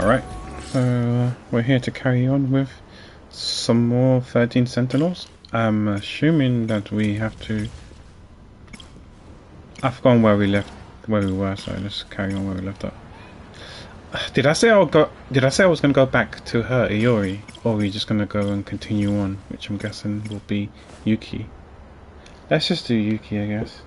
Alright, so we're here to carry on with some more 13 Sentinels. I'm assuming that we have to... I've forgotten where we were, so let's carry on where we left up. Did I say I was gonna go back to her, Iori, or are we just gonna go and continue on, which I'm guessing will be Yuki? Let's just do Yuki, I guess.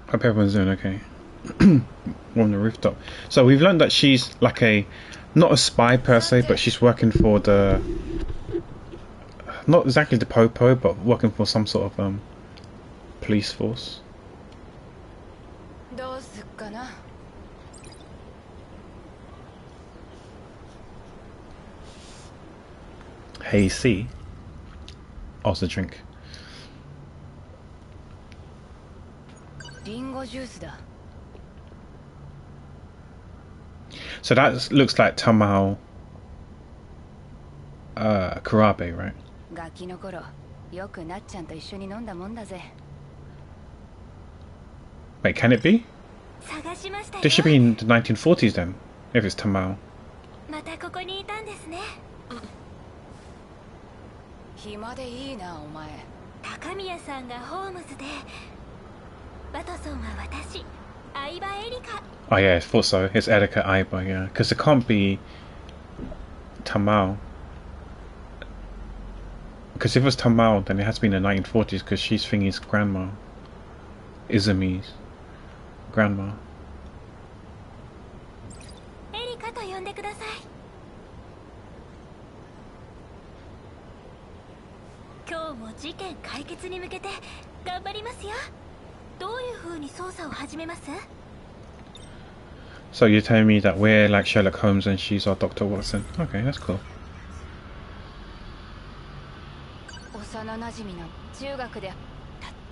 Hope everyone's doing okay. On the rooftop. So we've learned that she's like not a spy per se, but she's working for the, not exactly the Popo, but working for some sort of police force. Hey, see. Also drink. So that looks like Tamao Kurabe, right? Wait, can it be? This should be in the 1940s then, if it's Tamao. Oh yeah, I thought so. It's Erika Aiba, yeah. Because it can't be Tamao. Because if it was Tamao, then it has to be in the 1940s, because she's Thingy's grandma. Izumi's grandma. So you're telling me that we're like Sherlock Holmes and she's our Dr. Watson? Okay, that's cool.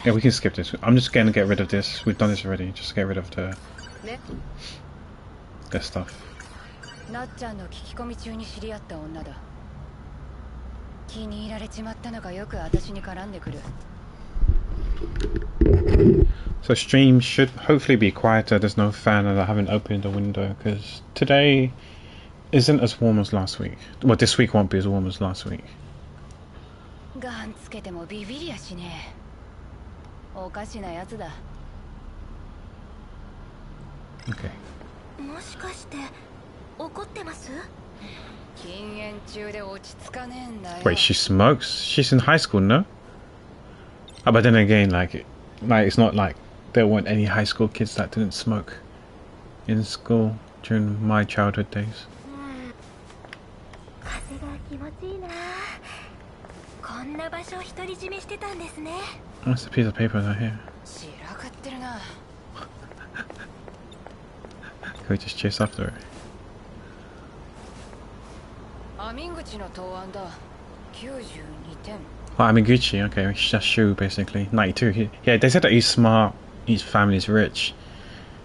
Yeah, we can skip this. I'm just gonna get rid of this. We've done this already. Just get rid of the stuff. So stream should hopefully be quieter. There's no fan and I haven't opened the window because today isn't as warm as last week. Well, this week won't be as warm as last week. Okay. Wait, she smokes? She's in high school, no? Oh, but then again, like it's not like there weren't any high school kids that didn't smoke in school during my childhood days. That's a piece of paper right here. Can we just chase after it? Oh, Amiguchi, okay, that's Shu basically. 92. Yeah, they said that he's smart, his family's rich,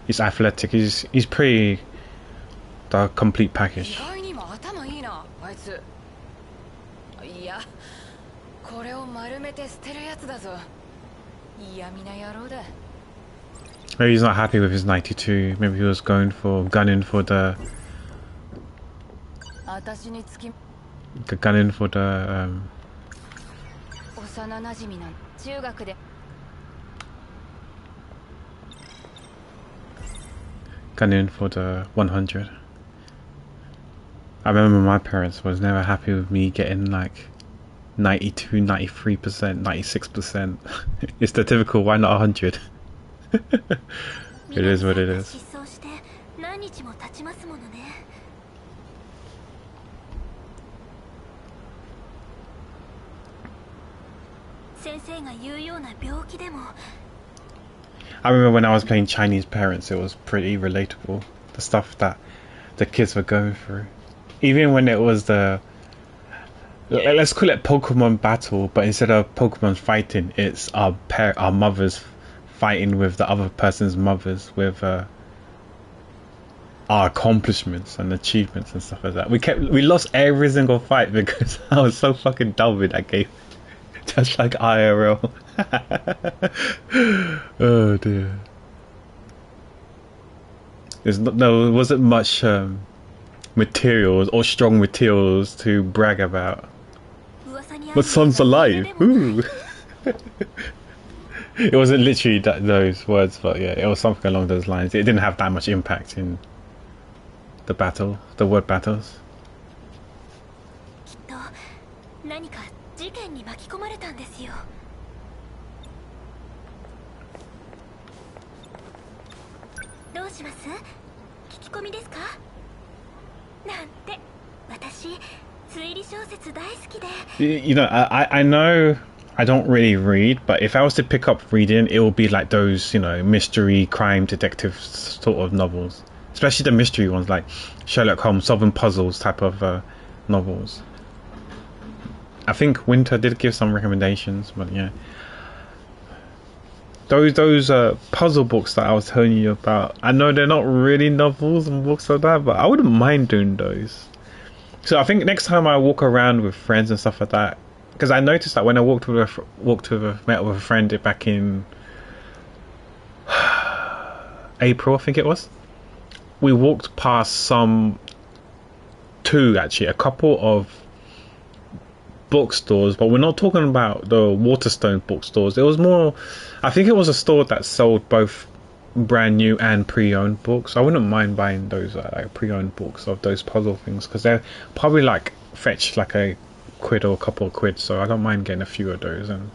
he's athletic, he's pretty the complete package. Maybe he's not happy with his 92. Maybe he was gunning for the gunning for the 100. I remember my parents was never happy with me getting like 92, 93%, 96%. It's the typical why not 100. It is what it is. I remember when I was playing Chinese Parents, it was pretty relatable. The stuff that the kids were going through. Even when it was the, let's call it Pokemon battle, but instead of Pokemon fighting, it's our mothers fighting with the other person's mothers with our accomplishments and achievements and stuff like that. We lost every single fight because I was so fucking dumb in that game. Just like IRL. Oh dear. There wasn't much materials or strong materials to brag about. My son's alive. Ooh. It wasn't literally those words, but yeah, it was something along those lines. It didn't have that much impact in the word battles. 何か事件に巻き込まれたんですよ。どうします？聞き込みですか？なんて、私推理小説大好きで。You know, I know I don't really read, but if I was to pick up reading, it would be like those, you know, mystery, crime, detective sort of novels, especially the mystery ones like Sherlock Holmes, solving puzzles type of novels. I think Winter did give some recommendations, but yeah, those puzzle books that I was telling you about, I know they're not really novels and books like that, but I wouldn't mind doing those. So I think next time I walk around with friends and stuff like that, because I noticed that when I met with a friend back in April, I think it was, we walked past a couple of bookstores, but we're not talking about the Waterstone bookstores. It was more, I think it was a store that sold both brand new and pre-owned books. I wouldn't mind buying those like pre-owned books of those puzzle things, because they're probably like fetch like a quid or a couple of quid, so I don't mind getting a few of those and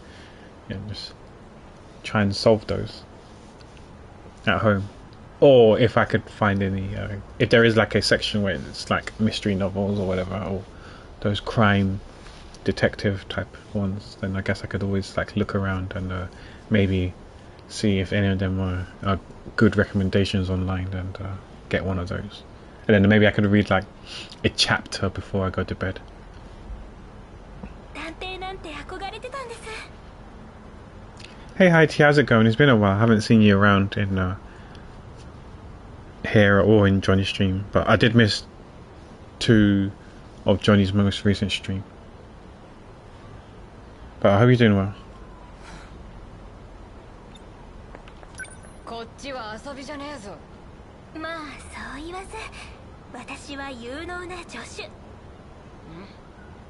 just try and solve those at home. Or if I could find any, if there is like a section where it's like mystery novels or whatever, or those crime detective type ones, then I guess I could always like look around and maybe see if any of them are good recommendations online and get one of those. And then maybe I could read like a chapter before I go to bed. Hey, hi T, how's it going? It's been a while. I haven't seen you around in here or in Johnny's stream, but I did miss 2 of Johnny's most recent stream. But I hope you're doing well. こっちは遊びじゃねえぞ。まあそう言わず、私は有能な助手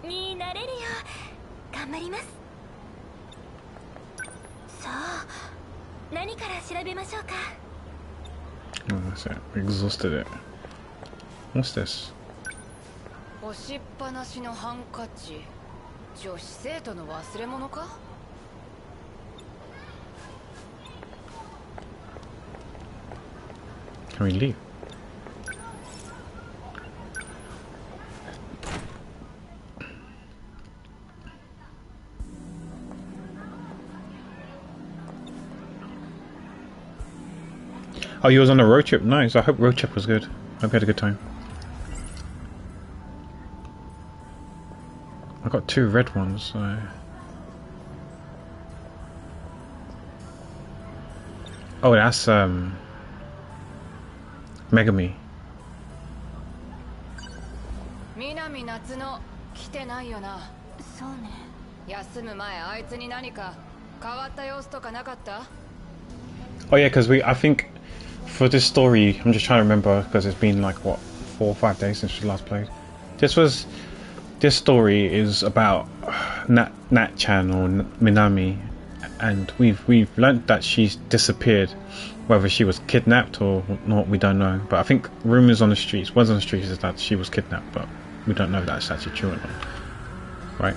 になれるよ。頑張ります。さあ、何から調べましょうか。Oh, that's it. We exhausted it. What's this? 干しっぱなしのハンカチ。女子生徒の忘れ物か？Can we leave? Oh, you was on a road trip? Nice. I hope road trip was good. Hope you had a good time. I got 2 red ones, so... Oh, that's Megami. 南夏の来てないよな。そうね。休む前あいつに何か変わった様子とかなかった？ Oh yeah, because I think for this story, I'm just trying to remember because it's been like what 4 or 5 days since we last played. This story is about Nat-chan or Minami, and we've learnt that she's disappeared. Whether she was kidnapped or not, we don't know. But I think rumors on the streets, words on the streets, is that she was kidnapped, but we don't know if that's actually true or not. Right?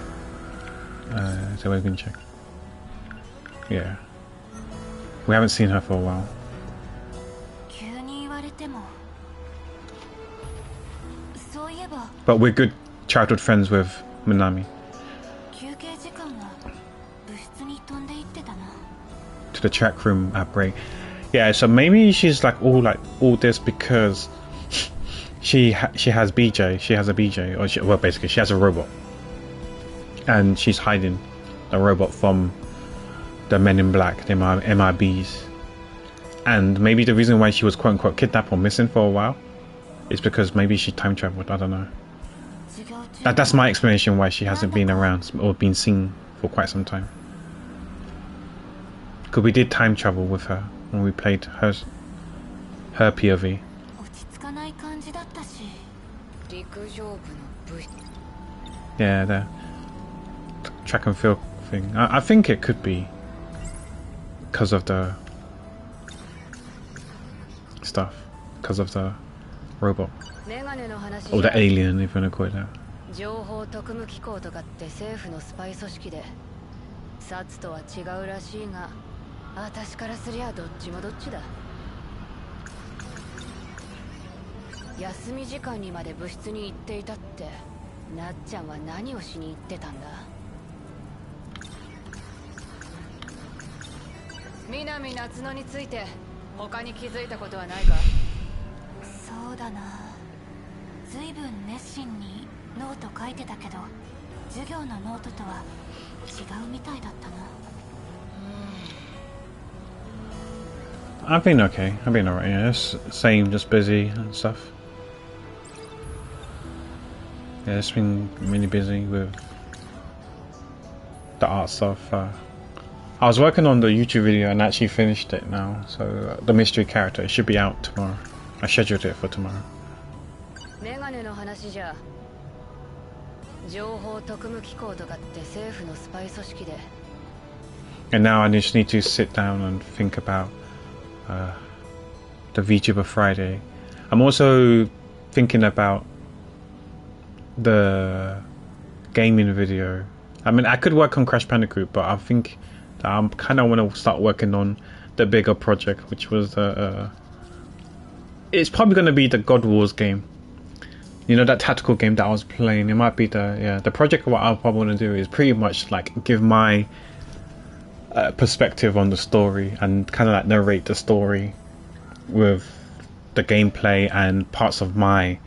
So we can check. Yeah, we haven't seen her for a while. But we're good childhood friends with Minami. To the track room at break. Yeah, so maybe she's like all this because she has BJ. She has a BJ, or well, basically she has a robot, and she's hiding the robot from the Men in Black, the MIBs. And maybe the reason why she was quote unquote kidnapped or missing for a while is because maybe she time traveled. I don't know. That's my explanation why she hasn't been around or been seen for quite some time. Because we did time travel with her when we played her POV. Yeah, the track and field thing. I think it could be because of the stuff, because of the robot or the alien, if you want to call it that. 情報特務機構とかって政府のスパイ組織で、札とは違うらしいが、私からすりゃどっちもどっちだ。休み時間にまで部室に行っていたって、なっちゃんは何をしに行ってたんだ。南夏乃について他に気づいたことはないか。そうだな。ずいぶん熱心にノート書いてたけど、授業のノートとは違うみたいだったな。I've been okay. I've been alright. Yeah, same, just busy and stuff. Yeah, it's been really busy with the art stuff. I was working on the YouTube video and actually finished it now. So the mystery character, it should be out tomorrow. I scheduled it for tomorrow. メガネの話じゃ。情報特務機構とかって政府のスパイ組織で。And now I just need to sit down and think about the VTuber Friday. I'm also thinking about the gaming video. I mean, I could work on Crash Bandicoot, but I think that I kind of want to start working on the bigger project, which was it's probably going to be the God Wars game. You know, that tactical game that I was playing. It might be the project. What I'll probably want to do is pretty much like give my perspective on the story and kind of like narrate the story with the gameplay and parts of my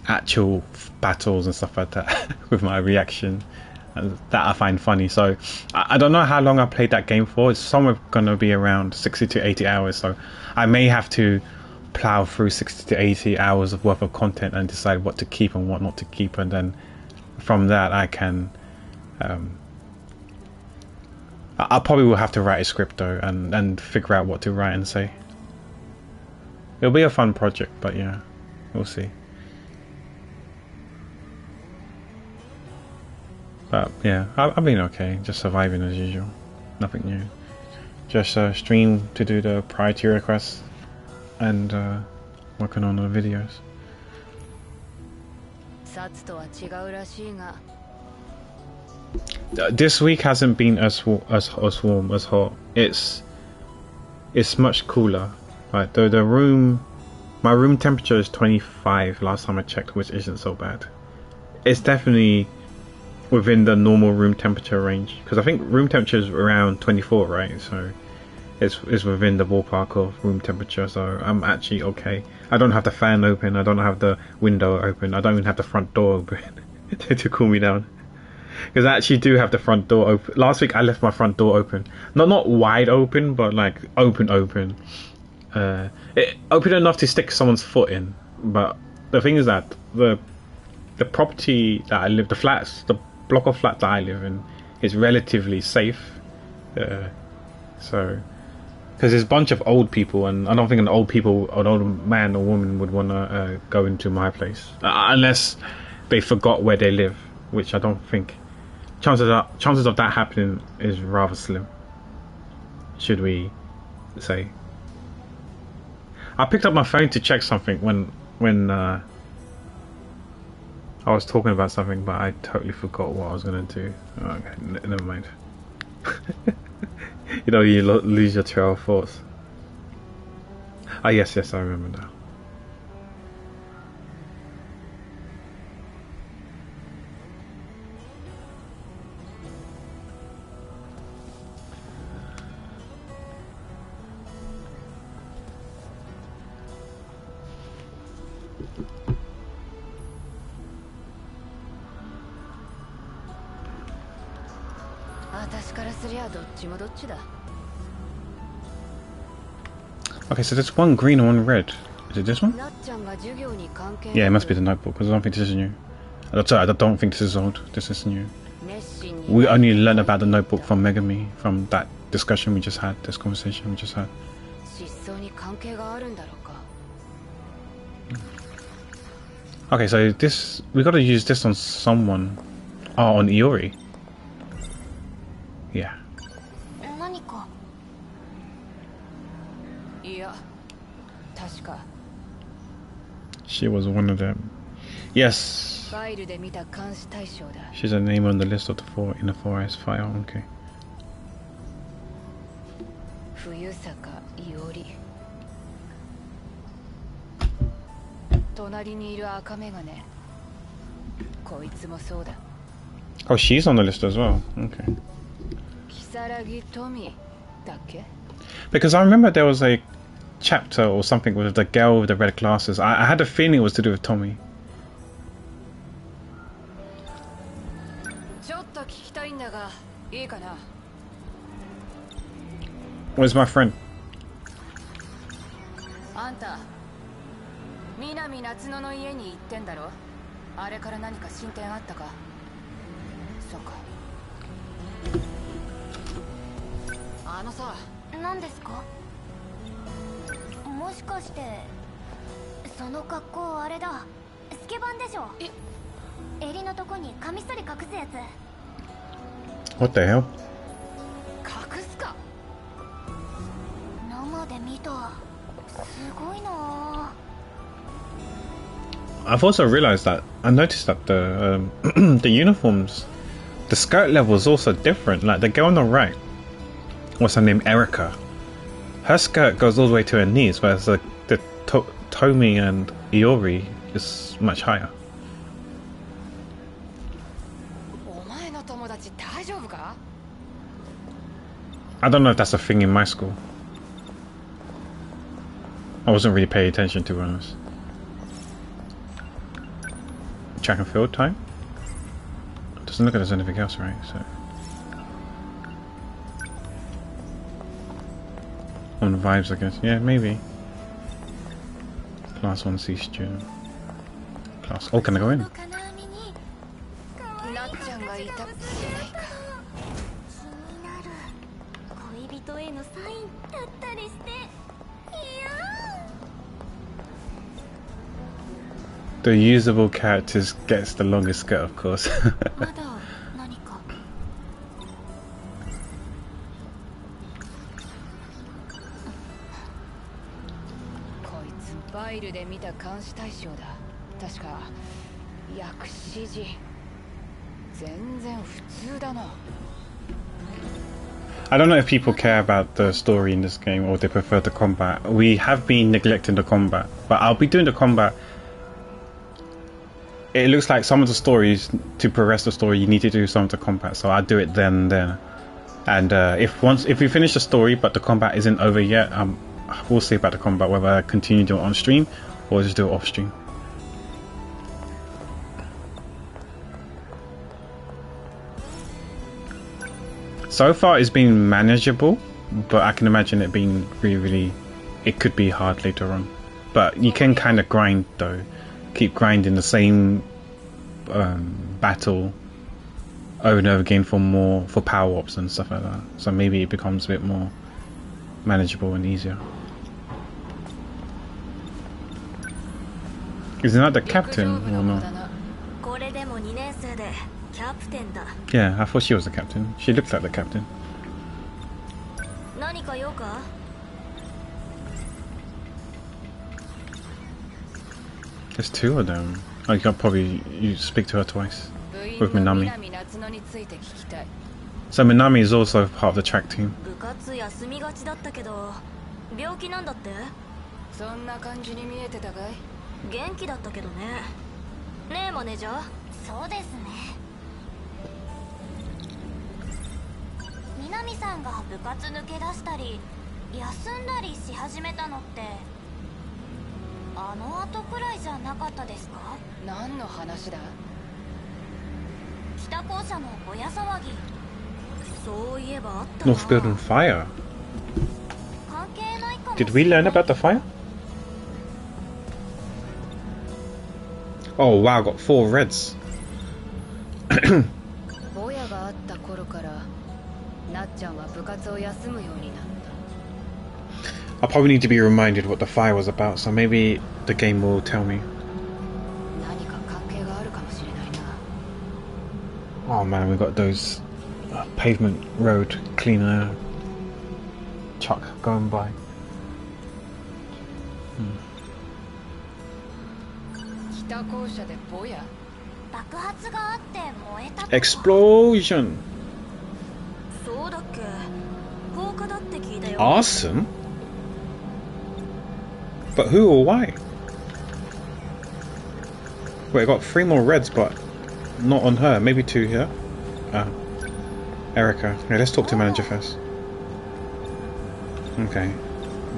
actual battles and stuff like that with my reaction, and that I find funny. So I don't know how long I played that game for. It's somewhere gonna be around 60 to 80 hours, so I may have to plow through 60 to 80 hours of worth of content and decide what to keep and what not to keep, and then from that I can I probably will have to write a script though and figure out what to write and say. It'll be a fun project, but yeah, we'll see. But yeah, I've been okay, just surviving as usual, nothing new. Just stream to do the priority requests and working on the videos. This week hasn't been as warm, as hot. It's much cooler. Like the room, my room temperature is 25 last time I checked, which isn't so bad. It's definitely within the normal room temperature range, because I think room temperature is around 24, right? So it's within the ballpark of room temperature, so I'm actually okay. I don't have the fan open, I don't have the window open, I don't even have the front door open to cool me down. Because I actually do have the front door open. Last week I left my front door open, not wide open, but like open. It open enough to stick someone's foot in. But the thing is that the property that I live, the block of flats that I live in, is relatively safe. So, because there's a bunch of old people, and I don't think an old man or woman would want to go into my place unless they forgot where they live, which I don't think. Chances of that happening is rather slim, should we say. I picked up my phone to check something when I was talking about something, but I totally forgot what I was gonna do. Okay, never mind. You know, you lose your trail of thoughts. Ah, yes, I remember now. Okay, so there's one green and one red. Is it this one? Yeah, it must be the notebook, because I don't think this is new. Sorry, I don't think this is old. This is new. We only learned about the notebook from Megami, from that discussion we just had, this conversation we just had. Okay, so this, we gotta use this on someone. Oh, on Iori. Yeah. She was one of them. Yes. She's a name on the list of the four in the forest fire. Okay. Oh, she's on the list as well. Okay. Because I remember there was a chapter or something with the girl with the red glasses. I had a feeling it was to do with Tommy. Where's my friend? What the hell? I've also realized that I noticed that the the uniforms, the skirt level is also different. Like the girl on the right, what's her name, Erica, her skirt goes all the way to her knees, whereas the Tomi and Iori is much higher. I don't know if that's a thing in my school. I wasn't really paying attention, to be honest. Track and field time? Doesn't look like there's anything else, right? So on vibes, I guess. Yeah, maybe. Class 1C student. Class. Oh, can I go in? The usable characters gets the longest skirt, of course. I don't know if people care about the story in this game or they prefer the combat. We have been neglecting the combat, but I'll be doing the combat. It looks like some of the stories, to progress the story, you need to do some of the combat, so I'll do it then. And if we finish the story but the combat isn't over yet, we'll see about the combat, whether I continue to do it on stream or just do it off stream. So far it's been manageable, but I can imagine it being really, it could be hard later on. But you can kind of grind though. Keep grinding the same battle over and over again for power ups and stuff like that. So maybe it becomes a bit more manageable and easier. Isn't that the captain or no? Yeah, I thought she was the captain. She looked like the captain. There's two of them. Oh, you speak to her twice with Minami. So Minami is also part of the track team. North Building fire. Did we learn about the fire? Oh wow, got 4 reds. I'll probably need to be reminded what the fire was about, so maybe the game will tell me. Oh man, we got those pavement road cleaner truck going by. Explosion! Awesome? But who or why? Wait, I got 3 more reds, but not on her. Maybe 2 here. Erica. Yeah, let's talk to manager first. Okay.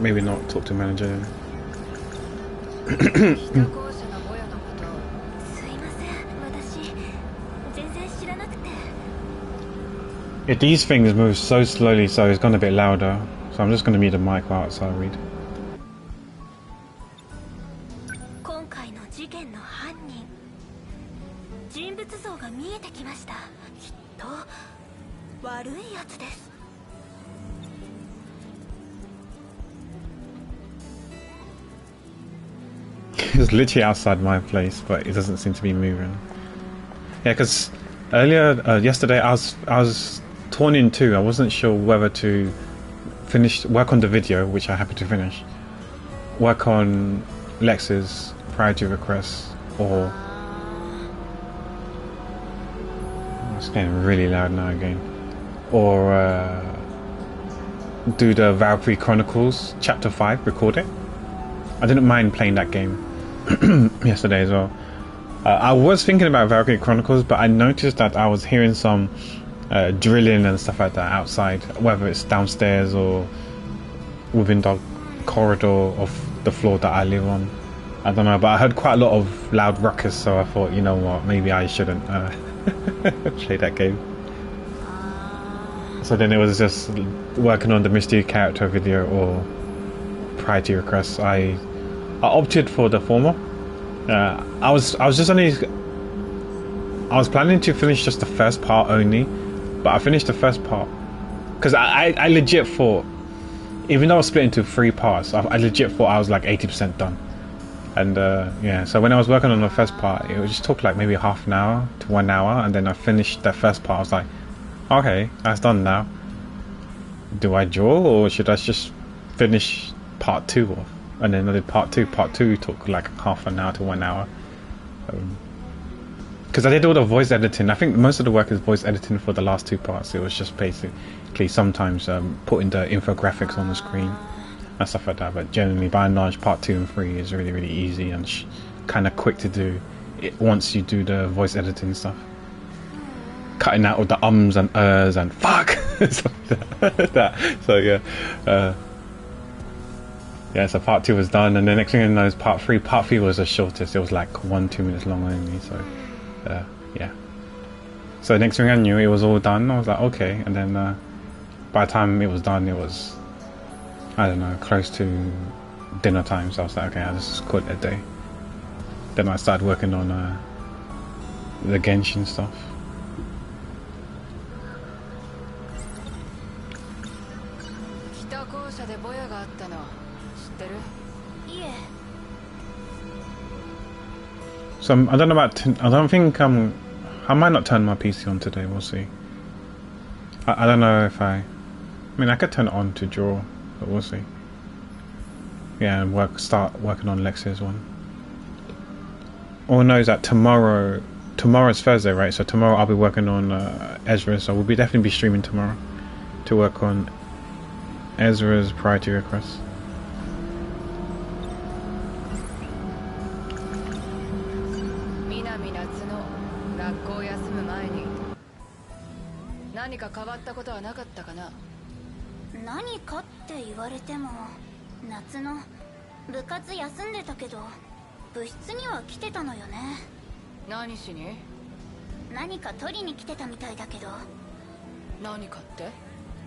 Maybe not talk to manager then. Yeah, these things move so slowly, so it's gone a bit louder. So I'm just going to mute the mic while I read. It's literally outside my place, but it doesn't seem to be moving. Yeah, because earlier, yesterday, I was torn in two. I wasn't sure whether to work on the video, which I happened to finish, work on Lex's priority requests, or it's getting really loud now again, or do the Valkyrie Chronicles Chapter 5, record it. I didn't mind playing that game yesterday as well. I was thinking about Valkyrie Chronicles, but I noticed that I was hearing some drilling and stuff like that outside, whether it's downstairs or within the corridor of the floor that I live on. I don't know, but I heard quite a lot of loud ruckus, so I thought, you know what, maybe I shouldn't play that game. So then it was just working on the mystery character video or priority requests. I opted for the former. I was planning to finish just the first part only, but I finished the first part because I legit thought, even though I was split into 3 parts, I legit thought I was like 80% done. And yeah, so when I was working on the first part, it just took like maybe half an hour to 1 hour, and then I finished that first part. I was like, okay, that's done now. Do I draw, or should I just finish part 2 off? And then I did part 2. Part 2 took like half an hour to 1 hour. Because I did all the voice editing. I think most of the work is voice editing for the last 2 parts. It was just basically sometimes putting the infographics on the screen and stuff like that. But generally, by and large, part 2 and 3 is really, really easy and kind of quick to do once you do the voice editing stuff. Cutting out all the ums and ers and fuck! Stuff like that. So yeah. Yeah, so part 2 was done, and the next thing I know is part 3. Part 3 was the shortest. It was like 1-2 minutes long only, so yeah. So next thing I knew, it was all done. I was like, okay, and then by the time it was done, it was, I don't know, close to dinner time, so I was like, okay, I'll just call it a day. Then I started working on the Genshin stuff. So I don't know about. I don't think I might not turn my PC on today. We'll see. I don't know if I mean, I could turn it on to draw, but we'll see. Yeah, and start working on Lex's one. All I know is that tomorrow's Thursday, right? So tomorrow I'll be working on Ezra. So we'll definitely be streaming tomorrow to work on Ezra's priority requests.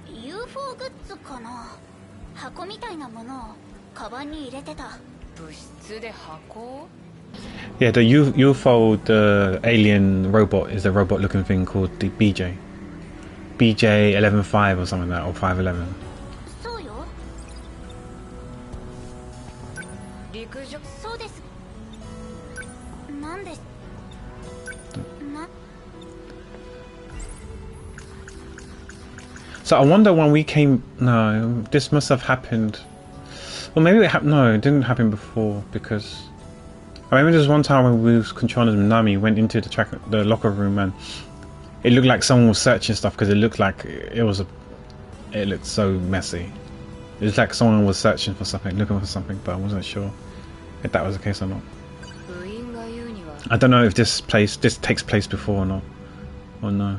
UFO グッズかな。箱みたいなものをカバンに入れてた。物質で箱? Yeah, the UFO, the alien robot, is a robot-looking thing called the BJ. BJ 11.5 or something like that, or 5.11. そうよ。陸上そうです。なんでな So I wonder when we came. No, this must have happened. Well, maybe it happened. No, it didn't happen before because I remember there was one time when we was controlling Minami, went into the locker room, and it looked like someone was searching stuff because it looked like it looked so messy. It was like someone was searching for something, looking for something, but I wasn't sure if that was the case or not. I don't know if this takes place before or not, or no.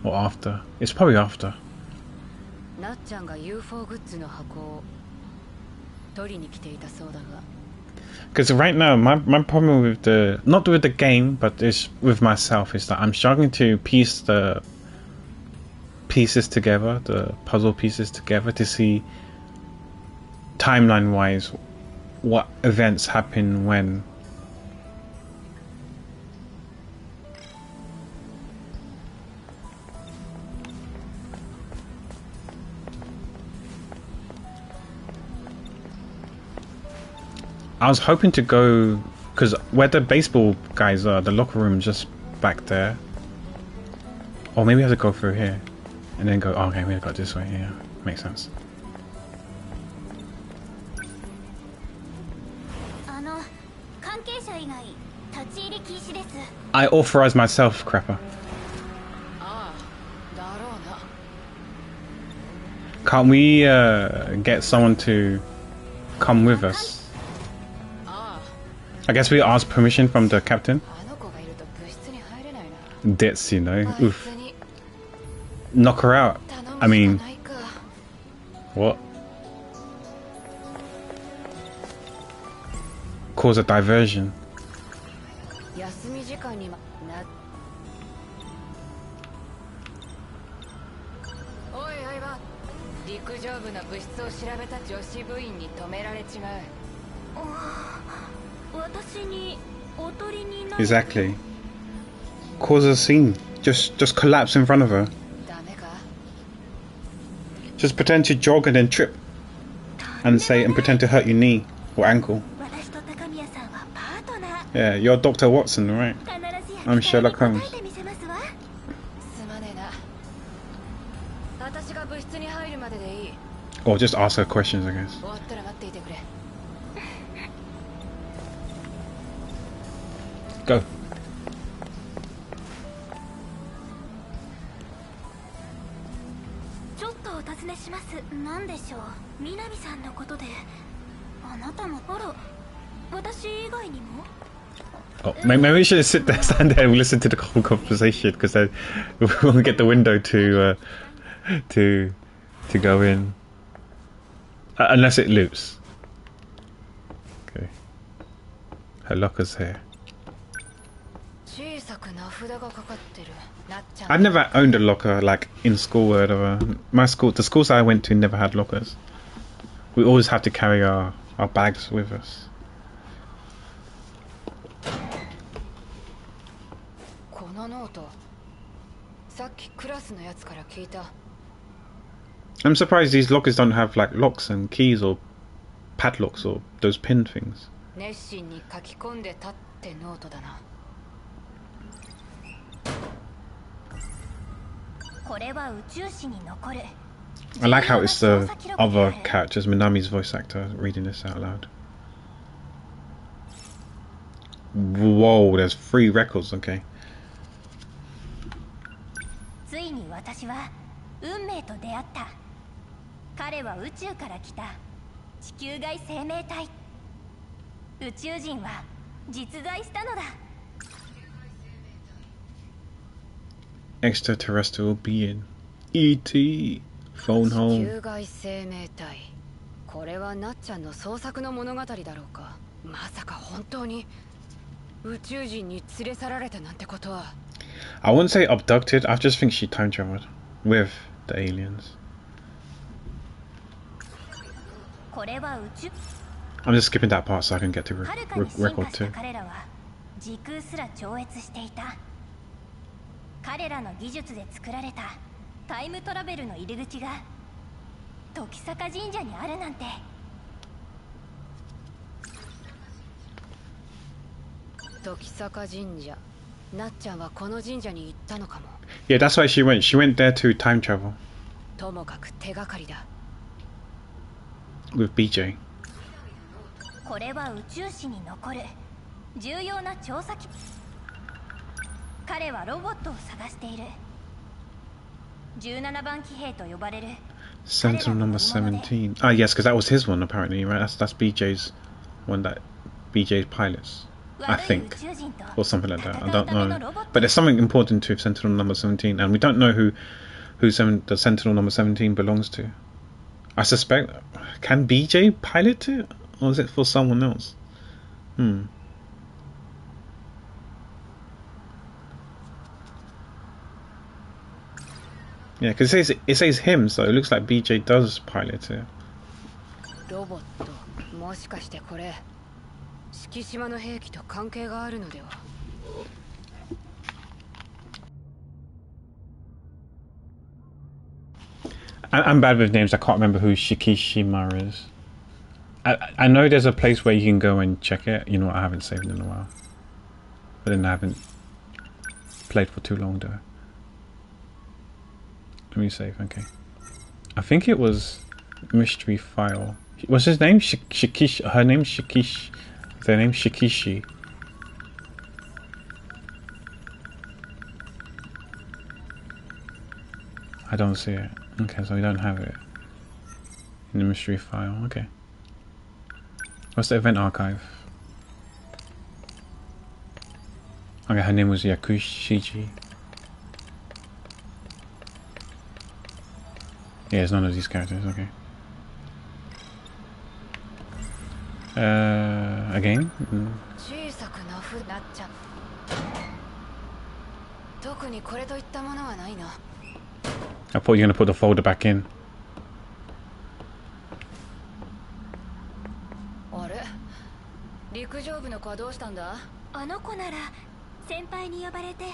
Or after. It's probably after. Because right now, my problem with not with the game, but it's with myself, is that I'm struggling to piece the pieces together, the puzzle pieces together, to see timeline-wise what events happen when. I was hoping to go, because where the baseball guys are, the locker room just back there. Or maybe I have to go through here. And then go, oh, okay, we got this way, yeah. Makes sense. I authorize myself, Crapper. Can't we get someone to come with us? I guess we ask permission from the captain. Ditz, you know. Oof. Knock her out. I mean, what? Cause a diversion. Exactly. Cause a scene. Just collapse in front of her. Just pretend to jog and then trip. And pretend to hurt your knee or ankle. Yeah, you're Dr. Watson, right? I'm Sherlock Holmes. Or just ask her questions, I guess. Go. Oh, maybe we should stand there and listen to the whole conversation, because then we won't get the window to go in, unless it loops. Okay. Her locker's here. I've never owned a locker like in school or whatever. The schools I went to never had lockers. We always have to carry our bags with us. I'm surprised these lockers don't have like locks and keys or padlocks or those pin things. I like how it's the other characters, Minami's voice actor, reading this out loud. Whoa, there's 3 records, okay. Extraterrestrial being. E.T. Phone home. I wouldn't say abducted, I just think she time traveled with the aliens. I'm just skipping that part so I can get to record 2. タイムトラベルの入り口が時坂神社にあるなんて。時坂神社、なっちゃんはこの神社に行ったのかも。Yeah, that's why she went. She went there to time travel. ともかく手がかりだ。With BJ. これは宇宙史に残る重要な調査機。彼はロボットを探している。17番騎兵と呼ばれる Sentinel number 17. Ah, yes, because that was his one apparently, right? That's BJ's one, that BJ's pilots, I think, or something like that. I don't know, but there's something important to Sentinel number 17, and we don't know who the Sentinel number 17 belongs to. I suspect, can BJ pilot it, or is it for someone else? Yeah, because it says him, so it looks like BJ does pilot it. ロボット、もしかしてこれ敷島の兵器と関係があるのでは。I'm bad with names. I can't remember who Shikishima is. I know there's a place where you can go and check it. You know what? I haven't saved in a while, but then I haven't played for too long though. Let me save. Okay. I think it was Mystery File. What's his name? Shikishi. Her name's Shikishi. Their name's Shikishi. I don't see it. Okay, so we don't have it in the mystery file. Okay. What's the event archive? Okay, her name was Yakushiji. Yeah, it's none of these characters. Okay. Again? I thought you were going to put the folder back in. あれ、陸上部の子はどうしたんだ？あの子なら先輩に呼ばれて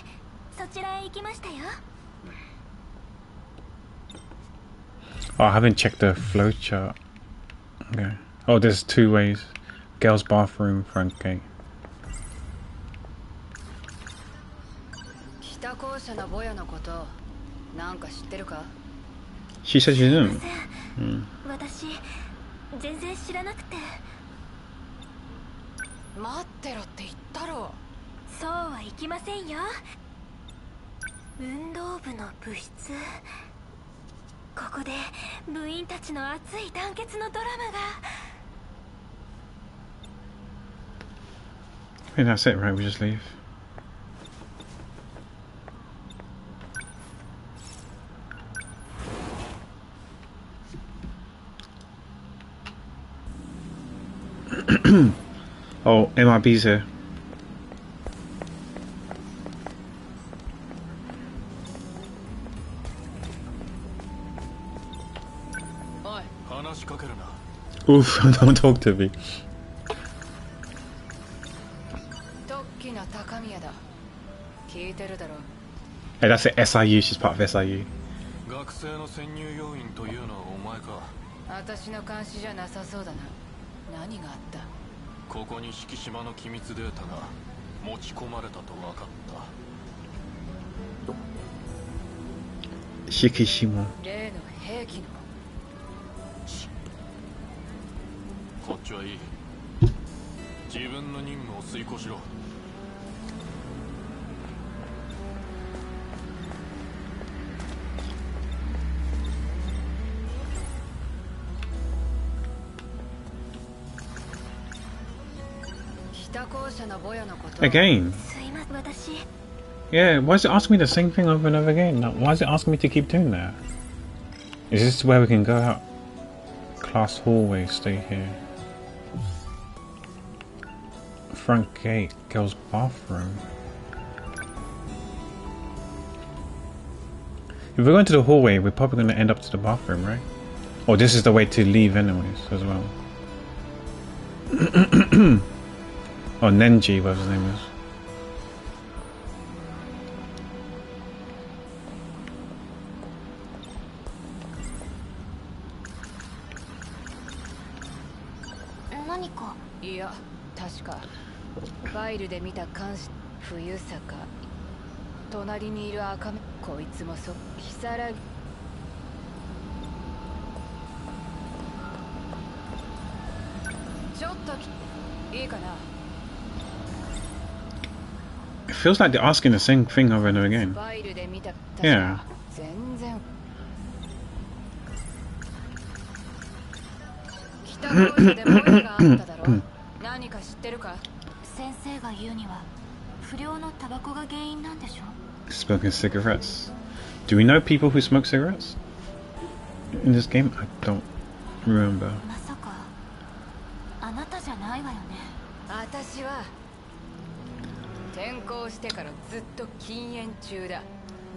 そちらへ行きましたよ。Oh, I haven't checked the flowchart. Okay. Oh, there's two ways. Girls' bathroom, front gate. 北校舎のボヤのこと。なんか知ってるか？ She said she didn't. 私全然知らなくて。待ってろって言ったろ。そうはいきませんよ。運動部の部室。ここで部員たちの熱い団結のドラマが。I think that's it, right? We just leave. Oh, MRB's here. Oof, don't talk to me. Hey, that's it, SIU, she's part of SIU. 学生の潜入要員というのはお前か。私の監視じゃなさそうだな。何があった？ここに敷島の機密データが持ち込まれたと分かった。Shikishima. 例の兵器の。こっちはいい。自分の任務を遂行しろ。Again? Yeah, why is it asking me the same thing over and over again? Like, why is it asking me to keep doing that? Is this where we can go out? Class hallway, stay here. Front gate, girls' bathroom. If we're going to the hallway, we're probably going to end up to the bathroom, right? Oh, this is the way to leave anyways, as well. Oh, Nenji, whatever his name is. 何か。いや、確かファイルで見た監視冬坂、隣にいる赤目、こいつもそ如月。ちょっといいかな。 It feels like they're asking the same thing over and over again. ファイルで見た。 Yeah. 全然。北校舎でモヤがあっただろ。何か知ってるか。先生が言うには不良のタバコが原因なんでしょ。 Smoking cigarettes. Do we know people who smoke cigarettes in this game? I don't remember. まさかあなたじゃないわよね。私は転校してからずっと禁煙中だ。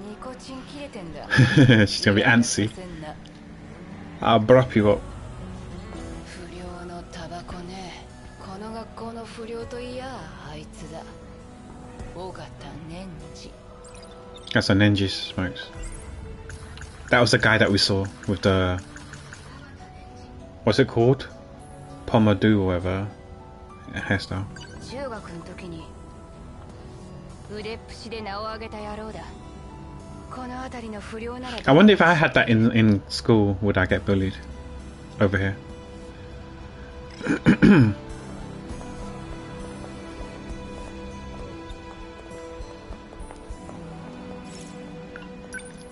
ニコチン切れてんだ。 She's gonna be antsy. I'll drop you up. 不良のタバコね。この学校の不良といやあいつだ。尾形年次。 That's a Nenji smokes. That was the guy that we saw with the, what's it called? Pomadu or whatever hairstyle. 中学の時に腕っぷしで名を挙げた野郎だ。この辺りの不良なら。 I wonder if I had that in school, would I get bullied over here?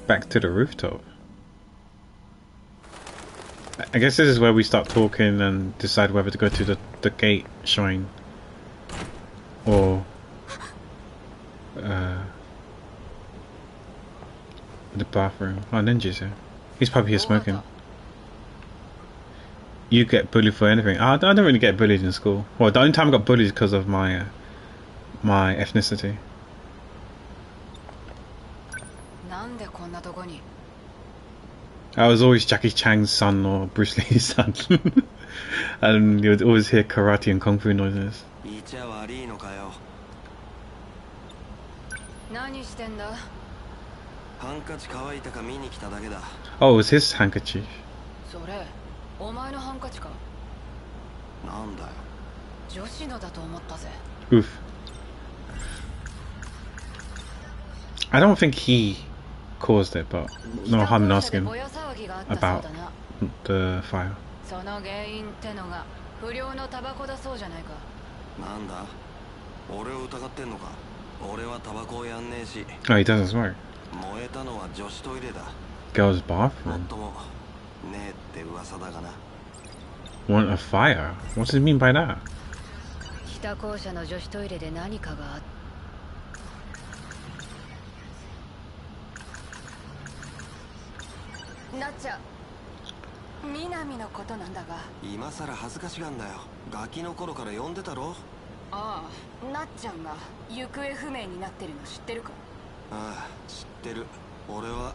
Back to the rooftop. I guess this is where we start talking and decide whether to go to the gate shrine or the bathroom. Oh, Ninja's here. He's probably here smoking. You get bullied for anything? I don't really get bullied in school. Well, the only time I got bullied is because of my my ethnicity. I was always Jackie Chan's son or Bruce Lee's son. And you would always hear karate and kung fu noises. Oh, it was his handkerchief. Oof. I don't think he caused it, but no harm in asking about the fire. Oh, he doesn't smoke. Girls' bathroom. Want a fire? What does he mean by that? 北校舎の女子トイレで何かがあった。なっちゃん、南のことなんだが。今さら恥ずかしがんだよ。ガキの頃から呼んでたろ。ああ、なっちゃんが行方不明になってるの知ってるか。ああ、知ってる。俺は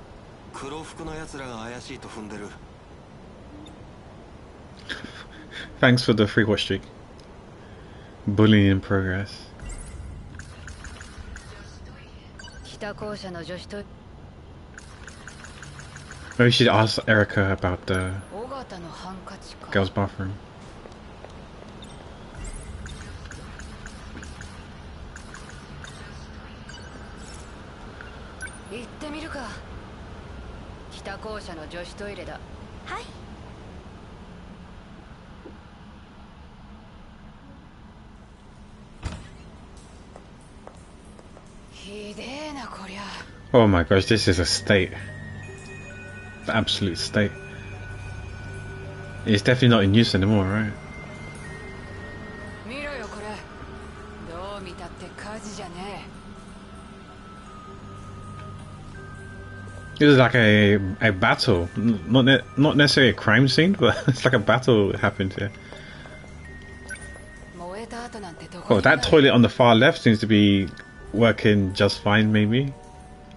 黒服の奴らが怪しいと踏んでる。Thanks for the free watch streak. Bullying in progress. 北校舎の女子トイレ。 Maybe we should ask Erica about the 尾形のハンカチか。 girls' bathroom. 行ってみるか。北校舎の女子トイレだ。はい。ひでえなこりゃ。 Oh my gosh, this is a state. The absolute state. It's definitely not in use anymore, right? 見ろよこれ。どう見たって火事じゃねえ。It was like a battle, not necessarily a crime scene, but it's like a battle that happened here. Oh, that toilet on the far left seems to be working just fine, maybe.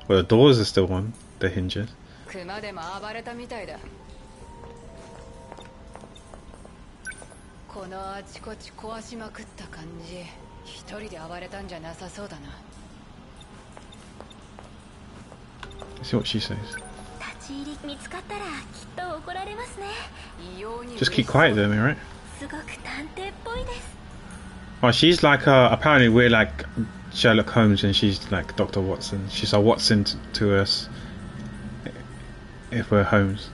Well, the doors are still on, the hinges. 熊でも暴れたみたいだ。このあちこち壊しまくった感じ、一人で暴れたんじゃなさそうだな。Let's see what she says. 立ち入り見つかったらきっと怒られますね。 Just keep quiet then, right? すごく探偵っぽいです。 Well, she's like apparently we're like Sherlock Holmes and she's like Dr. Watson. She's our Watson to us if we're Holmes.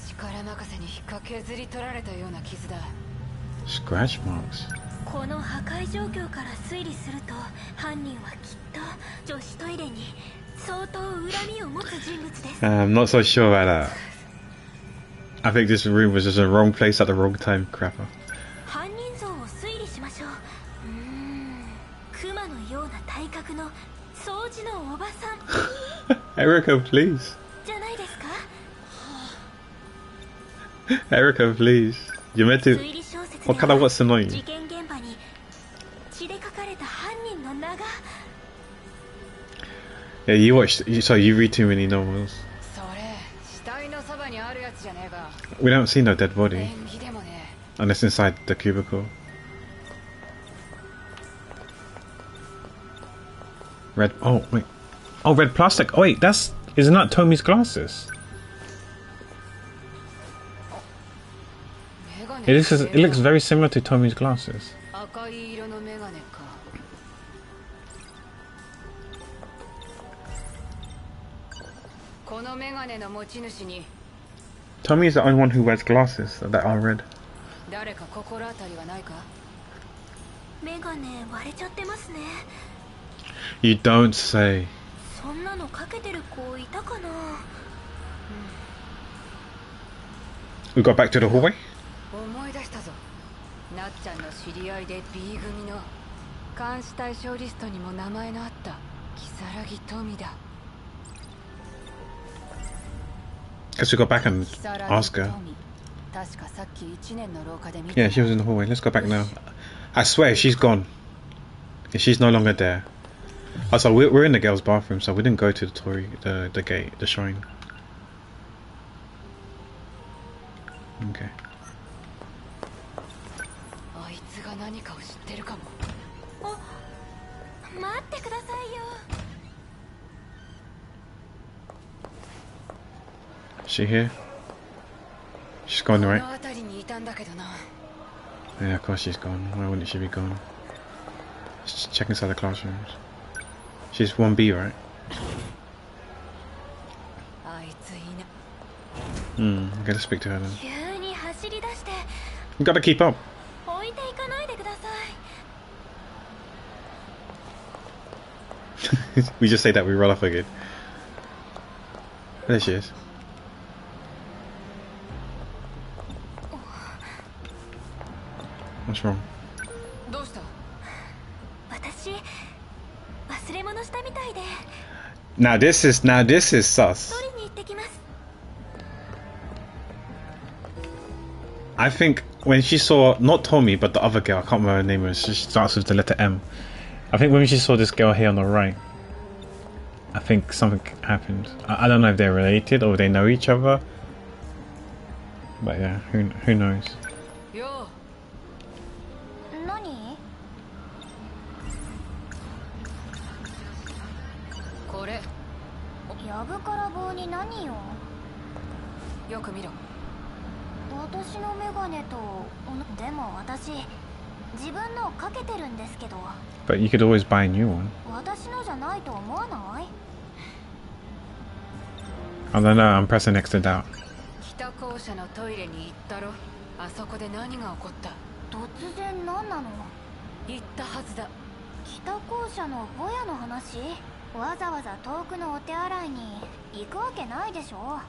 力任せに引っか削り取られたような傷だ。 Scratch marks. この破壊状況から推理すると、犯人はきっと女子トイレに相当恨みを持つ人物です。 I'm not so sure about that. I think this room was just the wrong place at the wrong time, crapper. 犯人像を推理しましょう。クマのような体格の掃除のおばさん Erica, please. じゃないですか。 Erica, please. You're meant to. 推理小説で What kind of は what's annoying? 事件現場に血で書かれた犯人の名が。 Yeah, you watched. So you read too many novels. それ死体のそばにあるやつじゃねえか。 We don't see no dead body 縁起でもね unless inside the cubicle. Red. Oh wait. Oh, red plastic. Oh wait, isn't that Tommy's glasses? え。メガネ It looks very similar to Tommy's glasses. 赤い色のメガネか。このメガネの持ち主に Tommy is the only one who wears glasses that are red. 誰か心当たりはないか。メガネ割れちゃってますね。 You don't say. そんなのかけてる子いたかな。 We got back to the hallway. 思い出したぞ。なっちゃんの知り合いで B 組の監視対象リストにも名前のあった如月富だ。 Guess we go back and 如 ask 月 her. 富。確かさっき1年の廊下で見た。 Yeah, she was in the hallway. Let's go back now. I swear she's gone. Yeah, she's no longer there. Oh, so we're in the girls' bathroom, so we didn't go to the Tory, the gate, the shrine. Okay. あいつが何かを知ってるかも。待ってくださいよ。 Is she here? She's gone, こ right? の辺りにいたんだけどな。 Yeah, of course she's gone. Why wouldn't she be gone? Let's check inside the classrooms. She's 1B, right? あいついな。 Okay, let's speak to her then. 急に走り出して We gotta keep up. 置いていかないでください。 We just say that, we roll off again. There she is. What's wrong? どうした。私忘れ物したみたいで Now this is sus. 取りに行ってきます。 I think when she saw not Tommy but the other girl, I can't remember her name. She starts with the letter M. I think when she saw this girl here on the right, I think something happened. I don't know if they're related or they know each other. But yeah, who knows? よ何？これやぶから棒に何よ。よく見ろ。私のメガネとでも私自分のかけてるんですけど。 But you could always buy a new one. 私のじゃないと思わない？ I don't know, I'm pressing next to doubt. 北校舎のトイレに行ったろ。あそこで何が起こった。突然何なの？言ったはずだ。北校舎のボヤの話？わざわざ遠くのお手洗いに行くわけないでしょ。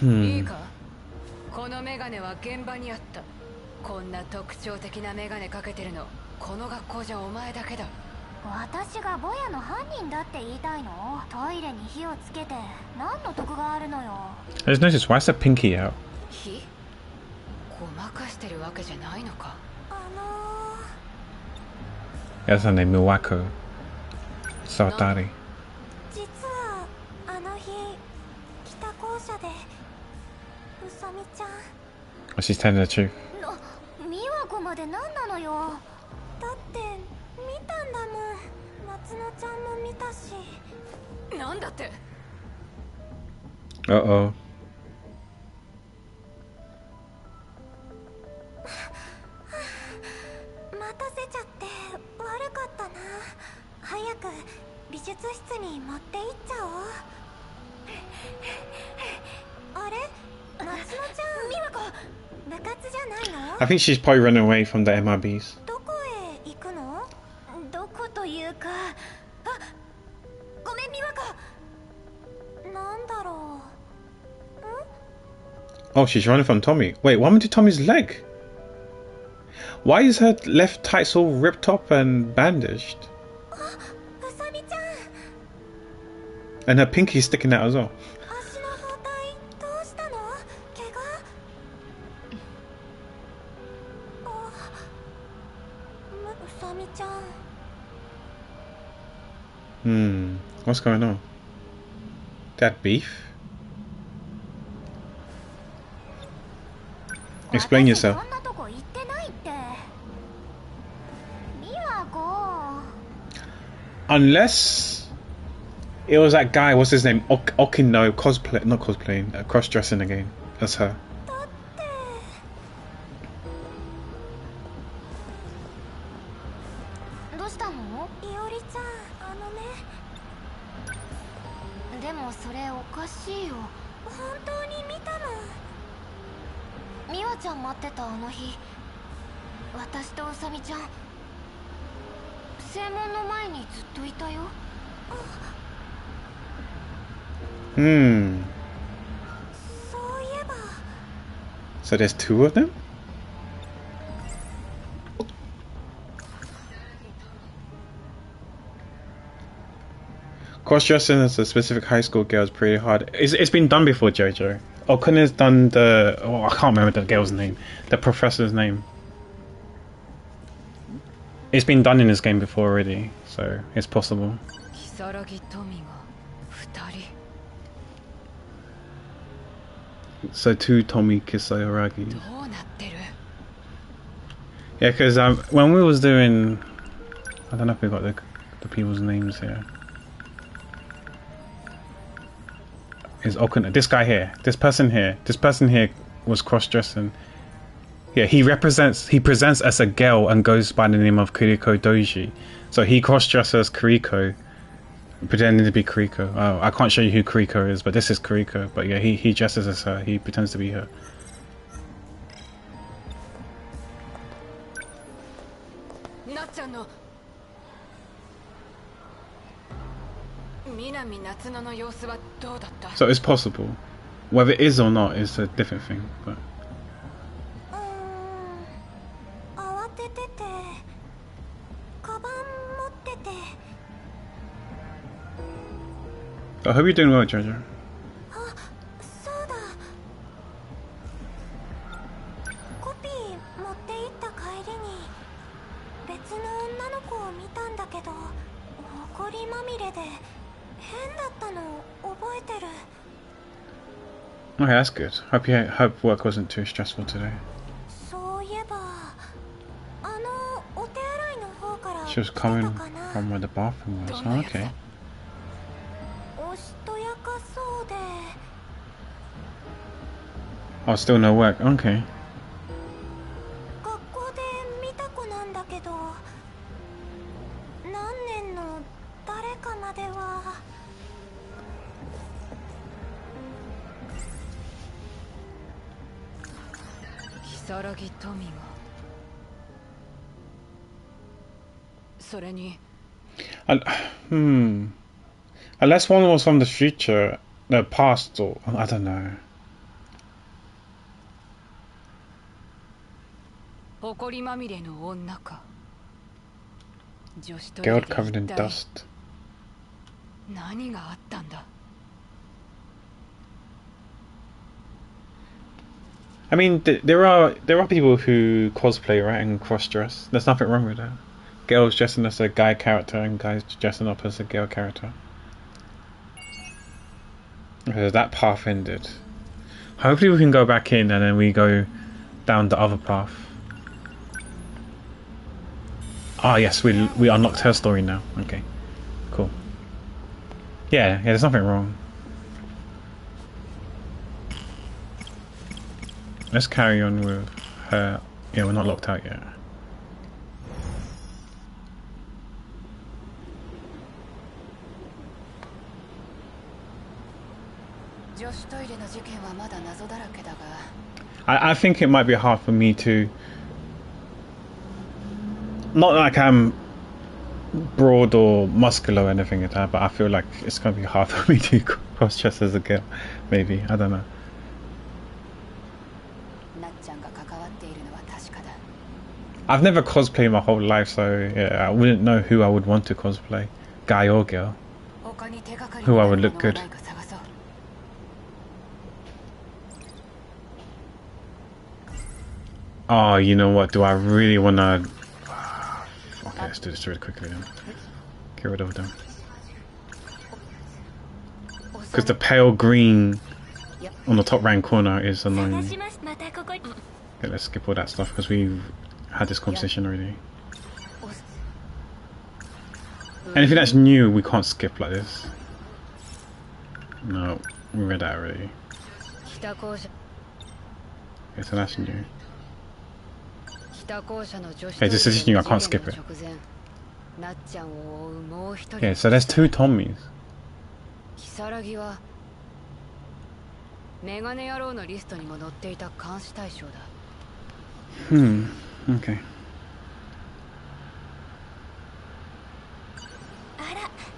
いいか、このメガネは現場にあった。こんな特徴的なメガネかけてるのこの学校じゃお前だけだ。私がボヤの犯人だって言いたいの？トイレに火をつけて何の得があるのよ。 I just noticed, why is the pinky out? 火ごまかしてるわけじゃないのか。That's her name, Miwako Sawatari. 実はあの日北校舎でうさみちゃん Oh, she's telling the truth. 美和子まで何なのよ。だって見たんだもん。夏乃ちゃんも見たし。なんだって。 Uh-oh. 術室に持って行っちゃおう。あれ、夏乃ちゃん、美和子、部活じゃないの？ I think she's probably running away from the MRBs. どこへ行くの？どこというか、あ、ごめん美和子。なんだろう。Oh, she's running from Tommy. Wait, what happened to Tommy's leg? Why is her left tights all ripped up and bandaged? あ、うさみちゃん。 And her pinky's sticking out as well. 足の包帯どうしたの？怪我？あ、うさみちゃん。What's going on? That beef? Explain yourself. そんなとこ行ってないって。美和子。 Unless it was that guy, what's his name? Okino cosplay, not cosplaying, cross-dressing again as her. だって。どうしたの？いおりちゃん、あのね。でもそれおかしいよ。本当に見たの？美和ちゃん待ってたあの日、私とうさみちゃん正門の前にずっといたよ。そういえば。 So there's two of them? Cross-dressing as a specific high school girl is pretty hard. It's been done before, Jojo. Okuna's done the... Oh, I can't remember the girl's name. The professor's name. It's been done in this game before already, so it's possible. So two Tommy Kisaragi. Yeah, because when we was doing... I don't know if we got the people's names here. Is Okuna, this guy here, this person here was cross-dressing. Yeah, he presents as a girl and goes by the name of Kuriko Doji. So he cross-dresses as Kuriko, pretending to be Kuriko. Oh, I can't show you who Kuriko is, but this is Kuriko. But yeah, he dresses as her, he pretends to be her. So it's possible. Whether it is or not is a different thing, but... I hope you're doing well, Jojo. Okay, that's good. Hope work wasn't too stressful today. She was coming from where the bathroom was. Oh, okay. Oh, still no work. Okay. Unless one was from the future, the past, or I don't know. Girl covered in dust. I mean, there are people who cosplay, right, and cross-dress. There's nothing wrong with that. Girls dressing as a guy character and guys dressing up as a girl character. Okay, that path ended. Hopefully we can go back in and then we go down the other path. Ah, yes, we unlocked her story now. Okay, cool. Yeah, there's nothing wrong. Let's carry on with her. Yeah, we're not locked out yet. 女子トイレの事件はまだ謎だらけだが I think it might be hard for me to. Not like I'm broad or muscular or anything like that, but I feel like it's gonna be hard for me to cross chess as a girl. Maybe, I don't know. なっちゃんが関わっているのは確かだ I've never cosplayed my whole life, so yeah, I wouldn't know who I would want to cosplay, guy or girl. 他に手がかり Who に I な would る look もの good. がないか探そう Oh, you know what? Do I really wanna? Okay, let's do this really quickly then. Get rid of them. Because the pale green on the top right corner is annoying. Okay, let's skip all that stuff because we've had this conversation already. Anything that's new, we can't skip like this. No, we read that already. 北校舎 Okay, so that's new. 北校舎の女子 Okay, this is new. I can't skip it. なっちゃんを追うもう一人 Okay, so there's 2 Tommies. 如月はメガネ野郎のリストにも載っていた監視対象だ Okay.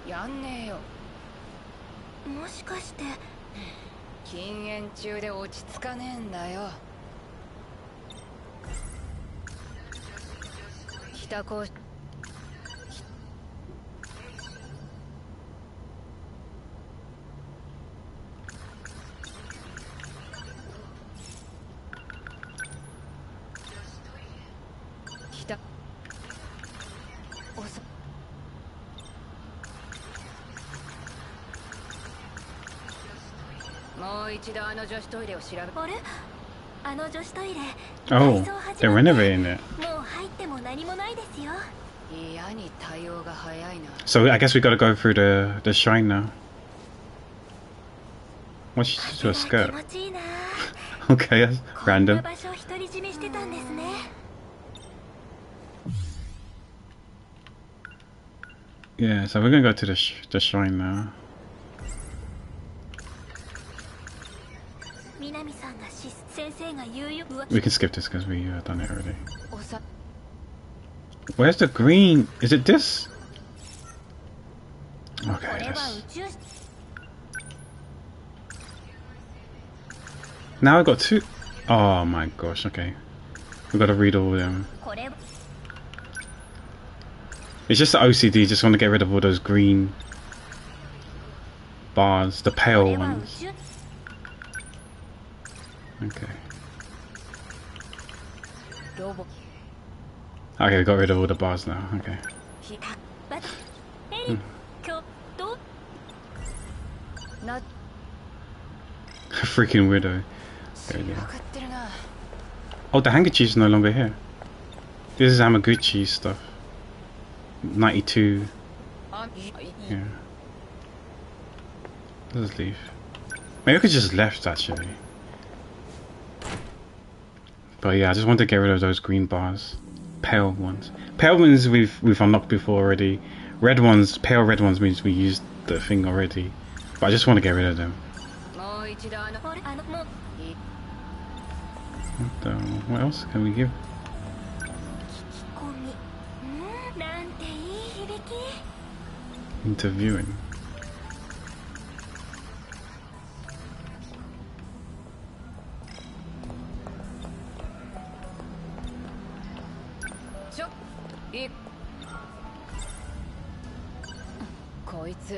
やんねえよもしかして禁煙中で落ち着かねえんだよ北校北おそもう一度あの女子トイレを調べあれあの女子トイレ Oh, they're renovating it. もう入っても何もないですよ 嫌に対応が早いな So I guess we gotta go through the shrine now. What's she to a 気 skirt? 持ちいいな Okay, that's こんな random. 場所を独り占めしてたんですね Yeah, so we're gonna go to the shrine now. 南さんが先生が言うよ We can skip this because we done it already. おさ Where's the green? Is it this? こ Okay, れは let's... 宇宙 Now I got 2. Oh my gosh, okay. We gotta read all of them. これ It's just the OCD, just want to get rid of all those green bars, the こ pale れは宇 ones. 宙 Okay. ロボ Okay, we got rid of all the bars now. Okay. ひたばエリ今日どう な Freaking widow. There we 分 go. かってるな Oh, the handkerchief's no longer here. This is Hamaguchi stuff. 92. あ Yeah. Let's leave. Maybe we could just left actually. But yeah, I just want to get rid of those green bars. Pale ones. Pale ones we've unlocked before already. Red ones, pale red ones means we used the thing already. But I just want to get rid of them. もう一度あのこれもう What else can we give? 込みなんていい響き Interviewing. ちょいこいつ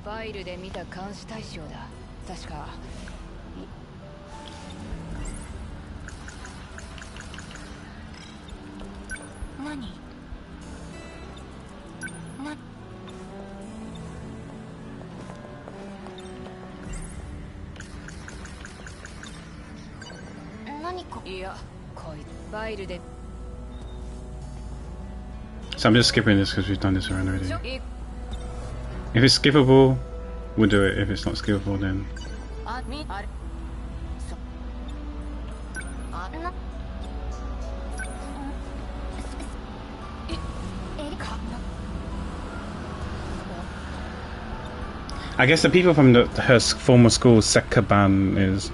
ファイルで見た監視対象だ確か何な何かいやこいつファイルで So I'm just skipping this because we've done this around already. ちょい If it's skippable, we'll do it. If it's not skippable, then あみあれそあなエリカ I guess the people from her former school, Sekaban, is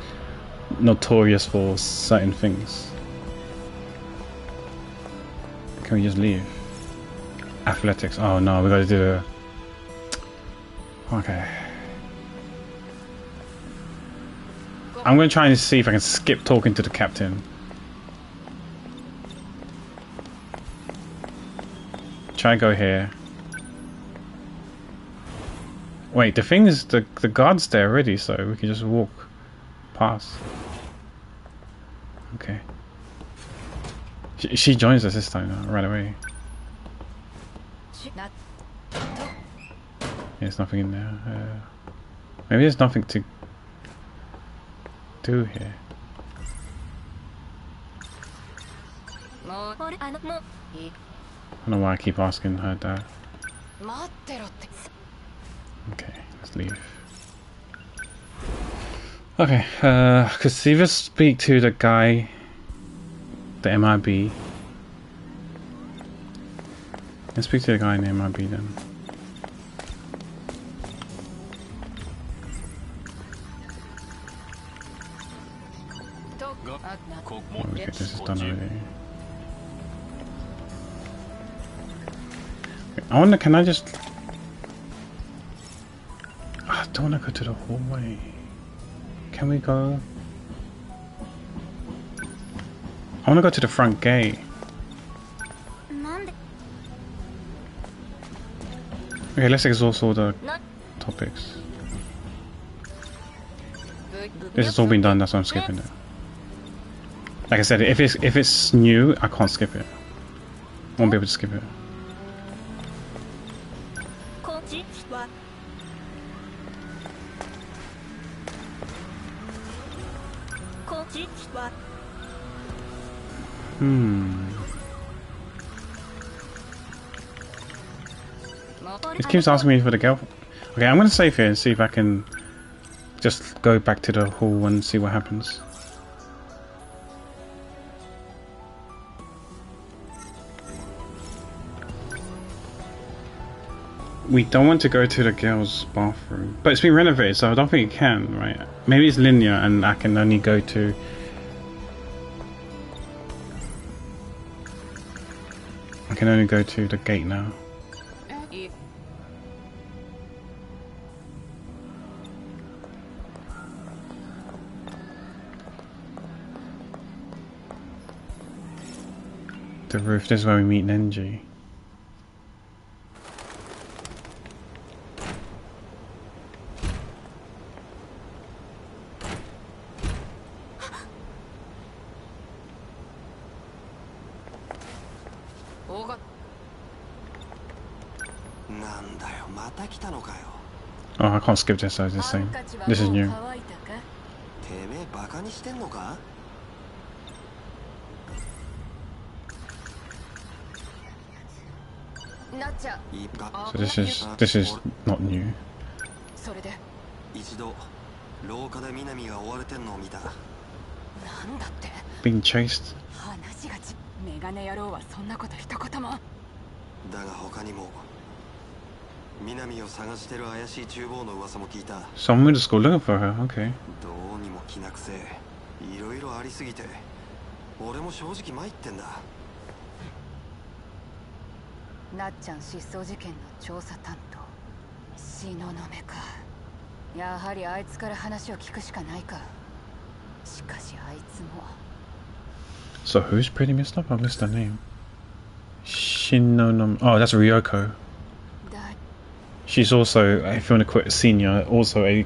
notorious for certain things. Can we just leave? Athletics. Oh no, we gotta do the... Okay. I'm gonna try and see if I can skip talking to the captain. Try and go here. Wait, the thing is, the guard's there already, so we can just walk past. Okay. She joins us this time now, right away. There's nothing in there. Maybe there's nothing to do here. I don't know why I keep asking her that. Okay, let's leave. Okay, could Siva speak to the guy, the MIB? Let's speak to the guy in the MIB then. Okay, this is done already. I wonder, can I just... I don't want to go to the hallway. Can we go... I want to go to the front gate. Okay, let's exhaust all the topics. This has all been done, that's why I'm skipping it. Like I said, if it's new, I can't skip it. I won't be able to skip it. It keeps asking me for the girl. Okay, I'm gonna save here and see if I can just go back to the hall and see what happens. We don't want to go to the girls' bathroom, but it's been renovated, so I don't think it can, right? Maybe it's linear and I can only go to... I can only go to the gate now. The roof, this is where we meet Nenji. Oh, I can't skip this, so it's the same. This is new. So this is not new. Being chased. Someone in the school looking for her, okay. So who's pretty messed up? I missed her name. Shinonom. Oh, that's Ryoko. She's also, if you want to quit a senior, also a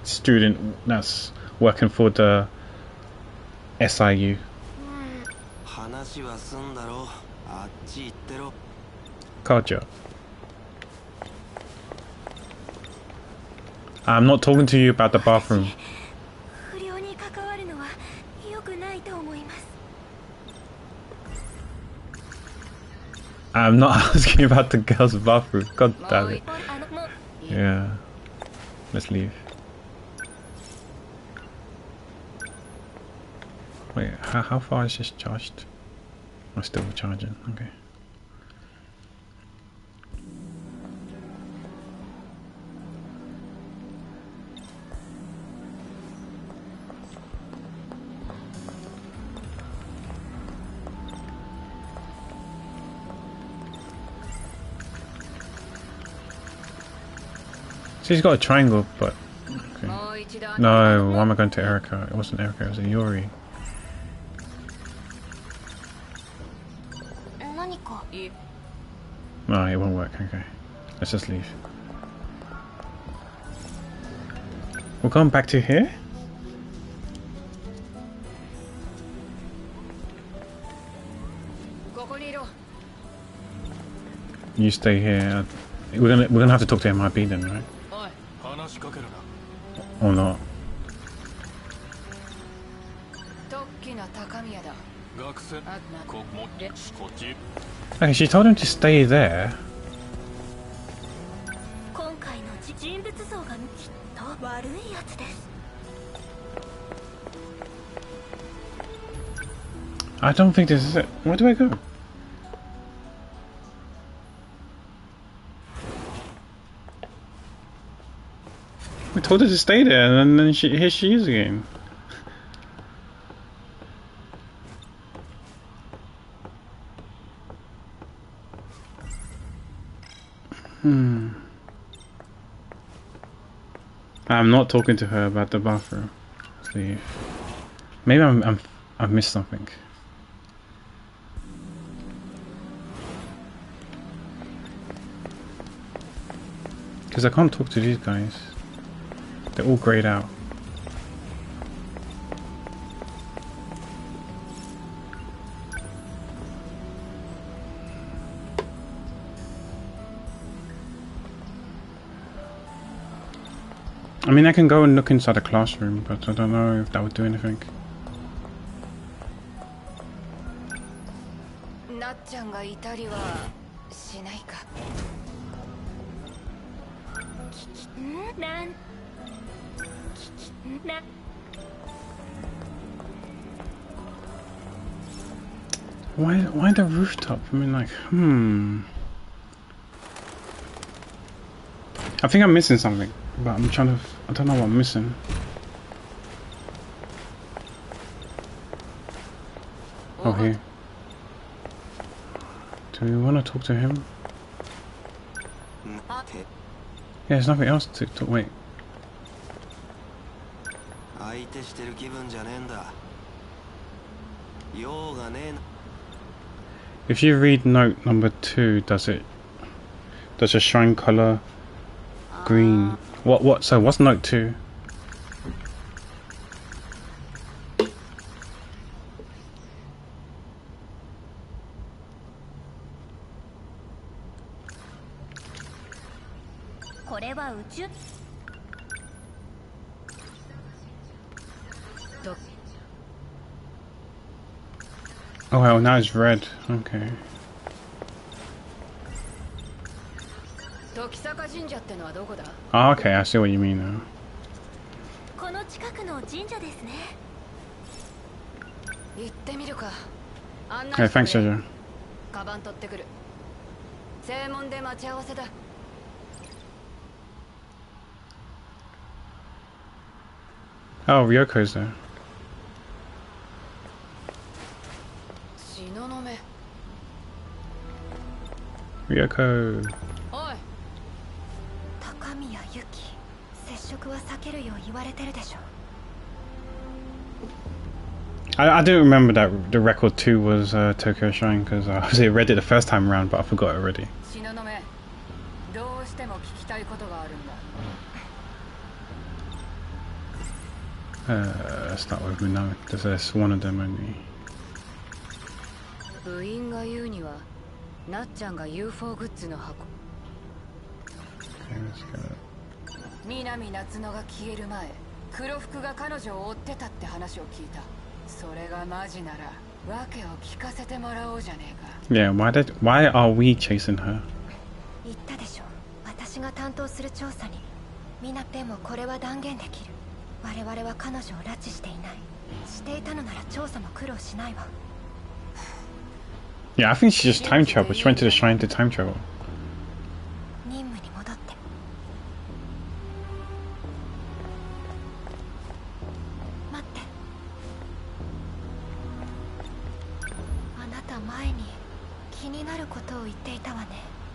student that's working for the SIU. Kaja. I'm not talking to you about the bathroom. I'm not asking about the girls' bathroom. God damn it. Yeah. Let's leave. Wait, how far is this charged? I'm still charging, okay. She's got a triangle, but okay. No, why am I going to Erica? It wasn't Erica, it was a Yuri. No, it won't work. Okay, let's just leave. We're going back to here? You stay here. We're gonna have to talk to MIB then, right? Or not? Okay, she told him to stay there. I don't think this is it. Where do I go? We told her to stay there, and then here she is again. I'm not talking to her about the bathroom. Let's leave. Maybe I've missed something. Because I can't talk to these guys. They're all grayed out. I mean, I can go and look inside the classroom, but I don't know if that would do anything. Why the rooftop? I mean, like, I think I'm missing something, but I'm trying to. I don't know what I'm missing. Oh, here. Do we want to talk to him? Yeah, there's nothing else to wait. If you read note number 2, does a shrine color green? What? So what's note 2? Oh well, now it's red. Okay. Oh, okay, I see what you mean now. Okay, thanks, Jojo. Oh, Ryoko's there. Ryoko. I didn't remember that the record 2 was Tokyo Shrine because I read it the first time around, but I forgot it already. Let's start with Minami. There's one of them only. Okay, let's go. 南夏乃が消える前、黒服が彼女を追ってたって話を聞いた。それがマジなら、訳を聞かせてもらおうじゃねえか。Yeah, why are we chasing her? 言ったでしょ。私が担当する調査に。みなでもこれは断言できる。我々は彼女を拉致していない。していたのなら調査も苦労しないわ。Yeah, I think she just time traveled. She went to the shrine to time travel. 任務に戻って。待って。あなた前に気になることを言っていたわね。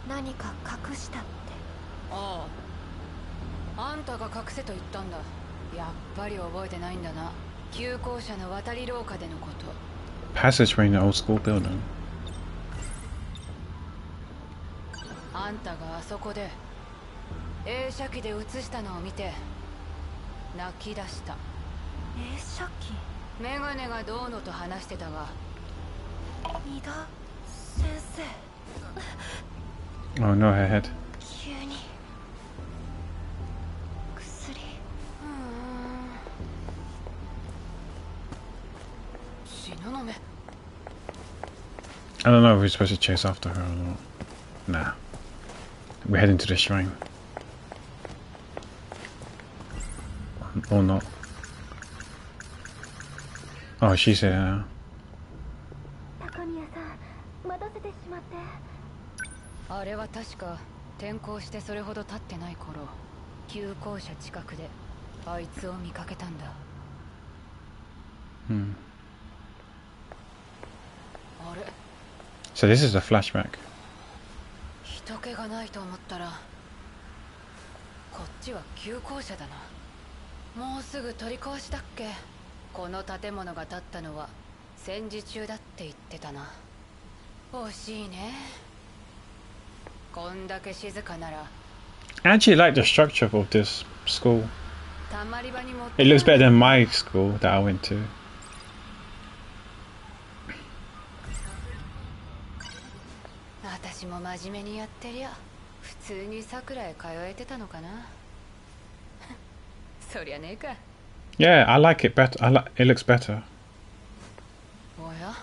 何か隠したって。ああ。あんたが隠せと言ったんだ。やっぱり覚えてないんだな。旧校舎の渡り廊下でのこと。 Passageway in the old school building. あんたがあそこで映写機で映したのを見て泣き出した。映写機。メガネがどうのと話してたが。伊田先生。 Oh no, her head. 急に薬。東雲。 I don't know if we're supposed to chase after her or not. Nah. We're heading to the shrine. Or not. Oh, she's here now. 高宮さん、待たせてしまって。あれは確か転校してそれほど経ってない頃、旧校舎近くであいつを見かけたんだ。Hmm. あれ、 So this is a flashback. 人気がないと思ったらこっちは旧校舎だな。もうすぐ取り壊しだっけ。この建物が建ったのは戦時中だって言ってたな。惜しいね。こんだけ静かなら。 I actually like the structure of this school. たまり場に持って It looks better than my school that I went to. 私も真面目にやってりゃ普通に桜へ通えてたのかな。そりゃねえか。 Yeah, I like it better. It looks better. おや、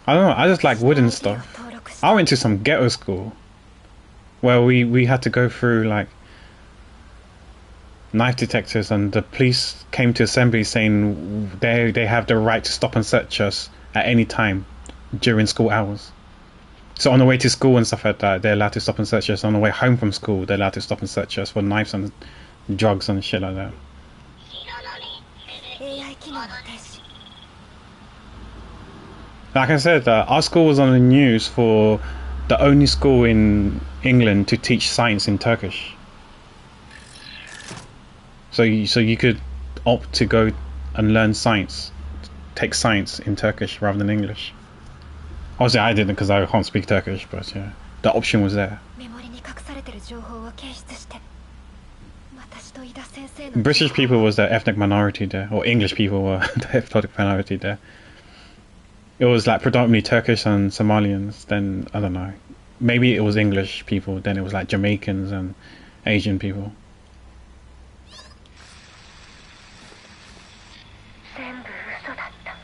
I don't know. I just like wooden stuff. I went to some ghetto school where we had to go through like knife detectors, and the police came to assembly saying they have the right to stop and search us at any time during school hours. So on the way to school and stuff like that, they're allowed to stop and search us. On the way home from school, they're allowed to stop and search us for knives and drugs and shit like that. AI 機能の停止。 Like I said, our school was on the news for the only school in England to teach science in Turkish. So you could opt to go and learn science, take science in Turkish rather than English. Obviously, I didn't because I can't speak Turkish, but yeah, the option was there. メモリに隠されてる情報を検出して。私と伊田先生の。 British people was the ethnic minority there, or English people were the ethnic minority there. It was like predominantly Turkish and Somalians. Then I don't know, maybe it was English people. Then it was like Jamaicans and Asian people. 全部嘘だった。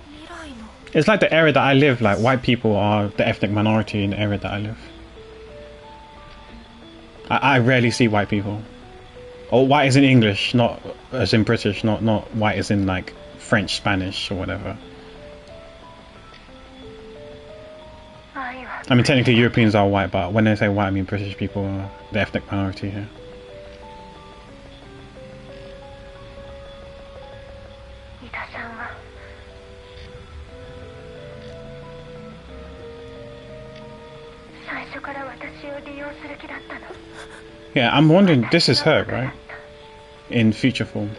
未来の。 It's like the area that I live. Like white people are the ethnic minority in the area that I live. I rarely see white people. Or white as in English, not as in British, not white as in like French, Spanish, or whatever. I mean, technically Europeans are white, but when I say white, I mean British people are the ethnic minority here. 伊田さんは。最初から私を利用する気だったの。 Yeah, I'm wondering, this is her, right? In future form. もう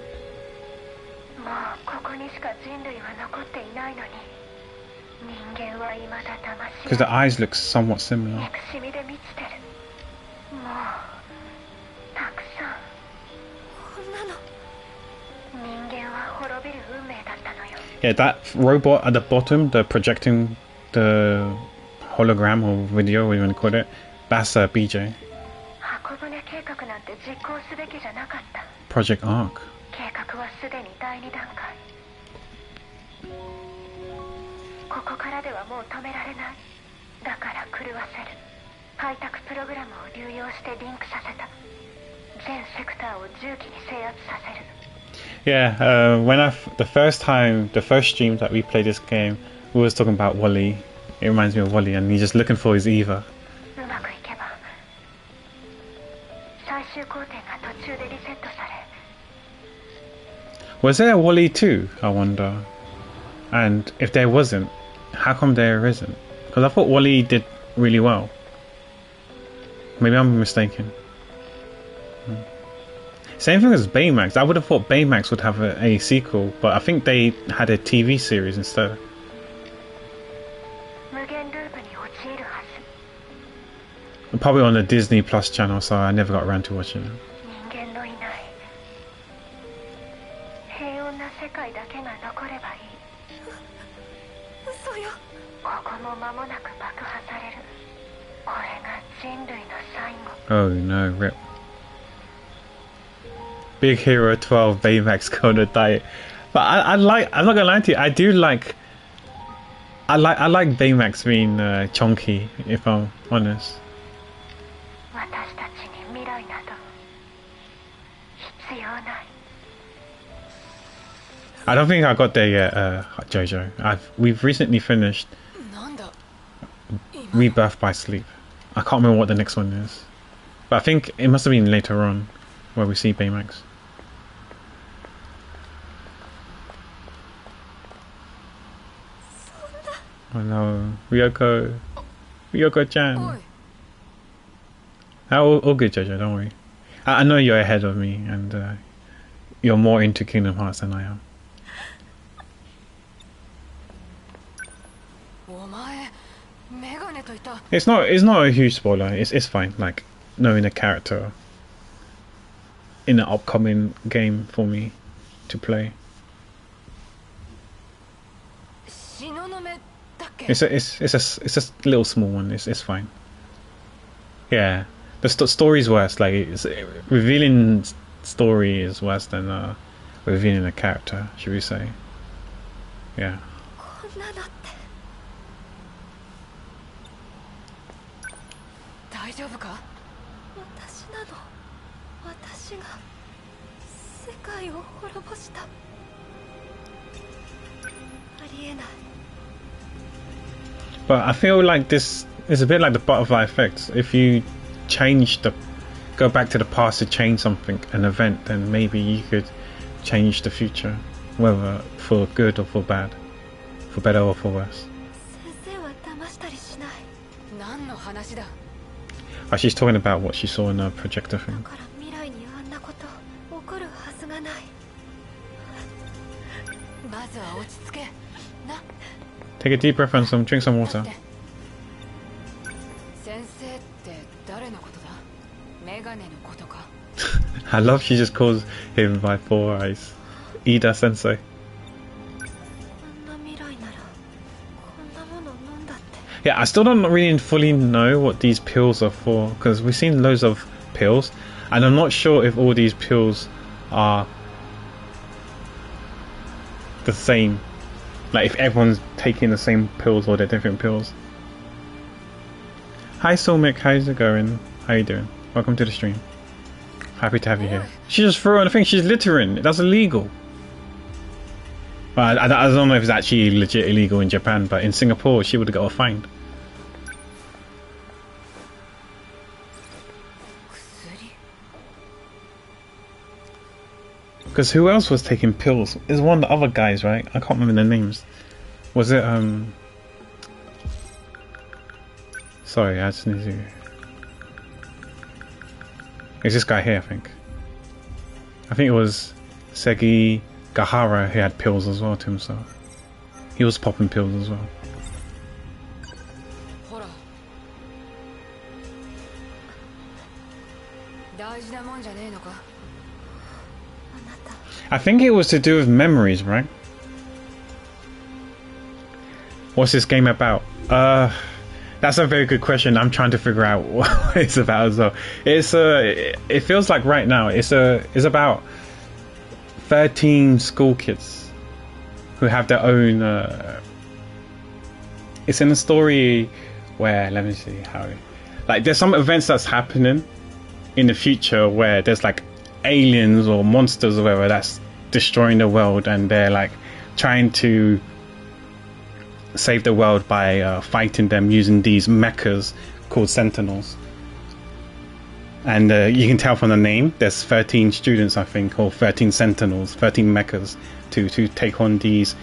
ここにしか人類は残っていないのに、人間は未だ魂 Because the eyes look somewhat similar. 憎しみで満ちてる。もうたくさん。こんなの。人間は滅びる運命だったのよ。 Yeah, that robot at the bottom, the projecting the hologram or video, what you want to call it, that's BJ. 箱舟計画なんて実行すべきじゃなかった。 Project Arc. 計画はすでに第2段階。ここからではもう止められない。だから狂わせる。開拓プログラムを流用してリンクさせた。全セクターを重機に制圧させる。 Yeah, the first stream that we played this game, we was talking about Wally. It reminds me of Wally, and he's just looking for his Eva. うまくいけば最終工程が途中でリセットされ。 Was there a Wally 2, I wonder? And if there wasn't, how come there isn't? Because I thought Wally did really well. Maybe I'm mistaken. Same thing as Baymax. I would have thought Baymax would have a sequel, but I think they had a TV series instead. Probably on the Disney Plus channel, so I never got around to watching it. 嘘よ。ここも間もなく爆破される。これが人類の最後。 Oh no, rip. Big Hero 12 Baymax gonna die. But I'm not gonna lie to you, I do like I like Baymax being chonky, if I'm honest. 私たちに未来など必要ない。 I don't think I got there yet, Jojo. We've recently finished なんだ Rebirth by Sleep. I can't remember what the next one is. But I think it must have been later on where we see Baymax. Oh no, Ryoko-chan. おい All good, Jojo, don't worry. I know you're ahead of me and you're more into Kingdom Hearts than I am. お前メガネといた It's not a huge spoiler. It's fine. Like knowing a character in an upcoming game for me to play. 東雲だっけ It's a little small one. It's fine. Yeah, the story's worse. Like revealing story is worse than revealing a character. Should we say? Yeah. こんなのって。大丈夫か私なの。私が世界を滅ぼした。ありえない。 But I feel like this is a bit like the butterfly effect. If you go back to the past to change something, an event, then maybe you could change the future, whether for good or for bad, for better or for worse. 先生は騙したりしない。何の話だ Oh, she's talking about what she saw in the projector thing. だから未来にあんなこと起こるはずがない。まずは落ち着けな Take a deep breath and drink some だ water. って先生って誰のことだメガネのことか I love she just calls him by 4 eyes. Ida Sensei. あんな未来ならこんなもの飲んだって。 Yeah, I still don't really fully know what these pills are for, because we've seen loads of pills, and I'm not sure if all these pills are the same. Like if everyone's taking the same pills or they're different pills. Hi Solmik, how's it going? How you doing? Welcome to the stream. Happy to have you here. She just threw on the thing, she's littering. That's illegal. Well, I don't know if it's actually legit illegal in Japan, but in Singapore she would have got a fine. 薬 Because who else was taking pills? It was one of the other guys, right? I can't remember their names. Was it, Sorry, I just need to... It's this guy here, I think. I think it was Segi Gahara who had pills as well to himself. He was popping pills as well. ほら大事なもんじゃねえのか I think it was to do with memories, right? What's this game about? That's a very good question. I'm trying to figure out what it's about as well. It feels like right now it's about 13 school kids who have their own. It's in a story where, let me see how. Like there's some events that's happening in the future where there's like aliens or monsters or whatever that's destroying the world, and they're like trying to save the world by fighting them using these mechas called Sentinels. And you can tell from the name there's 13 students, I think, or 13 Sentinels, 13 mechas to take on these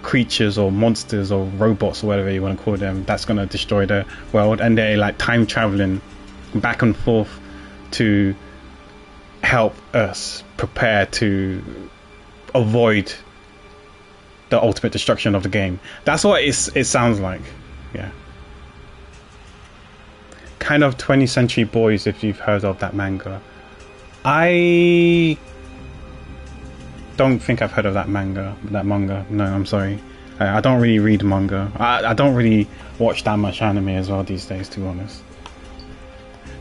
creatures or monsters or robots or whatever you want to call them that's going to destroy the world, and they're like time traveling back and forth to help us prepare to avoid the ultimate destruction of the game. That's what it sounds like. Yeah, kind of 20th Century Boys, if you've heard of that manga. I don't think I've heard of that manga. No, I'm sorry. I don't really read manga. I don't really watch that much anime as well these days, to be honest.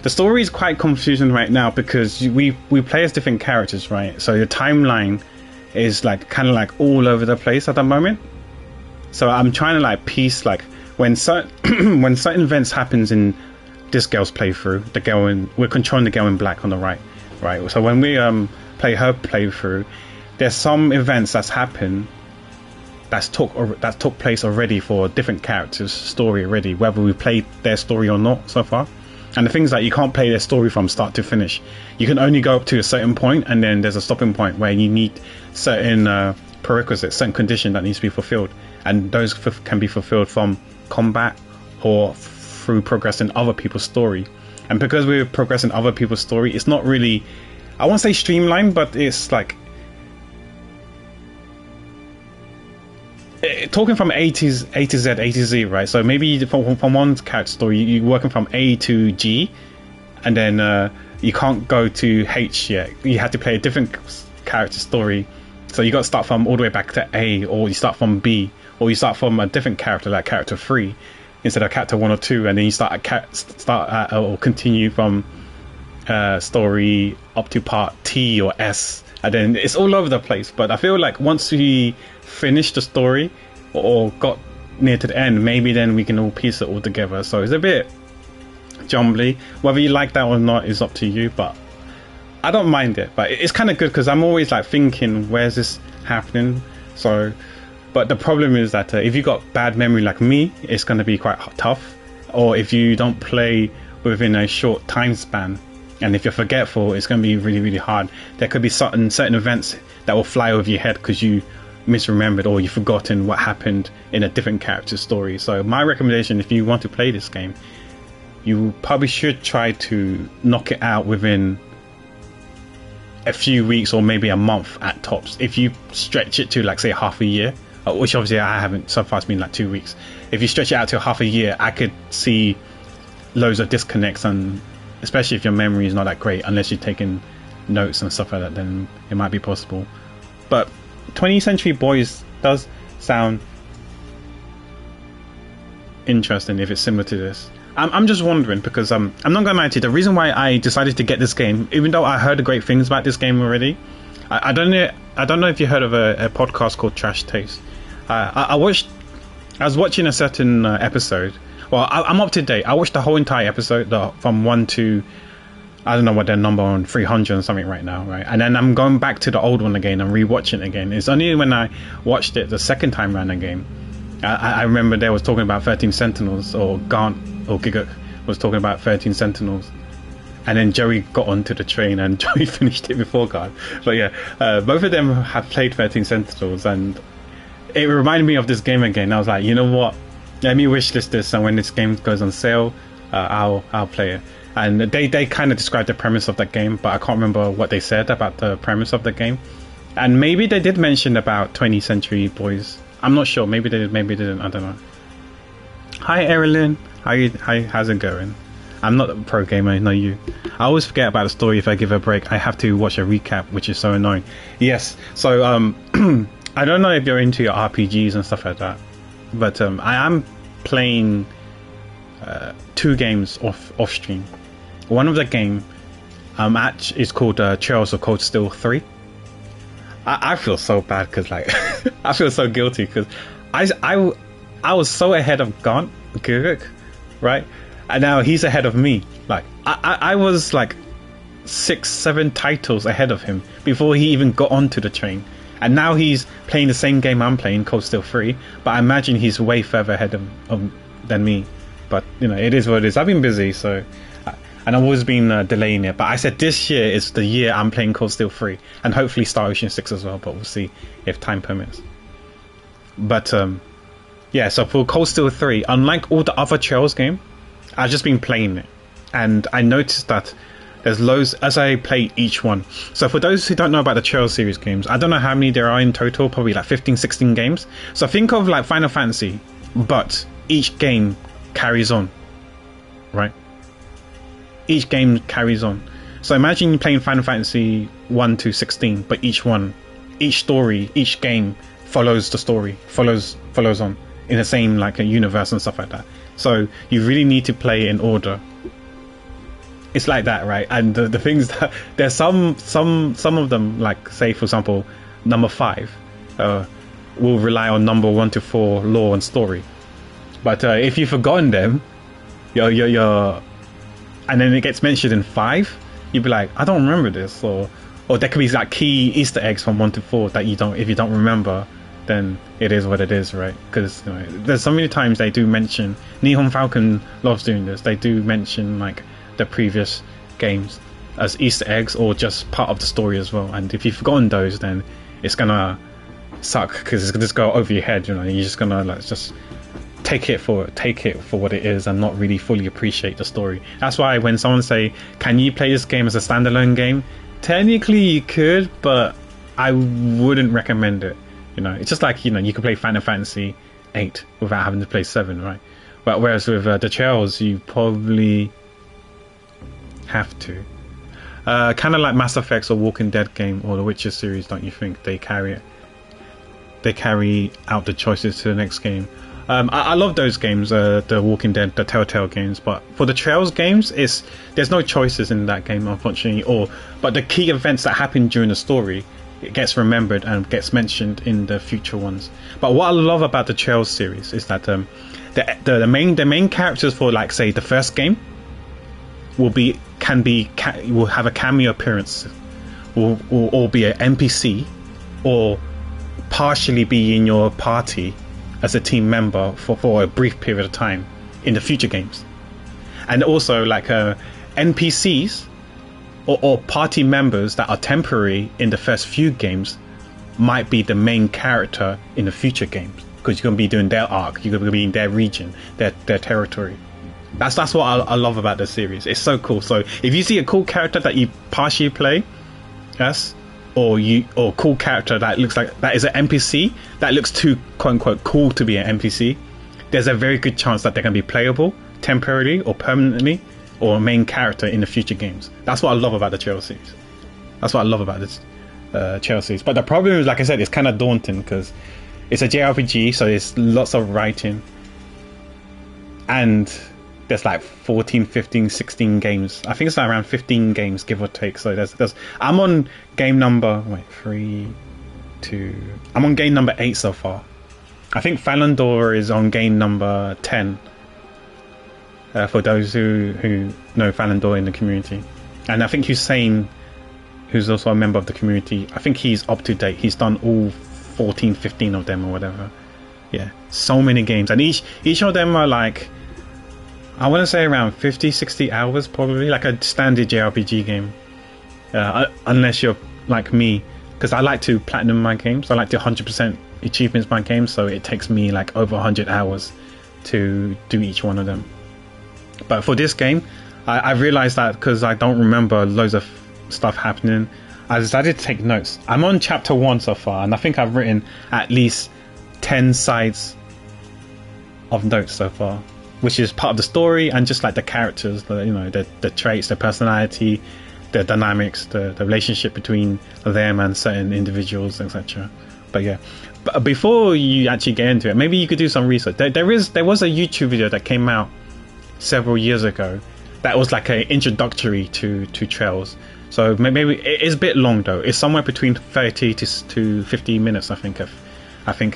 The story is quite confusing right now because we play as different characters, right? So the timeline is like kind of like all over the place at the moment. So I'm trying to like piece like when certain when certain events happens in this girl's playthrough, we're controlling the girl in black on the right. So when we play her playthrough, there's some events that's happened that took place already for different characters' story already, whether we played their story or not so far. And the things that you can't play their story from start to finish. You can only go up to a certain point, and then there's a stopping point where you need certain prerequisites, certain condition that needs to be fulfilled, and those can be fulfilled from combat or through progressing other people's story. And because we're progressing other people's story, it's not really, I won't say streamlined, but it's like talking from A to Z, A to Z, right? So maybe from one character story, you're working from A to G, and then you can't go to H yet. You have to play a different character story. So you got to start from all the way back to A, or you start from B, or you start from a different character, like character 3, instead of character 1 or 2, and then you start at or continue from story up to part T or S, and then it's all over the place. But I feel like once we finish the story or got near to the end, maybe then we can all piece it all together. So it's a bit jumbly. Whether you like that or not is up to you, but I don't mind it. But it's kind of good because I'm always like thinking, where's this happening? So, but the problem is that if you got bad memory like me, it's going to be quite tough. Or if you don't play within a short time span, and if you're forgetful, it's going to be really, really hard. There could be certain events that will fly over your head because you misremembered or you've forgotten what happened in a different character's story. So my recommendation, if you want to play this game, you probably should try to knock it out within a few weeks or maybe a month at tops. If you stretch it to like say half a year, which obviously I haven't, so far it's been like 2 weeks. If you stretch it out to half a year, I could see loads of disconnects, and especially if your memory is not that great, unless you're taking notes and stuff like that, then it might be possible. But 20th Century Boys does sound interesting if it's similar to this. I'm just wondering because I'm not gonna lie to you, the reason why I decided to get this game, even though I heard great things about this game already, I don't know if you heard of a podcast called Trash Taste. I was watching a certain episode. Well, I'm up to date. I watched the whole entire episode from 1 to, I don't know what their number on 300 or something right now, right? And then I'm going back to the old one again and rewatching it again. It's only when I watched it the second time around the game, I remember they was talking about 13 Sentinels, or Gant or Giguk was talking about 13 Sentinels. And then Joey got onto the train and Joey finished it before God. But yeah, both of them have played 13 Sentinels, and it reminded me of this game again. I was like, you know what? Let me wishlist this, and when this game goes on sale, I'll play it. And they kind of described the premise of that game, but I can't remember what they said about the premise of the game. And maybe they did mention about 20th Century Boys. I'm not sure. Maybe they did, maybe they didn't. I don't know. Hi, Erilyn. How's it going? I'm not a pro gamer, no you. I always forget about the story if I give a break. I have to watch a recap, which is so annoying. Yes, so I don't know if you're into your RPGs and stuff like that, but I am playing 2 games off stream. One of the game is called Trails of Cold Steel 3. I feel so bad because like I feel so guilty because I was so ahead of Giguk, right? And now he's ahead of me. Like I was like 6-7 titles ahead of him before he even got onto the train. And now he's playing the same game I'm playing, Cold Steel 3. But I imagine he's way further ahead than me. But you know, it is what it is. I've been busy, so and I've always been delaying it. But I said this year is the year I'm playing Cold Steel 3, and hopefully Star Ocean 6 as well. But we'll see if time permits. But yeah, so for Cold Steel 3, unlike all the other Trails game, I've just been playing it, and I noticed that there's loads as I play each one. So for those who don't know about the Trails series games, I don't know how many there are in total, probably like 15, 16 games. So think of like Final Fantasy, but each game carries on, right? Each game carries on. So imagine you playing Final Fantasy 1 to 16, but each story, each game follows the story, follows on in the same like a universe and stuff like that. So you really need to play in order. It's like that, right? And the things that there's some of them, like say for example, number 5 will rely on number 1 to 4 lore and story. But if you've forgotten them, you're and then it gets mentioned in 5, you'd be like, I don't remember this, or there could be like key Easter eggs from 1 to 4 that if you don't remember, then it is what it is, right? Because there's so many times they do mention, Nihon Falcon loves doing this, they do mention like the previous games as Easter eggs or just part of the story as well. And if you've forgotten those, then it's gonna suck because it's gonna just go over your head. You're just gonna like just take it for what it is and not really fully appreciate the story. That's why when someone say, "Can you play this game as a standalone game?" Technically, you could, but I wouldn't recommend it. It's just like you can play Final Fantasy 8 without having to play 7, right? But whereas with the Trails, you probably have to. Kind of like Mass Effects or Walking Dead game or the Witcher series, don't you think? They carry out the choices to the next game. I love those games, the Walking Dead, the Telltale games, but for the Trails games, there's no choices in that game, unfortunately. But the key events that happen during the story, it gets remembered and gets mentioned in the future ones. But what I love about the Trails series is that the main characters for like say the first game will have a cameo appearance, or be an NPC, or partially be in your party as a team member for a brief period of time in the future games. And also like NPCs or party members that are temporary in the first few games might be the main character in the future games, because you're going to be doing their arc, you're going to be in their region, their territory. That's what I love about the series. It's so cool. So if you see a cool character that you partially play as, or cool character that looks like that is an NPC that looks too quote unquote cool to be an NPC, there's a very good chance that they're going to be playable temporarily or permanently, or a main character in the future games. That's what I love about the Trail series. That's what I love about this Trail series. But the problem is, like I said, it's kind of daunting because it's a JRPG, so there's lots of writing, and there's like 14, 15, 16 games. I think it's like around 15 games, give or take. So there's I'm on game number I'm on game number 8 so far. I think Falandor is on game number 10. For those who know Falandor in the community. And I think Hussein, who's also a member of the community, I think he's up to date. He's done all 14, 15 of them or whatever. Yeah, so many games. And each of them are like, I want to say around 50, 60 hours probably, like a standard JRPG game. Unless you're like me, because I like to platinum my games. I like to 100% achievements my games, so it takes me like over 100 hours to do each one of them. But for this game, I realized that because I don't remember loads of stuff happening, I decided to take notes. I'm on chapter 1 so far, and I think I've written at least 10 sides of notes so far, which is part of the story and just like the characters, the traits, the personality, the dynamics, the relationship between them and certain individuals, etc. But yeah, but before you actually get into it, maybe you could do some research. There was a YouTube video that came out several years ago that was like an introductory to Trails. So maybe it's a bit long though. It's somewhere between 30 to 50 minutes. I think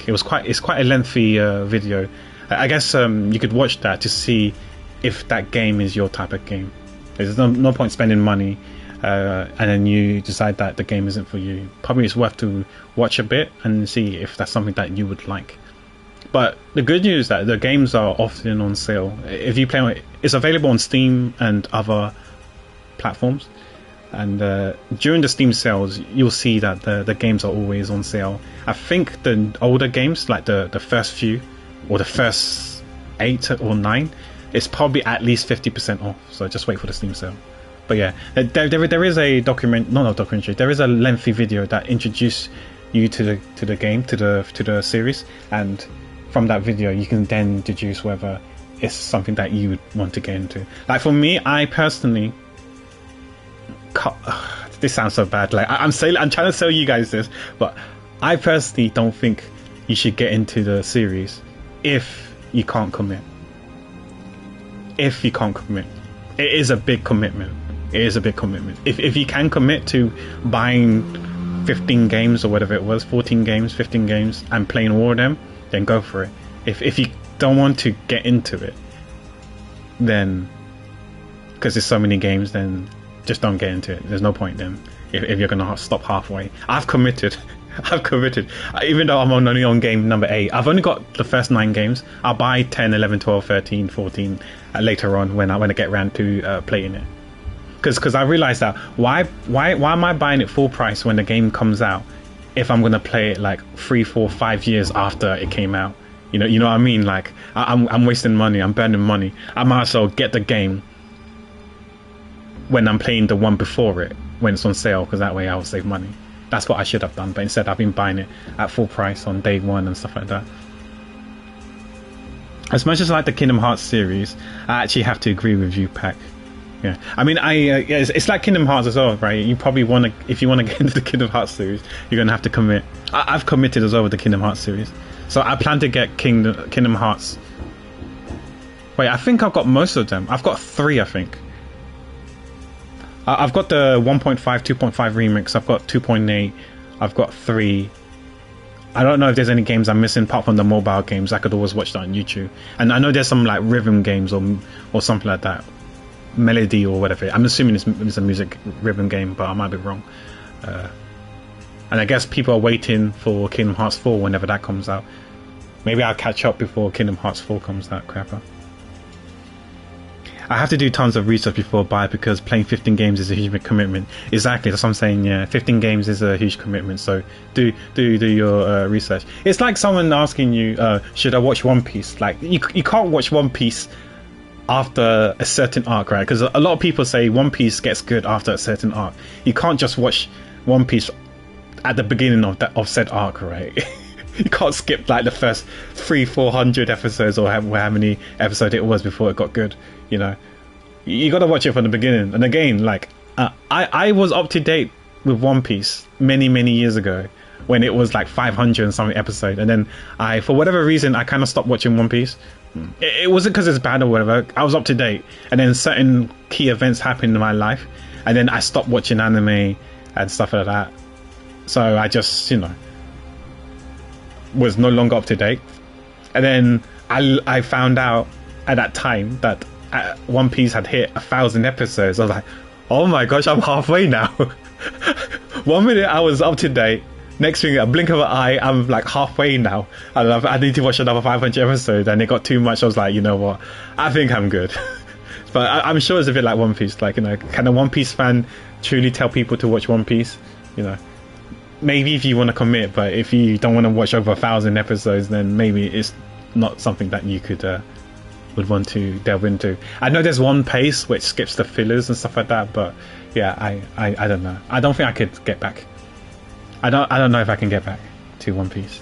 it's quite a lengthy video. I guess you could watch that to see if that game is your type of game. There's no point spending money and then you decide that the game isn't for you. Probably it's worth to watch a bit and see if that's something that you would like. But the good news is that the games are often on sale. If you play, it's available on Steam and other platforms. And during the Steam sales, you'll see that the games are always on sale. I think the older games, like the first few, or the first 8 or 9, it's probably at least 50% off. So just wait for the Steam sale. But yeah, there is a documentary. There is a lengthy video that introduces you to the game, to the series, and from that video you can then deduce whether it's something that you would want to get into. Like for me, I personally, this sounds so bad. Like I'm trying to sell you guys this, but I personally don't think you should get into the series if you can't commit. If you can't commit, it is a big commitment. It is a big commitment. If you can commit to buying 15 games or whatever it was, 14 games, 15 games, and playing all of them, then go for it. If you don't want to get into it, then, because there's so many games, then just don't get into it. There's no point then if you're gonna stop halfway. I've committed. Even though I'm only on game number 8, I've only got the first 9 games. I'll buy 10, 11, 12, 13, 14 later on when I get around to playing it. Because I realized that why am I buying it full price when the game comes out if I'm gonna play it like 3, 4, 5 years after it came out? You know what I mean? Like I'm wasting money. I'm burning money. I might as well get the game when I'm playing the one before it, when it's on sale, because that way I'll save money. That's what I should have done, but instead I've been buying it at full price on day one and stuff like that. As much as I like the Kingdom Hearts series, I actually have to agree with you, Pac. Yeah, I mean, it's like Kingdom Hearts as well, right? You probably want to, if you want to get into the Kingdom Hearts series, you're gonna have to commit. I've committed as well with the Kingdom Hearts series, so I plan to get Kingdom Hearts. Wait, I think I've got most of them. I've got 3, I think. I've got the 1.5, 2.5 remix. I've got 2.8. I've got 3. I don't know if there's any games I'm missing apart from the mobile games. I could always watch that on YouTube. And I know there's some like rhythm games or something like that, melody or whatever. I'm assuming it's a music rhythm game, but I might be wrong. And I guess people are waiting for Kingdom Hearts 4 whenever that comes out. Maybe I'll catch up before Kingdom Hearts 4 comes out. Crapper. I have to do tons of research before I buy, because playing 15 games is a huge commitment. Exactly, that's what I'm saying. Yeah, 15 games is a huge commitment. So do your research. It's like someone asking you, should I watch One Piece? Like you can't watch One Piece after a certain arc, right? Because a lot of people say One Piece gets good after a certain arc. You can't just watch One Piece at the beginning of said arc, right? You can't skip like the first 300-400 episodes or how many episodes it was before it got good. You know, you got to watch it from the beginning. And again, like I was up to date with One Piece many years ago when it was like 500 and something episode, and then for whatever reason I kind of stopped watching One Piece. It wasn't because it's bad or whatever. I was up to date, and then certain key events happened in my life, and then I stopped watching anime and stuff like that. So I just, was no longer up to date. And then I found out at that time that One Piece had hit 1,000 episodes. I was like, oh my gosh, I'm halfway now. 1 minute I was up to date, next thing, a blink of an eye, I'm like halfway now, and I need to watch another 500 episodes, and it got too much. I was like, you know what, I think I'm good. But I'm sure it's a bit like One Piece. Like, can a One Piece fan truly tell people to watch One Piece? Maybe if you want to commit, but if you don't want to watch over 1,000 episodes, then maybe it's not something that you would want to delve into. I know there's One Piece which skips the fillers and stuff like that, but yeah, I don't know. I don't think I could get back. I don't know if I can get back to One Piece.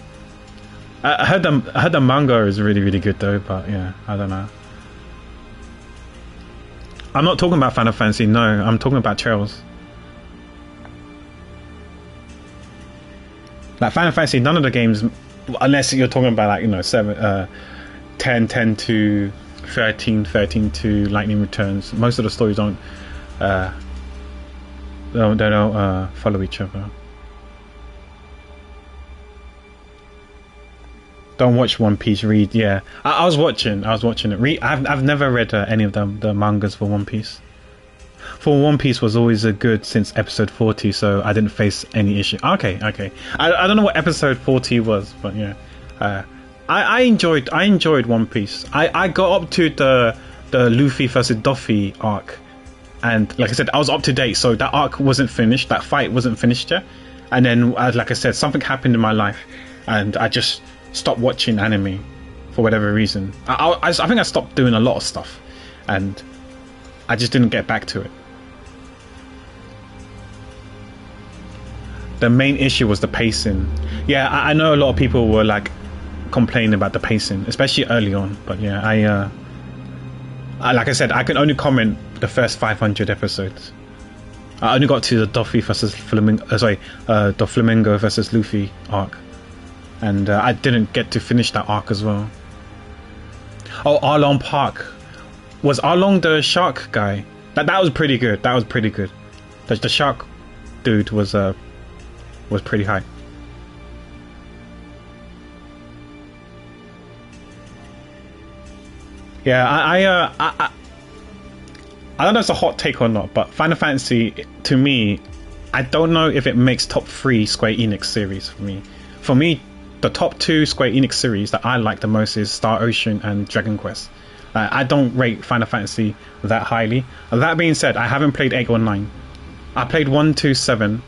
I heard the manga is really good though, but yeah, I don't know. I'm not talking about Final Fantasy, no, I'm talking about Trails. Like Final Fantasy, none of the games, unless you're talking about like 10 to 13 to Lightning Returns, most of the stories don't follow each other. Don't watch One Piece. Read, yeah. I was watching it. I've never read any of the mangas for One Piece. For One Piece was always a good since episode 40, so I didn't face any issue. Okay. I don't know what episode 40 was, but yeah. I enjoyed One Piece. I got up to the Luffy versus Doffy arc and like I said, I was up to date, so that arc wasn't finished, that fight wasn't finished yet. And then, like I said, something happened in my life, and I just stopped watching anime for whatever reason. I think I stopped doing a lot of stuff, and I just didn't get back to it. The main issue was the pacing. Yeah, I know a lot of people were like complaining about the pacing, especially early on. But yeah, I like I said, I can only comment the first 500 episodes. I only got to the Doffy versus Flamingo, the Flamingo versus Luffy arc, and I didn't get to finish that arc as well. Oh, Arlong Park. Was Arlong the shark guy? That was pretty good. That was pretty good. The shark dude was pretty high. Yeah, I don't know if it's a hot take or not, but Final Fantasy, to me, I don't know if it makes top 3 Square Enix series for me. For me, the top 2 Square Enix series that I like the most is Star Ocean and Dragon Quest. I don't rate Final Fantasy that highly. That being said, I haven't played 8 or 9. I played 1, 2, 7.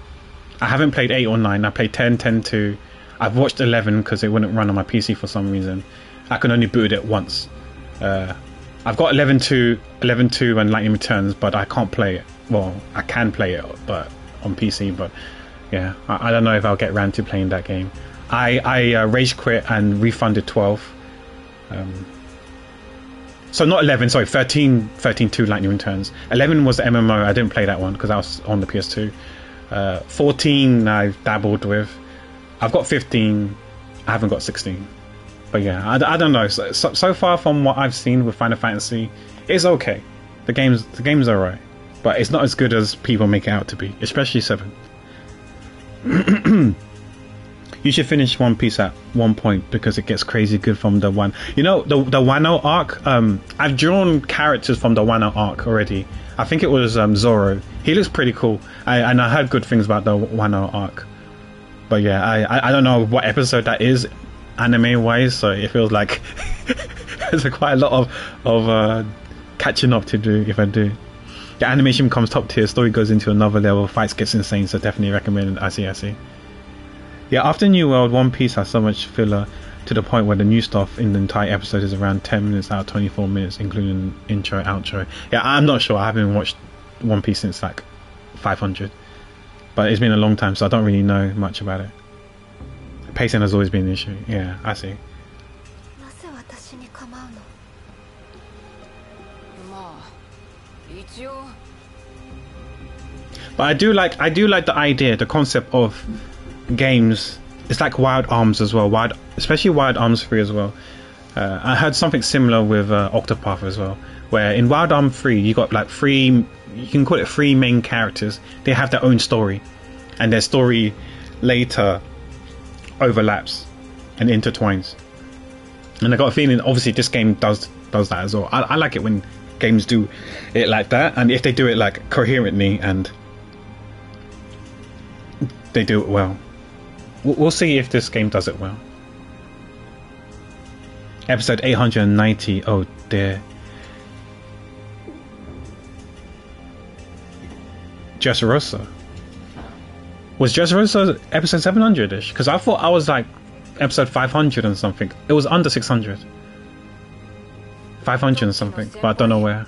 I haven't played 8 or 9. I played 10, 10, 2. I've watched 11 because it wouldn't run on my PC for some reason. I can only boot it once. I've got 11.2 and Lightning Returns, but I can't play it. Well, I can play it, but on PC. But yeah, I don't know if I'll get around to playing that game. I rage quit and refunded 12. So not 11, sorry, 13.2 Lightning Returns. 11 was the MMO. I didn't play that one because I was on the PS2. 14 I've dabbled with. I've got 15. I haven't got 16. But yeah, I don't know. So far from what I've seen with Final Fantasy, it's okay. The game's alright, but it's not as good as people make it out to be, especially 7. You should finish One Piece at one point because it gets crazy good from the one. You know, the Wano arc. I've drawn characters from the Wano arc already. I think it was Zoro. He looks pretty cool, and I heard good things about the Wano arc. But yeah, I don't know what episode that is, anime wise. So it feels like there's quite a lot of catching up to do if I do. The animation becomes top tier, story goes into another level, fights gets insane. So definitely recommend. I see. Yeah, after New World, One Piece has so much filler to the point where the new stuff in the entire episode is around 10 minutes out of 24 minutes, including intro, outro. Yeah, I'm not sure. I haven't watched One Piece since like 500. But it's been a long time, so I don't really know much about it. Pacing has always been an issue. Yeah, I see. But I do like the idea, the concept of games. It's like Wild Arms as well, especially Wild Arms 3 as well. I heard something similar with Octopath as well, where in Wild Arms 3 you got like 3, you can call it 3 main characters. They have their own story, and their story later overlaps and intertwines. And I got a feeling obviously this game does that as well. I like it when games do it like that, and if they do it like coherently and they do it well. We'll see if this game does it well. Episode 890. Oh dear. Dressrosa. Was Dressrosa episode 700-ish? Because I thought I was like episode 500 and something. It was under 600. 500 and something, but I don't know where.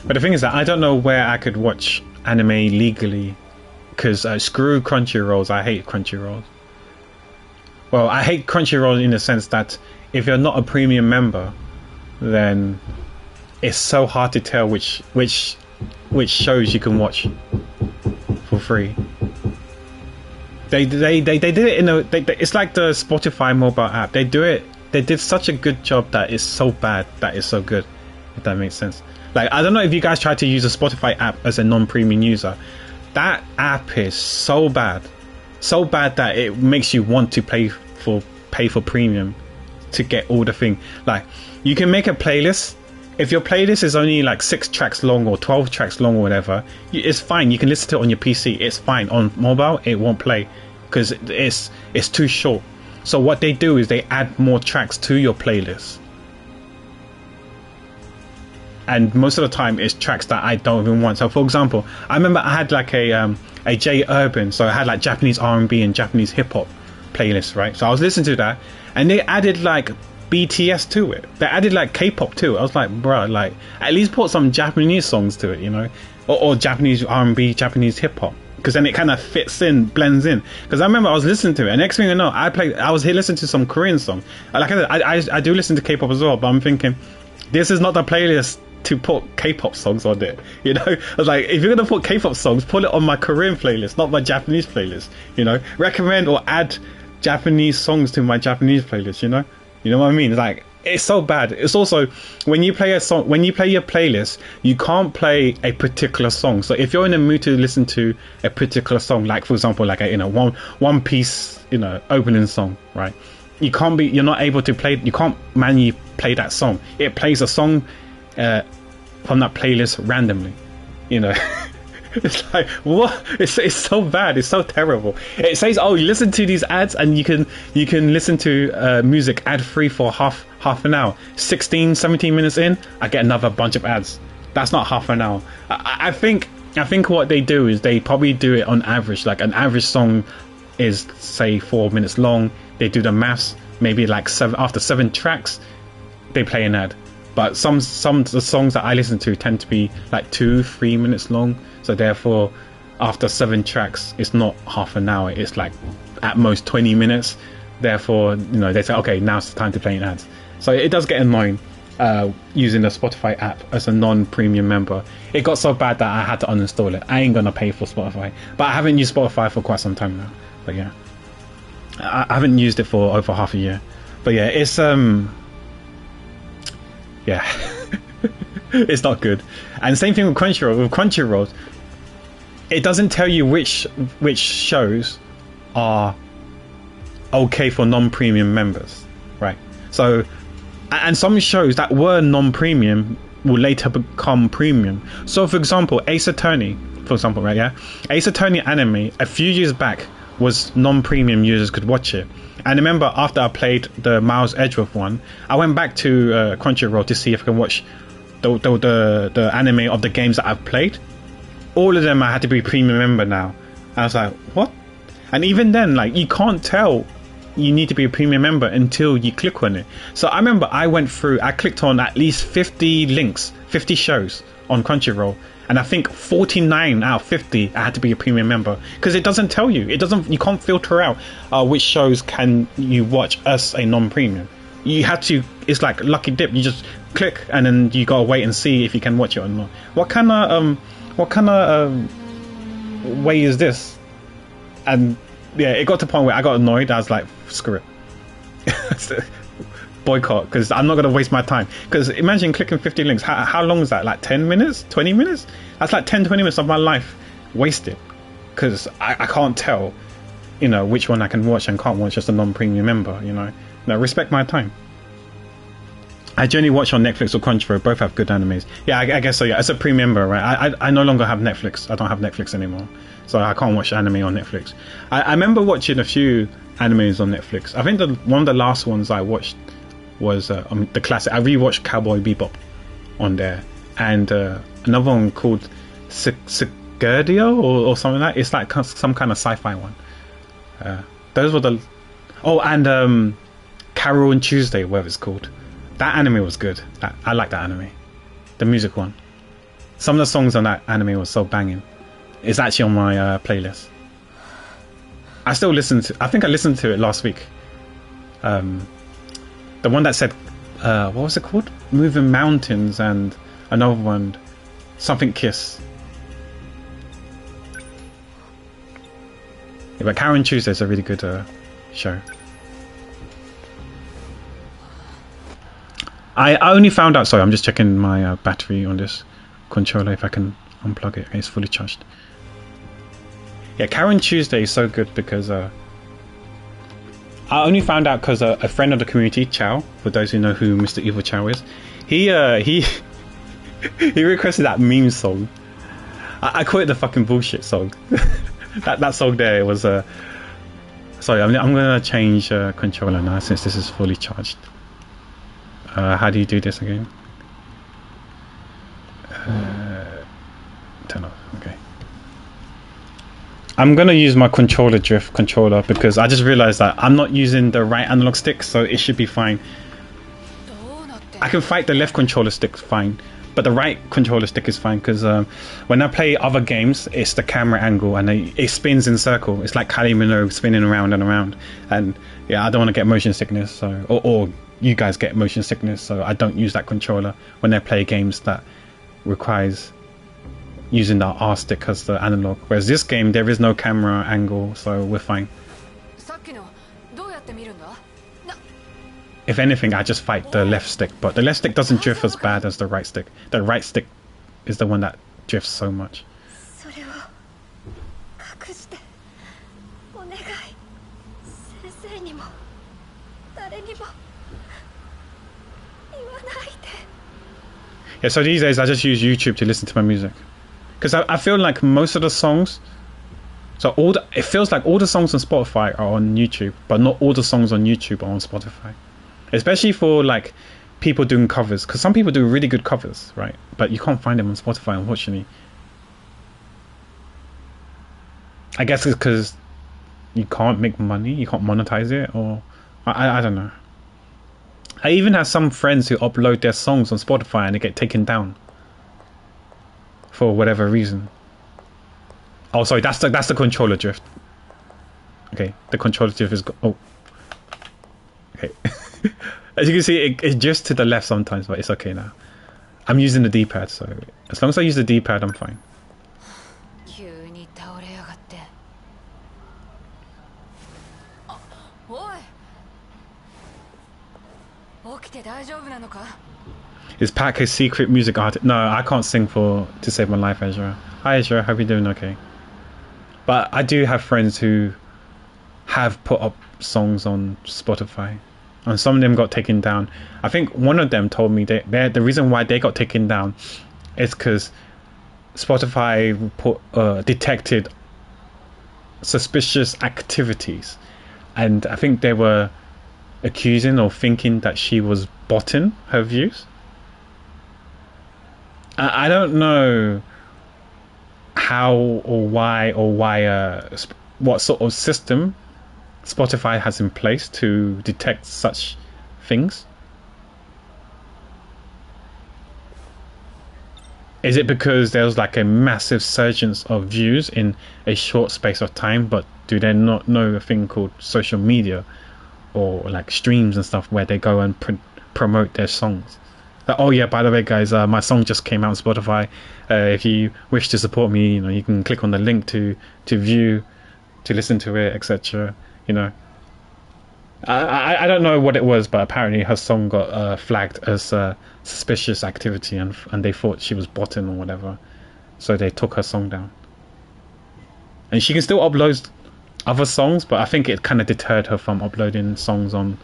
But the thing is that I don't know where I could watch anime legally, because screw Crunchyrolls. I hate Crunchyrolls. Well, I hate Crunchyroll in the sense that if you're not a premium member, then it's so hard to tell which shows you can watch for free. They did it in a. It's like the Spotify mobile app. They did such a good job that it's so bad that it's so good. If that makes sense. Like, I don't know if you guys tried to use a Spotify app as a non-premium user. That app is so bad that it makes you want to pay for premium to get all the thing. Like, you can make a playlist if your playlist is only like 6 tracks long or 12 tracks long or whatever, it's fine. You can listen to it on your PC. It's fine. On mobile, it won't play because it's too short. So what they do is they add more tracks to your playlist. And most of the time it's tracks that I don't even want. So for example, I remember I had like a J Urban, so I had like Japanese R&B and Japanese hip hop playlist, right? So I was listening to that, and they added like BTS to it. They added like K-pop too. I was like, bro, like at least put some Japanese songs to it, you know, or Japanese R&B, Japanese hip hop, because then it kind of fits in, blends in. Because I remember I was listening to it, and next thing you know, I was here listening to some Korean song. Like I said, I do listen to K-pop as well, but I'm thinking this is not the playlist to put K-pop songs on it, you know. I was like, if you're gonna put K-pop songs, put it on my Korean playlist, not my Japanese playlist, you know. Recommend or add Japanese songs to my Japanese playlist, you know what I mean? Like, it's so bad. It's also when you play a song, when you play your playlist, you can't play a particular song. So if you're in the mood to listen to a particular song, like for example, like a one piece, opening song, right? You're not able to play. You can't manually play that song. It plays a song from that playlist randomly, It's like, what? It's so bad. It's so terrible. It says, oh, you listen to these ads and you can listen to music ad free for half an hour. 16, 17 minutes in, I get another bunch of ads. That's not half an hour. I think what they do is they probably do it on average. Like an average song is say 4 minutes long. They do the maths. Maybe like after 7 tracks, they play an ad. But some of the songs that I listen to tend to be like 2-3 minutes long. So therefore, after 7 tracks, it's not half an hour. It's like at most 20 minutes. Therefore, they say, okay, now's the time to play an ads. So it does get annoying using the Spotify app as a non-premium member. It got so bad that I had to uninstall it. I ain't gonna pay for Spotify. But I haven't used Spotify for quite some time now. But yeah, I haven't used it for over half a year. But yeah, it's yeah, it's not good. And same thing with Crunchyroll. With Crunchyroll, it doesn't tell you which shows are okay for non-premium members, right? So, and some shows that were non-premium will later become premium. So, for example, Ace Attorney, right? Yeah, Ace Attorney anime a few years back was non-premium users could watch it. And remember, after I played the Miles Edgeworth one, I went back to Crunchyroll to see if I can watch the anime of the games that I've played. All of them I had to be premium member now. I was like, what? And even then, like, you can't tell you need to be a premium member until you click on it. So I remember I clicked on at least 50 links, 50 shows on Crunchyroll. And I think 49 out of 50 I had to be a premium member, because it doesn't tell you. You can't filter out which shows can you watch as a non-premium. You have to. It's like lucky dip. You just click and then you gotta wait and see if you can watch it or not. What kind of way is this? And yeah, it got to the point where I got annoyed. I was like, screw it. Boycott, because I'm not going to waste my time. Because imagine clicking 50 links. How long is that? Like 10 minutes? 20 minutes? That's like 10-20 minutes of my life wasted, because I can't tell which one I can watch and can't watch as a non-premium member. Respect my time. I generally watch on Netflix or Crunchyroll. Both have good animes. Yeah, I guess so. Yeah, as a premium member, right? I no longer have Netflix. I don't have Netflix anymore, so I can't watch anime on Netflix. I remember watching a few animes on Netflix. I think one of the last ones I watched was the classic. I rewatched Cowboy Bebop on there, and another one called Sigurdio or something like that. It's like some kind of sci-fi one. Those were the and Carol and Tuesday, whatever it's called. That anime was good. I like that anime. The music one. Some of the songs on that anime was so banging. It's actually on my playlist. I still listen to. I think I listened to it last week. The one that said, what was it called? Moving Mountains, and another one, something Kiss. Yeah, but Karen Tuesday is a really good show. I only found out. Sorry, I'm just checking my battery on this controller if I can unplug it. Okay, it's fully charged. Yeah, Karen Tuesday is so good because I only found out because a friend of the community, Chow, for those who know who Mr. Evil Chow is, he He requested that meme song. I call it the fucking bullshit song. that song there was sorry, I'm gonna change controller now since this is fully charged. How do you do this again? Turn off. Okay. I'm gonna use my controller drift controller because I just realized that I'm not using the right analog stick, so it should be fine. I can fight the left controller stick fine, but the right controller stick is fine because when I play other games, it's the camera angle and it spins in circle. It's like Kylie Minogue spinning around and around, and yeah, I don't want to get motion sickness, so or you guys get motion sickness, so I don't use that controller when I play games that requires using the R stick as the analog. Whereas this game, there is no camera angle, so we're fine. If anything, I just fight the left stick, but the left stick doesn't drift as bad as the right stick. The right stick is the one that drifts so much. Yeah, so these days I just use YouTube to listen to my music. Because I feel like most of the songs, it feels like all the songs on Spotify are on YouTube, but not all the songs on YouTube are on Spotify. Especially for like people doing covers, because some people do really good covers, right? But you can't find them on Spotify, unfortunately. I guess it's because you can't make money, you can't monetize it, or I don't know. I even have some friends who upload their songs on Spotify and they get taken down for whatever reason. Oh, sorry, that's the controller drift. Okay, the controller drift is oh. Okay. As you can see, it's just to the left sometimes, but it's okay now. I'm using the D-pad, so as long as I use the D-pad, I'm fine. Is Pack a secret music artist? No, I can't sing to save my life, Ezra. Hi Ezra, hope you're doing okay. But I do have friends who have put up songs on Spotify, and some of them got taken down. I think one of them told me that the reason why they got taken down is because Spotify detected suspicious activities, and I think they were accusing or thinking that she was botting her views. I don't know how or why what sort of system Spotify has in place to detect such things. Is it because there was like a massive surgence of views in a short space of time, but do they not know a thing called social media or like streams and stuff where they go and promote their songs? Like, oh yeah, by the way guys, my song just came out on Spotify. If you wish to support me, you can click on the link to view, to listen to it, etc. I don't know what it was, but apparently her song got flagged as suspicious activity, and they thought she was botting or whatever, so they took her song down. And she can still upload other songs, but I think it kind of deterred her from uploading songs onto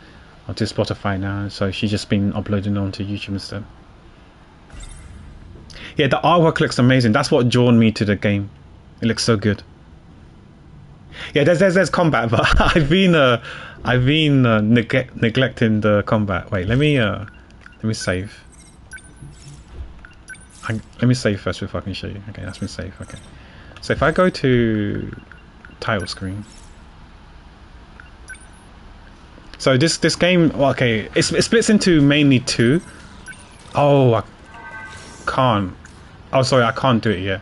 Spotify now, so she's just been uploading onto YouTube instead. Yeah, the artwork looks amazing. That's what drawn me to the game. It looks so good. Yeah, there's combat, but I've been neglecting the combat. Wait, let me save. Let me save first before I can show you. Okay, that's been saved. Okay, so if I go to title screen, so this game, okay, it splits into mainly two. Oh, I can't. Oh, sorry, I can't do it yet.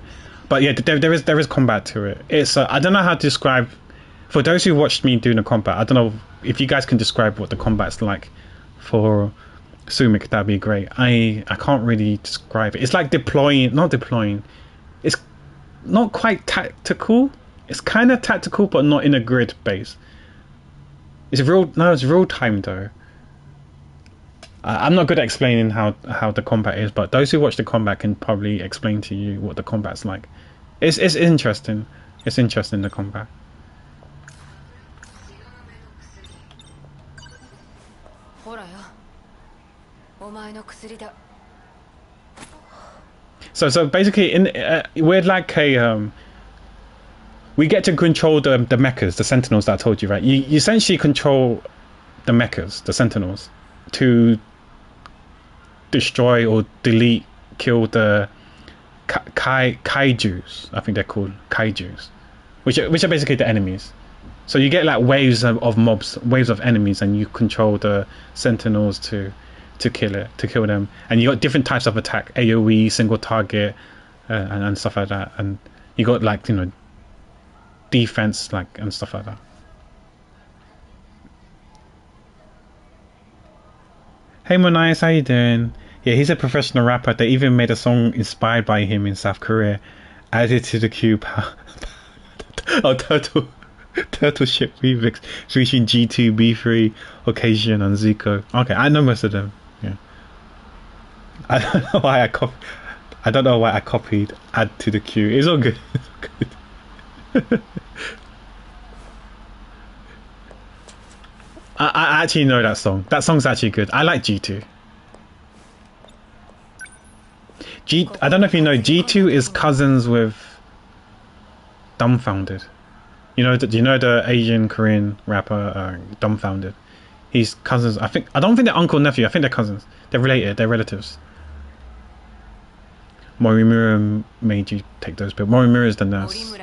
But yeah, there is combat to it. It's I don't know how to describe. For those who watched me doing the combat, I don't know if you guys can describe what the combat's like for Sumik. That'd be great. I can't really describe it. It's like not deploying. It's not quite tactical. It's kind of tactical, but not in a grid base. It's real time though. I'm not good at explaining how the combat is, but those who watch the combat can probably explain to you what the combat's like. It's interesting. It's interesting, the combat. So basically, we're like a we get to control the mechas, the Sentinels that I told you, right? You essentially control the mechas, the Sentinels, to destroy or delete, kill the kaijus. I think they're called kaijus, which are basically the enemies. So you get like waves of mobs, waves of enemies, and you control the Sentinels to kill them. And you got different types of attack: AOE, single target, and stuff like that. And you got like defense and stuff like that. Hey Monias, how you doing? Yeah, he's a professional rapper. They even made a song inspired by him in South Korea, added to the queue. Oh, Turtle Ship remix featuring G2, B3, Occasion, and Zico. Okay, I know most of them. Yeah, I don't know why I copied add to the queue. It's all good. It's all good. I actually know that song. That song's actually good. I like G2. I don't know if you know, G2 is cousins with Dumbfounded. Do you know the Asian Korean rapper Dumbfounded? He's cousins. I don't think they're uncle nephew. I think they're cousins. They're related. They're relatives. Morimura made you take those pills. Morimura is the nurse.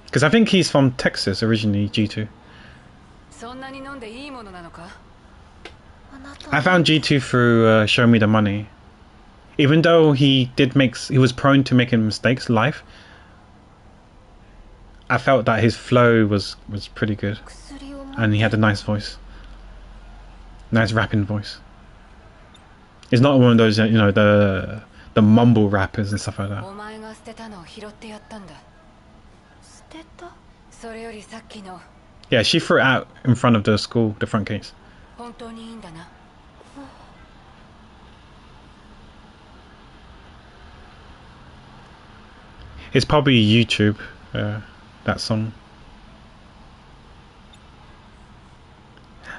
Because I think he's from Texas originally, G2. I found G2 through Show Me the Money. Even though he was prone to making mistakes live, I felt that his flow was pretty good. And he had a nice voice. Nice rapping voice. He's not one of those, the mumble rappers and stuff like that. Yeah, she threw it out in front of the school, the front gates. It's probably YouTube, that song.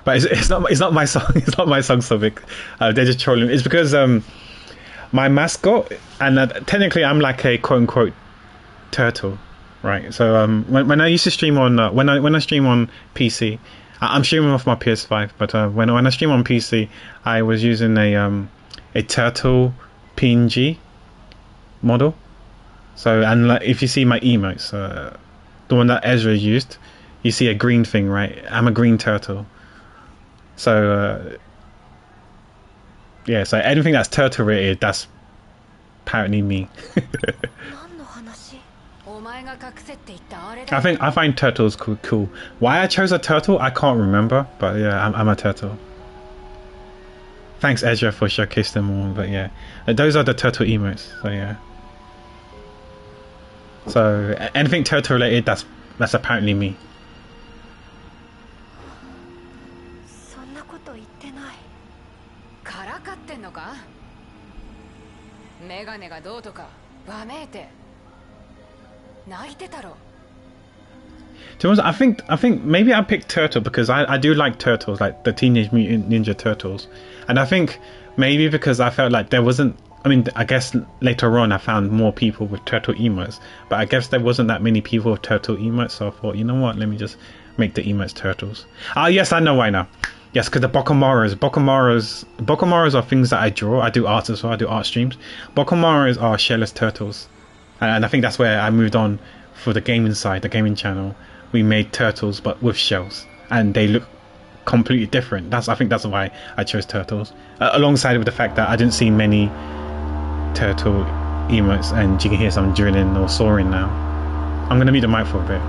But it's not my song. It's not my song, Sobik. They're just trolling. It's because my mascot, and technically I'm like a quote unquote turtle, right? So when I used to stream on when I stream on PC, I'm streaming off my PS5. But when I stream on PC, I was using a turtle PNG model. So and if you see my emotes, the one that Ezra used, you see a green thing, right? I'm a green turtle. So yeah, so anything that's turtle related, that's apparently me. I find turtles cool. Why I chose a turtle, I can't remember, but yeah, I'm a turtle. Thanks Ezra for showcasing them all, but yeah, those are the turtle emotes. So yeah. So anything turtle related, that's apparently me. To be honest, I think maybe I picked turtle because I do like turtles, like the Teenage Mutant Ninja Turtles, and I think maybe because I felt like there wasn't. I mean, I guess later on I found more people with turtle emotes, but I guess there wasn't that many people with turtle emotes, so I thought, you know what, let me just make the emotes turtles. Ah, yes, I know why now. Yes, because the Bokomaros are things that I draw. I do art as well, I do art streams. Bokomaros are shellless turtles. And I think that's where I moved on for the gaming side, the gaming channel. We made turtles, but with shells. And they look completely different. I think that's why I chose turtles. Alongside with the fact that I didn't see many turtle emotes, and you can hear some drilling or soaring now. I'm gonna mute the mic for a bit.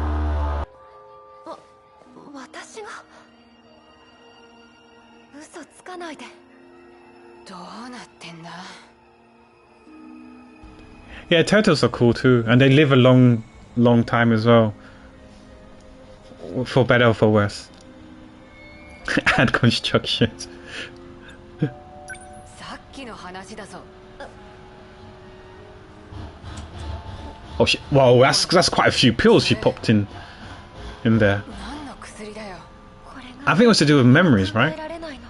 Yeah, turtles are cool too, and they live a long time as well. For better or for worse. Add constructions. Oh shit! Wow, that's quite a few pills she popped in there. I think it was to do with memories, right?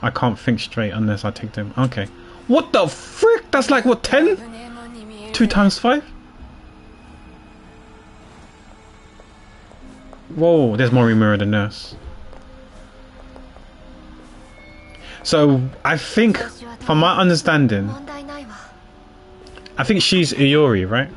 I can't think straight unless I take them. Okay. What the frick? That's like, what, 10? 2 times 5? Whoa, there's Morimura the nurse. So, I think, from my understanding, I think she's Iori, right?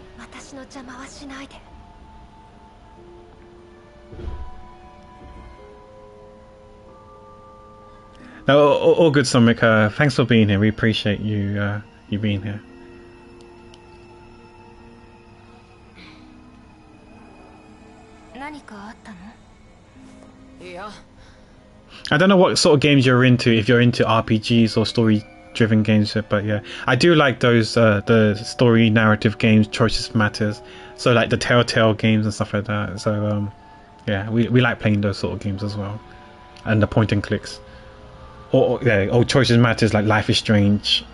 No, all good, Sonic. Thanks for being here. We appreciate you you being here. I don't know what sort of games you're into, if you're into RPGs or story-driven games, but yeah, I do like those the story narrative games, choices matters. So like the Telltale games and stuff like that. So yeah, we like playing those sort of games as well, and the point and clicks. Or yeah, or choices matters like Life is Strange,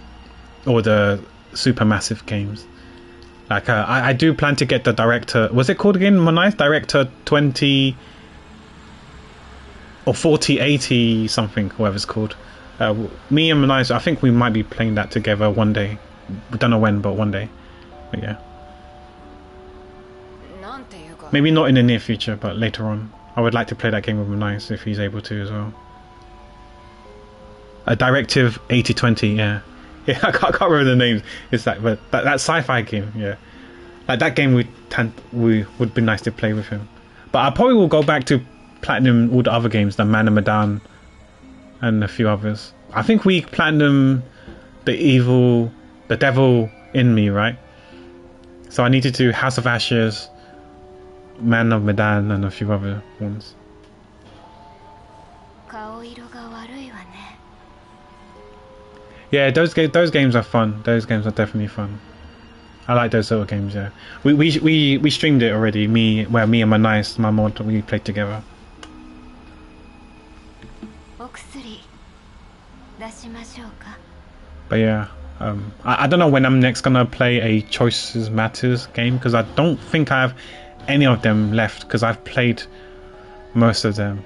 or the Supermassive games. Like I do plan to get the director. What's it called again? Monai's Director 20 or 4080 something, whatever it's called. Me and Monai, I think we might be playing that together one day. We don't know when, but one day. But yeah, maybe not in the near future, but later on. I would like to play that game with Monai if he's able to as well. A Directive 8020, yeah. Yeah, I can't remember the names. It's like, but that sci-fi game, yeah. Like that game we would be nice to play with him. But I probably will go back to platinum all the other games, the Man of Medan and a few others. I think we platinum the Devil in Me, right? So I needed to do House of Ashes, Man of Medan, and a few other ones. Yeah, those games are fun. Those games are definitely fun. I like those sort of games. Yeah, we streamed it already. Me and my mod, we played together. But yeah, I don't know when I'm next gonna play a Choices Matters game, because I don't think I have any of them left, because I've played most of them.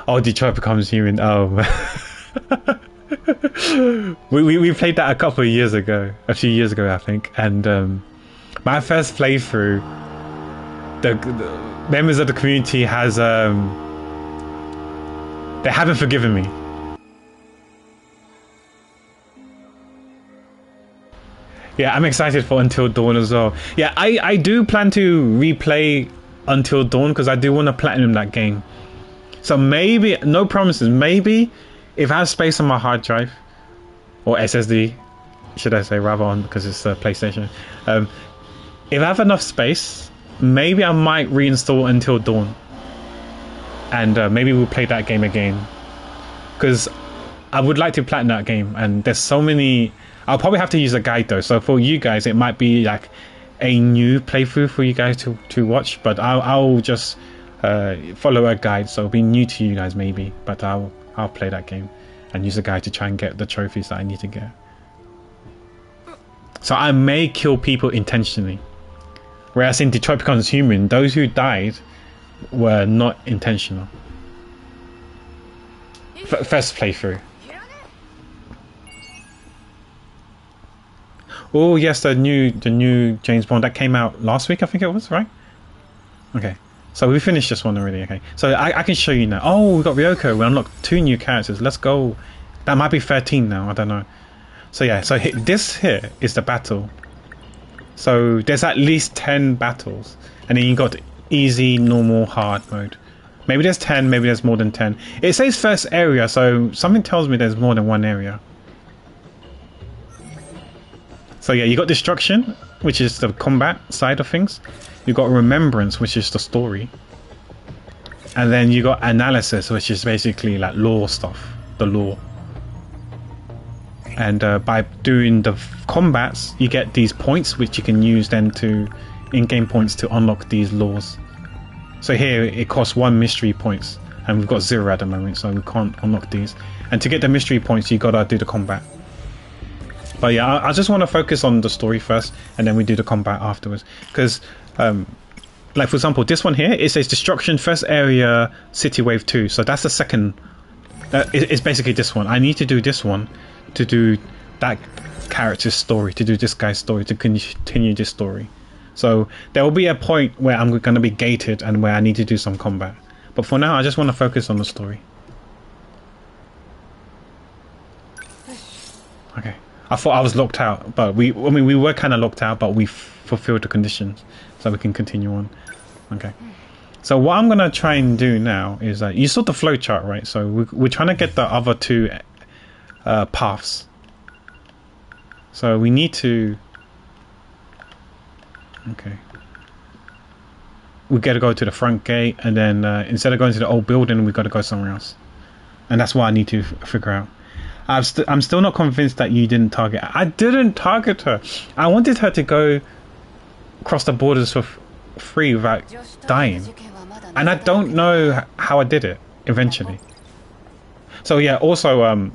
Oh, Detroit Becomes Human. Oh. we played that a few years ago I think, and my first playthrough, the members of the community has they haven't forgiven me. Yeah, I'm excited for Until Dawn as well. Yeah, I do plan to replay Until Dawn, because I do want to platinum that game. So maybe, no promises, maybe if I have space on my hard drive, or SSD, should I say, rather, on, because it's a PlayStation. If I have enough space, maybe I might reinstall Until Dawn, and maybe we'll play that game again, because I would like to platinum that game. And there's so many. I'll probably have to use a guide though, so for you guys it might be like a new playthrough for you guys to watch, but I'll just follow a guide, so it'll be new to you guys maybe, but I'll play that game and use a guide to try and get the trophies that I need to get. So I may kill people intentionally, whereas in Detroit Becomes Human, those who died were not intentional. First playthrough. Oh yes, the new James Bond that came out last week, I think it was, right? Okay, so we finished this one already. Okay, so I can show you now. Oh, we got Ryoko. We unlocked 2 new characters. Let's go. That might be 13 now. I don't know. So yeah, so this here is the battle. So there's at least 10 battles, and then you got easy, normal, hard mode. Maybe there's 10. Maybe there's more than 10. It says first area, so something tells me there's more than one area. So yeah, you got Destruction, which is the combat side of things. You got Remembrance, which is the story. And then you got Analysis, which is basically like lore stuff, the lore. And by doing the combats, you get these points, which you can use then to in-game points to unlock these lores. So here it costs 1 mystery points, and we've got 0 at the moment, so we can't unlock these. And to get the mystery points, you gotta do the combat. But yeah, I just want to focus on the story first, and then we do the combat afterwards. Because, like for example, this one here, it says Destruction, first area, City Wave 2. So that's the second It's basically this one. I need to do this one to do that character's story, to do this guy's story, to continue this story. So there will be a point where I'm going to be gated and where I need to do some combat. But for now, I just want to focus on the story. Okay. I thought I was locked out, but we were kind of locked out, but we fulfilled the conditions, so we can continue on. Okay. So what I'm going to try and do now is you saw the flowchart, right? So we're trying to get the other two paths. So we need to... Okay. We got to go to the front gate, and then instead of going to the old building, we got to go somewhere else. And that's what I need to figure out. I'm still not convinced that you didn't target her. I didn't target her. I wanted her to go across the borders for free without dying. And I don't know how I did it eventually. So yeah, also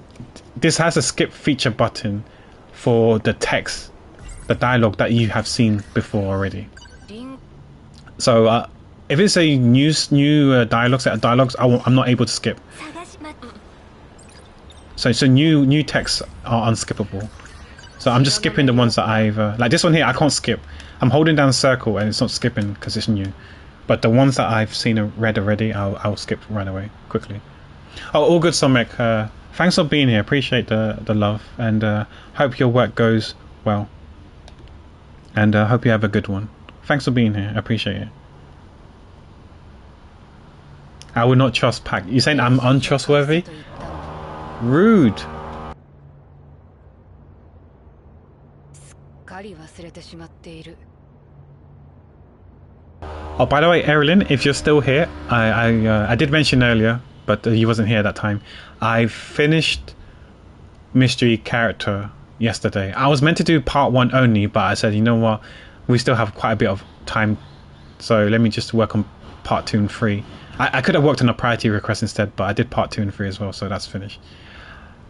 this has a skip feature button for the text, the dialogue that you have seen before already. So if it's a new dialogue set of dialogues, I'm not able to skip. So new texts are unskippable. So I'm just skipping the ones that I've like this one here. I can't skip. I'm holding down circle and it's not skipping because it's new. But the ones that I've seen and read already, I'll skip right away quickly. Oh, all good, Somek. Thanks for being here. Appreciate the love, and hope your work goes well. And hope you have a good one. Thanks for being here. I appreciate it. I will not trust Pac. You saying I'm untrustworthy? Rude. Oh, by the way, Erilyn, if you're still here, I did mention earlier, but you wasn't here at that time. I finished Mystery Character yesterday. I was meant to do part 1 only, but I said, you know what, we still have quite a bit of time, so let me just work on part 2 and 3. I could have worked on a priority request instead, but I did part 2 and 3 as well, so that's finished.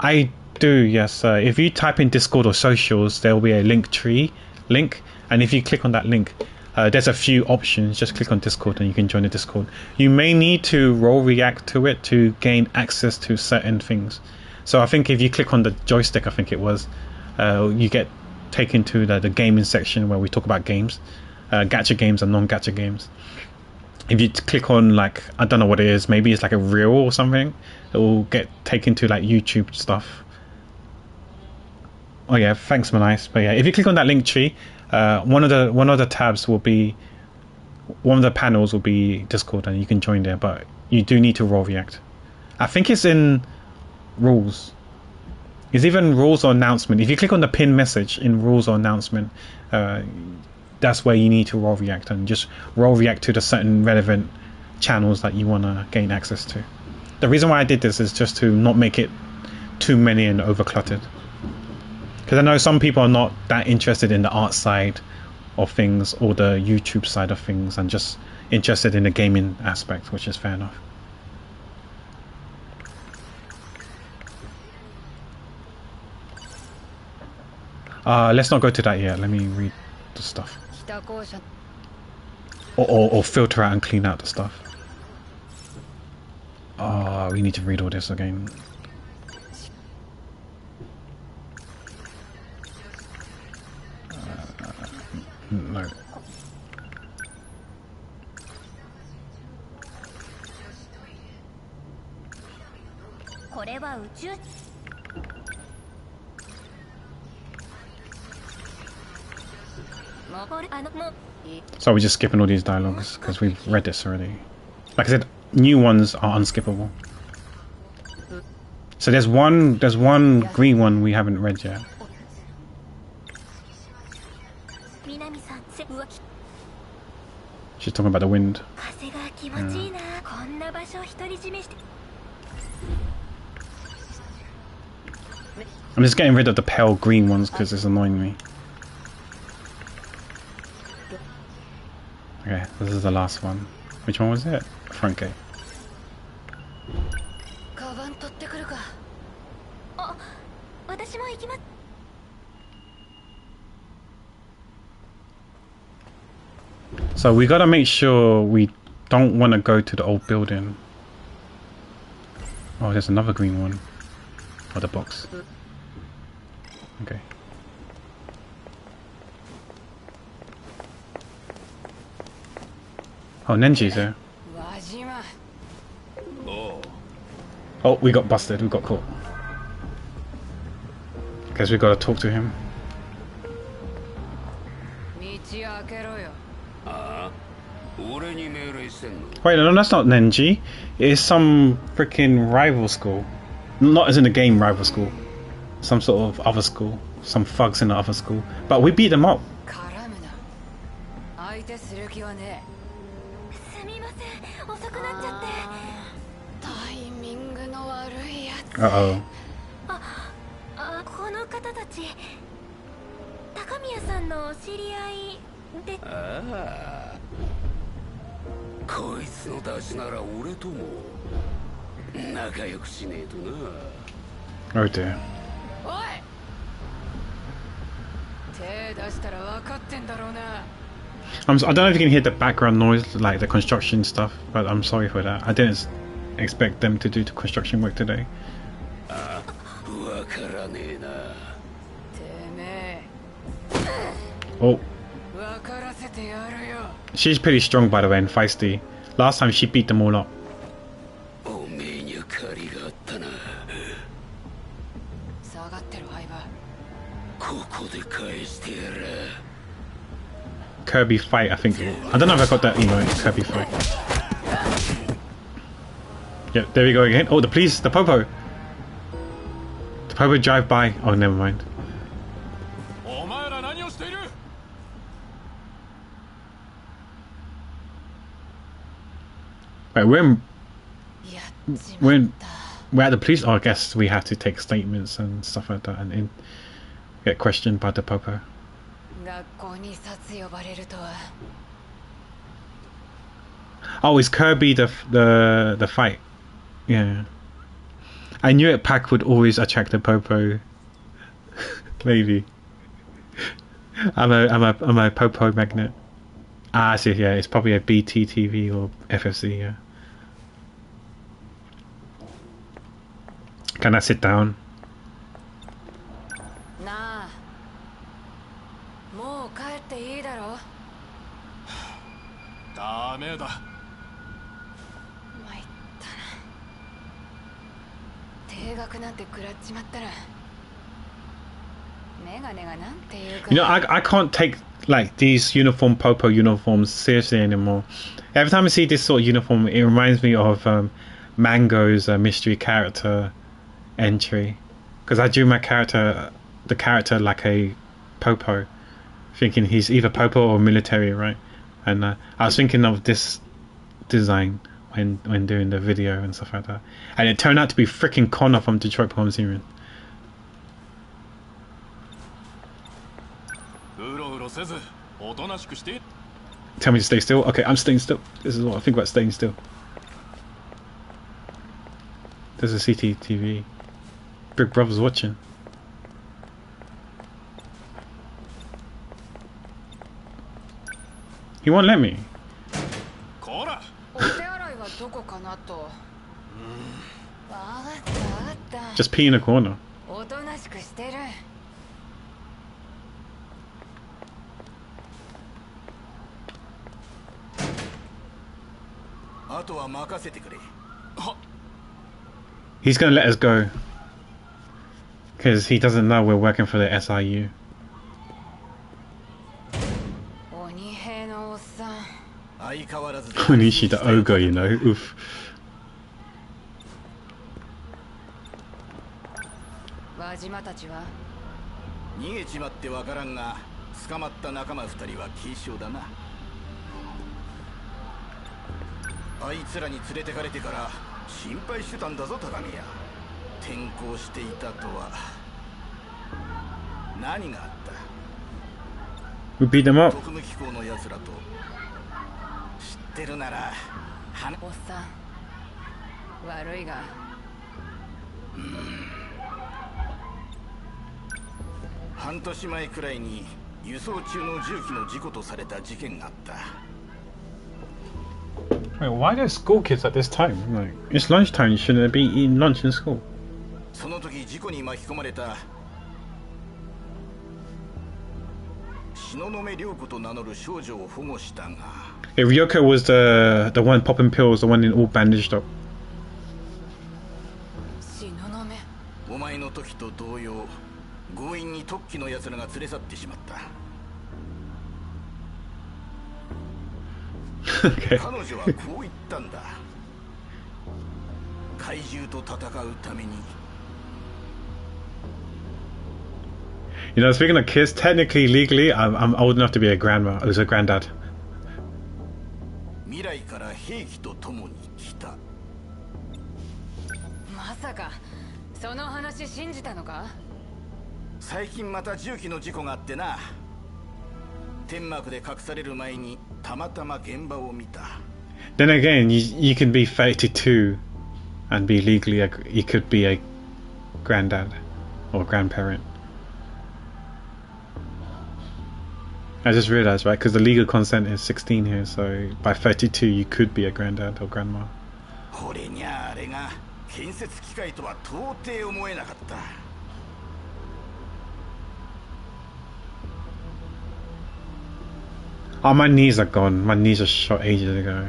I do, yes. If you type in Discord or socials, there will be a Linktree link, and if you click on that link, there's a few options. Just click on Discord and you can join the Discord. You may need to role react to it to gain access to certain things. So I think if you click on the joystick, I think it was, you get taken to the gaming section where we talk about games, gacha games and non-gacha games. If you click on, like, I don't know what it is, maybe it's like a reel or something, it will get taken to like YouTube stuff. Oh yeah, thanks Manice. But yeah, if you click on that link tree, one of the tabs will be, one of the panels will be Discord, and you can join there, but you do need to role react. I think it's in rules. It's even rules or announcement. If you click on the pin message in rules or announcement, that's where you need to role react, and just role react to the certain relevant channels that you want to gain access to. The reason why I did this is just to not make it too many and over cluttered, because I know some people are not that interested in the art side of things or the YouTube side of things, and just interested in the gaming aspect, which is fair enough. Let's not go to that yet. Let me read the stuff. Or filter out and clean out the stuff. Oh, we need to read all this again. No. So we're just skipping all these dialogues because we've read this already. Like I said, new ones are unskippable. So there's one green one we haven't read yet. She's talking about the wind. Yeah. I'm just getting rid of the pale green ones because it's annoying me. Okay, this is the last one. Which one was it? Front gate. So we gotta make sure we don't want to go to the old building. Oh, there's another green one. Oh, the box. Okay. Oh, Nenji's there. 輪島 Oh, we got busted. We got caught. Guess we gotta talk to him. 道開けろよ Wait, no, that's not Nenji. It's some freaking rival school. Not as in the game rival school. Some sort of other school. Some thugs in the other school. But we beat them up. 絡むな相手する気はねすみません遅くなっちゃってえタイミングの悪いやつ Uh-oh. この方たち高宮さんのお知り合いでこいつの出しなら俺とも仲良くしねえとな Oh dear. おい手出したら分かってんだろうな I don't know if you can hear the background noise, like the construction stuff, but I'm sorry for that. I didn't expect them to do the construction work today. わからねえなてめ Oh, え分からせてやるよ she's pretty strong, by the way, and feisty. Last time she beat them all up. おめえには借りがあったな下がってる相葉ここで返してやら Kirby fight, I think. I don't know if I got that emote. Kirby fight. Yeah, there we go again. Oh, the police, the popo. The popo drive by. Oh, never mind. お前ら何をしている Right, we're やっちま we're った we're at the police. Oh, I guess we have to take statements and stuff like that, and get questioned by the popo. 学校に札呼ばれるとは Oh, is Kirby the fight? Yeah. I knew it. Pack would always attract the popo. Maybe. I'm a popo magnet. Ah, I see. Yeah, it's probably a BT TV or FFC. Yeah. Can I sit down? なあもう帰っていいだろダメだ参ったな定額なんて食らっちまったらメガネがなんていうか You know, I can't take like these uniform popo uniforms seriously anymore. Every time I see this sort of uniform, it reminds me of Mango's mystery character entry, because I drew my the character like a popo, thinking he's either popo or military, right? And I was thinking of this design when doing the video and stuff like that, and it turned out to be freaking Connor from Detroit Become Human. うろうろせずおとなしくして Tell me to stay still. Okay, I'm staying still. This is what I think about staying still. There's a CCTV. Big Brother's watching. He won't let me. こらお手洗いはどこかなとわかったわかった Just pee in a corner. おとなしくしてるあとは任せてくれは He's gonna let us go. Because he doesn't know we're working for the SIU. 鬼兵のおっさん相変わらず Onishi the ogre, you know. Oof. 輪島たちは逃げちまってわからんが捕まった仲間二人は軽傷だなあいつらに連れてかれてから心配してたんだぞ高宮転校していたとは何があった We beat them up. 特務機構の奴らと知ってるならおっさん悪いが半年前くらいに輸送中の重機の事故とされた事件があった Wait, why are there school kids at this time? Like, it's lunchtime. Shouldn't they be eating lunch in school? その時事故に巻き込まれた東雲涼子と名乗る少女を保護したが If Yoko was the one popping pills, the one in all bandaged up. 東雲。お前の時と同様強引に特機の奴らが連れ去ってしまった Okay. 彼女はこう言ったんだ怪獣と戦うために You know, speaking of kids, technically, legally, I'm old enough to be a grandma. I was a granddad. 未来から兵器と共に来た まさかその話信じたのか？最近また重機の事故があってな天幕で隠される前にたまたま現場を見た Then again, you can be 32 and be legally, you could be a granddad or grandparent. I just realized, right, because the legal consent is 16 here, so by 32 you could be a granddad or grandma. 俺にゃあれが建設機械とは到底思えなかった Oh, my knees are gone. My knees are shot ages ago.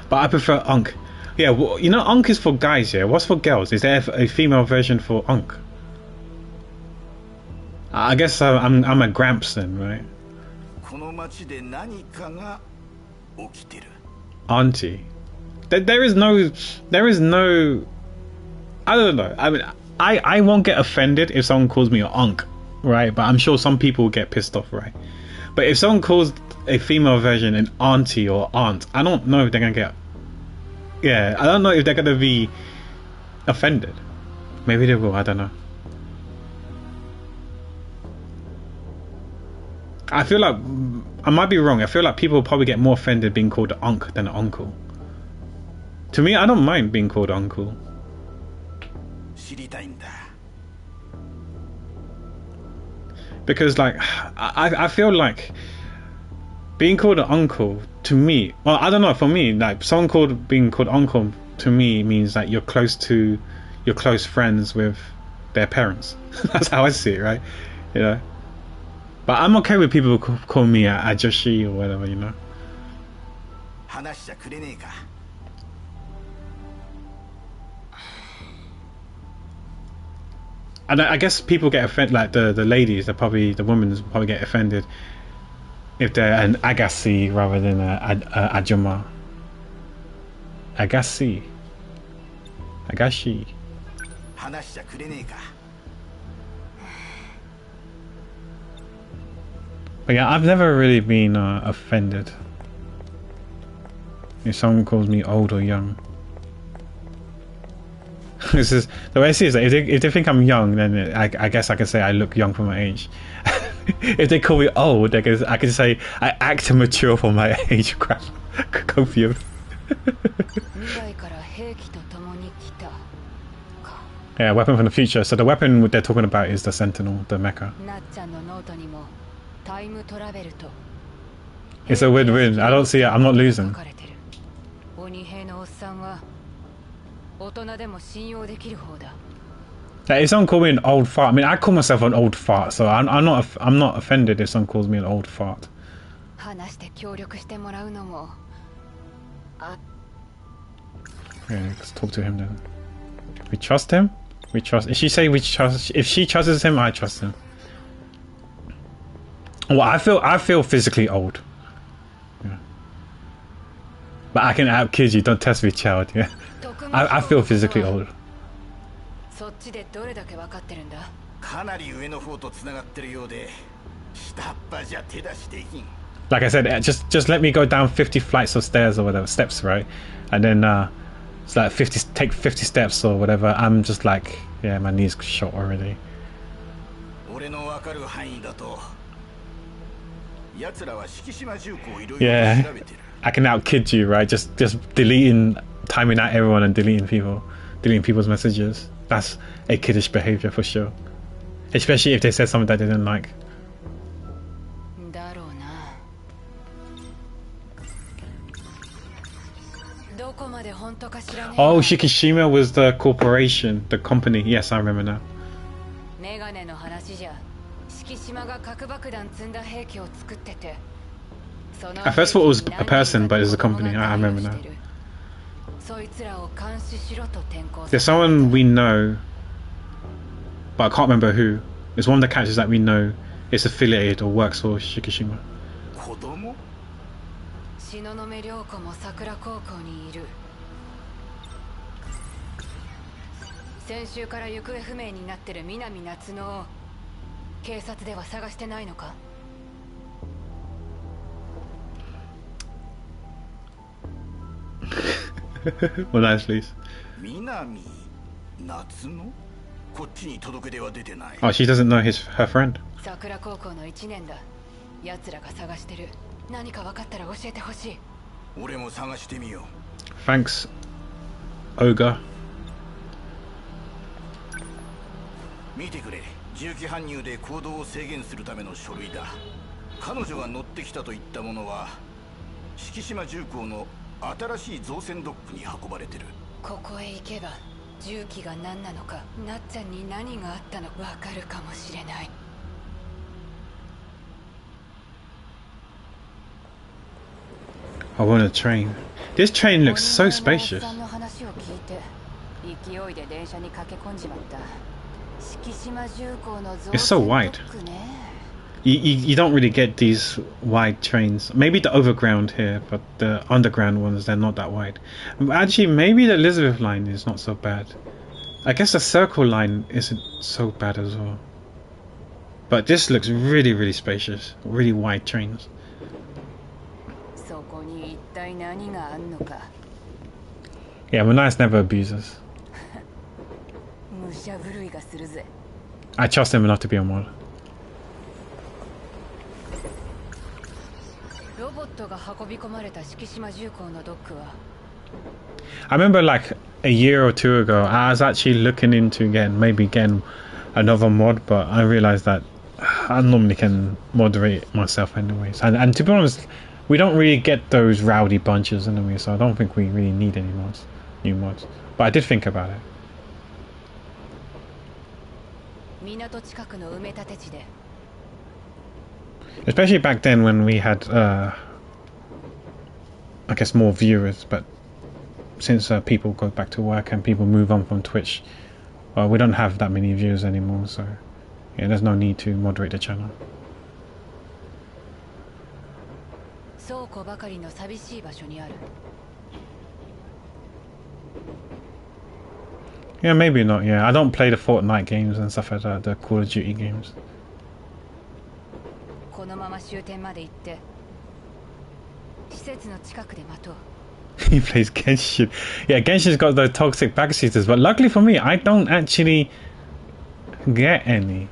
But I prefer Unk. Yeah, well, you know, Unk is for guys, yeah? What's for girls? Is there a female version for Unk? I guess I'm a Gramps then, right? この町で何かが起きてる Auntie. There is no... I don't know. I mean, I won't get offended if someone calls me an Unk, right? But I'm sure some people will get pissed off, right? But if someone calls a female version an auntie or aunt, I don't know if they're gonna get... Yeah, I don't know if they're gonna be offended. Maybe they will, I don't know. I feel like... I might be wrong. I feel like people will probably get more offended being called an unk than an uncle. To me, I don't mind being called uncle. 知りたいんだ Because, like, I feel like being called an uncle, to me... Well, I don't know, for me, like, being called uncle, to me, means that you're close friends with their parents. That's how I see it, right? You know? But I'm okay with people who call me a Ajoshi or whatever, you know? 話しちゃくれねえか And I guess people get offended, like the ladies, the women will probably get offended if they're an Agassi rather than a Ajuma. Agassi. Agashi. 話しちゃくれねえか But yeah, I've never really been offended if someone calls me old or young. This is the way I see it. Is that if they think I'm young, then I guess I can say I look young for my age. If they call me old, I can say I act mature for my age. Crap, confused. Yeah, weapon from the future. So the weapon they're talking about is the Sentinel, the mecha. It's a win-win. I don't see it. I'm not losing. Like, if someone called me an old fart, I mean, I call myself an old fart, so I'm not offended if someone calls me an old fart. Yeah, let's talk to him then. We trust him. We trust. If she trusts him, I trust him. Well, I feel physically old. Yeah. But I can out-kid you. Don't test me, child. Yeah. I feel physically old. かなり上の方とつながってるようで下っ端じゃ手出しできん Like I said, just let me go down 50 flights of stairs or whatever, steps, right? And then it's like take 50 steps or whatever. I'm just like, yeah, my knee's shot already. 俺のわかる範囲だと奴らは敷島重工をいろいろ Yeah, 調べてる I can out-kid you, right? Just timing out everyone and deleting people's messages. That's a kiddish behavior for sure. Especially if they said something that they didn't like. Oh, Shikishima was the corporation, the company. Yes, I remember now. メガネの話じゃ、敷島が核爆弾積んだ兵器を作ってて、その I first thought it was a person, but it's a company. I remember now. そいつらを監視しろと転校さ There's せた。 someone we know, but I can't remember who. It's one of the characters that we know is affiliated or works for Shikishima. 子供？東雲涼子も桜高校にいる。先週から行方不明になってる南夏乃を警察では探してないのか？ Well, nice, please. 南夏の？こっちに届け出は出てない。 Oh, she doesn't know her friend. 桜高校の1年だ。奴らが探してる。何か分かったら教えてほしい。俺も探してみよ Thanks, Ogre. う。見てくれ。重機搬入で行動を制限するための書類だ。彼女が乗ってきたと言ったものは敷島重工の新しい造船ドックに運ばれてる。ここへ行けば重機が何なのか、なっちゃんに何があったのか分かるかもしれない。 I want a train. This train looks so spacious. さんの話を聞いて勢いで電車に駆け込んじまった。敷島重工の造 It's so 船ド wide. ックね。 You don't really get these wide trains. Maybe the overground here, but the underground ones, they're not that wide. Actually, maybe the Elizabeth line is not so bad. I guess the circle line isn't so bad as well. But this looks really, really spacious. Really wide trains. そこに一体何があんのか。 Yeah, Manias never abuses. 武者震いがするぜ。 I trust him enough to be a mod. ロボットが運び込まれた敷島重工のドックは I remember like a year or two ago, I was actually looking into maybe getting another mod, but I realized that I normally can moderate myself anyways. And to be honest, we don't really get those rowdy bunches anyway, so I don't think we really need any new mods. But I did think about it. 港近くの埋め立て地で Especially back then when we had, I guess, more viewers, but since people go back to work and people move on from Twitch, we don't have that many viewers anymore, so yeah, there's no need to moderate the channel. 倉庫ばかりの寂しい場所にある。 Yeah, maybe not, yeah. I don't play the Fortnite games and stuff like that, the Call of Duty games. このまま終点まで行って施設の近くで待とう。 He plays Genshin. Yeah, Genshin's got those toxic backseaters, but luckily for me, I don't actually get any.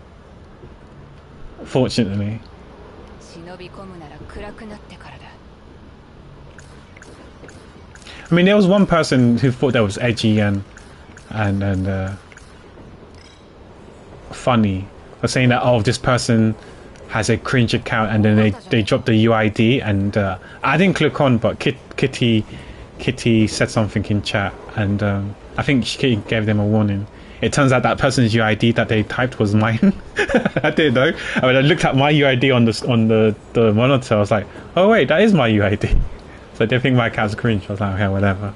Fortunately. 忍び込むなら暗くなってからだ。 I mean, there was one person who thought that was edgy and funny, for saying that, oh, this person has a cringe account, and then they dropped the UID, and I didn't click on, but Kitty said something in chat, and I think Kitty gave them a warning. It turns out that person's UID that they typed was mine. I didn't know. I mean, I looked at my UID on the monitor. I was like, oh wait, that is my UID. So they think my account's cringe. I was like, okay, whatever.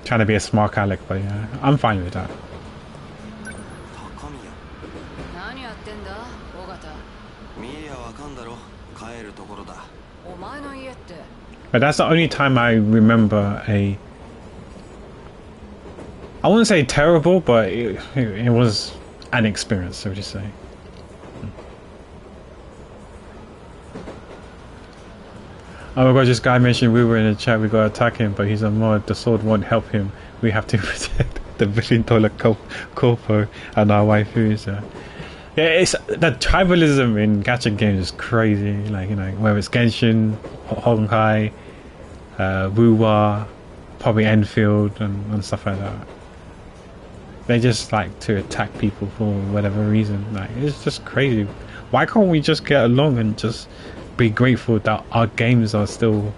Trying to be a smart aleck, but yeah, I'm fine with that. 何やってんだ、尾形。見えやわかんだろ。帰るところだ。お前の家って。 But that's the only time I remember I wouldn't say terrible, but it was an experience, so to say. Oh my god, this guy mentioned we were in a chat, we gotta attack him, but he's a mod, the sword won't help him. We have to protect the $1 billion corpo and our waifus. Yeah, it's the tribalism in gacha games is crazy. Like, you know, whether it's Genshin, Honkai, Wuwa, probably Enfield and stuff like that. They just like to attack people for whatever reason. Like, it's just crazy. Why can't we just get along and just be grateful that our games are still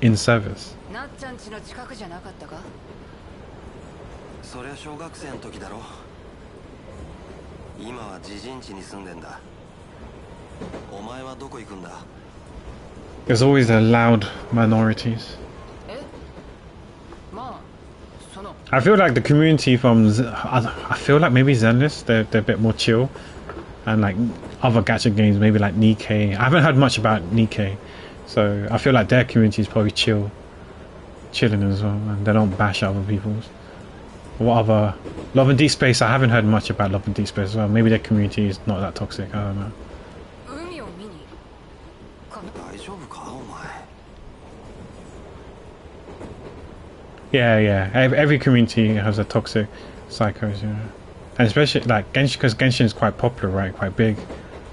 in service? なっちゃん家の近くじゃなかったか？そりゃ小学生の時だろ。今は自陣地に住んでんだ。お前はどこ行くんだ？ There's always a loud minorities. え？まあ、その I feel like the community from I feel like maybe Zenless they're a bit more chill, and like other gacha games maybe like Nikkei. I haven't heard much about Nikkei, so I feel like their community is probably chilling as well, and they don't bash other people's. What other Love and Deep Space? I haven't heard much about Love and Deep Space as well. Maybe their community is not that toxic. I don't know. 海を見に大丈夫かお前。 Yeah. Every community has a toxic psychos, yeah. And especially like Genshin, because Genshin is quite popular, right? Quite big,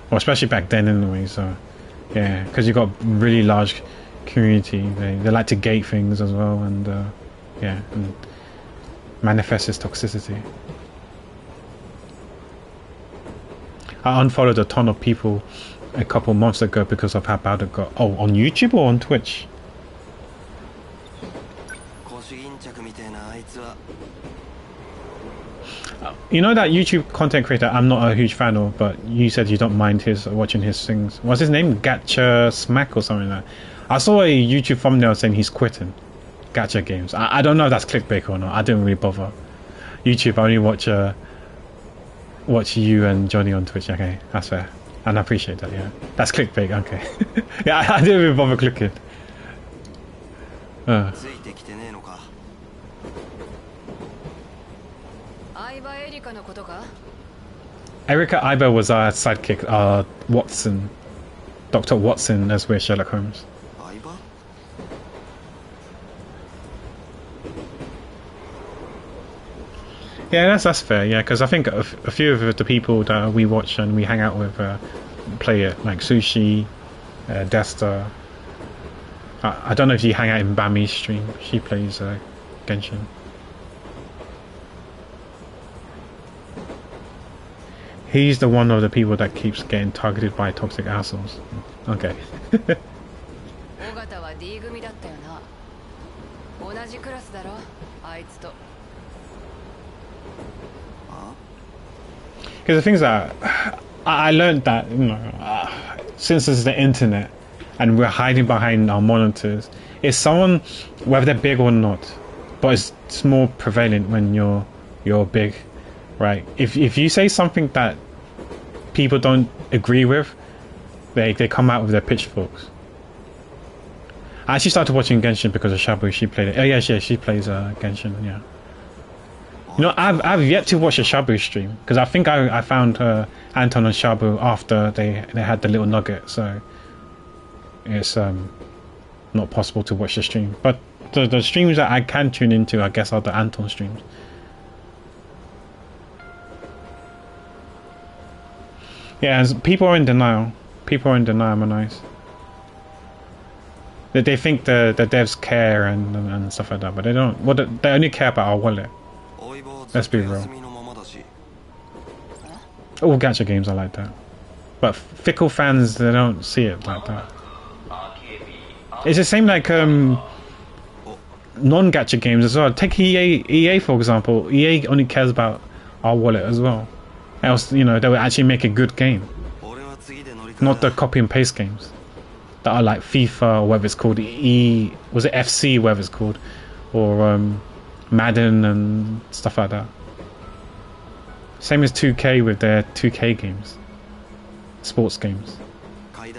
well, especially back then anyway. So yeah, because you got really large community. They like to gate things as well, and yeah, and manifest its toxicity. I unfollowed a ton of people a couple months ago because of how bad it got. Oh, on YouTube or on Twitch? You know that YouTube content creator I'm not a huge fan of, but you said you don't mind watching his things. What's his name? Gacha Smack or something like that. I saw a YouTube thumbnail saying he's quitting gacha games. I don't know if that's clickbait or not. I didn't really bother. YouTube, I only watch you and Johnny on Twitch. Okay, that's fair. And I appreciate that, yeah. That's clickbait, okay. Yeah, I didn't even bother clicking. Erika Iba was our sidekick, Watson. Dr. Watson, as we're Sherlock Holmes. Yeah, that's fair, yeah, because I think a few of the people that we watch and we hang out with play it, like Sushi, Desta. I don't know if you hang out in Bami's stream. She plays Genshin. He's the one of the people that keeps getting targeted by toxic assholes. Okay. Because the things that I learned that, you know, since this is the internet and we're hiding behind our monitors, it's someone, whether they're big or not, but it's more prevalent when you're big, right? If you say something that people don't agree with, they come out with their pitchforks. I actually started watching Genshin because of Shabu. She played it. Oh yeah, she plays Genshin. Yeah. You know, I've yet to watch a Shabu stream because I think I found Anton and Shabu after they had the little nugget, so it's not possible to watch the stream. But the streams that I can tune into, I guess, are the Anton streams. Yeah, people are in denial. People are in denial, Manice. They think the devs care and stuff like that, but they don't. Well, they only care about our wallet. Let's be real. All gacha games are like that, but fickle fans, they don't see it like that. It's the same like non-gacha games as well. Take EA for example. EA only cares about our wallet as well. Else, you know, they would actually make a good game, not the copy and paste games that are like FIFA or whatever it's called. Was it FC, whatever it's called, or Madden and stuff like that. Same as 2K with their 2K games, sports games. I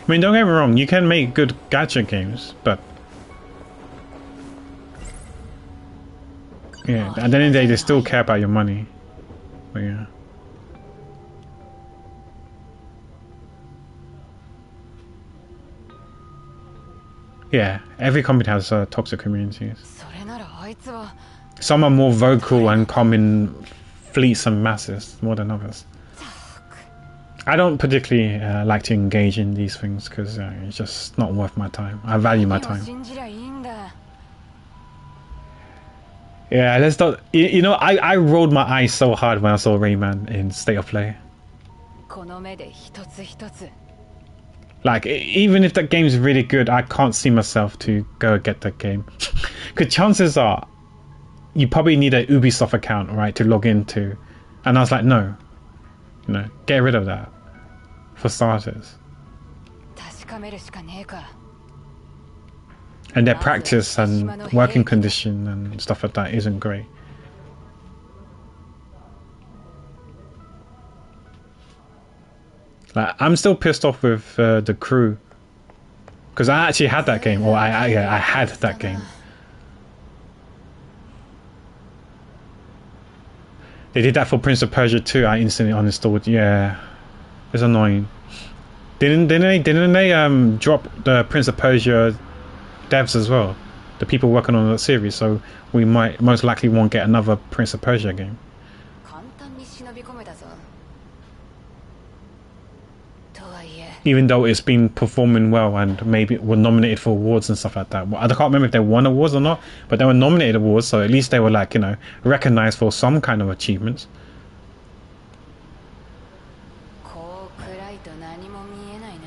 mean, don't get me wrong, you can make good gacha games, but yeah, at the end of the day, they still care about your money. But yeah. Yeah, every company has toxic communities. Some are more vocal and come in fleets and masses more than others. I don't particularly like to engage in these things because it's just not worth my time. I value my time. Yeah, let's not. You know, I rolled my eyes so hard when I saw Rayman in State of Play. この目で一つ一つ Like, even if that game's really good, I can't see myself to go get that game. Because chances are, you probably need a Ubisoft account, right, to log into. And I was like, no. You know, get rid of that. For starters. 確かめるしかねえか And their practice and working condition and stuff like that isn't great. Like, I'm still pissed off with the crew. Because I actually had that game. Or I had that game. They did that for Prince of Persia 2. I instantly uninstalled. Yeah, it's annoying. Didn't they drop the Prince of Persia devs as well? The people working on that series. So we might most likely won't get another Prince of Persia game. 簡単に忍び込めたぞとはいえ Even though it's been performing well and maybe were nominated for awards and stuff like that. Well, I can't remember if they won awards or not, but they were nominated awards, so at least they were like, you know, recognized for some kind of achievements. こう暗いと何も見えないな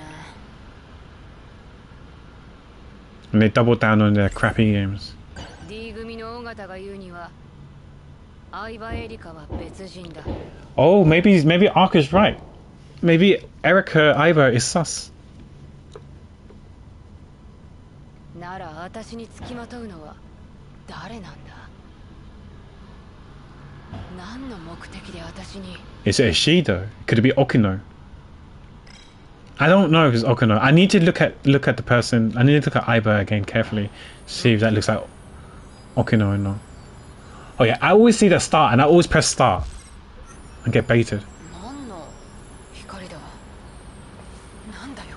And they doubled down on their crappy games. D 組の尾形が言うには相葉エリカは別人だ Oh, maybe Ark is right. Maybe Erica Iva is sus. なら私に付きまとうのは誰なんだ何の目的で私に Is it a she though? Could it be Okino? I don't know if it's Okino. I need to look at the person. I need to look at Iva again carefully, see if that looks like Okino or not. Oh yeah, I always see the start and I always press start and get baited. 何の光だなんだよ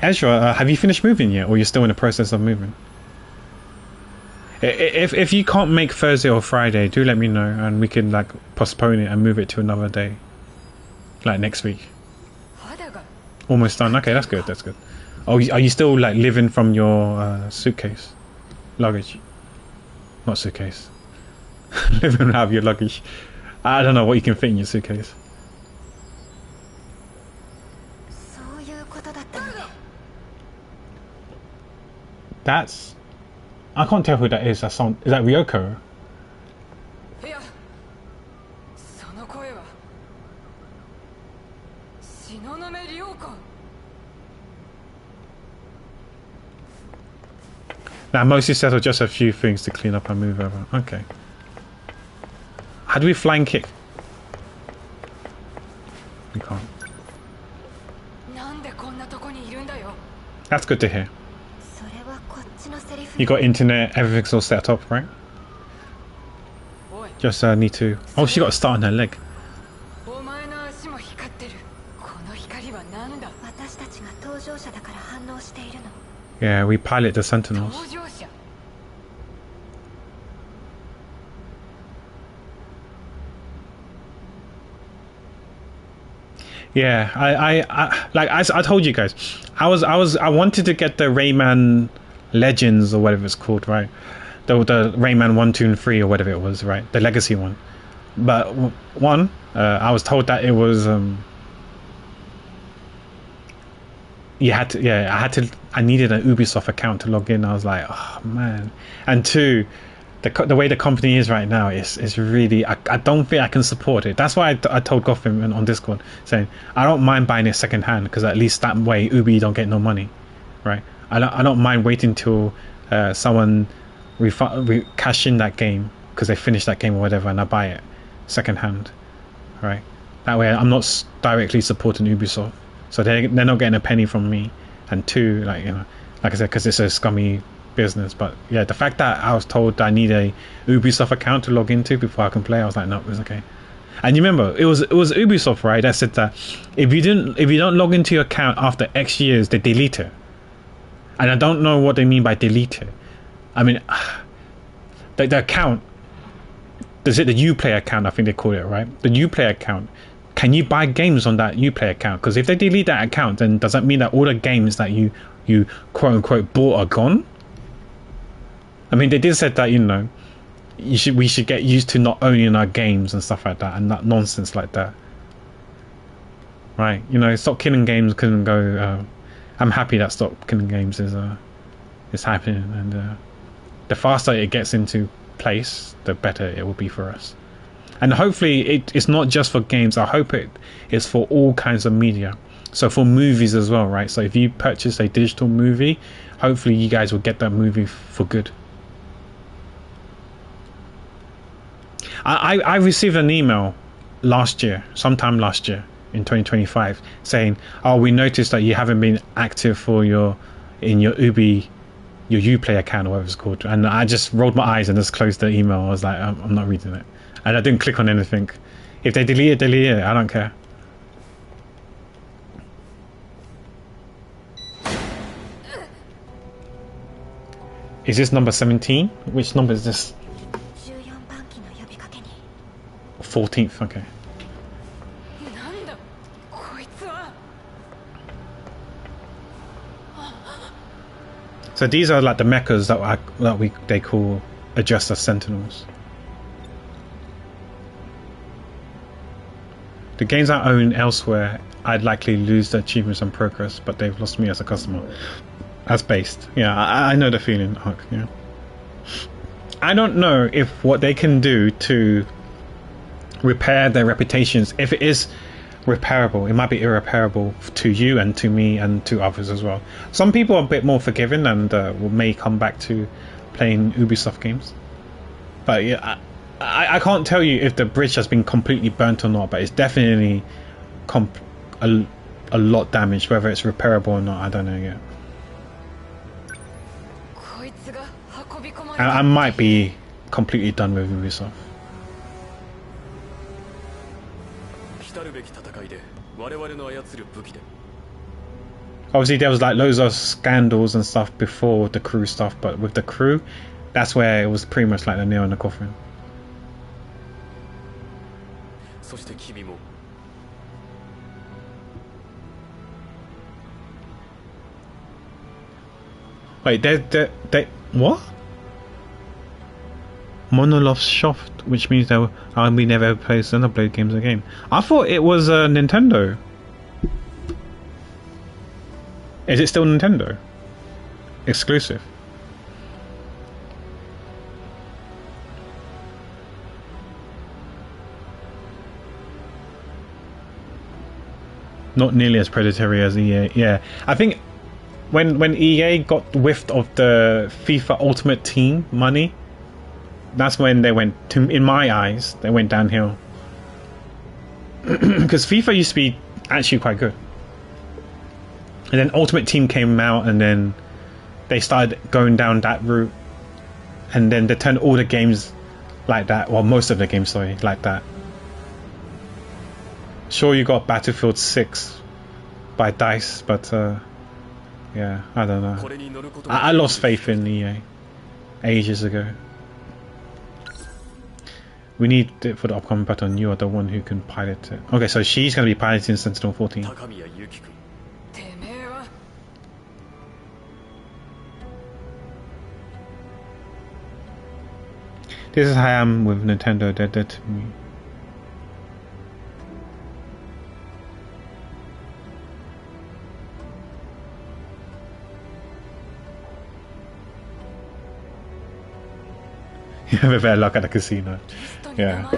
Ezra, have you finished moving yet, or you're still in the process of moving? If you can't make Thursday or Friday, do let me know and we can like postpone it and move it to another day, like next week. 肌が Almost done. Okay, that's good. That's good. Oh, are you still like living from your suitcase, luggage? Not suitcase. Living out of your luggage. I don't know what you can fit in your suitcase. そういうことだったのね That's. I can't tell who that is. Is that Ryoko? いやその声は東雲涼子 Now, mostly settled, just a few things to clean up and move over. Okay. How do we flying kick? We can't. なんでこんなとこにいるんだよ That's good to hear. それはこっちのセリフ You got internet, everything's all set up, right? おい Just need to. Oh, she got a start on her leg. お前の足も光ってるこの光は何だ私たちが搭乗者だから反応しているの Yeah, we pilot the Sentinels. 搭乗者 Yeah, I told you guys, I wanted to get the Rayman Legends or whatever it's called, right? The Rayman 1, 2, and 3 or whatever it was, right? The Legacy one. But I was told that it was I needed an Ubisoft account to log in. I was like, oh man. And two, the way the company is right now is really, I don't think I can support it. That's why I told Gotham on Discord, saying I don't mind buying it second hand, because at least that way Ubi don't get no money, right? I don't mind waiting till someone cash in that game because they finish that game or whatever, and I buy it second hand, right? That way I'm not directly supporting Ubisoft, so they're not getting a penny from me. And two, like, you know, like I said, because it's a scummy business. But yeah, the fact that I was told that I need a Ubisoft account to log into before I can play, I was like, no, it's okay. And you remember, it was Ubisoft, right, that said that if you don't log into your account after X years, they delete it. And I don't know what they mean by delete it. I mean, the account, is it the Uplay account? I think they call it, right? The Uplay account. Can you buy games on that Uplay account? Because if they delete that account, then does that mean that all the games that you quote unquote bought are gone? I mean, they did say that, you know, we should get used to not owning our games and stuff like that, and that nonsense like that. Right? You know, Stop Killing Games couldn't go. I'm happy that Stop Killing Games is happening, and the faster it gets into place, the better it will be for us. And hopefully it's not just for games. I hope it is for all kinds of media. So for movies as well, right? So if you purchase a digital movie, hopefully you guys will get that movie for good. I received an email sometime last year in 2025, saying, "Oh, we noticed that you haven't been active for your Uplay account or whatever it's called." And I just rolled my eyes and just closed the email. I was like, I'm not reading it, and I didn't click on anything. If they delete it. I don't care. Is this number 17? Which number is this? 14th, okay. So these are like the mechas they call just as Sentinels. The games I own elsewhere, I'd likely lose the achievements and progress, but they've lost me as a customer. As based. Yeah, I know the feeling, Huck, yeah. I don't know if what they can do to repair their reputations, if it is repairable, it might be irreparable to you and to me and to others as well. Some people are a bit more forgiving and may come back to playing Ubisoft games. But yeah, I can't tell you if the bridge has been completely burnt or not, but it's definitely a lot damaged. Whether it's repairable or not, I don't know yet. I might be completely done with Ubisoft. Obviously there was like loads of scandals and stuff before the crew stuff, but with the crew, that's where it was pretty much like the nail in the coffin. Wait, they what? Monolith Soft, which means that I'll be never play Xenoblade games again. I thought it was Nintendo. Is it still Nintendo? Exclusive? Not nearly as predatory as EA. Yeah, I think when EA got whiffed of the FIFA Ultimate Team money, that's when they went to, in my eyes, they went downhill. Because FIFA used to be actually quite good. And then Ultimate Team came out, and then they started going down that route. And then they turned all the games like that, well, most of the games, sorry, like that. Sure, you got Battlefield 6 by DICE, but yeah, I don't know. I lost faith in EA ages ago. We need it for the upcoming battle, and you are the one who can pilot it. Okay, so she's going to be piloting Sentinel 14. This is how I am with Nintendo, they're dead to me. You have a better luck at the casino. Yeah.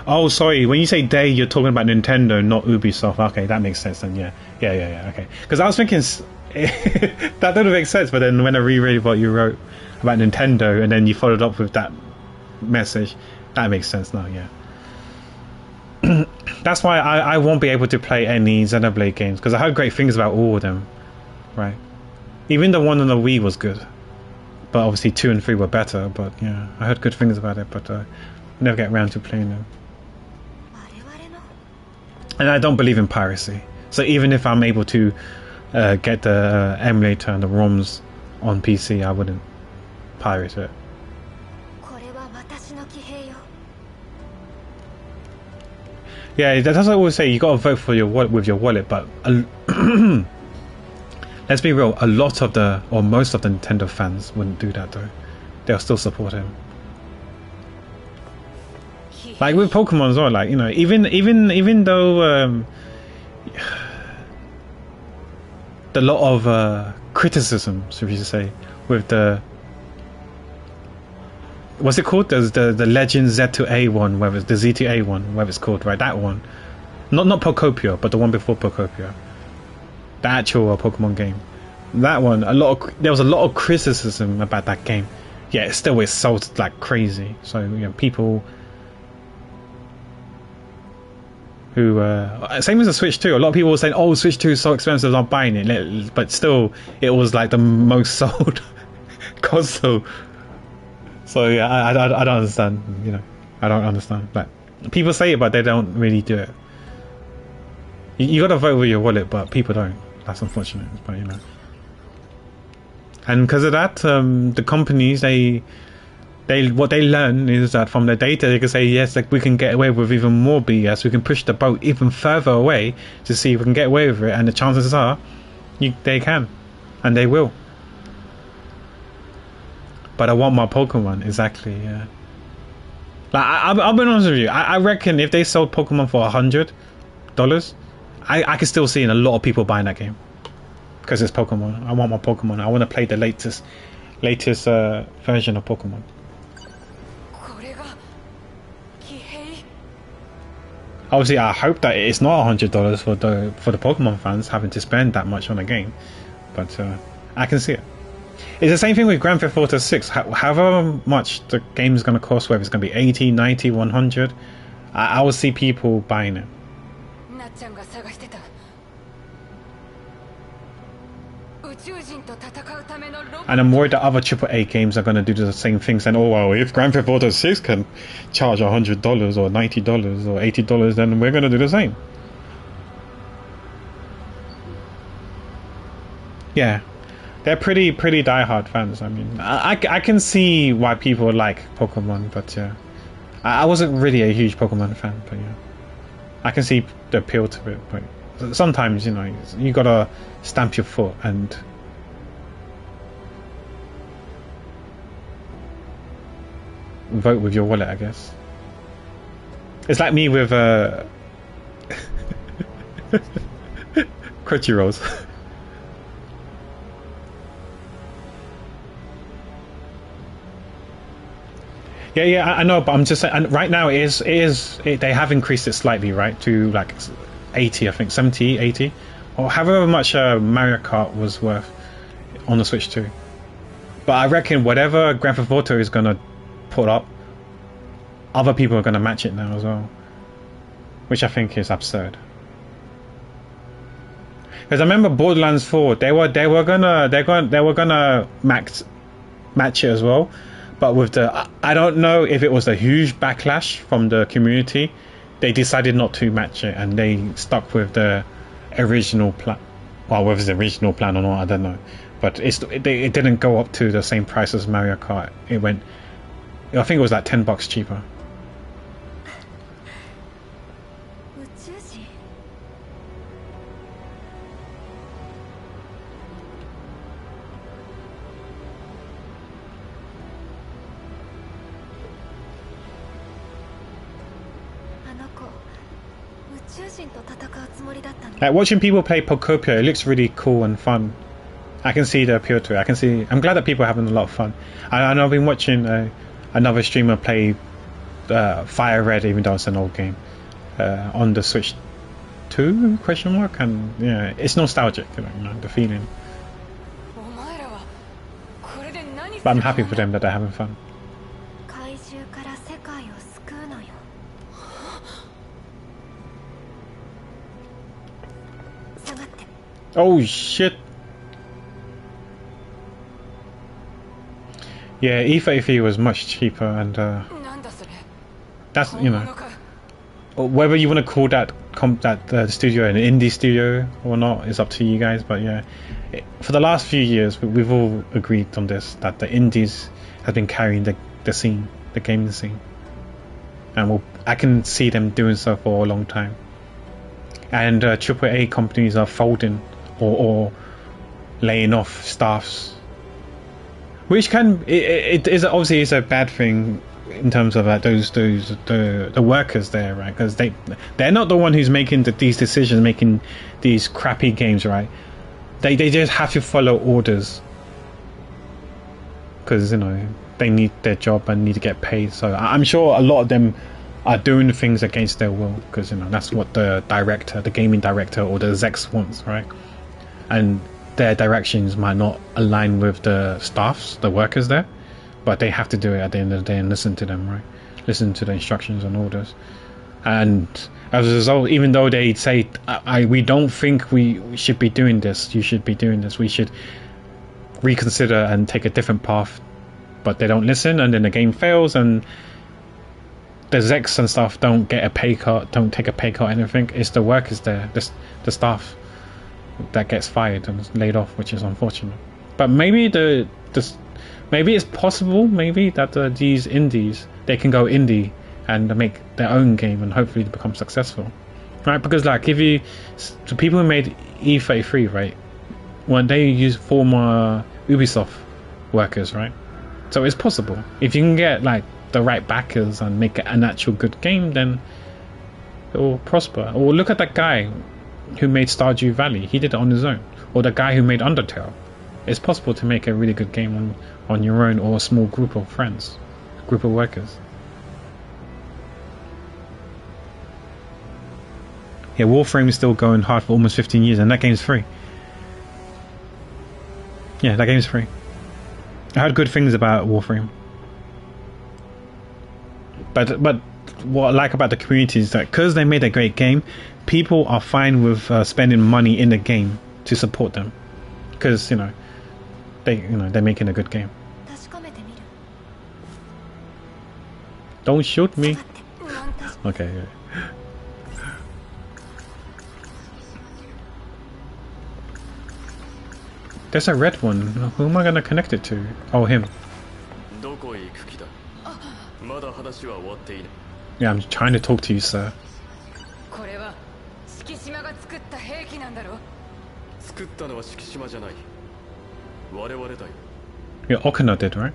Oh, sorry. When you say they, you're talking about Nintendo, not Ubisoft. Okay, that makes sense then. Yeah. Okay. Because I was thinking that doesn't make sense. But then when I reread what you wrote about Nintendo, and then you followed up with that message, that makes sense now. Yeah. That's why I won't be able to play any Xenoblade games, because I heard great things about all of them. Right. Even the one on the Wii was good, but obviously 2 and 3 were better. But yeah, I heard good things about it, but never get around to playing them. And I don't believe in piracy, so even if I'm able to get the emulator and the ROMs on PC, I wouldn't pirate it. これは私の騎兵よ Yeah, that's what I always say. You gotta vote for your wallet with your wallet, but let's be real. A lot of the, or most of the Nintendo fans wouldn't do that though. They'll still support him. Like with Pokemon as well. Like, you know, even though the lot of criticism, so if you say, with the, what's it called? There's the Legend Z2A one, whether it's the Z2A one, whatever it's called, right? That one, not Pokopia, but the one before Pokopia, the actual Pokemon game. That one, there was a lot of criticism about that game. Yeah, it still is sold like crazy. So, you know, people who same as the Switch 2. A lot of people were saying, "Oh, Switch 2 is so expensive, I'm buying it." But still, it was like the most sold console. So yeah, I don't understand. You know, I don't understand. Like, people say it, but they don't really do it. You got to vote with your wallet, but people don't. That's unfortunate. But you know, and because of that, the companies what they learn is that from the data they can say, yes, like we can get away with even more BS. We can push the boat even further away to see if we can get away with it, and the chances are, they can, and they will. But I want my Pokemon, exactly, yeah. Like, I'll be honest with you, I reckon if they sold Pokemon for $100, I could still see a lot of people buying that game. Because it's Pokemon. I want my Pokemon. I want to play the latest version of Pokemon. Obviously, I hope that it's not $100 for the Pokemon fans having to spend that much on a game. But I can see it. It's the same thing with Grand Theft Auto 6. However much the game is going to cost, whether it's going to be 80, 90, 100, I will see people buying it. And I'm worried that other AAA games are going to do the same thing, saying, "Oh well, if Grand Theft Auto 6 can charge $100 or $90 or $80, then we're going to do the same." Yeah. They're pretty diehard fans. I mean, I can see why people like Pokemon, but yeah, I wasn't really a huge Pokemon fan, but yeah, I can see the appeal to it. But sometimes, you know, you gotta stamp your foot and vote with your wallet, I guess. It's like me with Crunchyrolls. Yeah, I know, but I'm just saying. And right now, they have increased it slightly, right, to like 80, I think, 70, 80, or however much Mario Kart was worth on the Switch 2. But I reckon whatever Grand Theft Auto is gonna put up, other people are gonna match it now as well, which I think is absurd. Because I remember Borderlands 4, they were gonna match it as well. But with the, I don't know if it was a huge backlash from the community, they decided not to match it and they stuck with the original plan. Well, whether it's the original plan or not, I don't know. But it didn't go up to the same price as Mario Kart. It went, I think it was like $10 cheaper. Like watching people play Pokopia, it looks really cool and fun. I can see the appeal to it. I'm glad that people are having a lot of fun. And I've been watching another streamer play Fire Red, even though it's an old game, on the Switch 2 ? And yeah, it's nostalgic, you know, the feeling. But I'm happy for them that they're having fun. Oh shit! Yeah, E33 was much cheaper, and that's, you know, whether you want to call that the studio, an indie studio or not, is up to you guys. But yeah, for the last few years, we've all agreed on this, that the indies have been carrying the scene, the gaming scene, and I can see them doing so for a long time. And AAA companies are folding or laying off staffs, which it is obviously is a bad thing in terms of the workers there, right? Because they're not the one who's making these decisions, making these crappy games, right? They just have to follow orders because they need their job and need to get paid. So I'm sure a lot of them are doing things against their will because that's what the gaming director or the execs wants, right? And their directions might not align with the staffs, the workers there, but they have to do it at the end of the day and listen to them, right? Listen to the instructions and orders. And as a result, even though they say, we don't think we should be doing this, you should be doing this, we should reconsider and take a different path, but they don't listen, and then the game fails, and the execs and stuff don't get a pay cut, don't take a pay cut, anything. It's the workers there, the staff that gets fired and laid off, which is unfortunate. But maybe maybe it's possible, maybe that these indies, they can go indie and make their own game and hopefully become successful, right? Because like the people who made E33, right, when they use former Ubisoft workers, right? So it's possible if you can get like the right backers and make an actual good game, then it will prosper. Or look at that guy who made Stardew Valley, he did it on his own. Or the guy who made Undertale. It's possible to make a really good game on your own, or a small group of friends, group of workers. Yeah, Warframe is still going hard for almost 15 years, and that game's free. Yeah, that game's free. I heard good things about Warframe. But what I like about the community is that because they made a great game, people are fine with spending money in the game to support them, because they're making a good game. Don't shoot me. Okay. There's a red one. Who am I gonna connect it to? Oh, him. Yeah, I'm trying to talk to you, sir. Yeah, Okina did, right?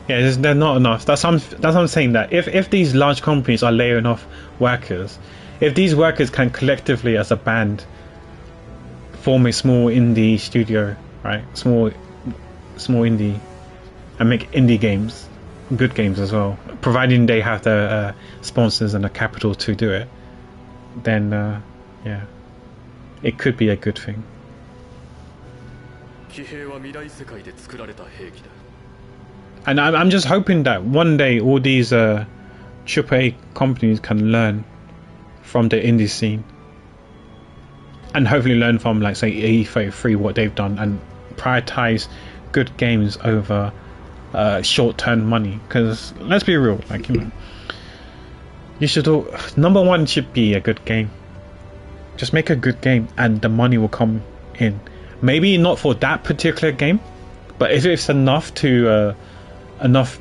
Yeah, they're not enough. That's what I'm saying, that if these large companies are laying off workers, if these workers can collectively as a band form a small indie studio, right? Small indie, and make indie games, good games as well, providing they have the sponsors and the capital to do it, then yeah, it could be a good thing. And I'm just hoping that one day all these AAA companies can learn from the indie scene, and hopefully learn from, like, say, E33, what they've done, and prioritize good games over short-term money. Because let's be real, like, you should number one should be a good game. Just make a good game, and the money will come in. Maybe not for that particular game, but if it's enough to enough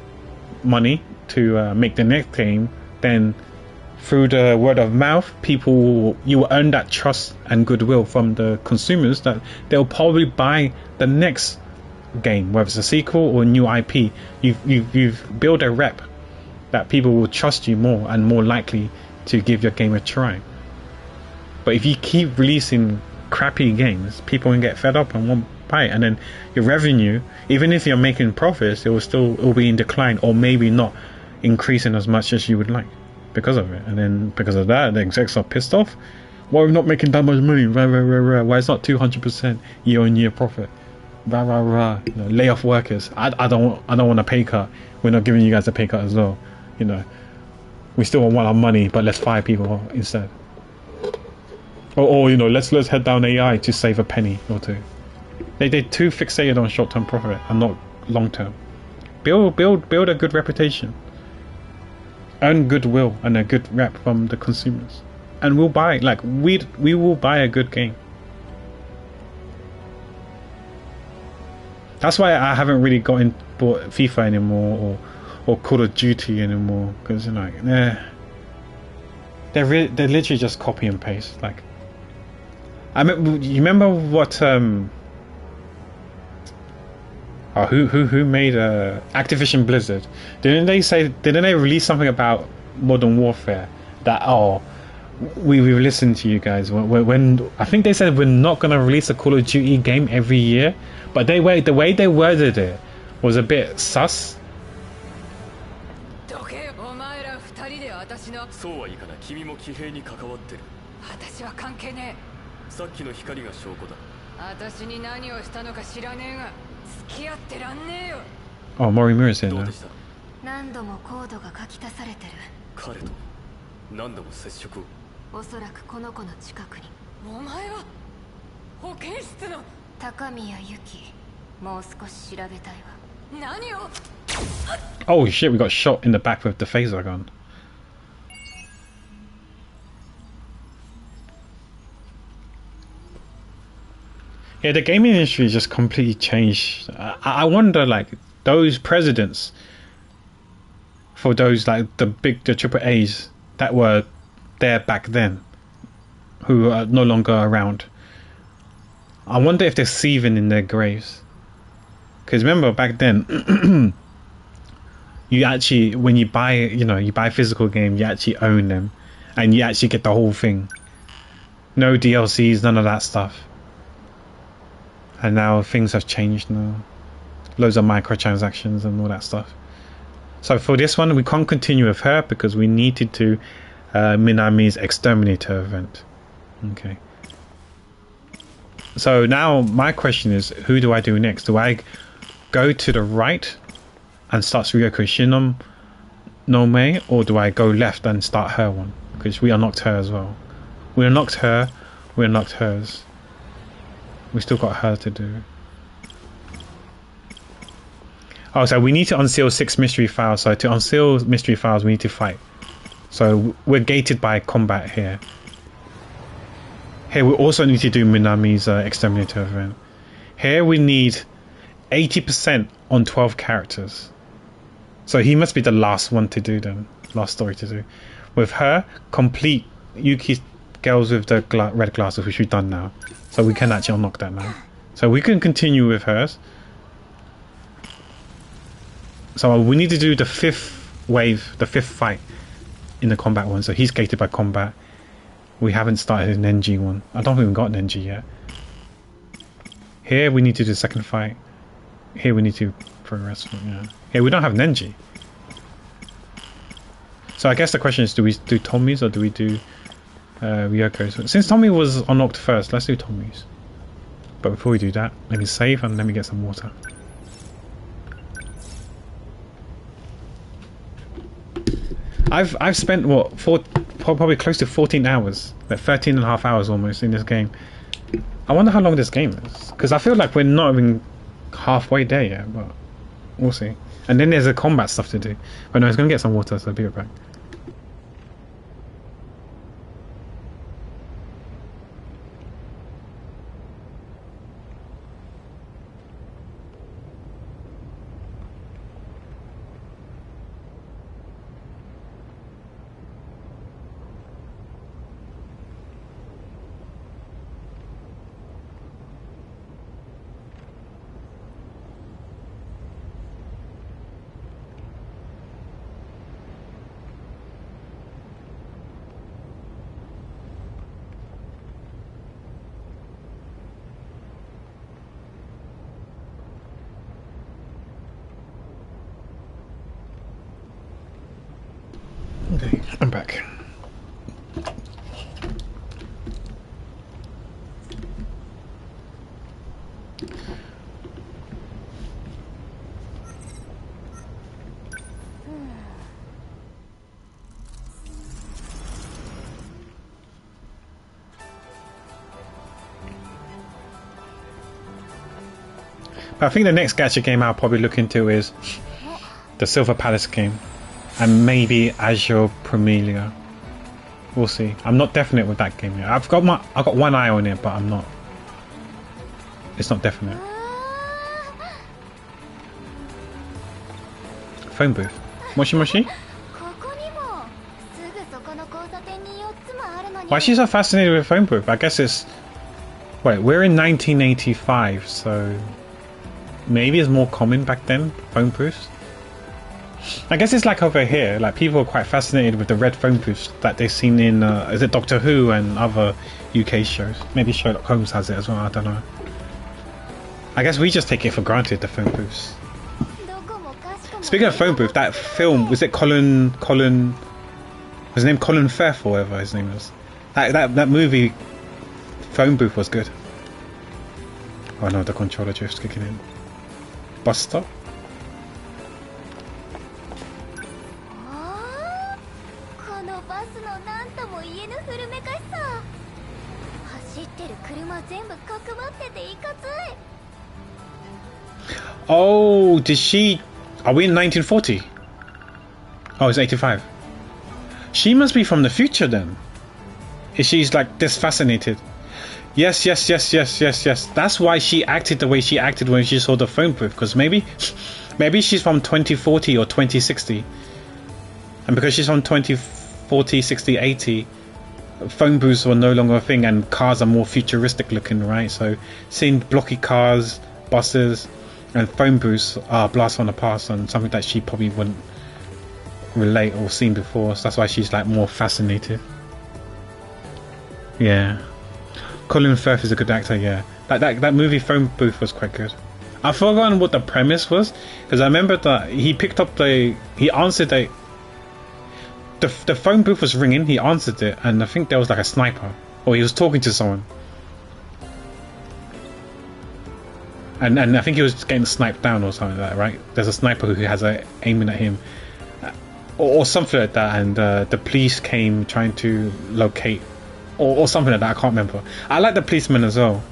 money to make the next game, then through the word of mouth, you will earn that trust and goodwill from the consumers, that they'll probably buy the next game, whether it's a sequel or a new IP. You've built a rep that people will trust you more and more likely to give your game a try. But if you keep releasing crappy games, people can get fed up and won't buy it, and then your revenue, even if you're making profits, it will be in decline, or maybe not increasing as much as you would like because of it. And then because of that, the execs are pissed off. Why are we not making that much money? Why it's not 200% year-on-year profit? Lay off workers. I don't want a pay cut. We're not giving you guys a pay cut as well. We still want our money, but let's fire people instead. Or you know, let's head down AI to save a penny or two. They're too fixated on short-term profit and not long-term. Build a good reputation, earn goodwill and a good rep from the consumers, and we'll buy. Like we will buy a good game. That's why I haven't really bought FIFA anymore or Call of Duty anymore, because you know, they're literally just copy and paste. Like, you remember what who made Activision Blizzard? Didn't they release something about Modern Warfare that we've listened to you guys when I think they said we're not going to release a Call of Duty game every year, but the way they worded it was a bit sus. そうはいかない。君も騎兵に関わってる。私は関係ねえ。さっきの光が証拠だ。私に何をしたのか知らねえが付き合ってらんねえよ。 Oh, Morimura's here どう now. でした？何度もコードが書き足されてる。彼と何度も接触を。おそらくこの子の近くに。お前は保健室の高宮由紀。もう少し調べたいわ。何を Oh shit, we got shot in the back with the phaser gun. Yeah, the gaming industry just completely changed. I wonder, like, those presidents for those, like, the triple A's that were there back then, who are no longer around. I wonder if they're seething in their graves. Because remember, back then, you actually, when you buy, you buy a physical game, you actually own them, and you actually get the whole thing. No DLCs, none of that stuff. And now things have changed now. Loads of microtransactions and all that stuff. So for this one, we can't continue with her because we needed to Minami's Exterminator event. Okay. So now my question is, who do I do next? Do I go to the right and start Ryoko Shinom no Mei, or do I go left and start her one? Because we unlocked her as well. We unlocked her, we unlocked hers. We still got her to do. Oh, so we need to unseal 6 mystery files. So to unseal mystery files, we need to fight. So we're gated by combat here. Here we also need to do Minami's Exterminator event. Here we need 80% on 12 characters. So he must be the last one to do then. Last story to do. With her, complete Yuki's girls with the red glasses, which we've done now. So we can actually unlock that now. So we can continue with hers. So we need to do the 5th wave, the 5th fight in the combat one. So he's gated by combat. We haven't started an NG one. I don't think we've got an NG yet. Here we need to do the 2nd fight. Here we need to progress. Yeah. Here we don't have an NG. So I guess the question is, do we do Tommy's or do we do Ryoko's? Since Tommy was unlocked first, let's do Tommy's. But before we do that, let me save and let me get some water. I've spent what, probably close to 14 hours, like 13 and a half hours almost in this game. I wonder how long this game is, because I feel like we're not even halfway there yet, but we'll see. And then there's the combat stuff to do. But no, I was going to get some water, so I'll be right back. Okay, I'm back. I think the next gacha game I'll probably look into is the Silver Palace game, and maybe Azure Promelia. We'll see. I'm not definite with that game yet. I've got one eye on it, but I'm not. It's not definite. Phone booth. Moshi Moshi? Why is she so fascinated with phone booth? I guess it's... Wait, we're in 1985, so... Maybe it's more common back then, phone booths? I guess it's like over here, like people are quite fascinated with the red phone booths that they've seen in, is it Doctor Who and other UK shows? Maybe Sherlock Holmes has it as well, I don't know. I guess we just take it for granted, the phone booths. Speaking of phone booth, that film, was it Colin, was his name Colin Firth or whatever his name is? That movie, phone booth was good. Oh no, the controller drift's kicking in. Bus stop? Oh, did she... Are we in 1940? Oh, it's 85. She must be from the future then. If she's like this fascinated. Yes. That's why she acted the way she acted when she saw the phone booth. Because maybe she's from 2040 or 2060. And because she's from 2040, 60, 80, phone booths were no longer a thing and cars are more futuristic looking, right? So seeing blocky cars, buses, and phone booths are blast from the past and something that she probably wouldn't relate or seen before. So that's why she's like more fascinated. Yeah. Colin Firth is a good actor, yeah. That movie Phone Booth was quite good. I've forgotten what the premise was, because I remember that he picked up he answered the phone booth was ringing, he answered it, and I think there was like a sniper, or he was talking to someone. And I think he was getting sniped down or something like that, right? There's a sniper who has aiming at him, or something like that, and the police came trying to locate, or something like that. I can't remember. I like the policeman as well,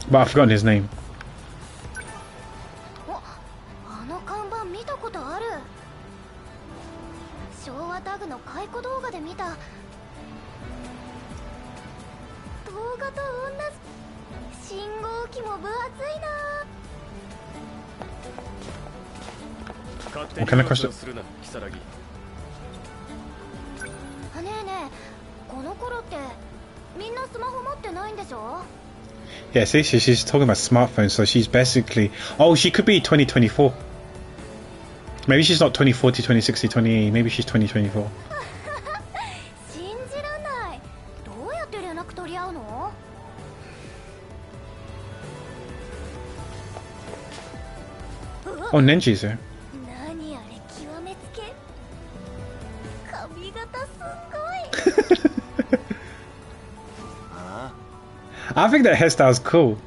but I've forgotten his name. What kind of question? Yeah, see, she's talking about smartphones, so she's basically... Oh, she could be 2024. Maybe she's not 2040, 2060, 2080. Maybe she's 2024. Oh, Nenji's here. I think that hairstyle's cool.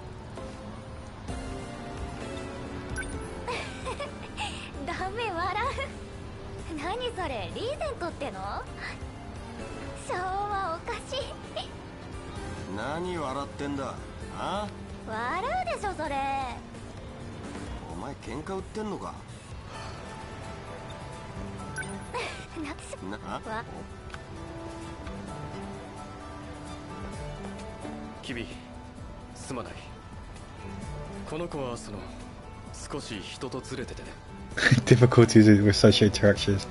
Difficulties with such interactions.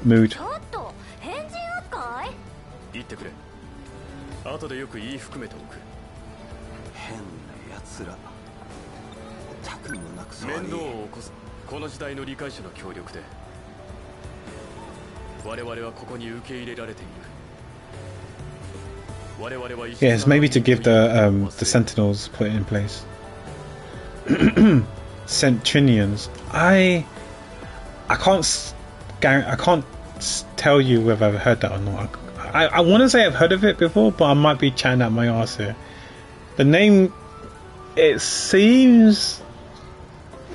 Mood. Yes, maybe to give the Sentinels put it in place. Sentinels. I can't tell you whether I've heard that or not. I want to say I've heard of it before, but I might be chatting out my arse here. The name, it seems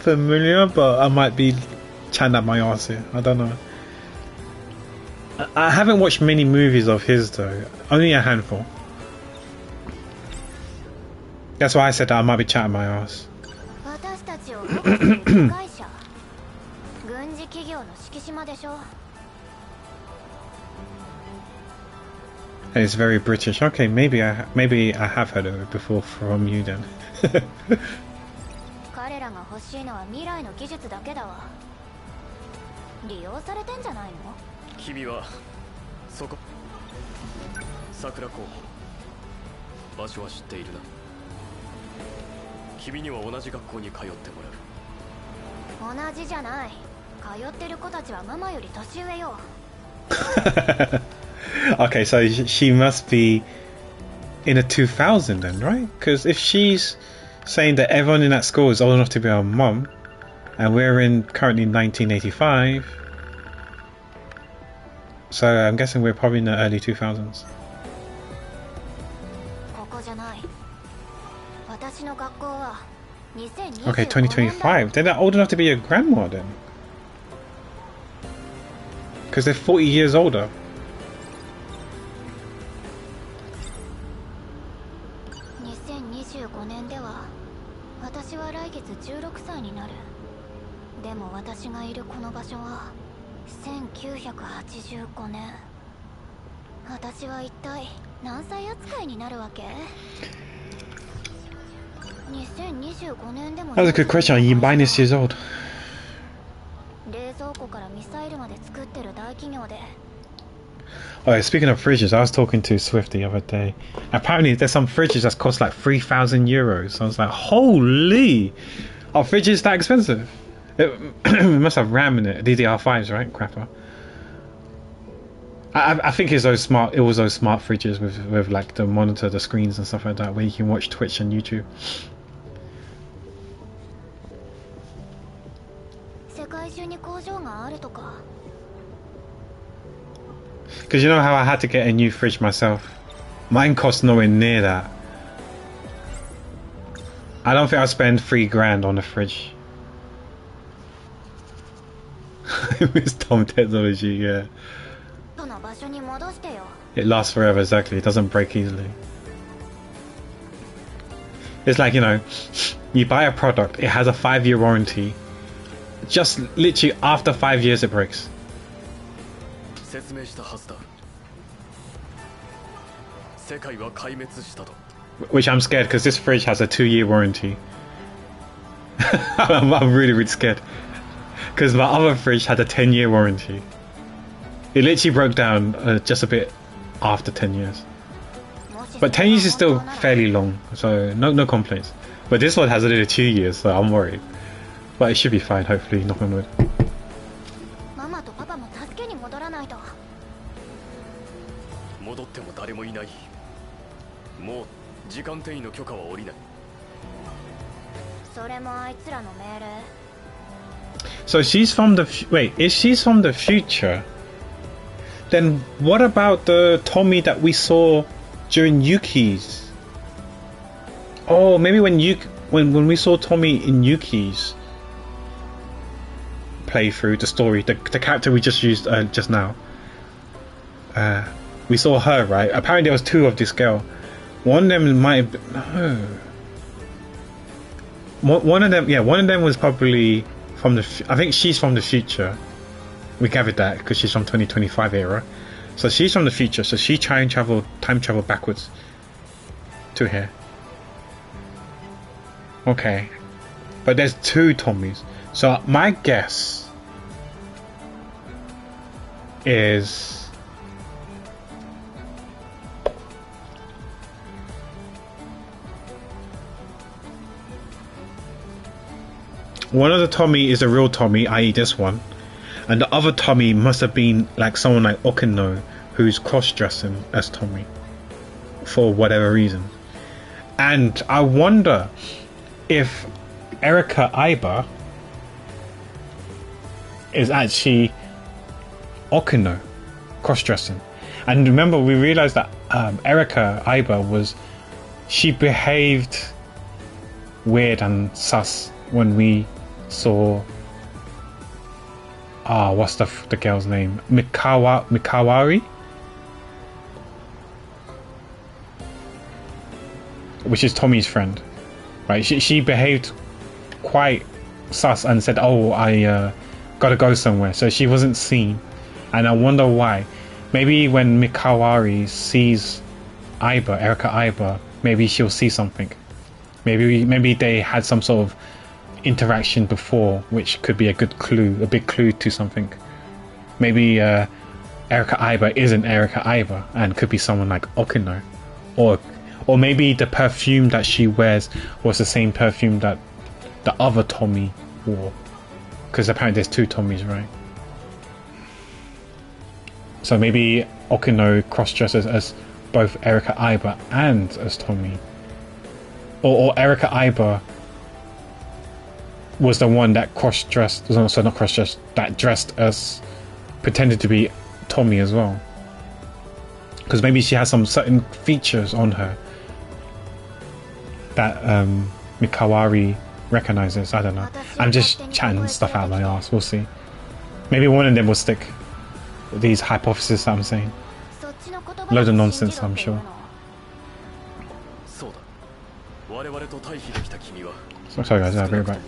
familiar, but I might be chatting out my arse here. I don't know. I haven't watched many movies of his though, only a handful. That's why I said that I might be chatting my arse. 会社軍事企業の敷島でしょ。 It's very British. Okay, maybe I have heard of it before from you then. 彼らが欲しいのは未来の技術だけだわ。利用されてんじゃないの？君はそこ桜候補場所は知っているな。君には同じ学校に通ってもらう。同じじゃない。通ってる子たちはママより年上よ。Okay, so she must be in a 2000 then, right? Because if she's saying that everyone in that school is old enough to be our mum, and we're in currently 1985, so I'm guessing we're probably in the early 2000s. ここじゃない。私の学校は2025 Okay, 2025. They're not old enough to be your grandma then. Because they're 40 years older. 2025年では私は来月16歳になる。でも私がいるこの場所は1985年。私は一体何歳扱いになるわけ？2025年でも。 That's a good question. Are you minus years old? 冷蔵庫からミサイルまで作ってる大企業で。 Oh, speaking of fridges, I was talking to Swift the other day. Apparently, there's some fridges that cost like 3,000 euros. I was like, holy! Are fridges that expensive? It must have RAM in it. DDR5s, right? Crapper. I think it's those smart. It was those smart fridges with like the monitor, the screens and stuff like that, where you can watch Twitch and YouTube. 世界中に工場があるとか。 Because you know how I had to get a new fridge myself? Mine cost nowhere near that. I don't think I'll spend $3,000 on a fridge. It's Tom technology, yeah. その場所に戻してよ。 It lasts forever, exactly. It doesn't break easily. It's like, you know, you buy a product, it has a 5-year warranty. Just literally after 5 years it breaks. 説明したはずだ。世界は壊滅したと。 Which I'm scared because this fridge has a 2-year warranty. I'm really, really scared. Because my other fridge had a 10-year warranty. It literally broke down just a bit after 10 years. But 10 years is still fairly long, so no complaints. But this one has only 2 years, so I'm worried. But it should be fine, hopefully, knock on wood. ママとパパも助けに戻らないと。戻っても誰もいない。もう時間転移の許可は下りない。それもあいつらの命令。 So she's from the... Wait, if she's from the future, then what about the Tommy that we saw during Yuki's? Oh, maybe when we saw Tommy in Yuki's playthrough, the story, the character we just used just now. We saw her, right? Apparently there was 2 of this girl. One of them might have been... No. One of them was probably from the... I think she's from the future. We gathered that because she's from 2025 era. So she's from the future. So she time travel backwards to here. Okay. But there's 2 Tommys. So my guess is... one of the Tommy is a real Tommy, i.e. this one. And the other Tommy must have been like someone like Okino, who's cross-dressing as Tommy. For whatever reason. And I wonder if Erika Aiba is actually Okino cross-dressing. And remember, we realized that Erika Aiba was... she behaved weird and sus when we saw... what's the girl's name? Mikawari? Which is Tommy's friend. Right, she behaved quite sus and said, "Oh, I gotta go somewhere," so she wasn't seen. And I wonder why. Maybe when Mikawari sees Erika Iba, maybe she'll see something. Maybe they had some sort of interaction before, which could be a good clue, a big clue to something. Maybe Erika Iba isn't Erika Iba and could be someone like Okino, or maybe the perfume that she wears was the same perfume that the other Tommy wore, because apparently there's two Tommys, right? So maybe Okino cross-dresses as both Erika Iba and as Tommy, or Erika Iba was the one that cross-dressed, so not cross-dressed, that dressed as, pretended to be Tommy as well, because maybe she has some certain features on her that Mikawari recognizes. I don't know. I'm just chatting stuff out of my ass. We'll see. Maybe one of them will stick. These hypotheses that I'm saying. Load of nonsense, I'm sure. So, sorry guys, I'll be right back.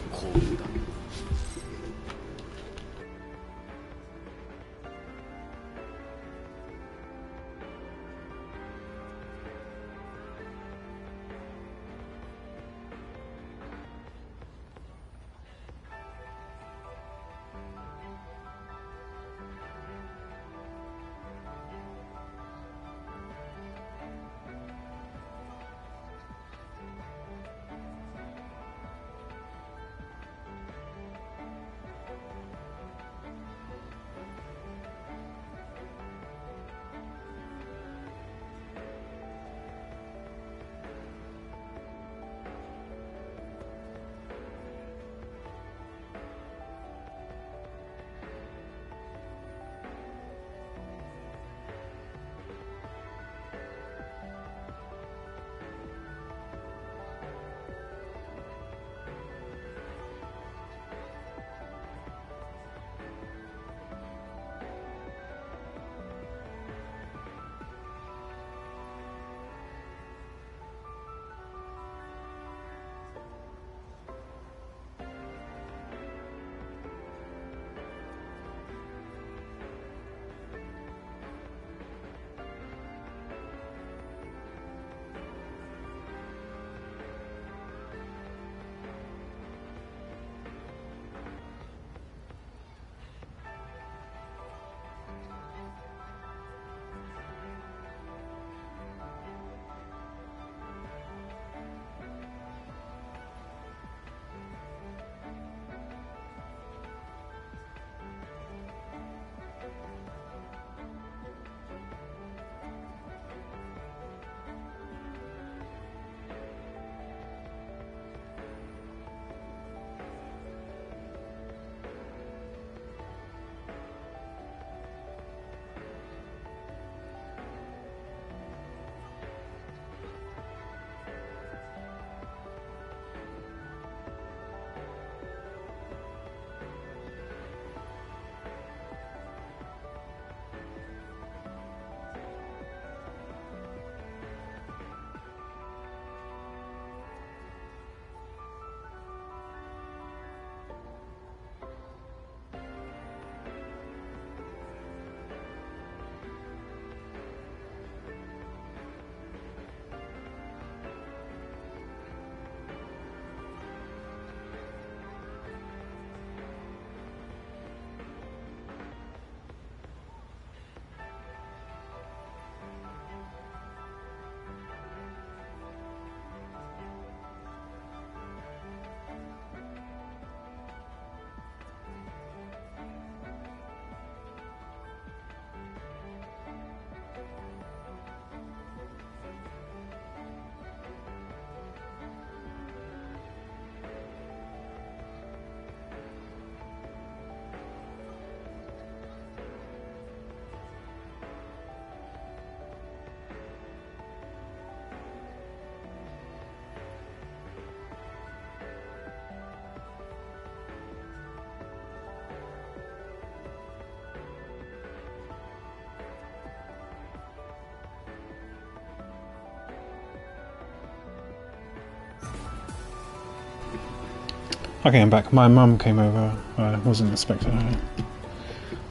Okay, I'm back. My mum came over. I wasn't expecting her.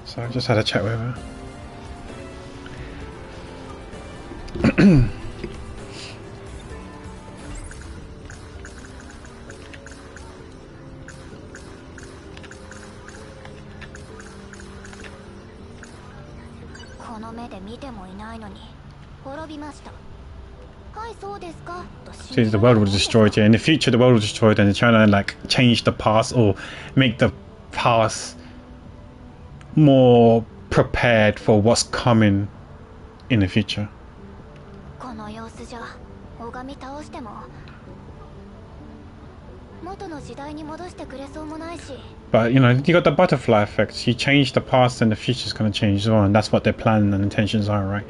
So I just had a chat with her. この目で見てもいないのに滅びました。はいそうですか。 See, the world was destroyed. Yeah, in the future, the world was destroyed, and they're trying to like change the past or make the past more prepared for what's coming in the future. この様子じゃ拝み倒しても元の時代に戻してくれそうもないし。 But you know, you got the butterfly effect. You change the past, and the future's going to change as well, and that's what their plan and intentions are, right?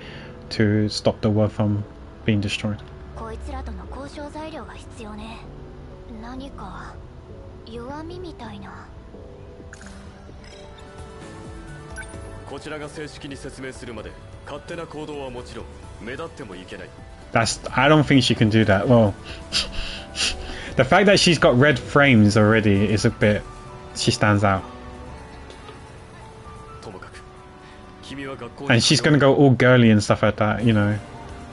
To stop the world from being destroyed. こいつらとの交渉材料が必要ね。何か弱みみたいな。こちらが正式に説明するまで勝手な行動はもちろん目立ってもいけない。 I don't think she can do that. Well, the fact that she's got red frames already is a bit. She stands out. And she's gonna go all girly and stuff like that, you know,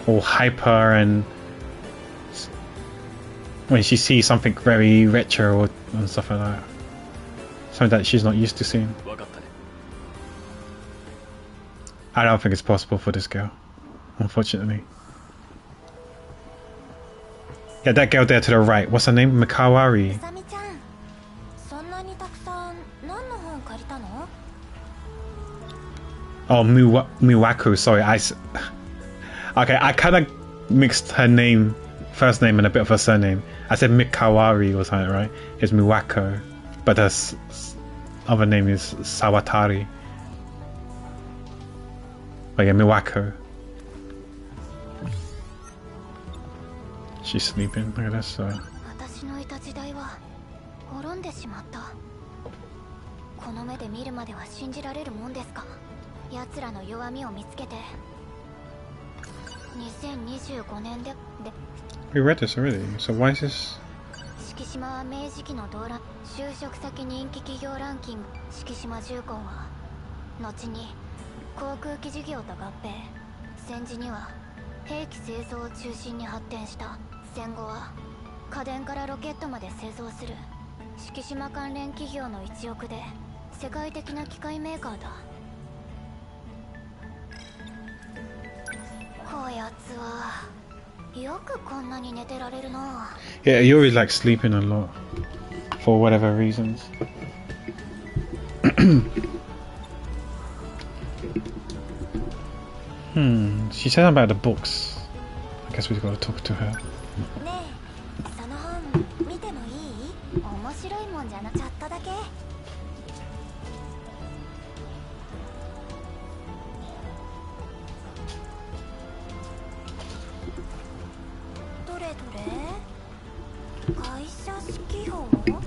all hyper, and when she sees something very retro and stuff like that, something that she's not used to seeing. I don't think it's possible for this girl, unfortunately. Yeah, that girl there to the right, what's her name? Mikawari. Oh, Miwaku, sorry, okay, I kind of mixed her name, first name, and a bit of her surname. I said Mikawari or something, right? It's Miwako, but her other name is Sawatari. But yeah, Miwako. She's sleeping, look at this. 私のいた時代は滅んでしまった。この目で見るまでは信じられるもんですか。奴らの弱みを見つけて2025年で We read this already, so why is this? 敷島は明治期の動乱就職先人気企業ランキング敷島重工は後に航空機事業と合併戦時には兵器製造を中心に発展した戦後は家電からロケットまで製造する敷島関連企業の一翼で世界的な機械メーカーだ。こやつはよくこんなに寝てられるな。 Yeah, you always like sleeping a lot for whatever reasons. She said about the books. I guess we've got to talk to her. ねえ、その本見てもいい？面白いもんじゃなちゃっただけ。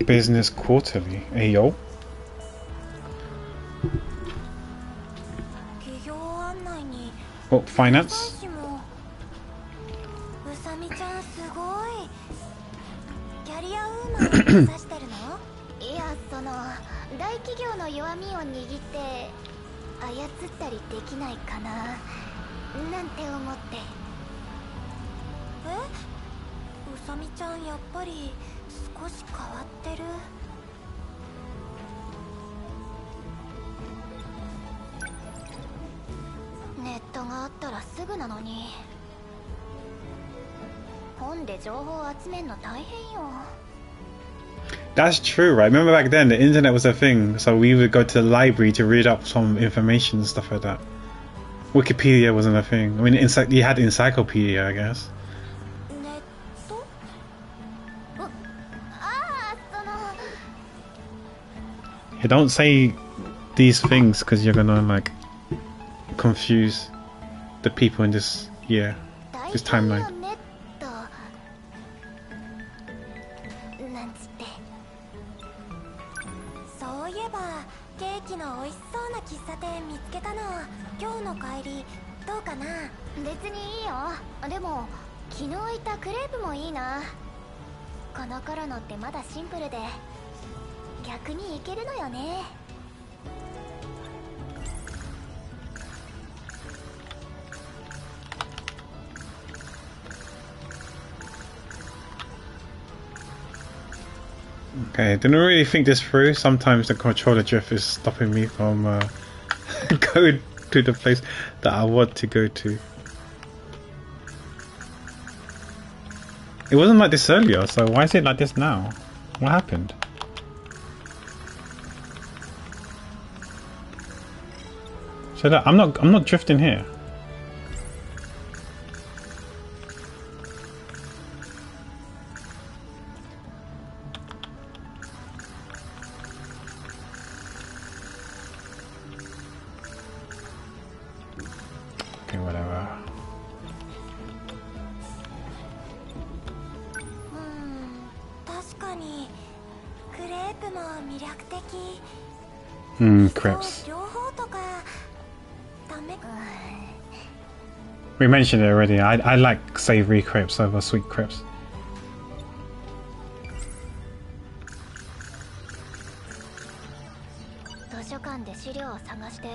Business Quarterly. Hey yo. Oh, finance. うさみちゃんすごい。キャリアウーマンを目指してるの？いや、その大企業の弱みを握って操ったりできないかななんて思って。うさみちゃんやっぱり少し変わってる。ネットがあったらすぐなのに。本で情報を集めるの大変よ。 That's true, right? Remember back then, the internet was a thing, so we would go to the library to read up some information and stuff like that. Wikipedia wasn't a thing. I mean, you had encyclopedia, I guess. Yeah, don't say these things because you're gonna like confuse the people in this timeline. そういえばケーキの美味しそうな喫茶店見つけたの。今日の帰りどうかな？別にいいよ。でも昨日いたクレープもいいな。この頃のってまだシンプルで逆にいけるのよね。Okay, didn't really think this through. Sometimes the controller drift is stopping me from going to the place that I want to go to. It wasn't like this earlier, so why is it like this now? What happened? So that I'm not drifting here. Okay, whatever. 確かにクレープも魅力的。Crepes. 両方とかダメ。We mentioned it already. I like savory crepes over sweet crepes. 図書館で資料を探して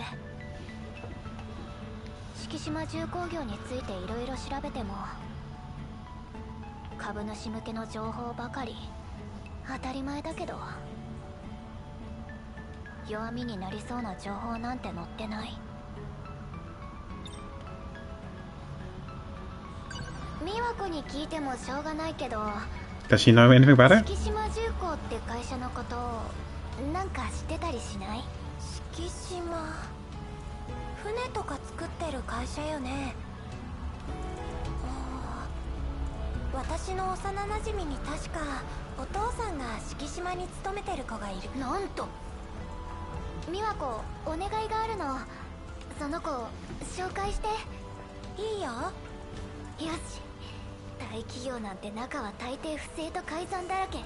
敷島重工業についていろいろ調べても株主向けの情報ばかり。当たり前だけど弱みになりそうな情報なんて載ってない。美和子に聞いてもしょうがないけど Does she know anything about it? 敷島重工って会社のことなんか知ってたりしない？敷島船とか作ってる会社よね。私の幼なじみに確かお父さんが敷島に勤めてる子がいる。なんと美和子お願いがあるの。その子紹介していいよ。よし。大企業なんて中は大抵不正と改ざんだらけ。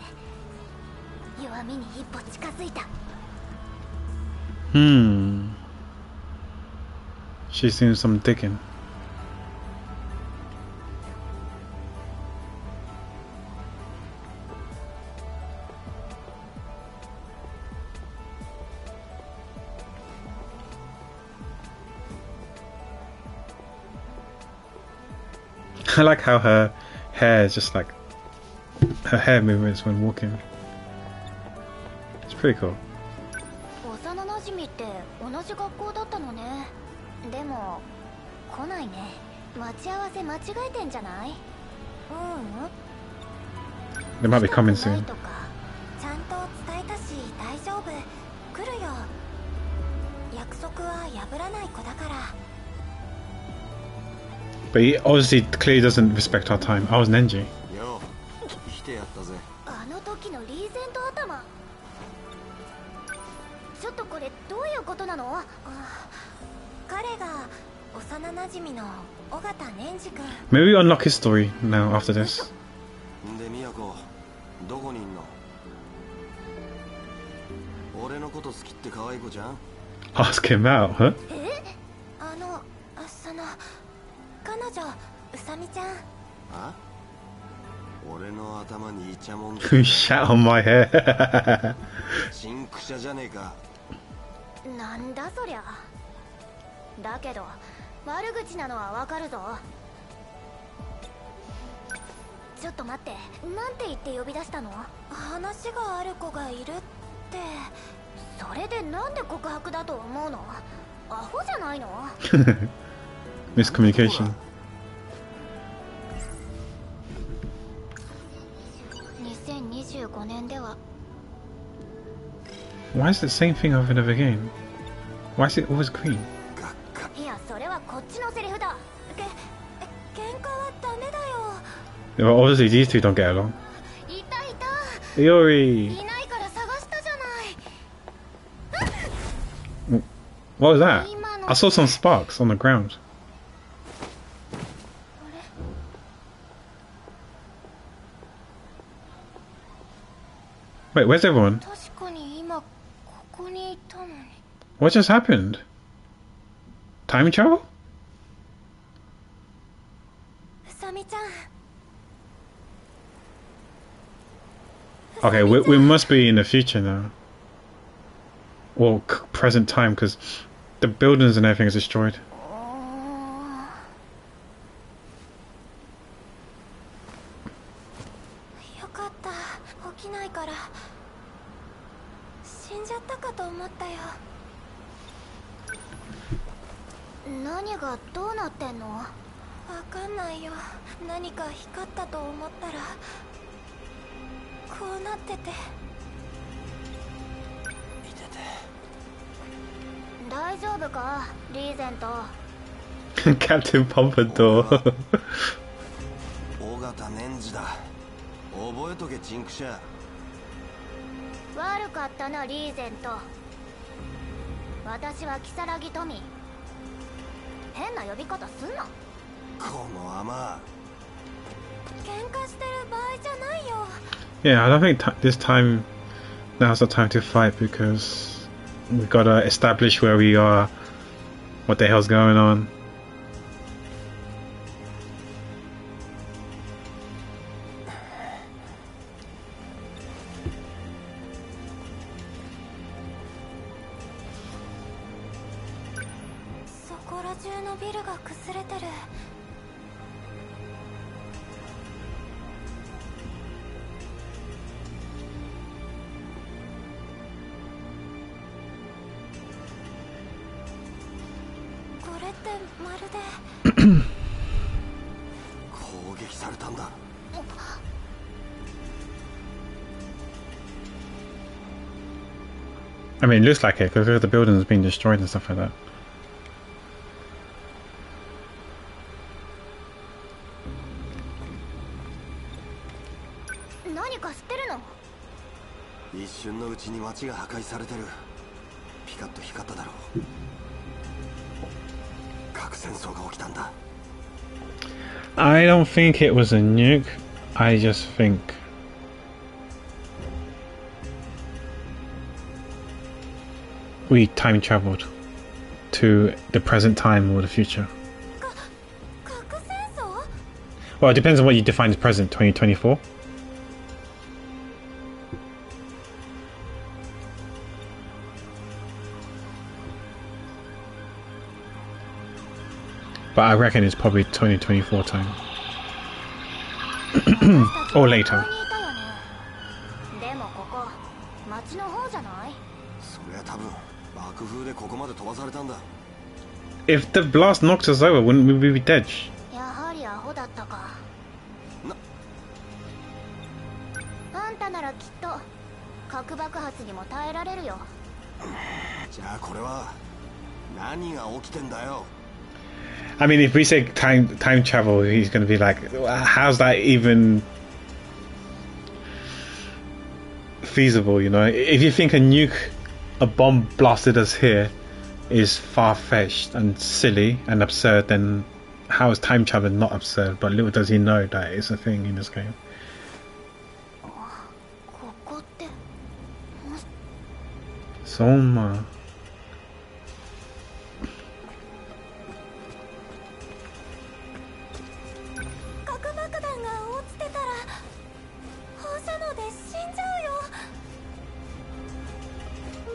弱みに一歩近づいた。She's doing some digging. I like how her hair is just like her hair movements when walking. It's pretty cool. 幼なじみって同じ学校だったのね。でも来ないね。待ち合わせ間違えてんじゃない？They might be coming soon. とかちゃんと伝えたし大丈夫。来るよ。約束は破らない子だから。But he obviously clearly doesn't respect our time. I was Nenji. よう来てやったぜ。あの時のリーゼント頭。ちょっとこれどういうことなの？彼が幼なじみの尾形年次君。 Maybe we unlock his story now after this. で宮子どこにいんの？俺のこと好きって可愛い子じゃん？ Ask him out, huh? その彼女うさみちゃん。あ？俺の頭にイチャモン Who shat on my hair? チンクシャじゃねえか。なんだそりゃ。だけど悪口なのはわかるぞ。ちょっと待って、なんて言って呼び出したの？話がある子がいるって。それでなんで告白だと思うの？アホじゃないの？Miscommunication. 2025年では Why is it the same thing over and over again? Why is it always green? いや、それはこっちのセリフだ。喧嘩はダメだよ。Well, obviously these two don't get along. いたいた。 Iori! いないから探したじゃない。 What was that? I saw some sparks on the ground. Wait, where's everyone? 確かに今ここにいたのに。 What just happened? Time travel? うさみちゃん。 Okay, we must be in the future now. or present time, because the buildings and everything is destroyed. よかった、起きないから。死んじゃったかと思ったよ。何がどうなってんの？わかんないよ。何か光ったと思ったらこうなってて。見てて。大丈夫か、リーゼント。Captain Pompadour. 尾形年次だ。覚えとけ、チンクシャ。悪かったな、リーゼント。私は如月トミー。変な呼び方すんな。このアマ。喧嘩してる場合じゃないよ。Yeah, I don't think this time now's the time to fight, because we've got to establish where we are, what the hell's going on. そこら中のビルが崩れてる。これってまるで攻撃されたんだ。I mean, it looks like it, because the buildings being destroyed and stuff like that. 何か知ってるの？一瞬のうちに街が破壊されてる。ピカッと光っただろう。核戦争が起きたんだ。I don't think it was a nuke. I just think we time traveled to the present time or the future. 核戦争？ Well, it depends on what you define as present. 2024. But I reckon it's probably 2024 time. Or later. でもここ町の方じゃない？そりゃ多分爆風でここまで飛ばされたんだ。 If the blast knocked us over, wouldn't we be dead? やはりアホだったか。あんたならきっと核爆発にも耐えられるよ。じゃあこれは何が起きてんだよ。 I mean, if we say time travel, he's going to be like, how's that even feasible, you know? If you think a bomb blasted us here is far-fetched and silly and absurd, then how is time travel not absurd? But little does he know that it's a thing in this game. ここって。そんな。核爆弾が落ちてたら放射能で死んじゃうよ。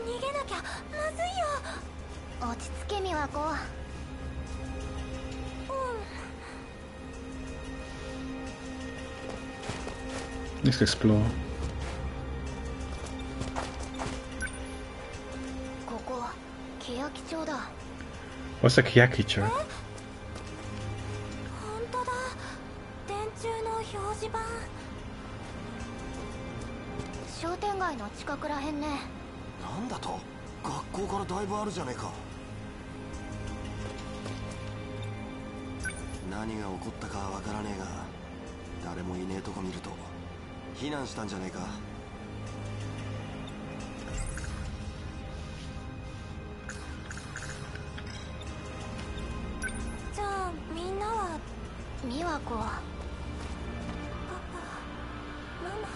逃げなきゃまずいよ。落ち着け美和子。Let's explore. ここ欅町だ。 What's a Kyakicho? 本当だ。電柱の表示板。商店街の近くらへんね。なんだと？学校からだいぶあるじゃねえか。何が起こったかはわからねえが、誰もいねえとこ見ると避難したんじゃねえか。じゃあみんなは美和子。パパ、ママ。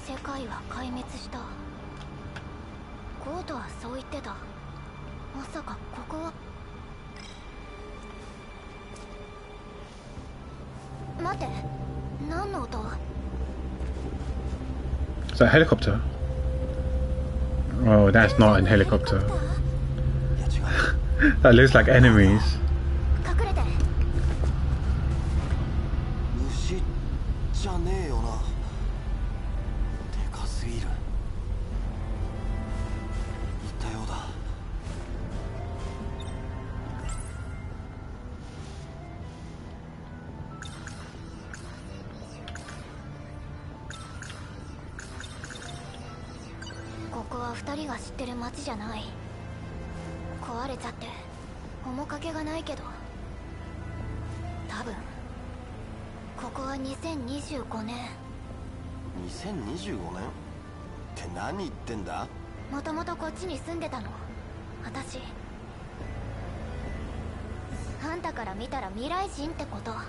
世界は壊滅した。ゴートはそう言ってた。まさかここは。待って、何の音？ Is that a helicopter? Oh, that's not a helicopter. That looks like enemies. 隠れて。牛じゃねえよな。でかすぎる。いたようだ。ここは2人が知ってる街じゃない。壊れちゃって面影がないけど、多分ここは2025年。2025年って何言ってんだ？もともとこっちに住んでたの、私。あんたから見たら未来人ってこと。うさ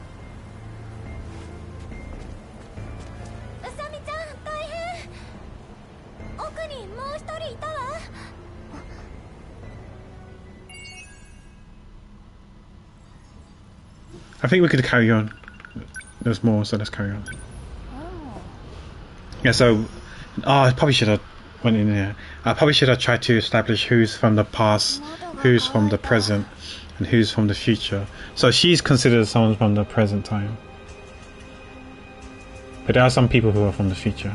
みちゃん大変。奥にもう一人いたわ。I think we could carry on. There's more, so let's carry on. Yeah, so I probably should have went in there. I probably should have tried to establish who's from the past, who's from the present, and who's from the future. So she's considered someone from the present time. But there are some people who are from the future.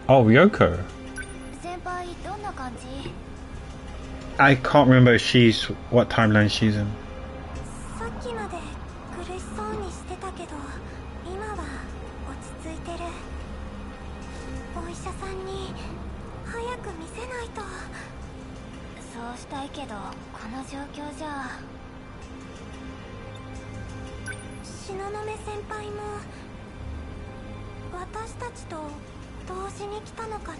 Oh, Ryoko. 先輩どんな感じ？ I can't remember if she's what timeline she's in. さっきまで苦しそうにしてたけど、今は落ち着いてる。お医者さんに早く見せないと。そうしたいけど、この状況じゃ。東雲先輩も私たちと同時に来たのかな。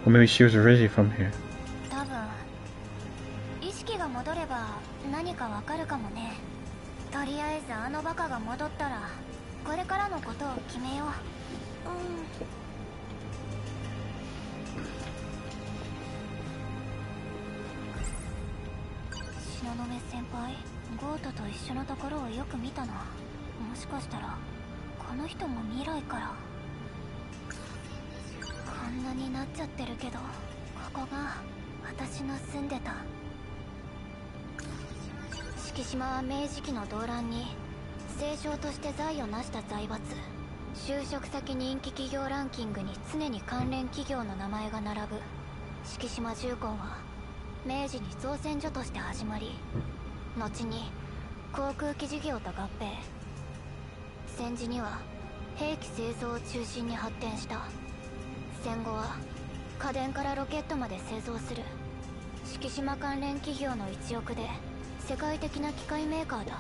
Or maybe she was originally from here. 多分意識が戻れば何かわかるかもね。とりあえずあのバカが戻ったらこれからのことを決めよう。東雲先輩、ゴートと一緒のところをよく見たな。もしかしたらこの人も未来から。こんなになっちゃってるけど、ここが私の住んでた。敷島は明治期の動乱に清少として財を成した財閥。就職先人気企業ランキングに常に関連企業の名前が並ぶ敷島重工は明治に造船所として始まり、後に航空機事業と合併。戦時には兵器製造を中心に発展した。戦後は家電からロケットまで製造する敷島関連企業の一翼で世界的な機械メーカーだ。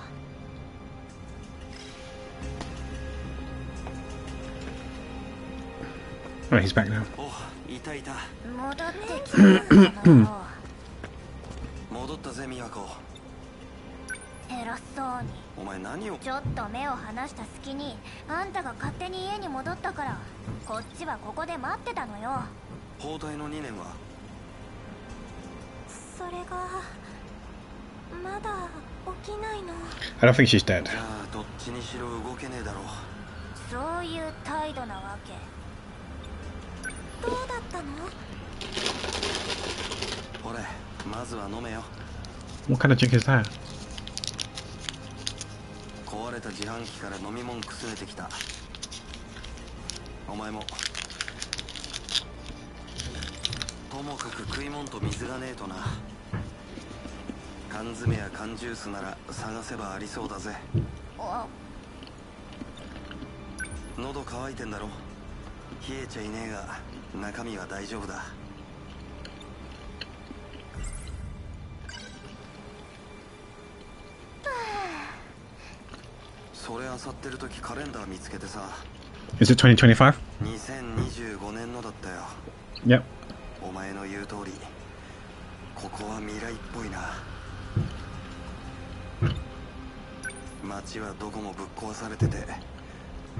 Oh, he's back now. お、いたいた。戻ってきたのよ。戻ったぜ、都。偉そうに。お前何を。ちょっと目を離した隙にあんたが勝手に家に戻ったから、こっちはここで待ってたのよ。包帯の2年は。それがまだ起きないの。 I don't think she's dead. じゃあどっちにしろ動けねえだろう。そういう態度なわけ。どうだったの？ほれ、まずは飲めよ。 What kind of drink is that? 壊れた自販機から飲み物くすねてきた。お前も。ともかく食い物と水がねえとな。缶詰や缶ジュースなら探せばありそうだぜ。喉乾いてんだろ。冷えちゃいねえが中身は大丈夫だ。それ漁ってる時カレンダー見つけてさ。 Is it 2025? 2025年のだったよ。 Yep. お前の言う通りここは未来っぽいな。街はどこもぶっ壊されてて、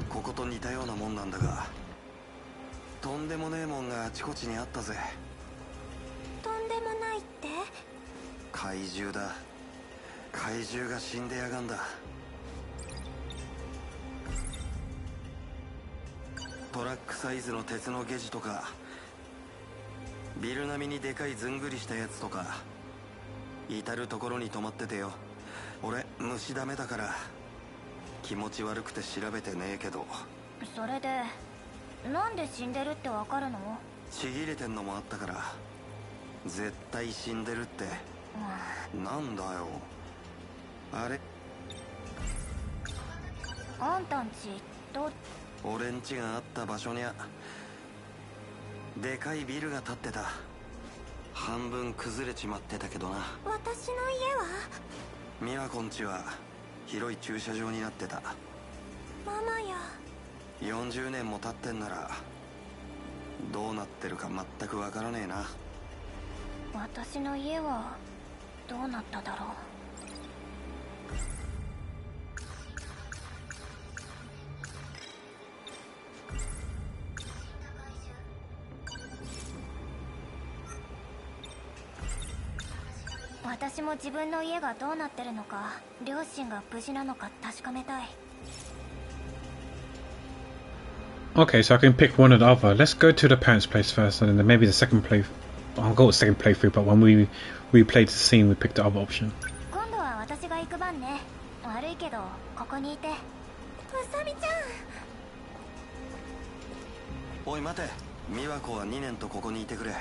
ここと似たようなもんなんだが、とんでもねえもんがあちこちにあったぜ。とんでもないって？怪獣だ。怪獣が死んでやがんだ。トラックサイズの鉄のゲジとか、ビル並みにでかいずんぐりしたやつとか、至る所に止まっててよ。俺虫ダメだから気持ち悪くて調べてねえけど。それでなんで死んでるってわかるの？ちぎれてんのもあったから。絶対死んでるって。なんだよあれ。あんたんちど…俺んちがあった場所にゃでかいビルが建ってた。半分崩れちまってたけどな。私の家は？美和子んちは広い駐車場になってた。ママや。40年も経ってんならどうなってるか全くわからねえな。私の家はどうなっただろう。私も自分の家がどうなってるのか、両親が無事なのか確かめたい。 Okay, so I can pick one or the other. Let's go to the parents' place first, and then maybe the second play. I'll go with second playthrough, but when we replayed the scene, we picked the other option. 今度は私が行く番ね。悪いけどここにいて。うさみちゃん。おい待て。美和子は2年とここにいてくれ。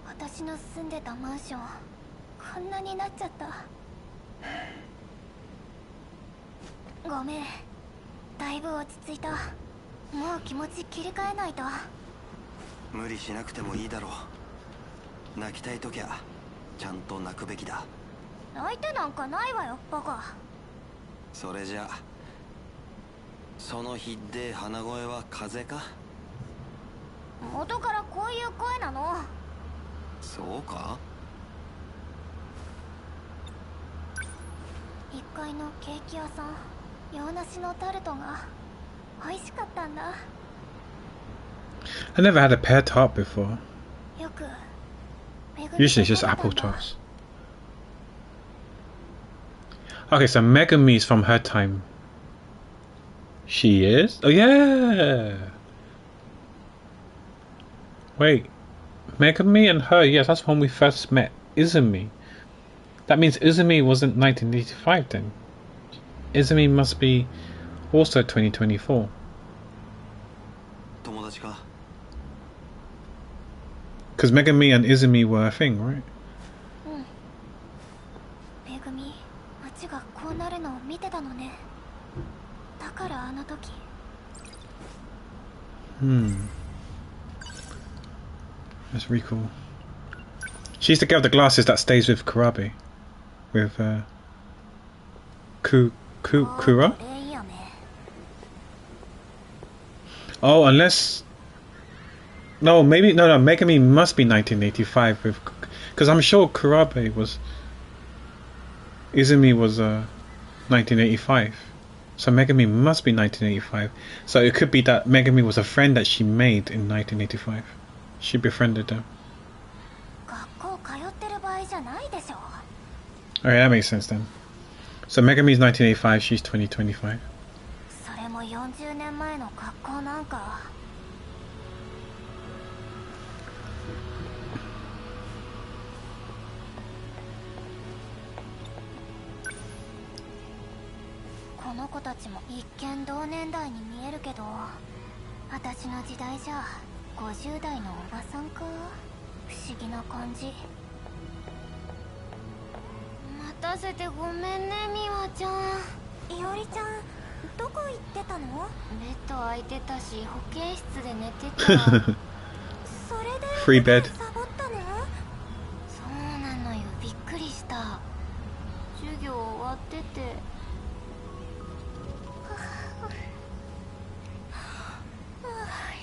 私の住んでたマンションこんなになっちゃった。ごめん、だいぶ落ち着いた。もう気持ち切り替えないと。無理しなくてもいいだろう。泣きたい時はちゃんと泣くべきだ。泣いてなんかないわよバカ。それじゃそのひっでえ鼻声は風邪か？元からこういう声なの。そうか？1階のケーキ屋さん、洋梨のタルトが美味しかったんだ。 I never had a pear tart before. よく Usually it's just apple tarts. Okay, so Megumi's from her time. She is? Oh yeah! Wait. Megumi and her, yes, that's when we first met Izumi. That means Izumi wasn't 1985 then. Izumi must be also 2024. 友達か？ Because Megumi and Izumi were a thing, right? めぐみ、街がこうなるのを見てたのね。だからあの時。That's really cool. She's the girl with the glasses that stays with Kurabe. With Kura? Oh, unless no, maybe no. Megami must be 1985 with, because I'm sure Kurabe was. Izumi was 1985, so Megami must be 1985. So it could be that Megami was a friend that she made in 1985. She befriended them. Okay, that makes sense then. So Megami's 1985, she's 2025. それも40年前の学校なんか。この子たちも一見同年代に見えるけど、私の時代じゃ50代のおばさんか。不思議な感じ。待たせてごめんね、ミワちゃん。いおりちゃん、どこ行ってたの？ベッド空いてたし、保健室で寝てた。それでFree bed. サボったの？そうなのよ、びっくりした。授業終わってて。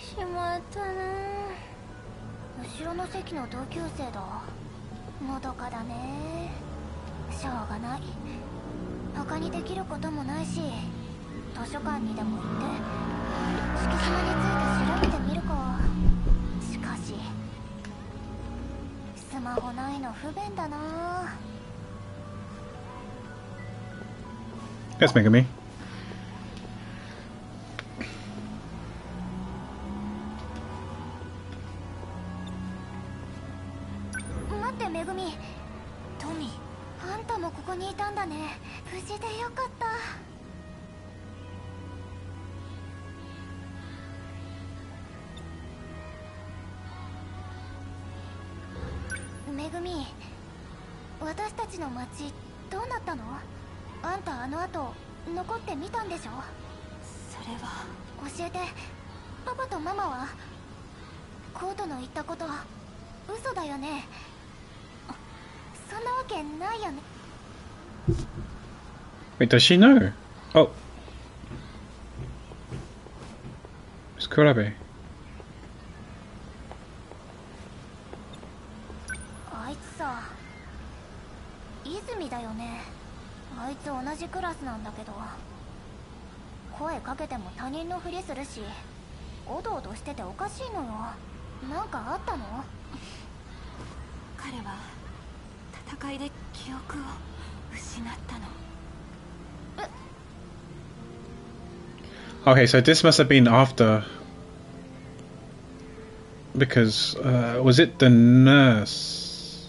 しまったな。後ろの席の同級生だ。のどかだね。しょうがない。他にできることもないし、図書館にでも行って敷島について調べてみるか。しかしスマホないの不便だな。 Yes, Megami. 待ってめぐみ、トミー、あんたもここにいたんだね。無事でよかった。めぐみ、私たちの町どうなったの？あんたあの後残ってみたんでしょ？それは教えて。パパとママは？コートの言ったこと嘘だよね？そんなわけないよね。 Wait, does she know? Oh. It's Kurabe. あいつさ、泉だよね。あいつ同じクラスなんだけど、声かけても他人のふりするし、おどおどしてておかしいのよ。なんかあったの？彼は戦いで記憶を失ったの。 Okay, so this must have been after. Because, was it the nurse?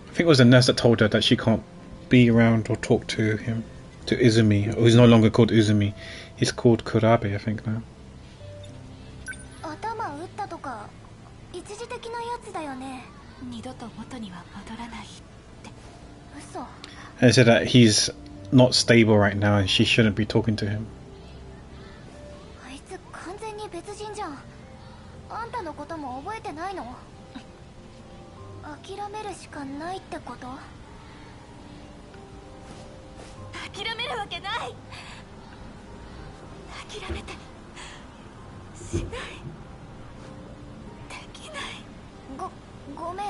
I think it was the nurse that told her that she can't be around or talk to him. To Izumi, who's no longer called Izumi. He's called Kurabe, I think, now. 頭打ったとか一時的なやつだよね。二度と元には戻らないって。嘘。 And said that he's not stable right now and she shouldn't be talking to him. あいつ完全に別人じゃん。あんたのことも覚えてないの？諦めるしかないってこと？諦めるわけない。諦めてしない。できない。ごめん。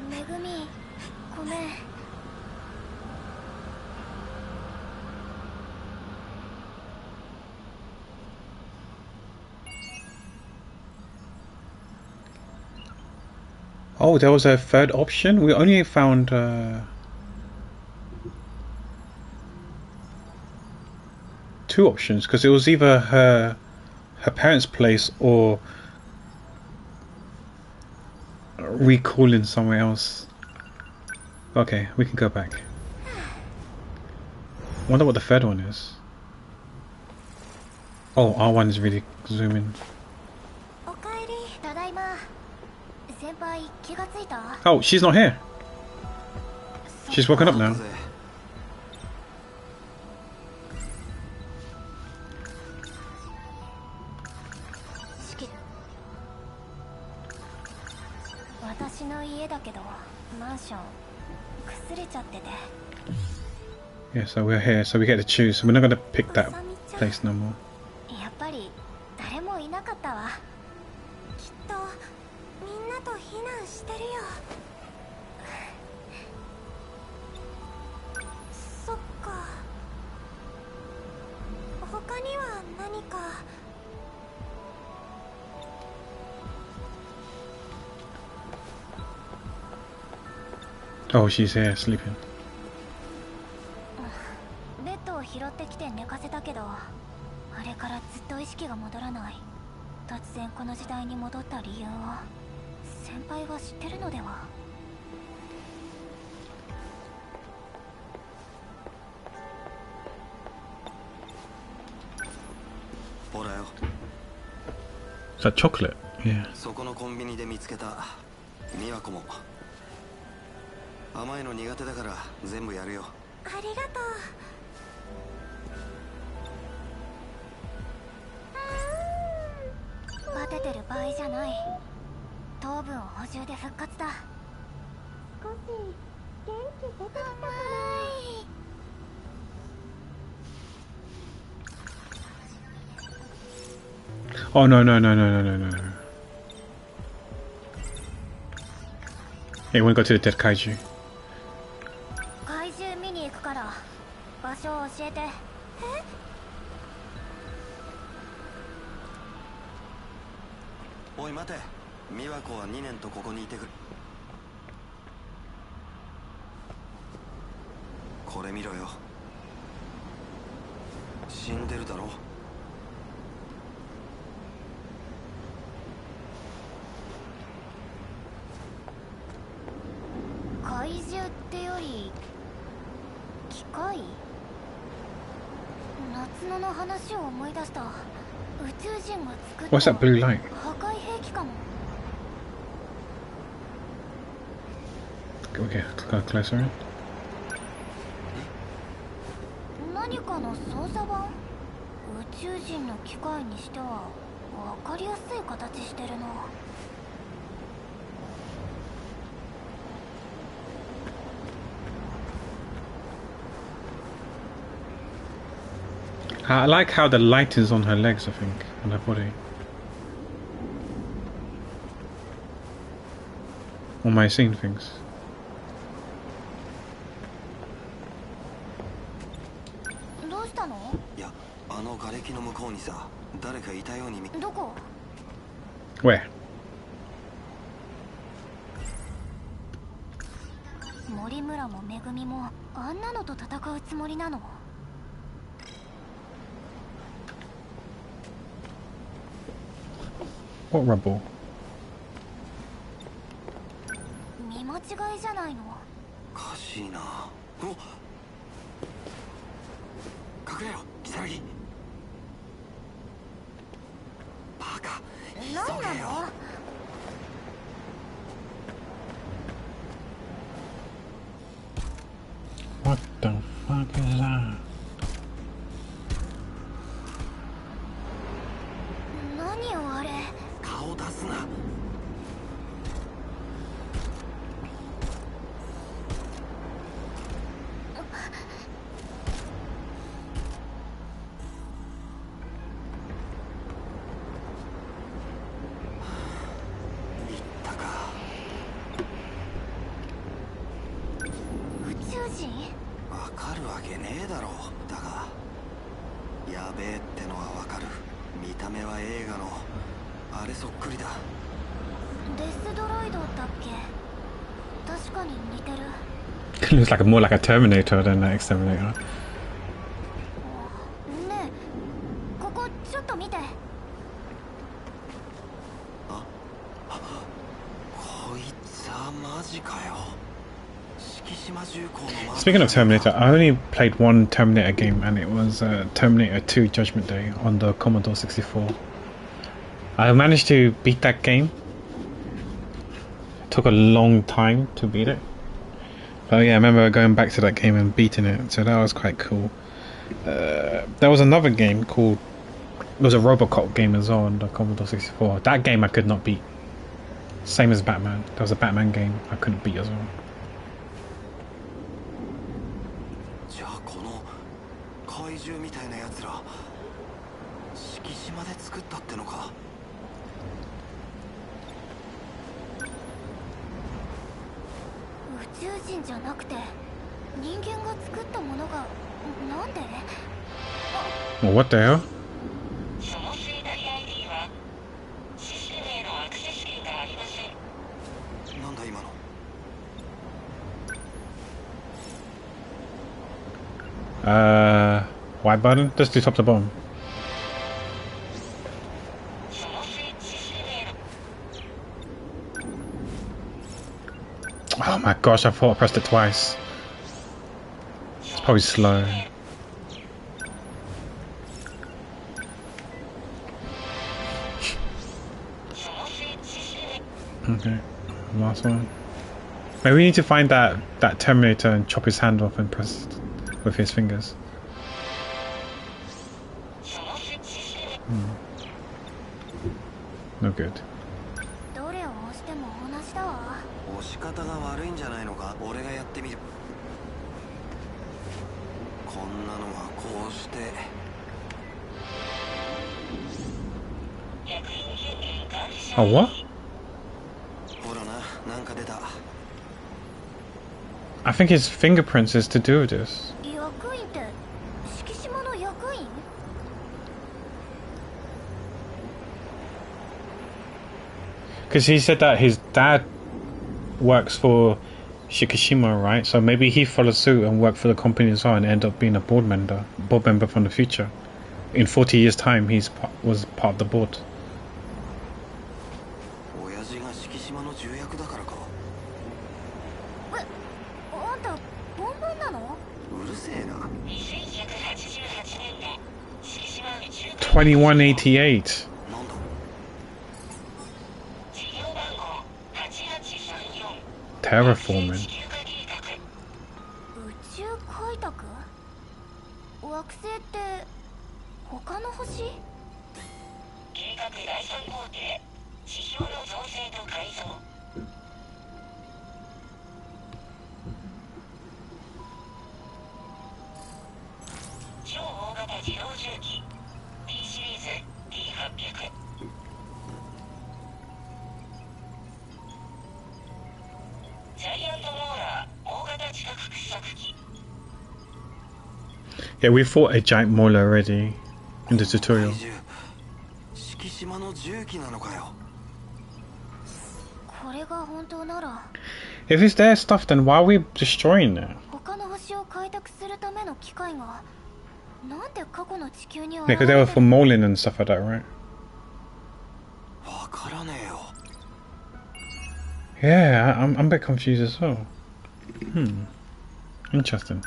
めぐみ、ごめん。Oh, there was a third option? We only found two options, because it was either her parents' place or recalling somewhere else. Okay, we can go back. Wonder what the third one is. Oh, R1 is really zooming. おかえり。ただいま。先輩、気がついた？ Oh, she's not here. She's woken up now. 私の家だけど、マンション崩れちゃってて。 Yeah, so we're here, so we get to choose. So we're not going to pick that place no more. やっぱり誰もいなかったわ。きっとみんなと避難してるよ。そっか。他には何か。 Oh, she's here, sleeping. ベッドを拾ってきて寝かせたけど、あれからずっと意識が戻らない。突然この時代に戻った理由を先輩は知ってるのでは？ほらよ。 Is that chocolate? Yeah. そこのコンビニで見つけた。美和子も。甘いの苦手だから全部やるよ。ありがとう。バテてる場合じゃない。糖分補充で復活だ。少し元気出てきたかな。 Oh, no, no, no, no, no, no, no. Hey, we want to go to the dead kaiju. 怪獣見に行くから場所を教えて。え？おい待て、美和子は2年とここにいてくる。これ見ろよ。死んでるだろ。怪獣ってより機械？夏野の話を思い出した。宇宙人が作った What's that blue light? 破壊兵器かも。 Okay, closer in. 何かの操作盤？宇宙人の機械にしては分かりやすい形してるな。I like how the light is on her legs, I think, on her body. Or am I seeing things? どうしたの？いや、あの瓦礫の向こうにさ、誰かいたように見。どこ？ Where? 森村もめぐみもあんなのと戦うつもりなの？What rubble? 見間違いじゃないの？おかしいな。お、隠れろ、如月。バカ、何急げよ。なの？ What the fuck is that? 何よあれ。顔出すな。言ったか。宇宙人？わかるわけねえだろ。だがやべえってのはわかる。見た目は映画のあれそっくりだ。デスドロイドだっけ？確かに似てる。It looks like more like a Terminator than an Exterminator. ねえ、ここちょっと見て。あ、こいつはマジかよ。敷島重工の。 Speaking of Terminator, I only played one Terminator game, and it was Terminator 2 Judgment Day on the Commodore 64. I managed to beat that game. It took a long time to beat it. But yeah, I remember going back to that game and beating it, so that was quite cool. There was another game called... It was a Robocop game as well on the Commodore 64. That game I could not beat. Same as Batman. There was a Batman game I couldn't beat as well. じゃあこの怪獣みたいなやつら敷島で作ったってのか。宇宙人じゃなくて人間が作ったものがなんで？ Well, what the hell? その生体 ID はシステムへのアクセス権がありません。なんだ今の。White button? Just do top to bottom. そのシステムへの Oh my gosh, I thought I pressed it twice. It's probably slow. Okay, last one. Maybe we need to find that Terminator and chop his hand off and press it with his fingers. No good. どれを押しても同じだわ。押し方が悪いんじゃないのか。俺がやってみる。こんなのがこうして。 Oh, what? ほらな、なんか出た。 I think his fingerprints is to do with this. 役員って敷島の役員？ Because he said that his dad works for Shikishima, right? So maybe he followed suit and worked for the company as well and end up being a board member from the future. In 40 years' time, was part of the board. 親父が敷島の重役だからか。え、あんたボンボンなの？うるせえな。2188年の敷島宇宙2188. なんだ。事業番号8834 Terraforming. 地球化計画。宇宙開拓？惑星って他の星？計画第3工程、地表の造成と改造。超大型自動重機 D シリーズ D800。ジャイアントローラー大型地殻掘削機。 Yeah, we fought a giant mauler already in the tutorial. 敷島の重機なのかよ。これが本当なら If it's their stuff, then why are we destroying it? 他の星を開拓するための機械がなんで過去の地球に現 Yeah, れ because て they る were for mauling and stuff like that, right? わからねえよ。 Yeah, I'm a bit confused as well. Interesting.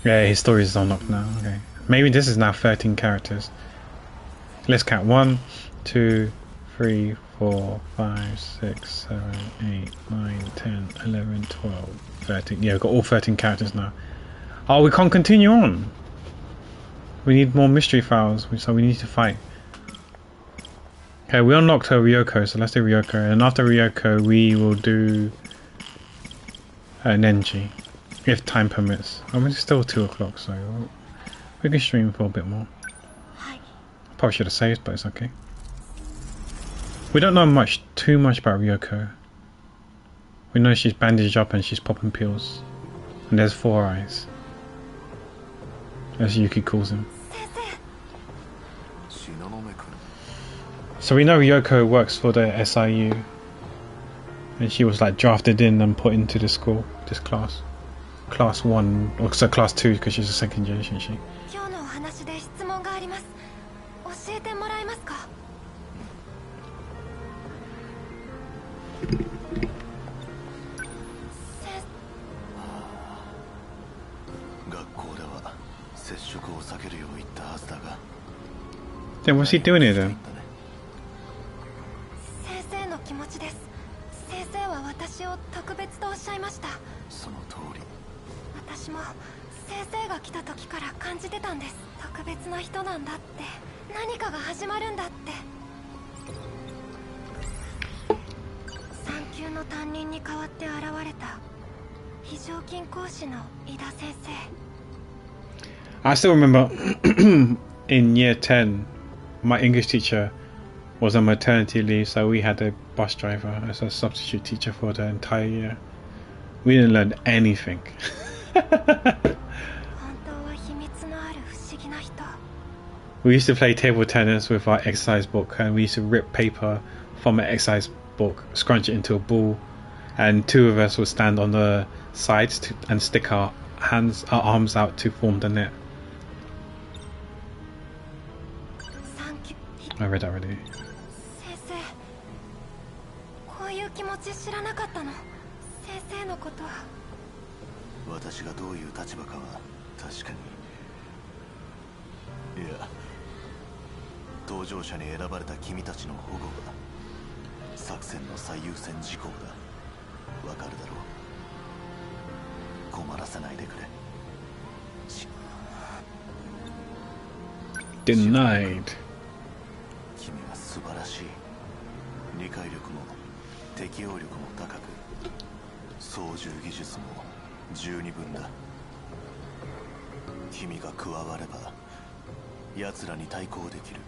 Yeah, his story is unlocked now. Okay, maybe this is now 13 characters. Let's count 1, 2, 3, 4, 5, 6, 7, 8, 9, 10, 11, 12, 13. Yeah, we've got all 13 characters now. Oh, we can't continue on. We need more mystery files, so we need to fight. Okay, we unlocked her Ryoko, so let's do Ryoko. And after Ryoko, we will do Nenji, if time permits. I mean, it's still 2 o'clock, so we can stream for a bit more. Probably should have saved, but it's okay. We don't know too much about Ryoko. We know she's bandaged up and she's popping pills. And there's 4 eyes, as Yuki calls him. So we know Ryoko works for the SIU. And she was like drafted in and put into the school, this class. Class 1, or so class 2 because she's a second generation, she. 今日のお話で質問があります。教えてもらえますか？学校では接触を避けるよう言ったはずだが。 Then what's he doing here then? 先生の気持ちです。先生は私を特別とおっしゃいました。その通り。私も先生が来た時から感じてたんです。特別な人なんだって、何かが始まるんだって。3級の担任に代わって現れた非常勤講師の井田先生。 I still remember in year 10, my English teacher was on maternity leave, so we had a bus driver as a substitute teacher for the entire year. We didn't learn anything. 本当は秘密のある不思議な人。 We used to play table tennis with our exercise book, and we used to rip paper from an exercise book, scrunch it into a ball, and 2 of us would stand on the sides and stick our arms out to form the net. I read that already. 先生、こういう気持ち知らなかったの。先生のことは。私がどういう立場かは確かに。いや、搭乗者に選ばれた君たちの保護が作戦の最優先事項だ。わかるだろう。困らせないでくれ。Denied. 君は素晴らしい。理解力も適応力も高く、操縦技術も十二分だ。君が加われば奴らに対抗できる。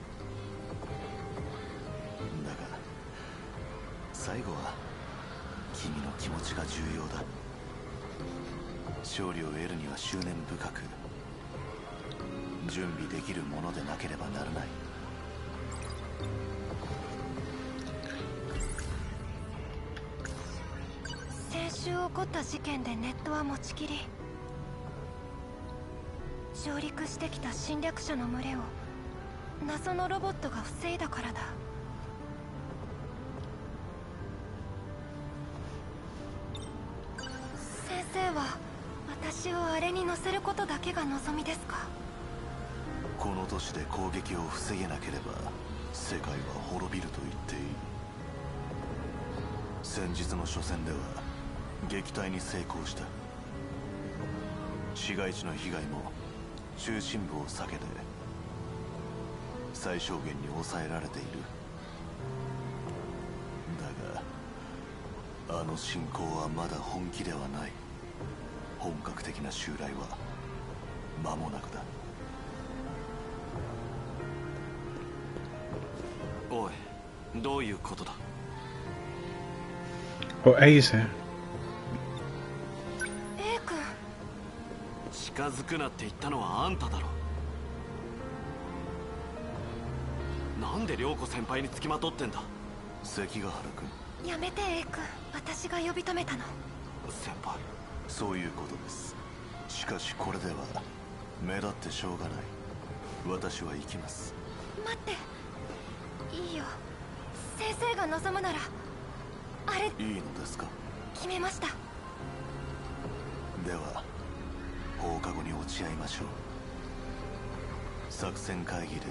だが最後は君の気持ちが重要だ。勝利を得るには執念深く準備できるものでなければならない。週起こった事件でネットは持ちきり、上陸してきた侵略者の群れを謎のロボットが防いだからだ。先生は私をあれに乗せることだけが望みですか？この都市で攻撃を防げなければ世界は滅びると言っていい。先日の初戦では撃退に成功した。市街地の被害も中心部を避けて最小限に抑えられている。だがあの侵攻はまだ本気ではない。本格的な襲来は間もなくだ。おい、どういうことだ？ Oh, Aegis here. A 君、近づくなって言ったのはあんただろ。なんで涼子先輩につきまとってんだ？関ヶ原君。やめて A 君、私が呼び止めたの。先輩、そういうことです。しかしこれでは目立ってしょうがない。私は行きます。待って、いいよ。先生が望むならあれ。いいのですか？決めました。では放課後に落ち合いましょう。作戦会議で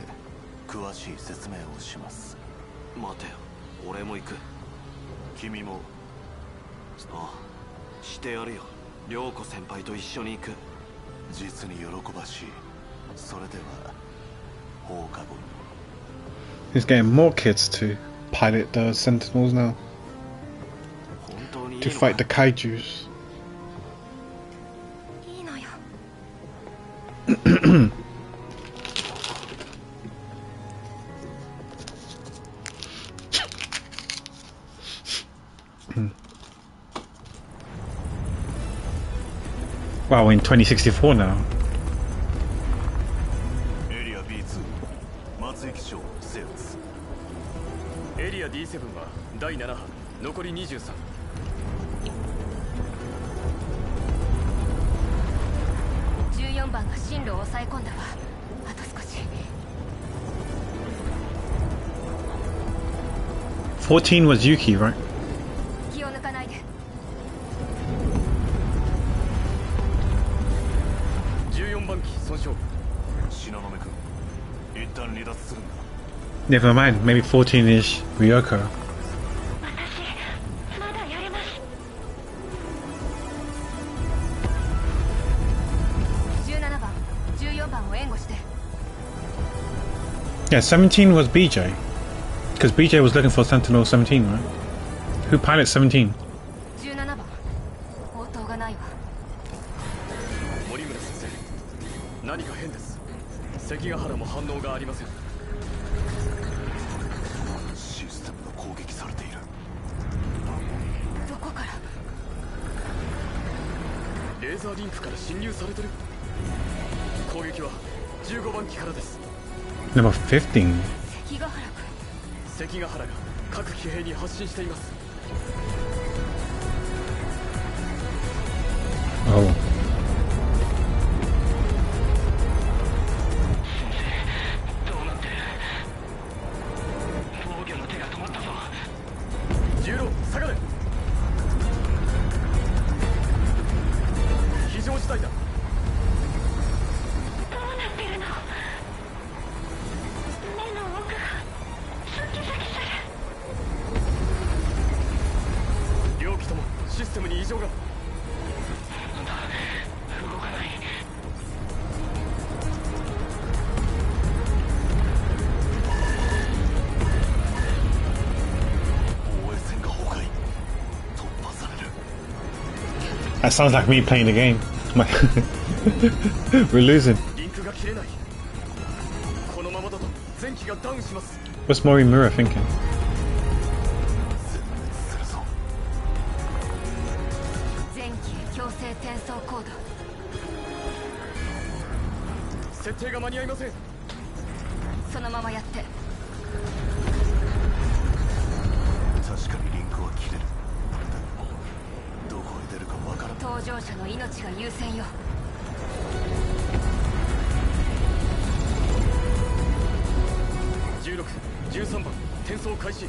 詳しい説明をします。待てよ、俺も行く。君も。ああ、してやるよ。涼子先輩と一緒に行く。実に喜ばしい。それでは放課後に。 He's getting more kids to pilot the Sentinels now. 本当にいい To のか？ fight the kaijus. いいのよ。Wow, we're in 2064 now. エリア B2 松井機長生物。エリア D7 は第7波、残り23。14番が進路を抑え込んだわ。あと少し。14 was Yuki, right? 気を抜かないで。14番機損傷。東雲君、一旦離脱するんだ。 Never mind, maybe 14 is Ryoko. 私まだやれます。17番、14番を援護して。 Yeah, 17 was BJ. Because BJ was looking for Sentinel 17, right? Who pilots 17? 17番、応答がないわ。森村先生、何か変です。関ヶ原も反応がありません。システムが攻撃されている。どこから？レーザーリンクから侵入されてる。攻撃は15番機からです。 Number 15. 関ヶ原君。関ヶ原が各騎兵に発信しています。 Oh. 重郎、下がれ。非常事態だ。どうなってるの？目の奥がドキドキする。両機ともシステムに異常が。動かない。防衛線が崩壊。突破される。 That sounds like me playing the game. We're losing. リンクが切れない。このままだと全機がダウンします。 What's Morimura thinking? 全滅するぞ。前期強制転送コード。設定が間に合いません。そのままやって。確かにリンクは切れる。だがどこへ命が優先よ。16、13番転送開始。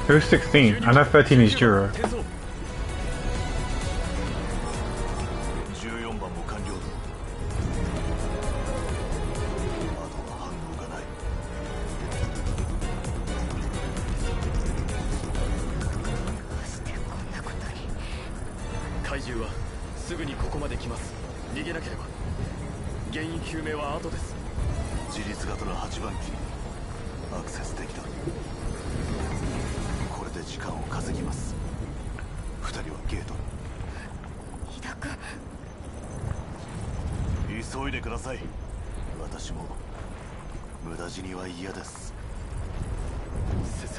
Who's 16? I know 13 is Juro. 転送。14番も完了だ。まだ反応がない。どうしてこんなことに。怪獣はすぐにここまで来ます。逃げなければ。原因究明は後です。自立型の8番機にアクセスできた。これで時間を稼ぎます。2人はゲート伊田君。に急いでください。私も無駄死には嫌です。先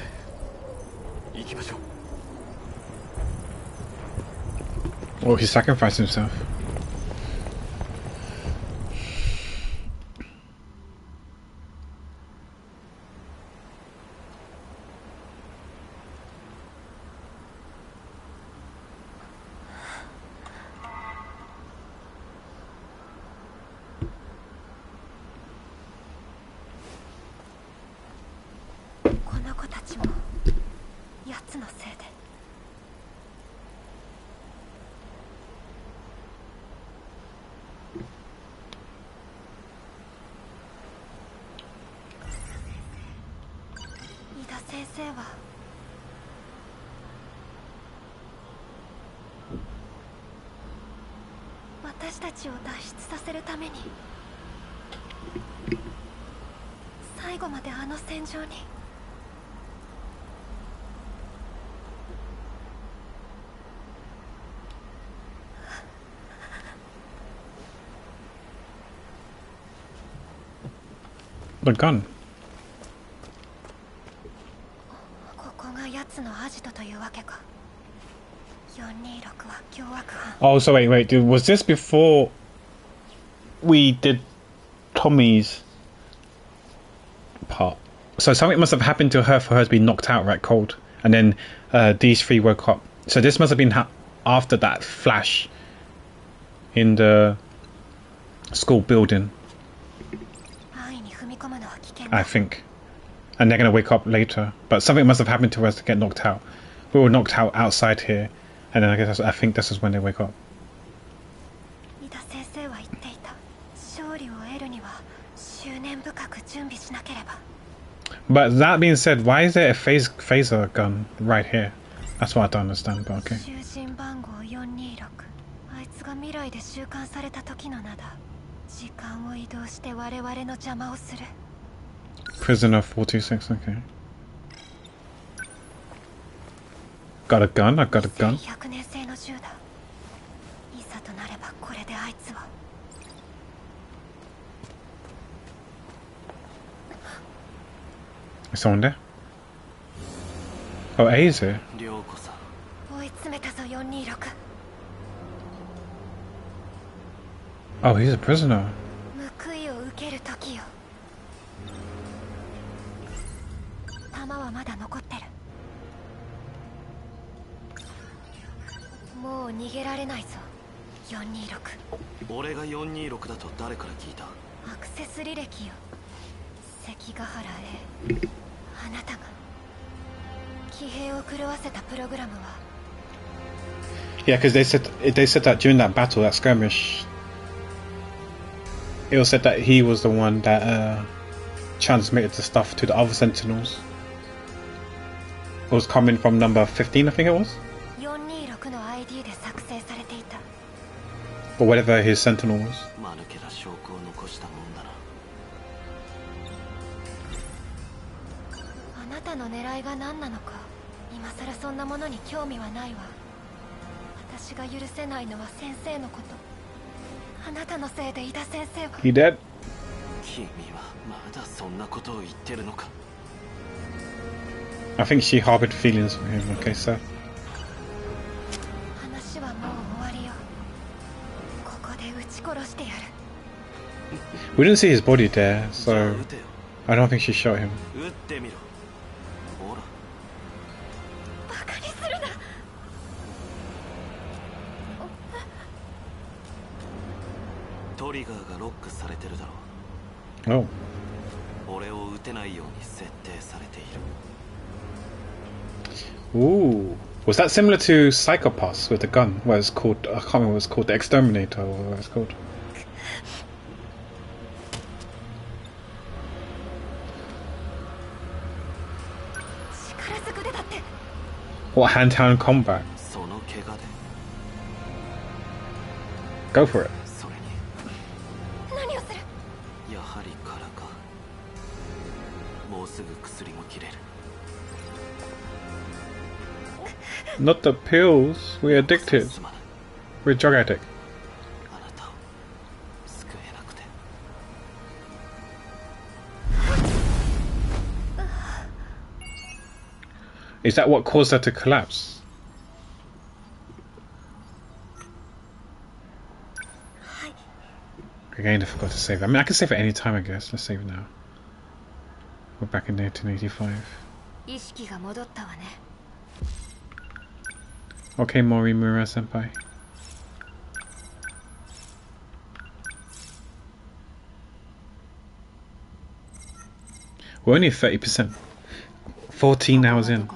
生、行きましょう。 Oh, he sacrificed himself. この子たちも奴のせいで。伊田先生は私たちを脱出させるために最後まであの戦場に。The gun. ここが奴のアジトというわけか。426は凶悪犯。 Oh, so wait, dude, was this before we did Tommy's part? So something must have happened to her for her to be knocked out right cold, and then these three woke up. So this must have been after that flash in the school building, 安易に踏み込むのは危険 I だ。 think. And they're gonna wake up later, but something must have happened to us to get knocked out. We were knocked out outside here, and then I think this is when they wake up. 伊田先生は言っていた。勝利を得るには執念深く準備しなければ。 But that being said, why is there a phaser gun right here? That's what I don't understand, but okay. 囚人番号426。あいつが未来で収監された時の名だ。時間を移動して我々の邪魔をする。 Prisoner 426, okay. Got a gun? I've got a gun. 100年製の銃だ。いざとなればこれであいつは。Is someone there? Oh, A is here. 涼子さん、追い詰めたぞ426。 Oh, he's a prisoner. 報いを受ける時よ。弾はまだ残ってる。もう逃げられないぞ426。俺が426だと誰から聞いた？アクセス履歴よ。関ヶ原へあなたが騎兵を狂わせたプログラムは。 Yeah, because they said that during that battle, that skirmish, it was said that he was the one that transmitted the stuff to the other Sentinels. It was coming from number 15, I think it was. 426の ID で作成されていた。 Or whatever his Sentinel was. 間抜けな証拠を残したもんだな。あなたの狙いが何なのか今さらそんなものに興味はないわ。私が許せないのは先生のこと。あなたのせいで伊田先生は。 He dead? 君はまだそんなことを言ってるのか。 I think she harbored feelings for him. Okay, so 話はもう終わりよ。ここで撃ち殺してやる。 we didn't see his body there, じゃあ so 撃てよ。 I don't think she shot him. 撃ってみろ。ほら。バカにするな。トリガーがロックされてるだろう。 Oh. 俺を撃てないように設定されている。 Ooh. Was that similar to Psychopaths with the gun? What it's called? I can't remember what it's called. The Exterminator, or what it's called. What hand-to-hand combat? その怪我で Go for it. それに何をする？やはりからか。もうすぐ薬も切れる。 Not the pills. We're addicted. すまない。 We're drug addict. あなたを救えなくて。 Is that what caused her to collapse? Again, I forgot to save it. I mean, I can save it any time, I guess. Let's save it now. We're back in 1985. 意識が戻ったわね。 Okay, Morimura senpai. We're only 30%. 14 hours in.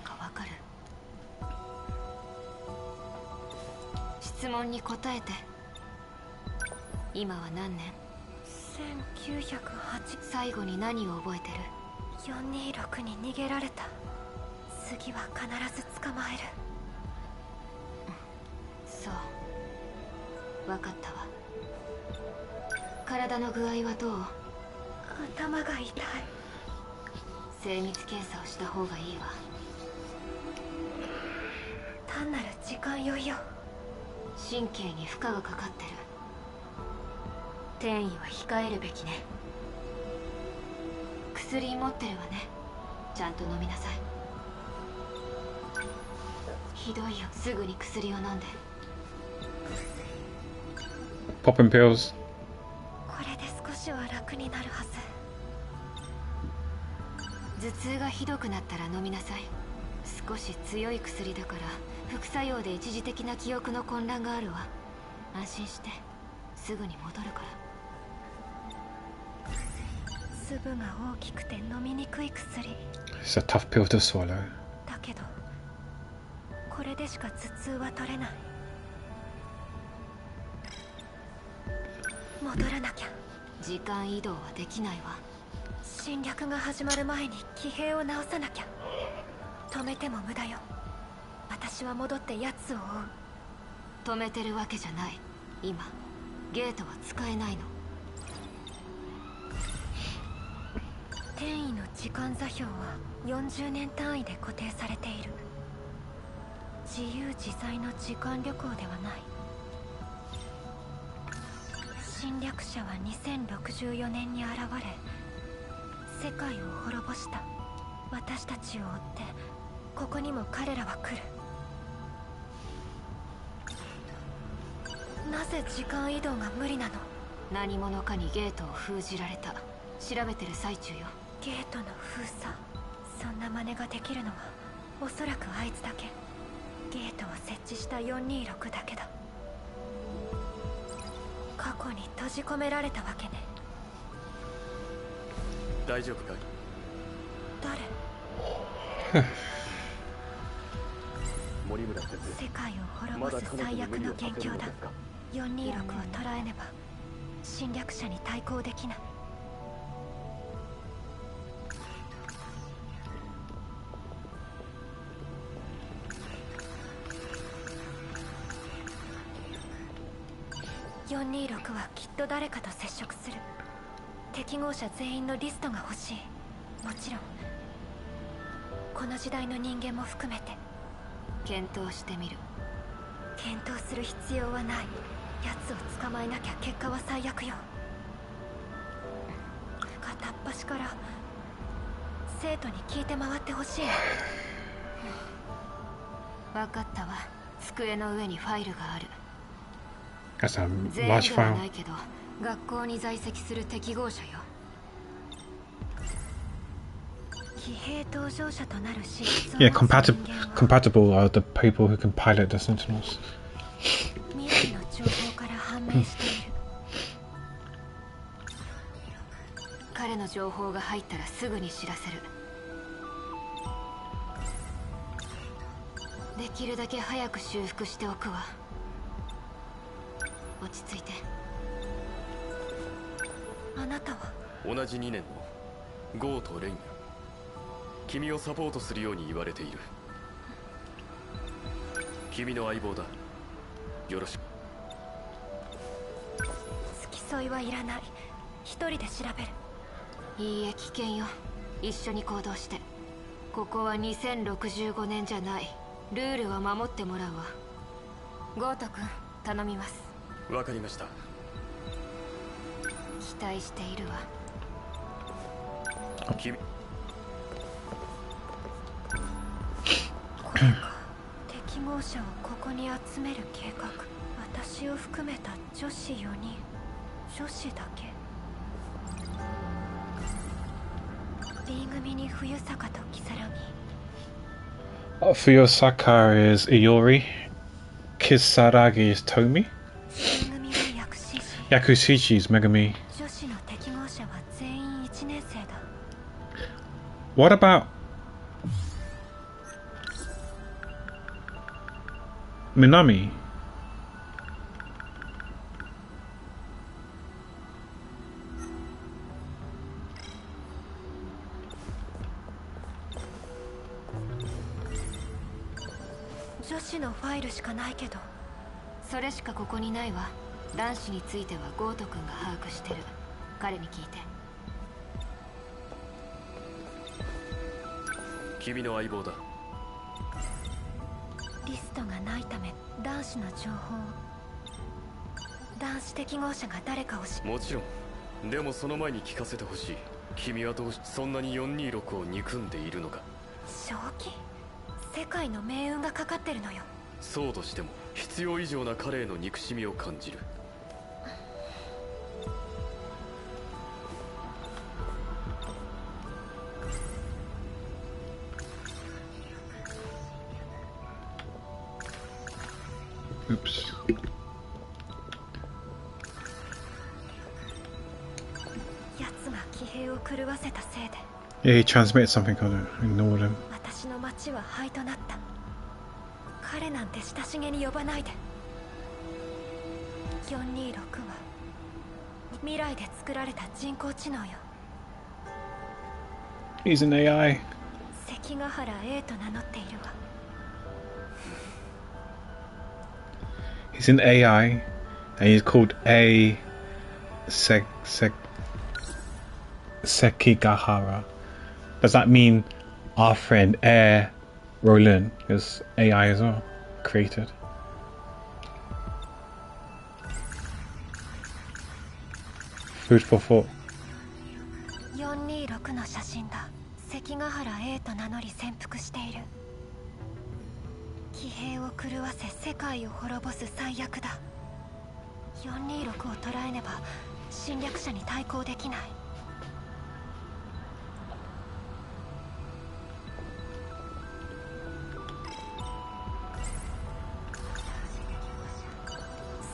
質問に答えて。今は何年？1908。最後に何を覚えてる？426に逃げられた。次は必ず捕まえる。そう。わかったわ。体の具合はどう？頭が痛い。精密検査をした方がいいわ。単なる時間酔いよ。神経に負荷がかかってる。転移は控えるべきね。薬持ってるわね。ちゃんと飲みなさい。ひどいよ。すぐに薬を飲んで。 Popping pills. これで少しは楽になるはず。頭痛がひどくなったら飲みなさい。少し強い薬だから副作用で一時的な記憶の混乱があるわ。安心してすぐに戻るから。粒が大きくて飲みにくい薬。 It's a tough pill to swallow. だけどこれでしか頭痛は取れない。戻らなきゃ。時間移動はできないわ。侵略が始まる前に騎兵を直さなきゃ。止めても無駄よ。私は戻って奴を追う。止めてるわけじゃない。今ゲートは使えないの。転移の時間座標は40年単位で固定されている。自由自在の時間旅行ではない。侵略者は2064年に現れ世界を滅ぼした。私たちを追ってここにも彼らは来る。なぜ時間移動が無理なの？何者かにゲートを封じられた。調べてる最中よ。ゲートの封鎖。そんな真似ができるのはおそらくあいつだけ。ゲートを設置した426だけだ。過去に閉じ込められたわけね。大丈夫かい？誰？森村先生。世界を滅ぼす最悪の元凶だ。426を捉えねば侵略者に対抗できない。426はきっと誰かと接触する。適合者全員のリストが欲しい。もちろんこの時代の人間も含めて。検討してみる。検討する必要はない。奴を捕まえなきゃ結果は最悪よ。片っ端から生徒に聞いて回ってほしい。分かったわ。机の上にファイルがある。That's a 全 large 員では file. ないけど学校に在籍する適合者よ。騎兵搭乗者となる資質を Yeah, 持つ人間は compatible are the people who can pilot the Sentinels. 未来の情報から判明している。彼の情報が入ったらすぐに知らせる。できるだけ早く修復しておくわ。落ち着いて。あなたは？同じ2年のゴーとレンヤ。君をサポートするように言われている。君の相棒だ。よろしく。付き添いはいらない。一人で調べる。いいえ、危険よ。一緒に行動して。ここは2065年じゃない。ルールは守ってもらうわ。ゴート君、頼みます。わかりました。期待しているわ。君これか。適合者をここに集める計画。私を含めた女子4人。女子だけ。 B 組に冬坂と如月。 Fuyosaka is Iori. Kisaragi is Tomi. C 組は薬師寺。Yakushi is Megami. 女子の適合者は全員1年生だ。 What about Minami? 女子のファイルしかないけど。それしかここにないわ。男子についてはゴート君が把握してる。彼に聞いて。君の相棒だ。リストがないため男子の情報を。男子適合者が誰かをもちろん。でもその前に聞かせてほしい。君はどうしてそんなに426を憎んでいるのか。正気？世界の命運がかかってるのよ。そうとしても必要以上な彼への憎しみを感じる。Oops. 奴が騎兵を狂わせたせいで。 Yeah, he transmitted something on it. Ignored him. 私の町は灰となった。彼なんて親しげに呼ばないで。426は未来で作られた人工知能よ。 He's an AI. 関ヶ原 A と名乗っているわ。 He's an AI, and he's called Sekigahara. Does that mean our friend Air Roland is AI as well, created? Food for thought. 426の写真だ。関ヶ原 A と名乗り潜伏している。騎兵を狂わせ世界を滅ぼす最悪だ。426を捉えねば侵略者に対抗できない。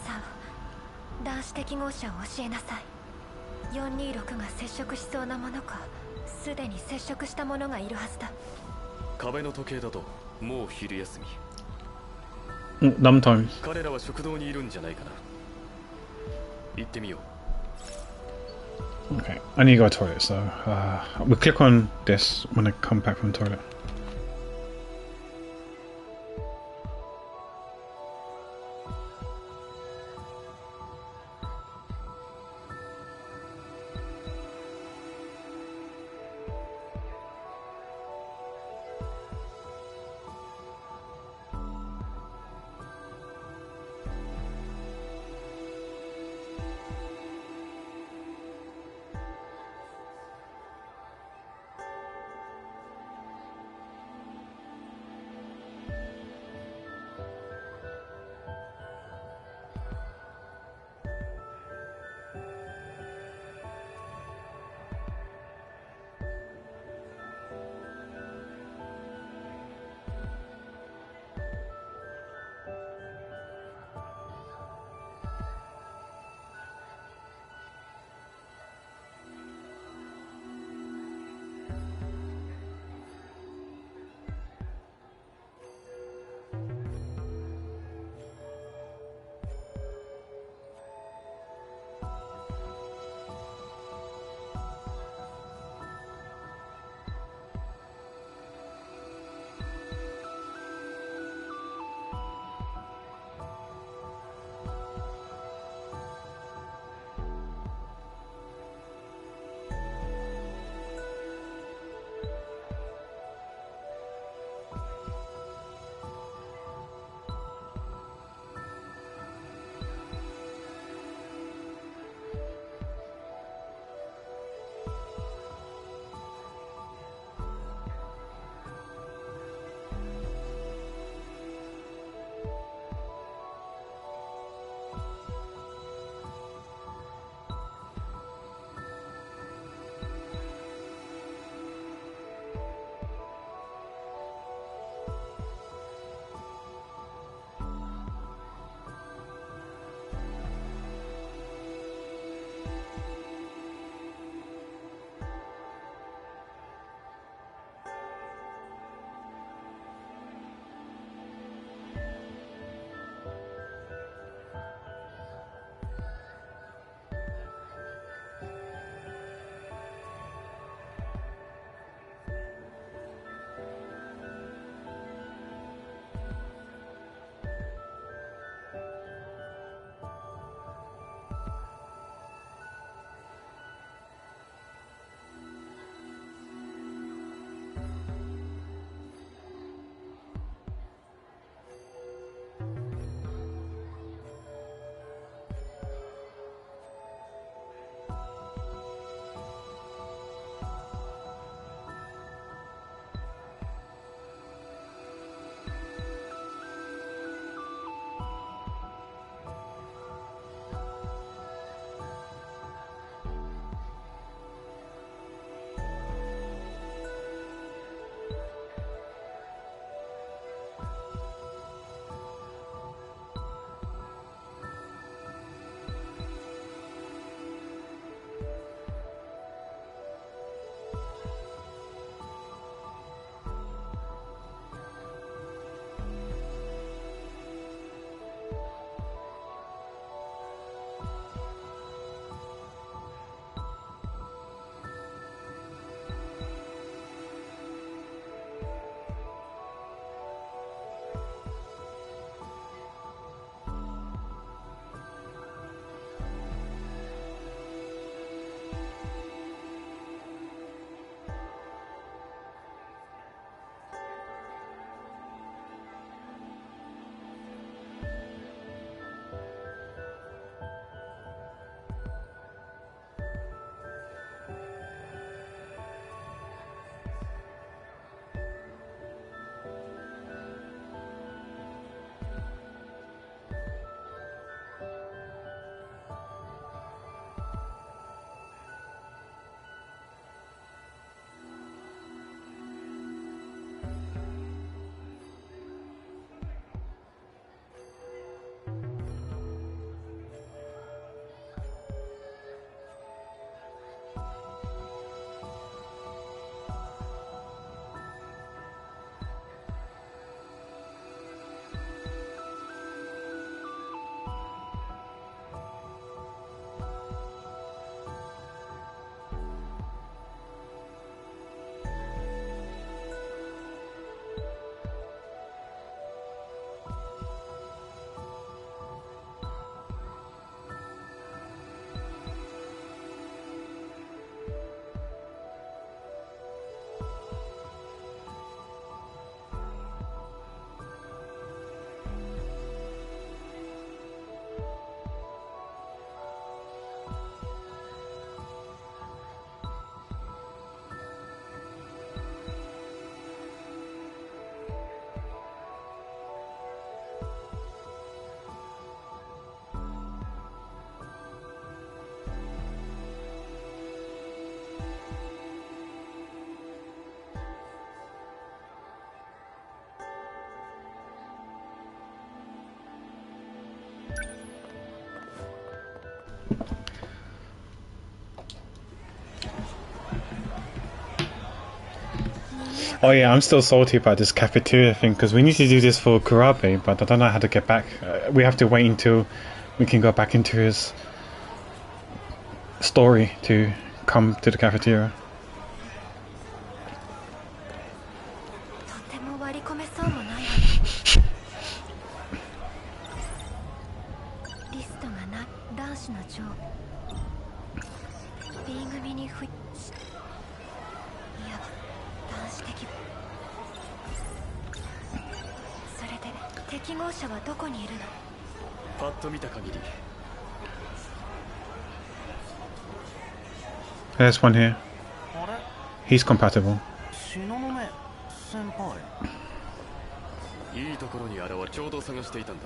さあ、男子適合者を教えなさい。426が接触しそうなものか、すでに接触したものがいるはずだ。壁の時計だともう昼休み。Sometimes. 彼らは食堂にいるんじゃないかな。行ってみよう。 Okay, I need to go to the toilet, so we'll click on this when I come back from the toilet. Oh yeah, I'm still salty about this cafeteria thing because we need to do this for Kurabe, but I don't know how to get back. We have to wait until we can go back into his story to come to the cafeteria. とても割り込めそうもないわね。リストがな男子の長 B 組にふいや男子的それで適合者はどこにいるの？パッと見た限り There's one here. あれ He's compatible. 東雲先輩。いいところに現れちょうど探していたんだ。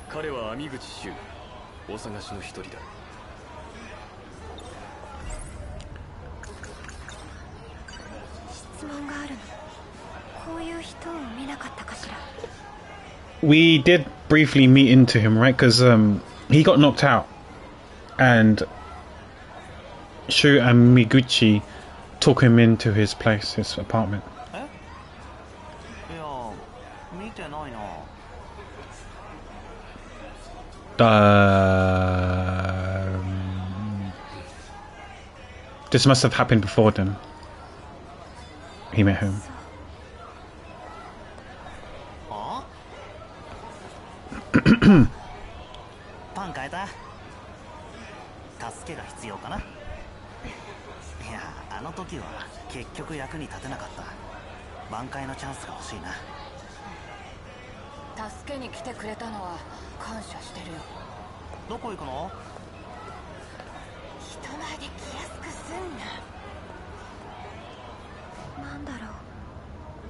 彼は網口修お探しの一人だ。質問があるの。こういう人を見なかったかしら。 We did briefly meet into him, right? Because he got knocked out, and Shu and Miguchi took him into his place, his apartment. え？いや見てないな。This must have happened before then. He met him. あ？パン変えた？助けが必要かな？いや、あの時は結局役に立てなかった。挽回のチャンスが欲しいな。助けに来てくれたのは感謝してるよ。どこ行くの？人前で気安くすんな。なんだろう。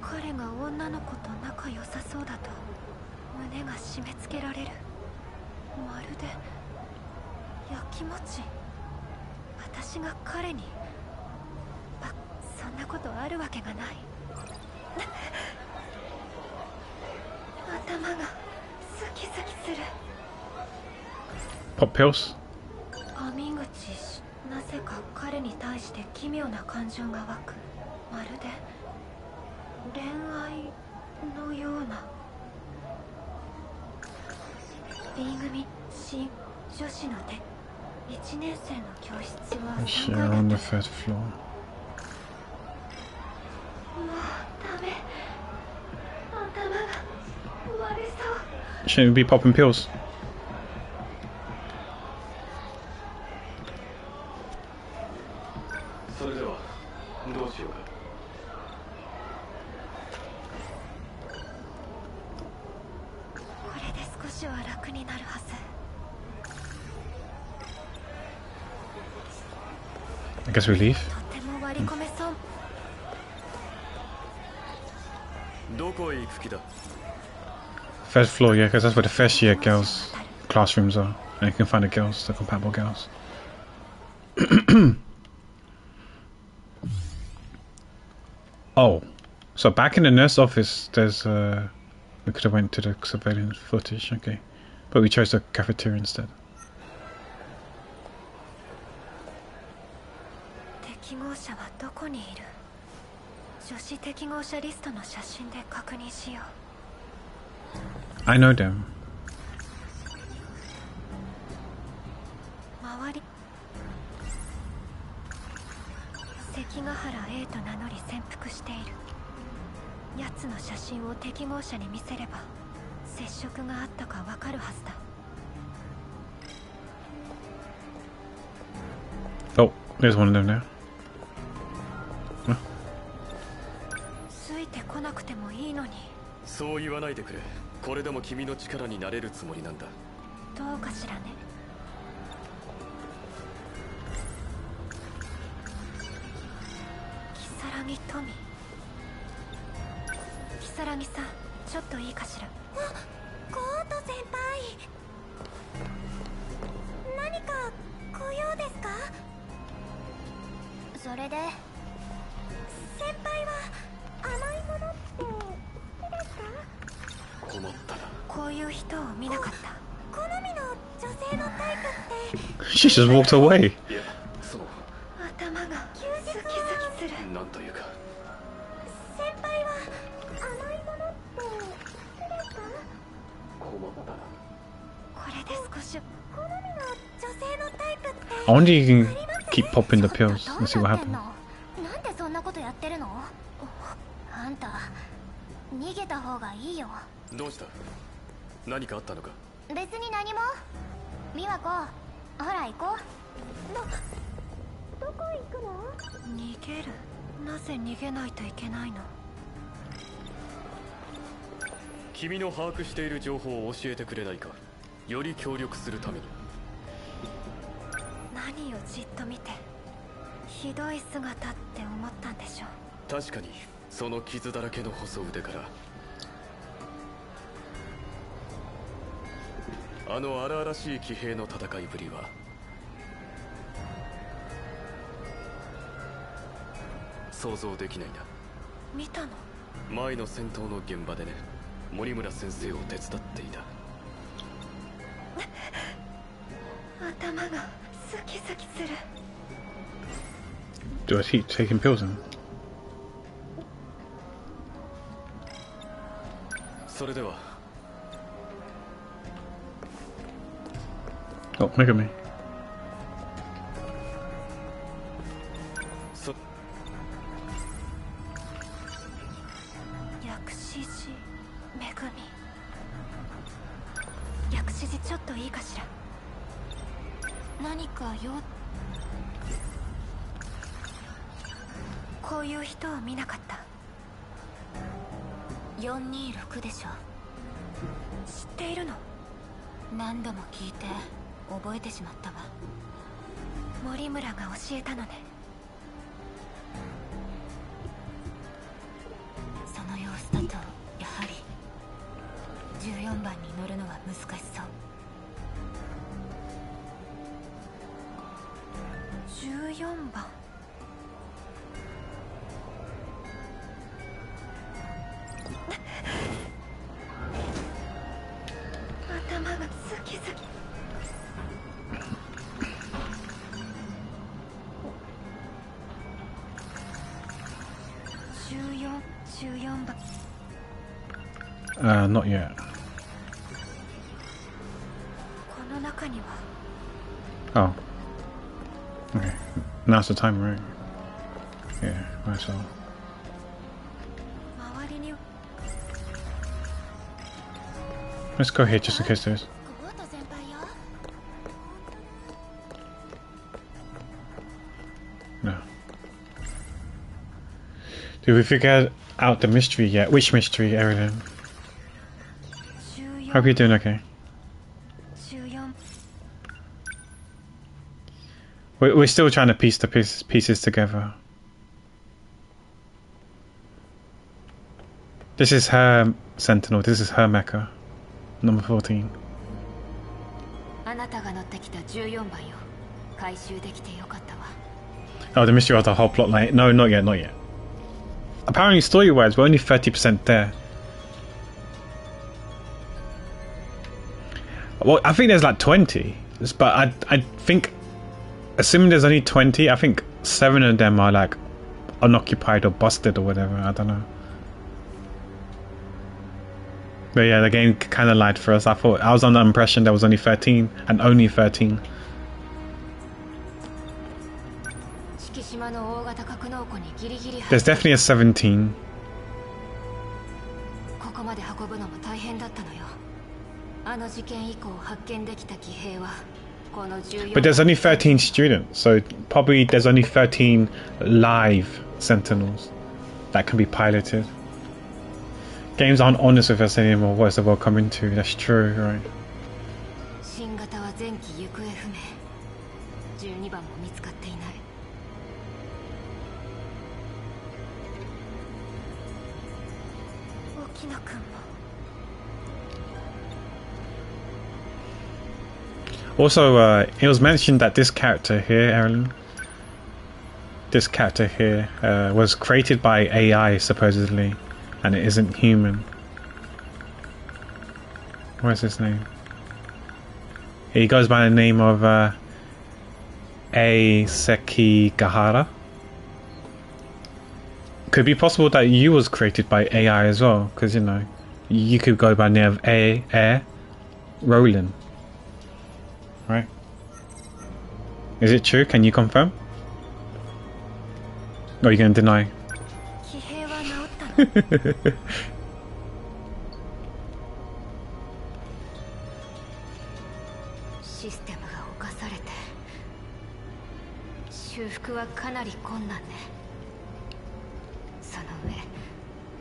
彼が女の子と仲良さそうだと胸が締め付けられる。まるでやきもち。私が彼にそんなことあるわけがない。頭がスキスキする。 Pop pills. 網口、なぜか彼に対して奇妙な感情が湧く。まるで恋愛のような。 B 組新女子の手1年生の教室は Share 3 on 階 the 建て。 first floor. もうダメ。頭が割れそう。 Shouldn't we be popping pills? それではどうしようか。これで少しは楽になるはず。 I guess we leave. とても割り込めそう。どこへ行く気だ？ First floor, yeah, because that's where the first year girls' classrooms are. And you can find the girls, the compatible girls. Oh, so back in the nurse office, there's we could have went to the surveillance footage, okay, but we chose the cafeteria instead. 適合者はどこにいる？女子適合者リストの写真で確認しよう。 I know them. 周り関ヶ原 A と名乗り潜伏している。奴の写真を適合者に見せれば接触があったかわかるはずだ。 Oh, there's one of them there. ついてこなくてもいいのに。そう言わないでくれ。これでも君の力になれるつもりなんだ。どうかしらね。如月富。如月さん、ちょっといいかしら。ゴート先輩、何かご用ですか？それで先輩は甘いものって好きですか？困ったな。こういう人を見なかった。好みの女性のタイプって。 She just walked away. いや、そう。頭が休日はなんというか先輩は甘いものって好きですか？困ったな。これで少し好みの女性のタイプって I wonder if you can keep popping the pills and see what happens. なんでそんなことやってるの？あんた逃げた方がいいよ。どうした？何かあったのか？別に何も。美和子、ほら行こう。どこ行くの？逃げる。なぜ逃げないといけないの？君の把握している情報を教えてくれないか。より協力するために。何をじっと見て、ひどい姿って思ったんでしょ。確かにその傷だらけの細腕からあの荒々しい騎兵の戦いぶりは想像できないな。見たの？前の戦闘の現場でね、森村先生を手伝っていた。頭がスキスキする。 Do I keep taking pills then? それでは Oh, look at me. 薬師寺めぐみ。薬師寺ちょっといいかしら。何か用？こういう人を見なかった。426でしょ。知っているの？何度も聞いて覚えてしまったわ。森村が教えたのね。その様子だとやはり14番に乗るのは難しそう。14番。頭がスキスキ。14番。Not yet. この中には。 Oh. Okay. Now's the time, right? Yeah, I saw. 周りに。 Let's go here just in case there's. ゴート先輩よ。 No. Did we figure out the mystery yet? Which mystery, Erilyn? Hope you're doing okay. We're still trying to piece the pieces together. This is her Sentinel. This is her mecha. Number 14. あなたが乗ってきた14番よ。回収できてよかったわ。 Oh, the mystery of the whole plot line. No, not yet, not yet. Apparently, story-wise, we're only 30% there. Well, I think there's like 20, but I think, assuming there's only 20, I think 7 of them are like unoccupied or busted or whatever. I don't know. But yeah, the game kind of lied for us. I was under the impression there was only 13 and only 13. 敷島の大型格納庫にギリギリ There's definitely a 17. ここまで運ぶのも大変だったのよ。あの事件以降発見できた騎兵はこの14。 But there's only 13 students, so probably there's only 13 live Sentinels that can be piloted. Games aren't honest with us anymore. What is the world coming to? That's true, right? 新型は前期行方不明。12番も見つかっていない。沖野くんも。 Also, it was mentioned that this character here, Erilyn, this character here was created by AI supposedly, and it isn't human. What's his name? He goes by the name of Sekigahara. Could be possible that you was created by AI as well, because you know, you could go by the name of Air Roland, right? Is it true? Can you confirm? Or are you going to deny? 騎兵は治ったの。システムが侵されて修復はかなり困難ね。その上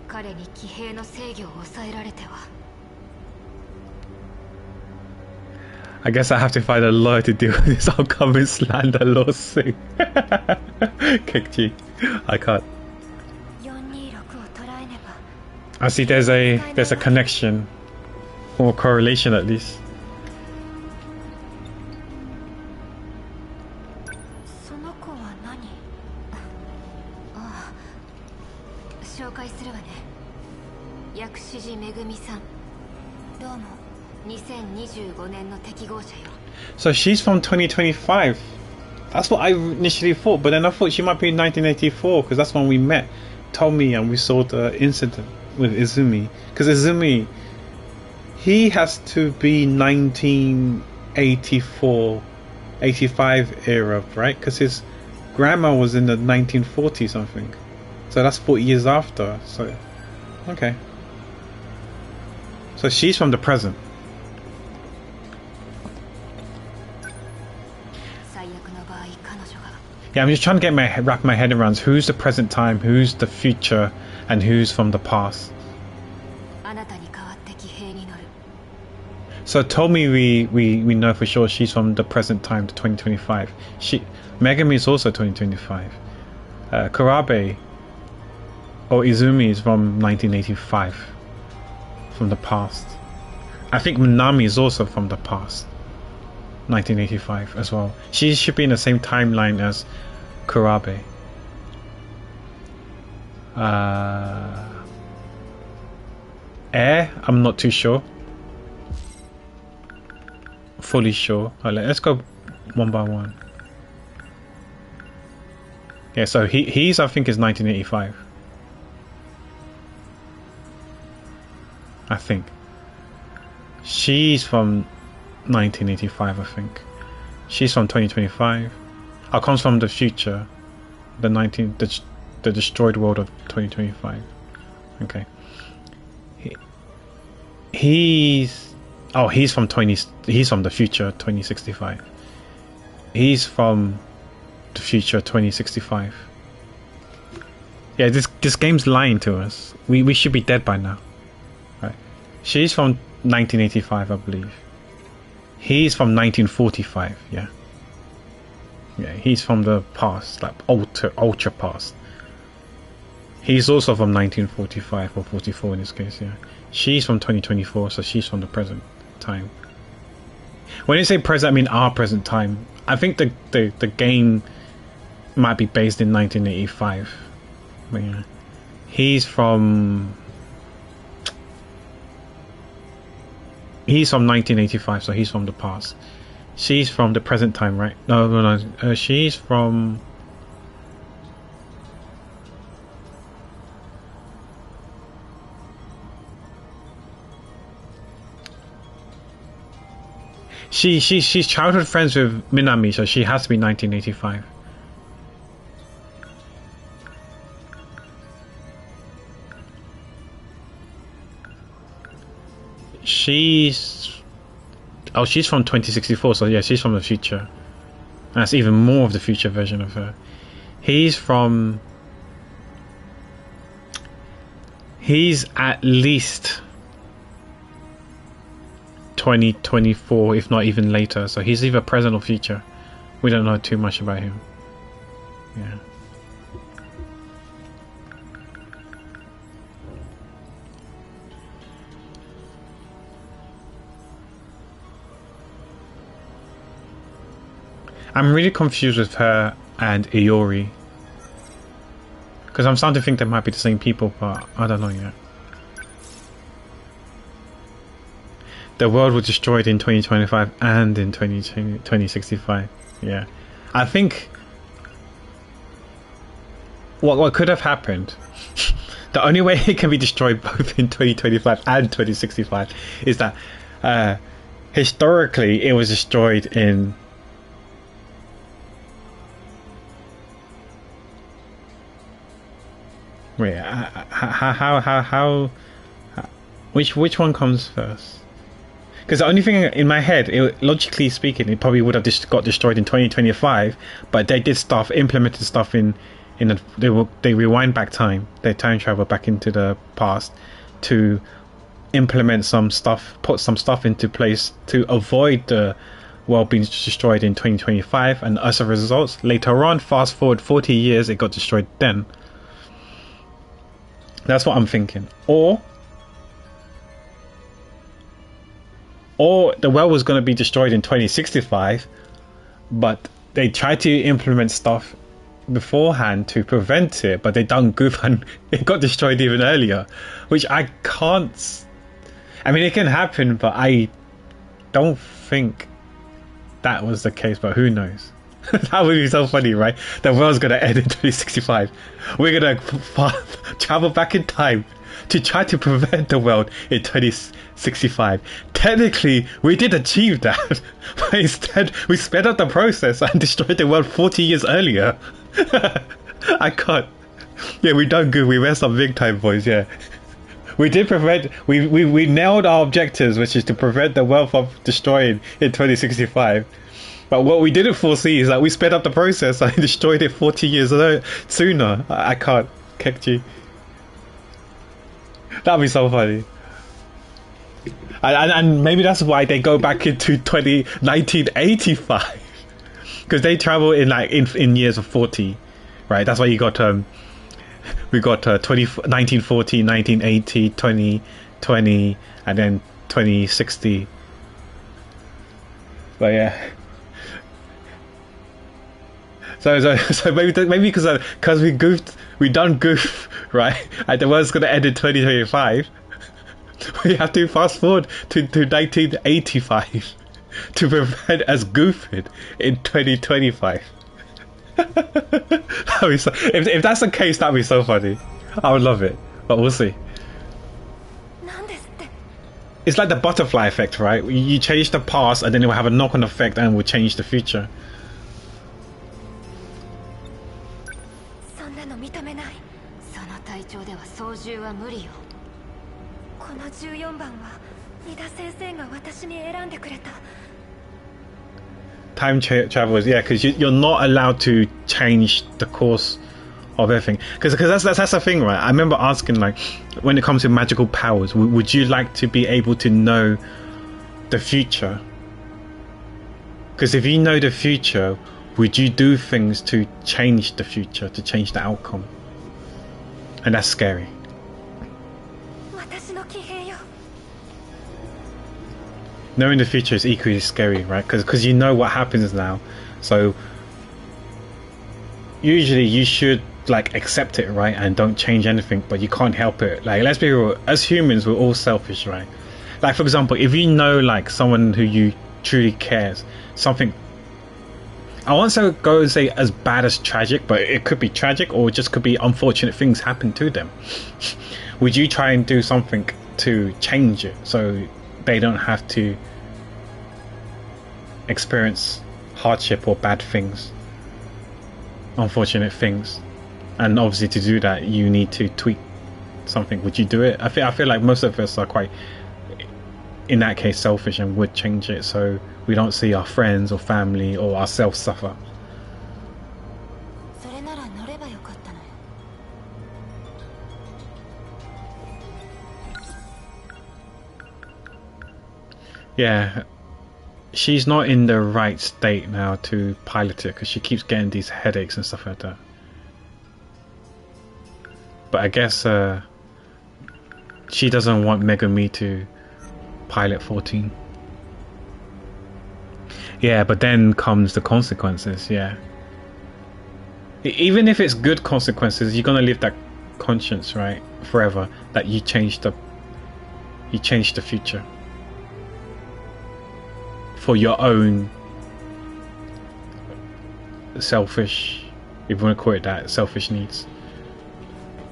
彼に騎兵の制御を抑えられては。I guess I have to find a lawyer to deal with this upcoming slander lawsuit. Kekji, I can't. 426を捉えねば。I see there's a connection or correlation at least. その子は何？ああ、紹介するわね。薬師寺めぐみさん。どうも。2025年の適合者よ。 So she's from 2025. That's what I initially thought, but then I thought she might be 1984 because that's when we met, Tommy, and we saw the incident with Izumi. Because Izumi, he has to be 1984, 85 era, right? Because his grandma was in the 1940 something. So that's 40 years after. So, okay. So she's from the present. Yeah, I'm just trying to wrap my head around who's the present time, who's the future, and who's from the past. So Tomi, we know for sure she's from the present time to 2025. Megami is also 2025. Kurabe or Izumi is from 1985, from the past. I think Minami is also from the past, 1985 as well. She should be in the same timeline as Kurabe. Air, I'm not too sure. Fully sure. Let's go one by one. Yeah, so he's I think is 1985. I think. She's from 1985, I think. She's from 2025. Comes from the future, the destroyed world of 2025. Okay. He's from the future, 2065. He's from the future, 2065. Yeah, this game's lying to us. We should be dead by now. Right. She's from 1985, I believe. He's from 1945, yeah. Yeah, he's from the past, like ultra past. He's also from 1945 or 44 in this case, yeah. She's from 2024, so she's from the present time. When you say present, I mean our present time. I think the game might be based in 1985. But yeah. He's from 1985, so he's from the past. She's from the present time, right? No. She's from... She's childhood friends with Minami, so she has to be 1985. She's from 2064, so yeah, she's from the future. That's even more of the future version of her. He's at least 2024, if not even later, so he's either present or future. We don't know too much about him. Yeah. I'm really confused with her and Iori, because I'm starting to think they might be the same people, but I don't know yet. The world was destroyed in 2025 and in 2065. Yeah, I think what could have happened, the only way it can be destroyed both in 2025 and 2065 is that historically it was destroyed in wait how which one comes first? Because the only thing in my head, logically speaking, it probably would have just got destroyed in 2025, but they did stuff, implemented stuff they rewind back time, they time travel back into the past to implement some stuff, put some stuff into place to avoid the world being destroyed in 2025, and as a result, later on, fast forward 40 years, it got destroyed then. That's what I'm thinking. Or the world was going to be destroyed in 2065, but they tried to implement stuff beforehand to prevent it, but they done goof and it got destroyed even earlier, which I can't. I mean, it can happen, but I don't think that was the case, but who knows. That would be so funny, right? The world's going to end in 2065. We're going to travel back in time to try to prevent the world in 2065. Technically, we did achieve that, but instead we sped up the process and destroyed the world 40 years earlier. I can't. Yeah, we done good. We messed up big time, boys. Yeah, we did prevent. We nailed our objectives, which is to prevent the world from destroying in 2065. But what we didn't foresee is that we sped up the process and destroyed it 40 years sooner. I can't. Kekji. That'd be so funny. And maybe that's why they go back into 1985, because they travel in years of 40, right? That's why you got we got 1940, 1980, 2020, and then 2060. But yeah. So maybe because we done goof, right? And the world's gonna end in 2025. We have to fast forward to 1985 to prevent us goofing in 2025. That'd be so, if that's the case, that'd be so funny. I would love it, but we'll see. It's like the butterfly effect, right? You change the past and then it will have a knock-on effect and will change the future. Time travelers, yeah, because you're not allowed to change the course of everything. Because that's the thing, right? I remember asking, like, when it comes to magical powers, would you like to be able to know the future? Because if you know the future, would you do things to change the future, to change the outcome? And that's scary. Knowing the future is equally scary, right? Because you know what happens now. So usually you should accept it, right, and don't change anything, but you can't help it. Like, let's be real, as humans we're all selfish, right? Like, for example, if you know someone who you truly cares, something, I won't say go and say as bad as tragic, but it could be tragic or it just could be unfortunate things happen to them. Would you try and do something to change it so they don't have to experience hardship or bad things, unfortunate things? And obviously to do that you need to tweak something. Would you do it? I feel like most of us are quite, in that case, selfish and would change it so we don't see our friends or family or ourselves suffer. Yeah, she's not in the right state now to pilot it because she keeps getting these headaches and stuff like that. But I guess she doesn't want Megumi to pilot 14. Yeah, but then comes the consequences. Yeah, even if it's good consequences, you're gonna live that conscience, right, forever, that you changed the future for your own selfish, if you want to call it that, selfish needs.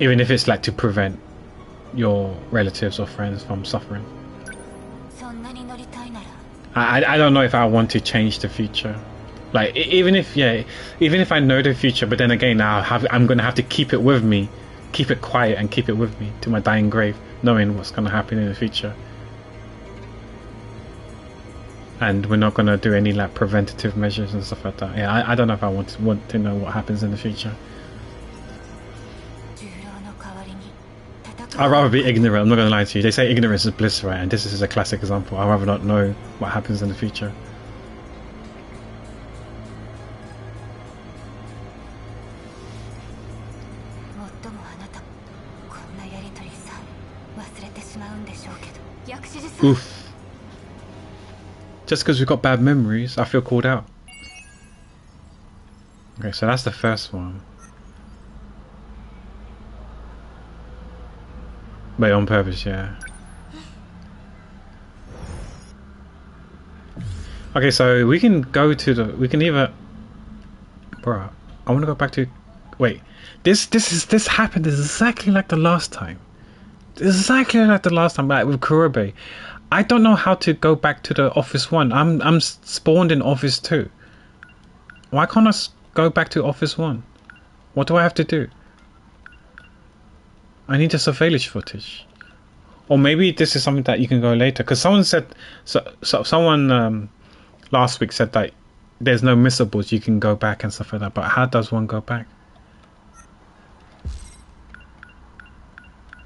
even if it's like to prevent your relatives or friends from suffering. I don't know if I want to change the future. Like even if I know the future, but then again I'm gonna have to keep it with me, keep it quiet and keep it with me to my dying grave, knowing what's gonna happen in the future. And we're not gonna do any like preventative measures and stuff like that. Yeah, I don't know if I want to know what happens in the future. I'd rather be ignorant. I'm not gonna lie to you. They say ignorance is bliss, right? And this is a classic example. I'd rather not know what happens in the future. Oof. Just because we've got bad memories, I feel called out. Okay, so that's the first one. But on purpose, yeah. Okay, so we can go to the. We can either. Bruh, I want to go back to. Wait, this happened exactly like the last time. Exactly like the last time, like with Kurobe. I don't know how to go back to the Office 1. I'm spawned in Office 2. Why can't I go back to Office 1? What do I have to do? I need the surveillance footage. Or maybe this is something that you can go later. Because someone said... someone last week said that there's no missables. You can go back and stuff like that. But how does one go back?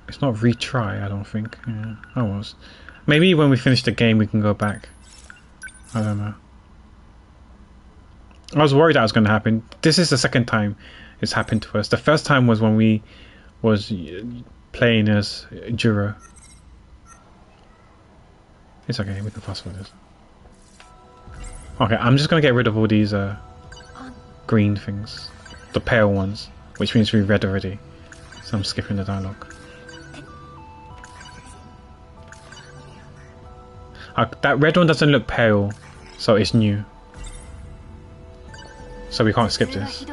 It's not retry, I don't think. Yeah, I was. Maybe when we finish the game we can go back. I don't know. I was worried that was going to happen. This is the second time it's happened to us. The first time was when we was playing as Juro. It's okay, we can fast forward this. Okay, I'm just going to get rid of all these green things. The pale ones, which means we read already. So I'm skipping the dialogue. That red one doesn't look pale, so it's new. So we can't skip this.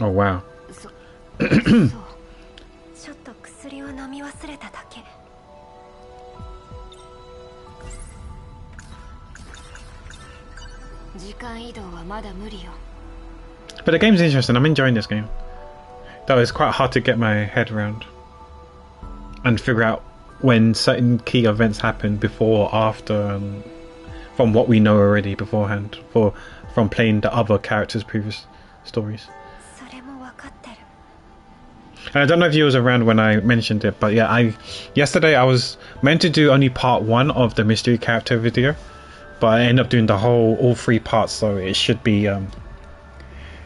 Oh wow. But the game's interesting. I'm enjoying this game. Though it's quite hard to get my head around and figure out when certain key events happen before or after, from what we know already beforehand, from playing the other characters' previous stories. And I don't know if you was around when I mentioned it, but yeah, yesterday I was meant to do only part 1 of the mystery character video, but I ended up doing all 3 parts, so it should be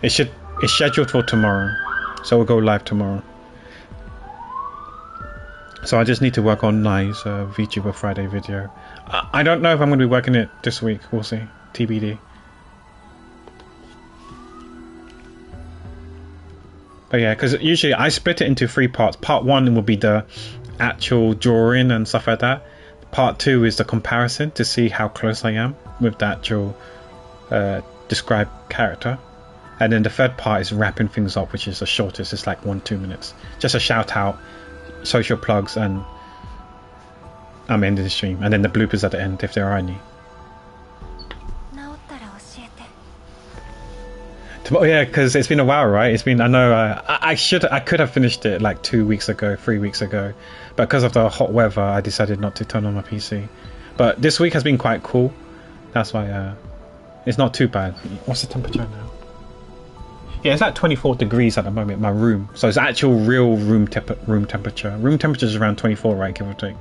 it's scheduled for tomorrow, so we'll go live tomorrow. So I just need to work on Nai's VTuber Friday video. I don't know if I'm going to be working it this week. We'll see. TBD. But yeah, because usually I split it into 3 parts. Part 1 will be the actual drawing and stuff like that. Part 2 is the comparison to see how close I am with the actual described character. And then the third part is wrapping things up, which is the shortest. It's like 1-2 minutes. Just a shout out, social plugs, and I'm ending the stream. And then the bloopers at the end, if there are any. Oh yeah, because it's been a while, right? It's been, I know, I could have finished it like 2 weeks ago, 3 weeks ago, but because of the hot weather, I decided not to turn on my PC. But this week has been quite cool. That's why it's not too bad. What's the temperature now? Yeah, it's like 24 degrees at the moment in my room. So it's actual real room temperature. Room temperature is around 24, right, give or take.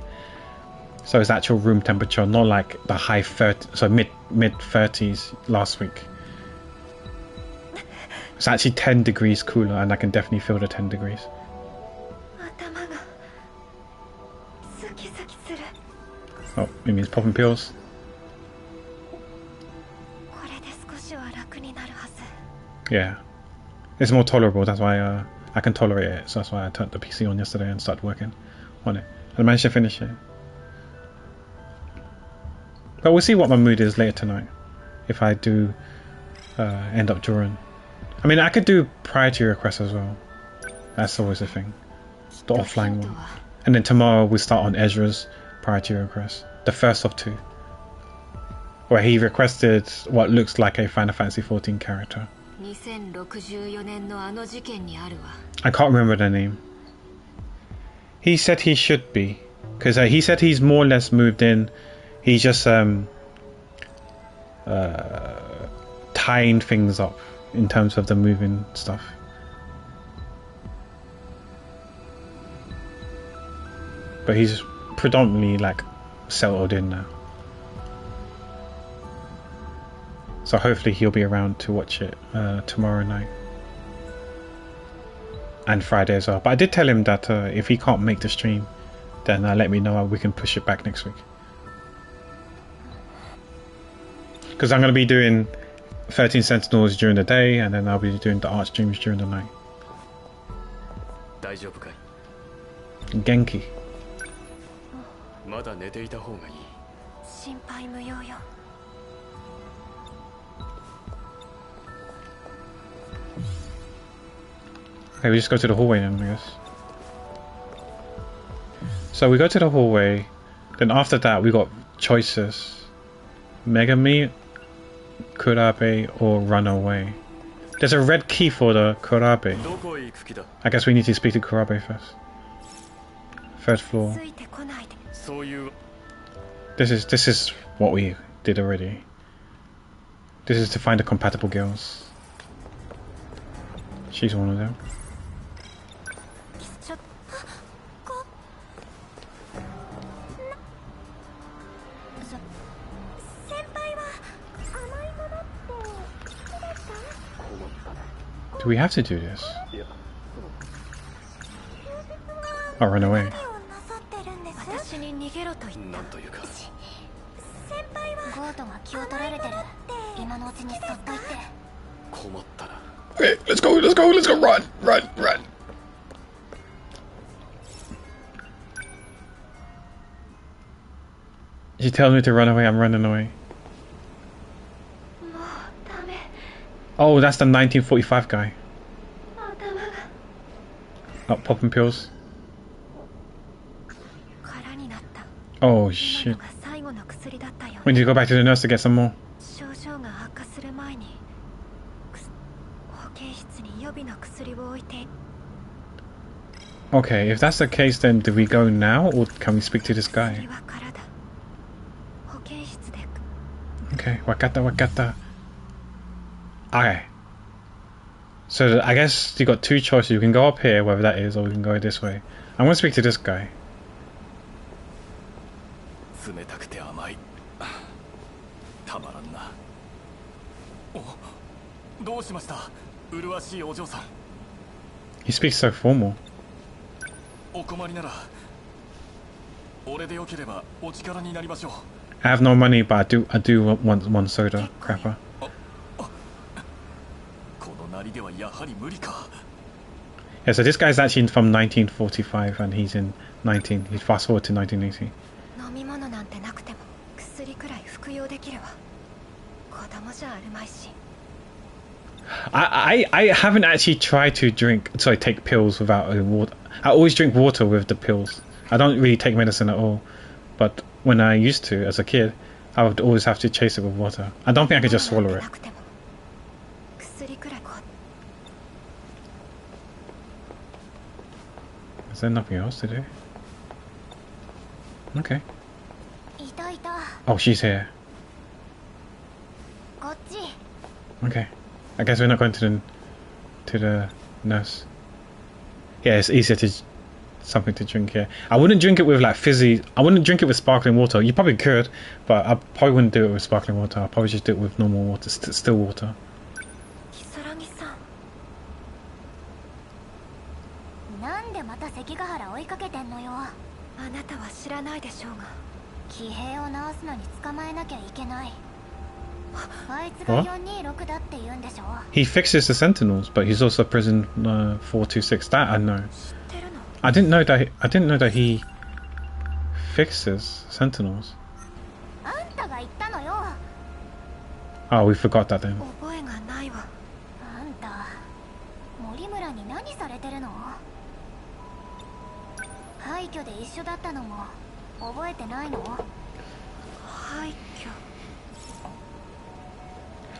So it's actual room temperature, not like the high 30, so mid 30s last week. It's actually 10 degrees cooler, and I can definitely feel the 10 degrees. Oh, it means popping pills. Yeah, it's more tolerable. That's why I can tolerate it. So that's why I turned the PC on yesterday and started working on it. And I managed to finish it. But we'll see what my mood is later tonight. If I do end up drawing. I mean, I could do priority requests as well. That's always a thing. The offline one. And then tomorrow we start on Ezra's priority request. The first of 2. Where he requested what looks like a Final Fantasy XIV character. I can't remember the name. He said he should be. Because he said he's more or less moved in. He's just tying things up in terms of the moving stuff. But he's predominantly like settled in now. So hopefully he'll be around to watch it tomorrow night. And Friday as well. But I did tell him that if he can't make the stream, then let me know, we can push it back next week. Because I'm going to be doing 13 Sentinels during the day, and then I'll be doing the art streams during the night. Genki. Okay, we just go to the hallway then, I guess. So we go to the hallway, then after that we got choices. Megami, Kurabe, or run away. There's a red key for the Kurabe. I guess we need to speak to Kurabe first. 3rd floor. This is what we did already. This is to find the compatible girls. She's one of them. Do we have to do this? I'll run away. Okay, let's go, run. She tells me to run away, I'm running away. Oh, that's the 1945 guy. Oh, popping pills. Oh shit. We need to go back to the nurse to get some more. Okay, if that's the case, then do we go now or can we speak to this guy? Okay, wakata. Okay. So I guess you got 2 choices. You can go up here, wherever that is, or we can go this way. I'm gonna speak to this guy. He speaks so formal. I have no money, but I do want one soda, crapper. Yeah, so this guy's actually from 1945 and he's fast forward to 1980. I haven't actually tried to take pills without water. I always drink water with the pills. I don't really take medicine at all. But when I used to, as a kid, I would always have to chase it with water. I don't think I could just swallow it. Is there nothing else to do? Okay. Oh, she's here. Okay. I guess we're not going to the nurse. Yeah, it's easier to something to drink here. I wouldn't drink it with like fizzy. I wouldn't drink it with sparkling water. You probably could, but I probably wouldn't do it with sparkling water. I'll probably just do it with normal water, still water. What? He fixes the Sentinels, but he's also prison 426. That I know. I didn't know that he fixes Sentinels. Oh, we forgot that then.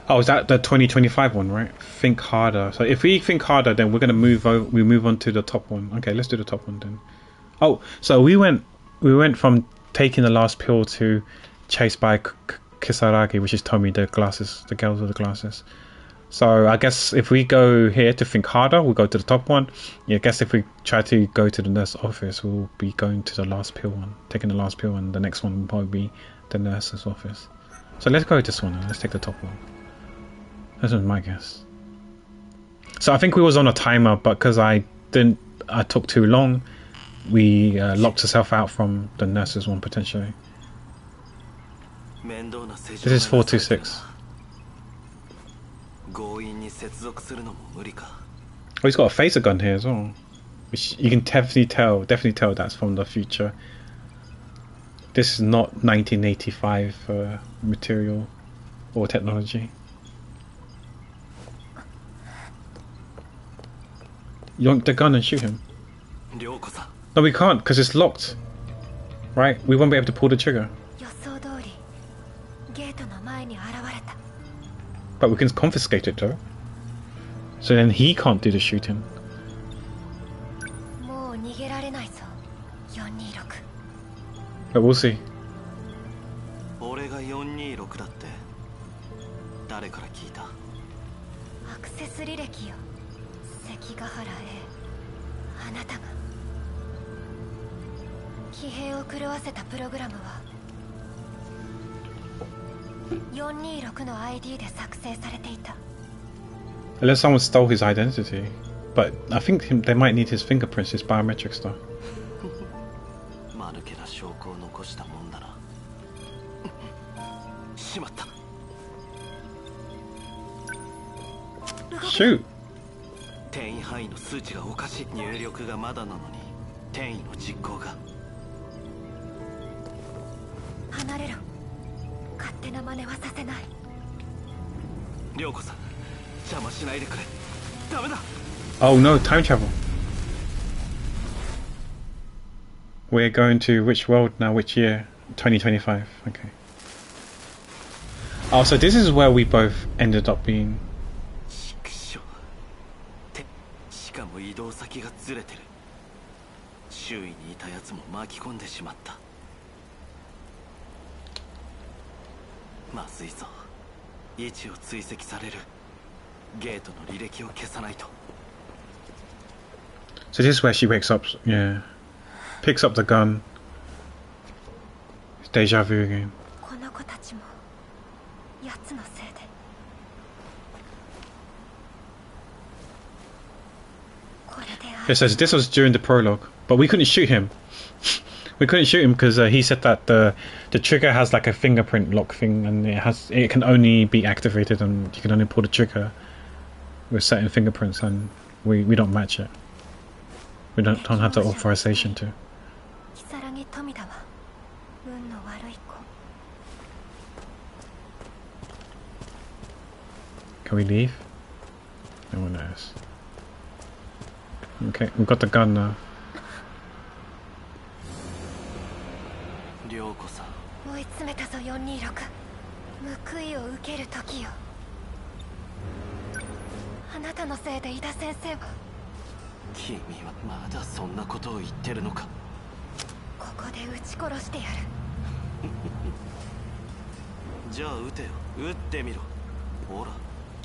Oh, is that the 2025 one, right? Think harder. So if we think harder, then we're gonna move on to the top one. Okay, let's do the top one then. Oh, so we went from taking the last pill to chased by Kisaragi, which is Tommy, the girls with the glasses. So I guess if we go here to think harder, we'll go to the top one. Yeah, I guess if we try to go to the nurse office, we'll be going to the last pill one, taking the last pill, and the next one will probably be the nurse's office. So let's go with this one. Let's take the top one. This was my guess. So I think we was on a timer, but because I took too long, we locked ourselves out from the nurses one potentially. This is 426. Oh, he's got a phaser gun here as well, which you can definitely tell that's from the future. This is not 1985 material or technology. Yank the gun and shoot him. No, we can't because it's locked. Right? We won't be able to pull the trigger. But we can confiscate it though. So then he can't do the shooting. But we'll see. Unless someone stole his identity. But I think they might need his fingerprints, his biometric stuff. Shoot! Oh no, time travel. We're going to which world now, which year? 2025, okay. Oh, so this is where we both ended up being. So this is where she wakes up, yeah. Picks up the gun. It's deja vu again. It says this was during the prologue, but we couldn't shoot him. We couldn't shoot him because he said that the trigger has like a fingerprint lock thing, and it can only be activated, and you can only pull the trigger with certain fingerprints, and we don't match it. We don't have the authorization to. Can we leave? No one knows. Okay, we've got the gun now.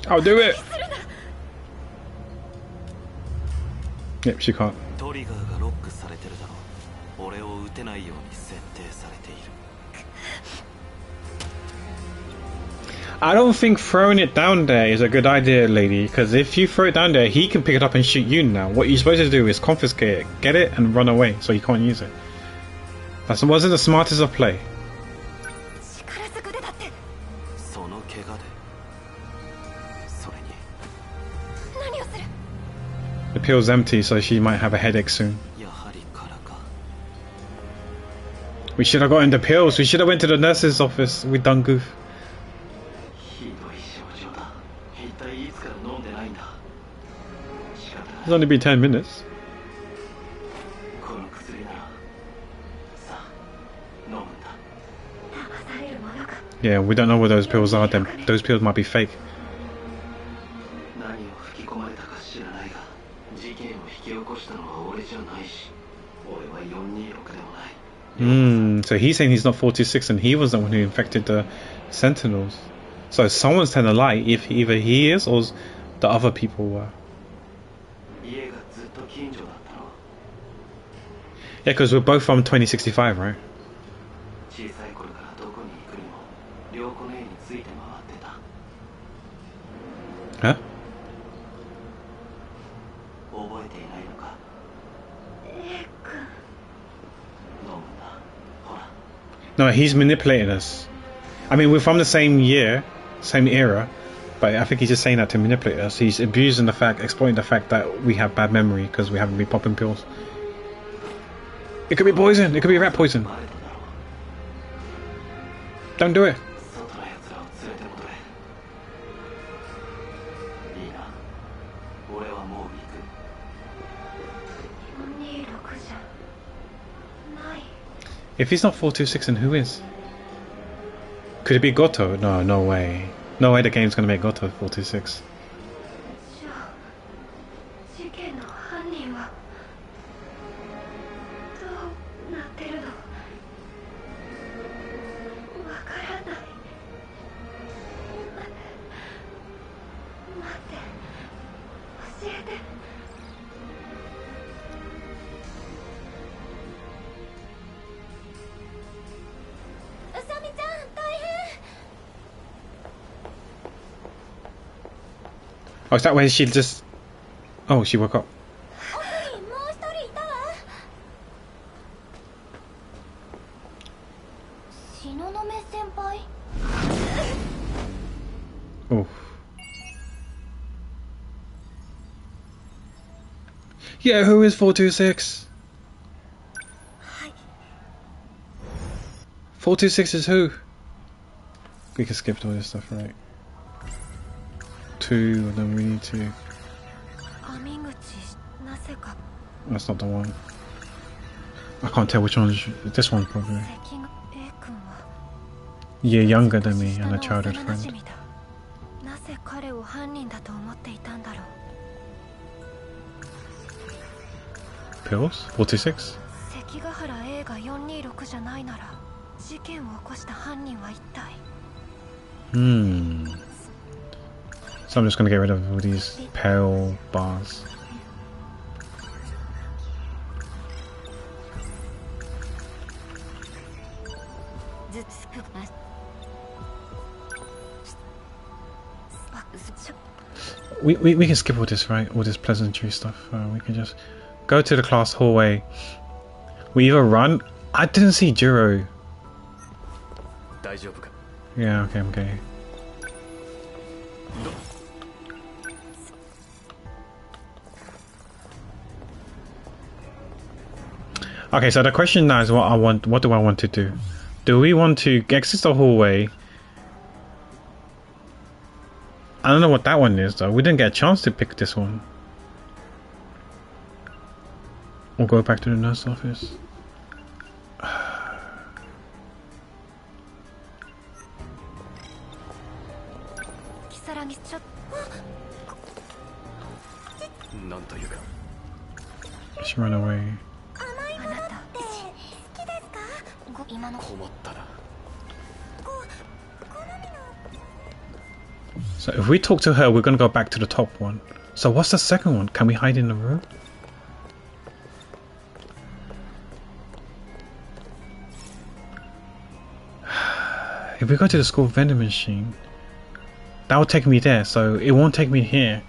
I'll do it! Yep, she can't. I don't think throwing it down there is a good idea, lady, because if you throw it down there, he can pick it up and shoot you now. What you're supposed to do is confiscate it, get it, and run away so you can't use it. That wasn't the smartest of play. pill's empty, so she might have a headache soon. We should have gotten the pills. We should have went to the nurse's office. We done goof. It's only been 10 minutes. Yeah, we don't know what those pills are. Then those pills might be fake. So he's saying he's not 426 and he was the one who infected the Sentinels. So someone's telling a lie, if either he is or the other people were. Yeah, because we're both from 2065, right? Huh? No, he's manipulating us. I mean, we're from the same year, same era, but I think he's just saying that to manipulate us. He's abusing the fact, exploiting the fact that we have bad memory because we haven't been popping pills. It could be poison. It could be rat poison. Don't do it. If he's not 426, then who is? Could it be Goto? No, no way. No way the game's gonna make Goto 426. Oh, is that where she just... Oh, she woke up. Oh. Yeah, who is 426? 426 is who? We can skip all this stuff, right? 2, and then we need to... That's not the one. I can't tell which one's... This one probably. Yeah, younger than me and a childhood friend. Pills? 46? So I'm just gonna get rid of all these pale bars. We can skip all this, right? All this pleasantry stuff. We can just go to the class hallway. We either run. I didn't see Jiro. Yeah, okay. Okay, so the question now is what do I want to do? Do we want to exit the hallway? I don't know what that one is though. We didn't get a chance to pick this one. Or go back to the nurse office. She ran away. So if we talk to her, we're gonna go back to the top one. So what's the second one? Can we hide in the room? If we go to the school vending machine, that will take me there, so it won't take me here.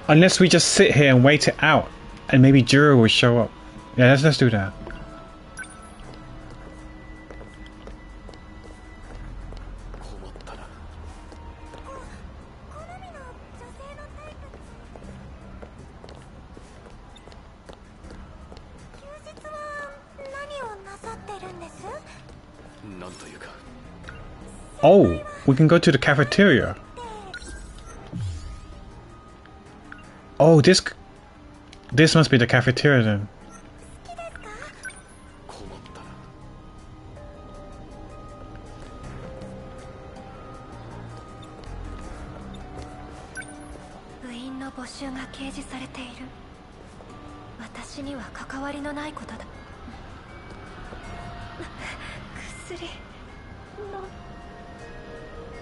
Unless we just sit here and wait it out, and maybe Jiro will show up. Yeah, let's do that. Oh, we can go to the cafeteria. Oh, this must be the cafeteria then.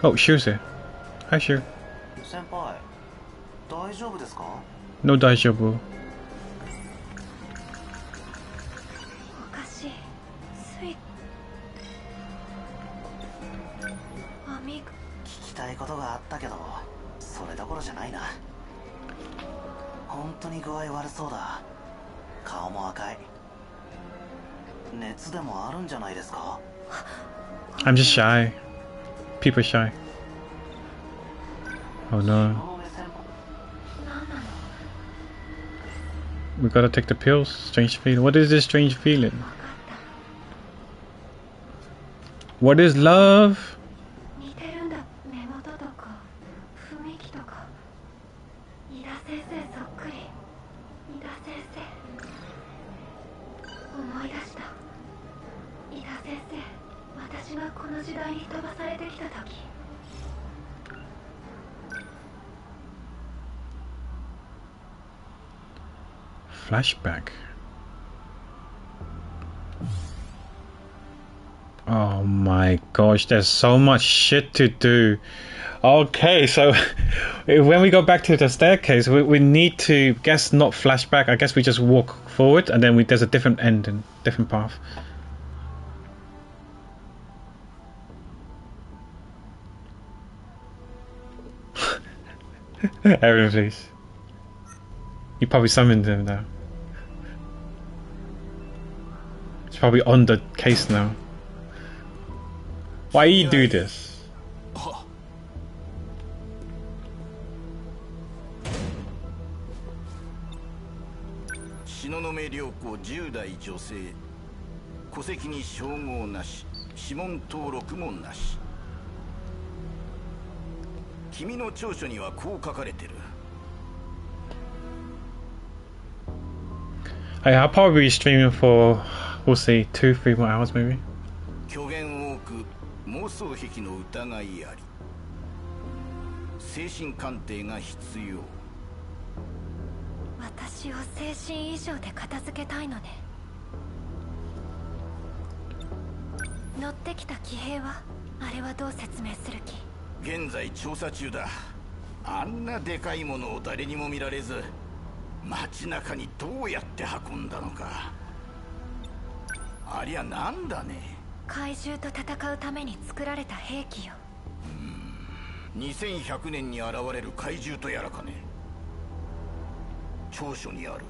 Oh, Shu's here. Hi, Shu. Senpai, 大丈夫ですか? No daijoubu. おかしい。スイアミグ。聞きたいことがあったけど、それどころじゃないな。本当に具合悪そうだ。顔も赤い。熱でもあるんじゃないですか? I'm just shy. People shy. Oh no. We gotta take the pills. Strange feeling. What is this strange feeling? What is love? 似てるんだ。目元とか雰囲気とか。伊田先生そっくり。伊田先生。思い出した。伊田先生、私がこの時代に飛ばされてきた時。Flashback. Oh my gosh, there's so much shit to do. Okay, so when we go back to the staircase, we need to guess not flashback. I guess we just walk forward and then there's a different ending, different path. Everyone, please. You probably summoned him now. It's probably on the case now. Why you do this? 東雲良子10代女性、戸籍に照合なし、指紋登録もなし。君の調書にはこう書かれてる。I'll probably be streaming for, we'll see, 2-3 more hours maybe. 虚言多く妄想癖の疑いあり。精神鑑定が必要。私を精神異常で片付けたいのね。乗ってきた騎兵はあれはどう説明する気？現在調査中だ。あんなでかいものを誰にも見られず街中にどうやって運んだのか。ありゃなんだね。怪獣と戦うために作られた兵器よ。2100年に現れる怪獣とやらかね。調書にある。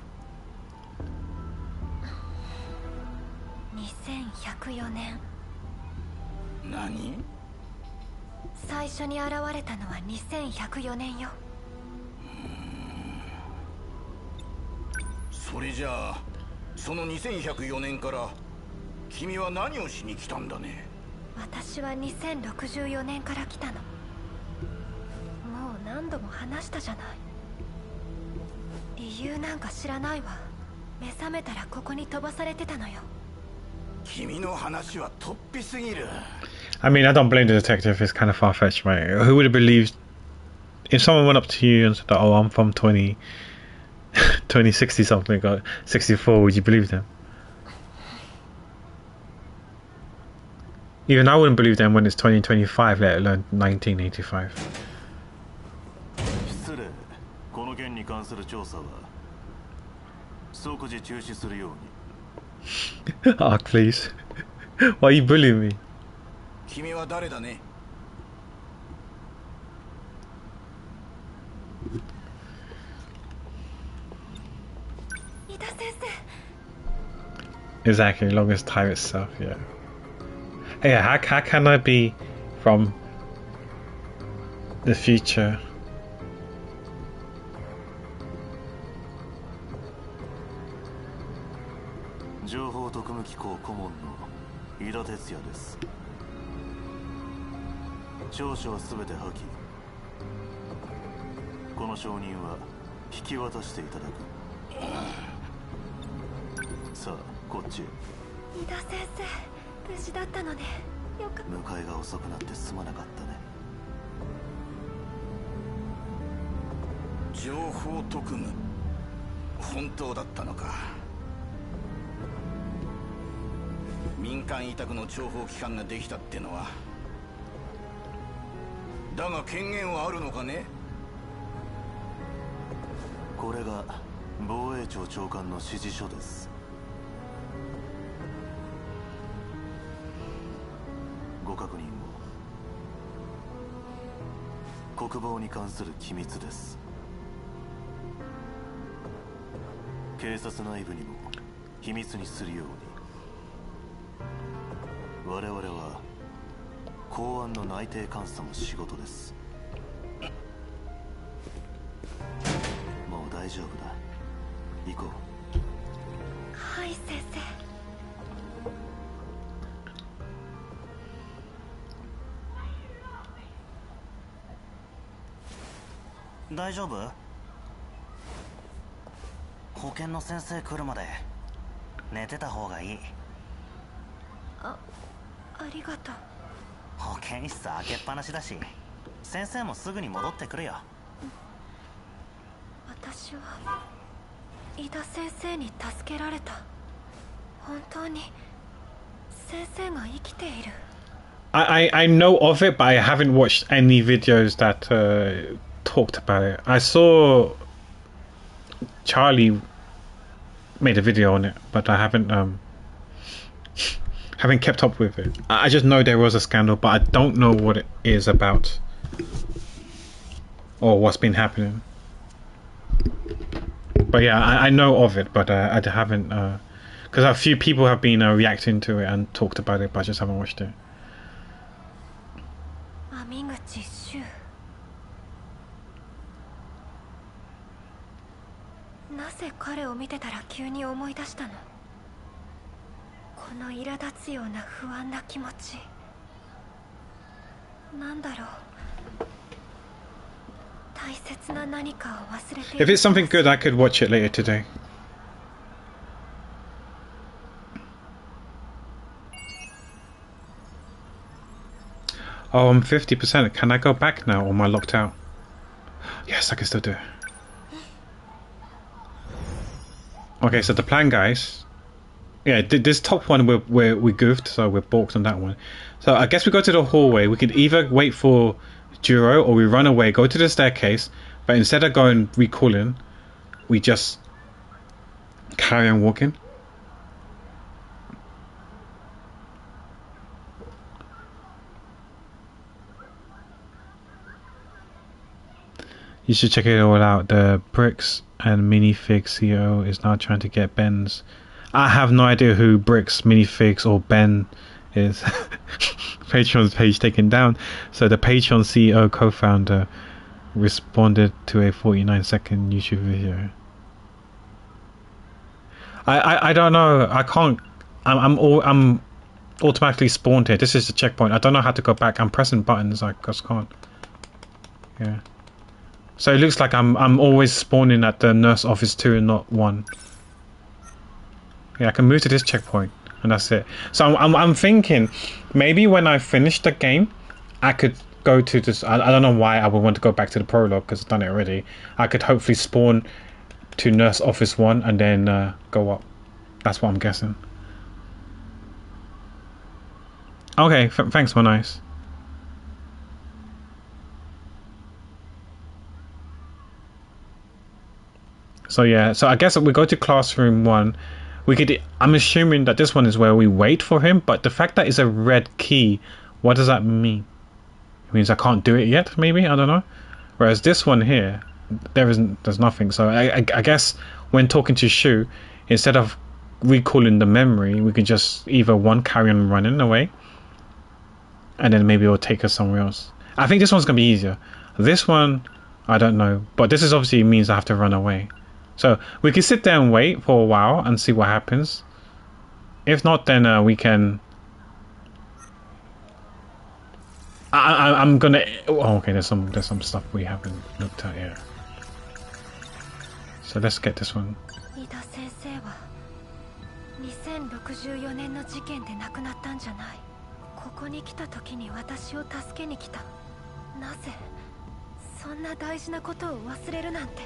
2104年。何？最初に現れたのは2104年よ。それじゃあその2104年から君は何をしに来たんだね。私は2064年から来たの。もう何度も話したじゃない。理由なんか知らないわ。目覚めたらここに飛ばされてたのよ。君の話は突飛すぎる。I mean, I don't blame the detective. It's kind of far-fetched, right? Who would have believed if someone went up to you and said, "Oh, I'm from 2060 something or 64"? Would you believe them? Even I wouldn't believe them when it's 2025, let alone 1985. 失礼。この件に関する調査は即時中止するように。Ah, please. Why are you bullying me? 君は誰だね。伊田先生。Exactly, longest time itself, yeah. Hey, how can I be from the future?情報特務、本当だったのか。民間委託の諜報機関ができたってのは。だが権限はあるのかね。これが防衛庁長官の指示書です。ご確認を。国防に関する機密です。警察内部にも秘密にするように。我々は公安の内偵監査も仕事です。もう大丈夫だ。行こう。はい、先生。大丈夫？保健の先生来るまで寝てた方がいい。ありがとう。保健室開けっぱなしだし、先生もすぐに戻ってくるよ。私は井田先生に助けられた。本当に先生が生きている。I know of it, but I haven't watched any videos that talked about it. I saw Charlie made a video on it, but I haven't kept up with it. I just know there was a scandal, but I don't know what it is about or what's been happening. But yeah, I know of it, but I haven't, because a few people have been reacting to it and talked about it, but I just haven't watched it. 網口柊、なぜ彼を見てたら急に思い出したの？この苛立つような不安な気持ち、なんだろう。大切な何かを忘れている。 If it's something good, I could watch it later today. Oh, I'm 50%. Can I go back now, or am I locked out? Yes, I can still do it. Okay, so the plan, guys. Yeah, this top one we goofed, so we're balked on that one. So I guess we go to the hallway. We could either wait for Juro or we run away, go to the staircase, but instead of going recalling, we just carry on walking. You should check it all out. The Bricks and Minifig CEO is now trying to get Ben's. I have no idea who Bricks, Minifigs, or Ben is. Patreon's page taken down. So the Patreon CEO co-founder responded to a 49-second YouTube video. I don't know. I can't. I'm automatically spawned here. This is the checkpoint. I don't know how to go back. I'm pressing buttons. I just can't. Yeah. So it looks like I'm always spawning at the nurse office 2 and not 1. Yeah, I can move to this checkpoint and that's it. So I'm thinking maybe when I finish the game, I could go to this. I don't know why I would want to go back to the prologue because I've done it already. I could hopefully spawn to nurse office 1 and then go up. That's what I'm guessing. Okay, thanks, my nice. So yeah, so I guess we go to classroom 1. We could. I'm assuming that this one is where we wait for him, but the fact that it's a red key, what does that mean? It means I can't do it yet, maybe? I don't know. Whereas this one here, there's nothing. So I guess when talking to Shu, instead of recalling the memory, we can just either one carry on running away, and then maybe it'll take us somewhere else. I think this one's gonna be easier. This one, I don't know, but this is obviously means I have to run away. So we can sit there and wait for a while and see what happens. If not, then we can. I'm gonna. Oh, okay. There's some stuff we haven't looked at yet. So let's get this one. 2064年の事件で亡くなったんじゃない。ここに来た時に私を助けに来た。なぜそんな大事なことを忘れるなんて。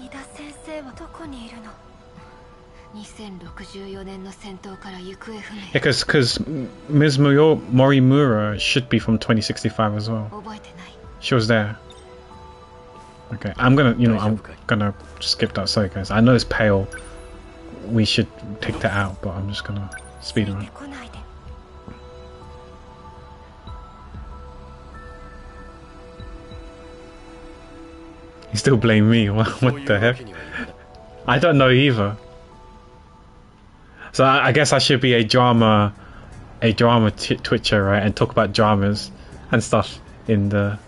井田先生はどこにいるの？2064年の戦闘から行方不明。Yeah, because Ms. Morimura should be from 2065 as well. 覚えてない。 She was there. Okay, I'm gonna skip that. Sorry, guys. I know it's pale. We should take that out, but I'm just gonna speed run. You still blame me? What the heck? I don't know either. So I guess I should be a drama twitcher, right, and talk about dramas and stuff in the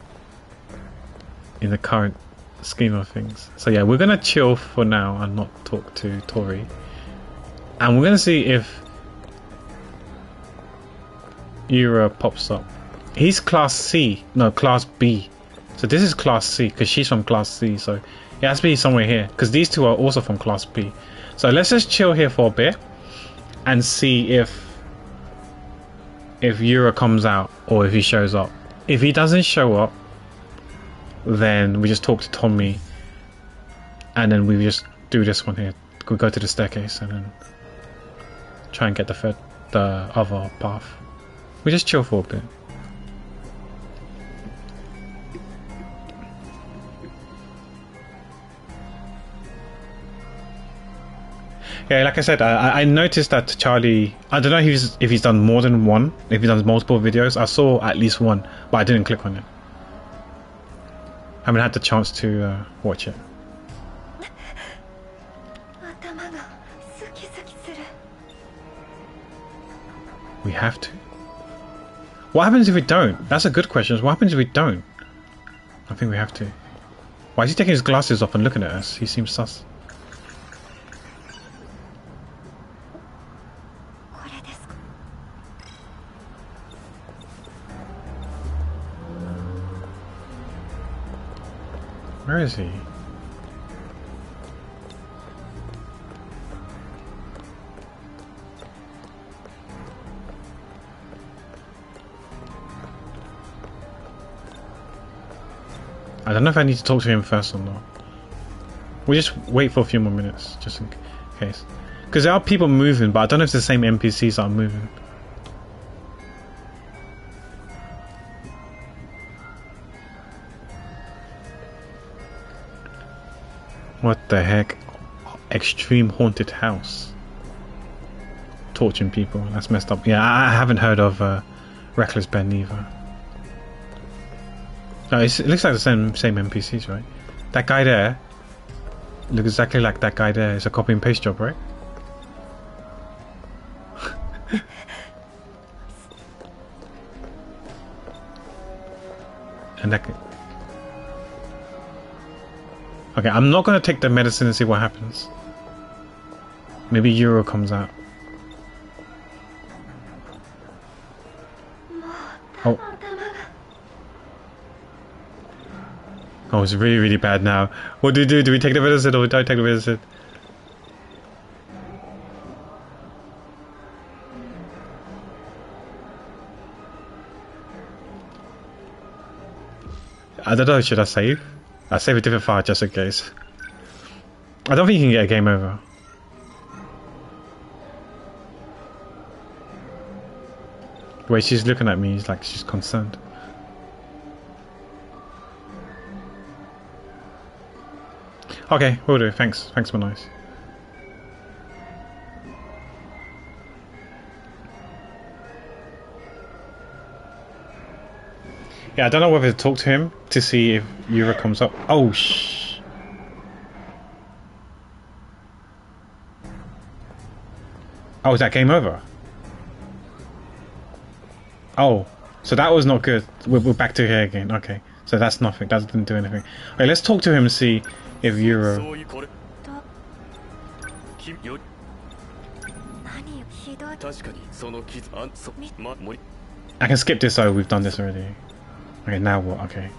current scheme of things. So yeah, we're gonna chill for now and not talk to Tori, and we're gonna see if Yura pops up. He's class C, no, class B. So this is class C because she's from class C. So it has to be somewhere here because these two are also from class B. So let's just chill here for a bit and see if Yura comes out or if he shows up. If he doesn't show up, then we just talk to Tommy, and then we just do this one here. We go to the staircase and then try and get the other path. We just chill for a bit. Yeah, like I said, I noticed that Charlie, I don't know if he's done more than one, if he does multiple videos. I saw at least one, but I didn't click on it. I haven't had the chance to watch it. We have to. What happens if we don't? That's a good question. What happens if we don't? I think we have to. Why is he taking his glasses off and looking at us? He seems sus. Where is he? I don't know if I need to talk to him first or not. We'll just wait for a few more minutes, just in case. Because there are people moving, but I don't know if it's the same NPCs that are moving. What the heck? Extreme haunted house. Torturing people. That's messed up. Yeah, I haven't heard of Reckless Ben either. No, it looks like the same NPCs, right? That guy there looks exactly like that guy there. It's a copy and paste job, right? And that. Okay, I'm not gonna take the medicine and see what happens. Maybe Euro comes out. Oh. Oh, it's really, really bad now. What do we do? Do we take the medicine or we don't take the medicine? I don't know, should I save? I'll save a different file just in case. I don't think you can get a game over. The way she's looking at me is like she's concerned. Okay, will do. Thanks. Thanks, Manice. Yeah, I don't know whether to talk to him to see if Yura comes up. Oh, shh. Oh, is that game over? Oh, so that was not good. We're back to here again. Okay, so that's nothing. That didn't do anything. Okay, let's talk to him and see if Euro. I can skip this. Oh, we've done this already. Okay, now what? Okay.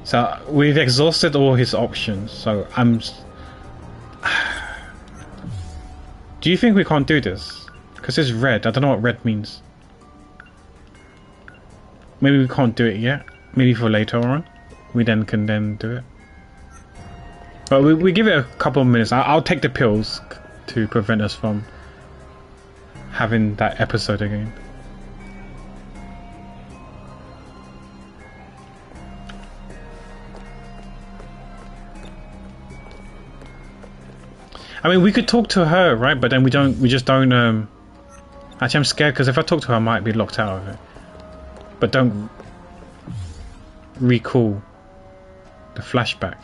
So we've exhausted all his options. So I'm. Do you think we can't do this? Because it's red. I don't know what red means. Maybe we can't do it yet. Maybe for later on. We then can do it. But we give it a couple of minutes. I'll take the pills to prevent us from having that episode again. I mean, we could talk to her, right? But then we just don't. Actually, I'm scared because if I talk to her, I might be locked out of it. But don't recall the flashback.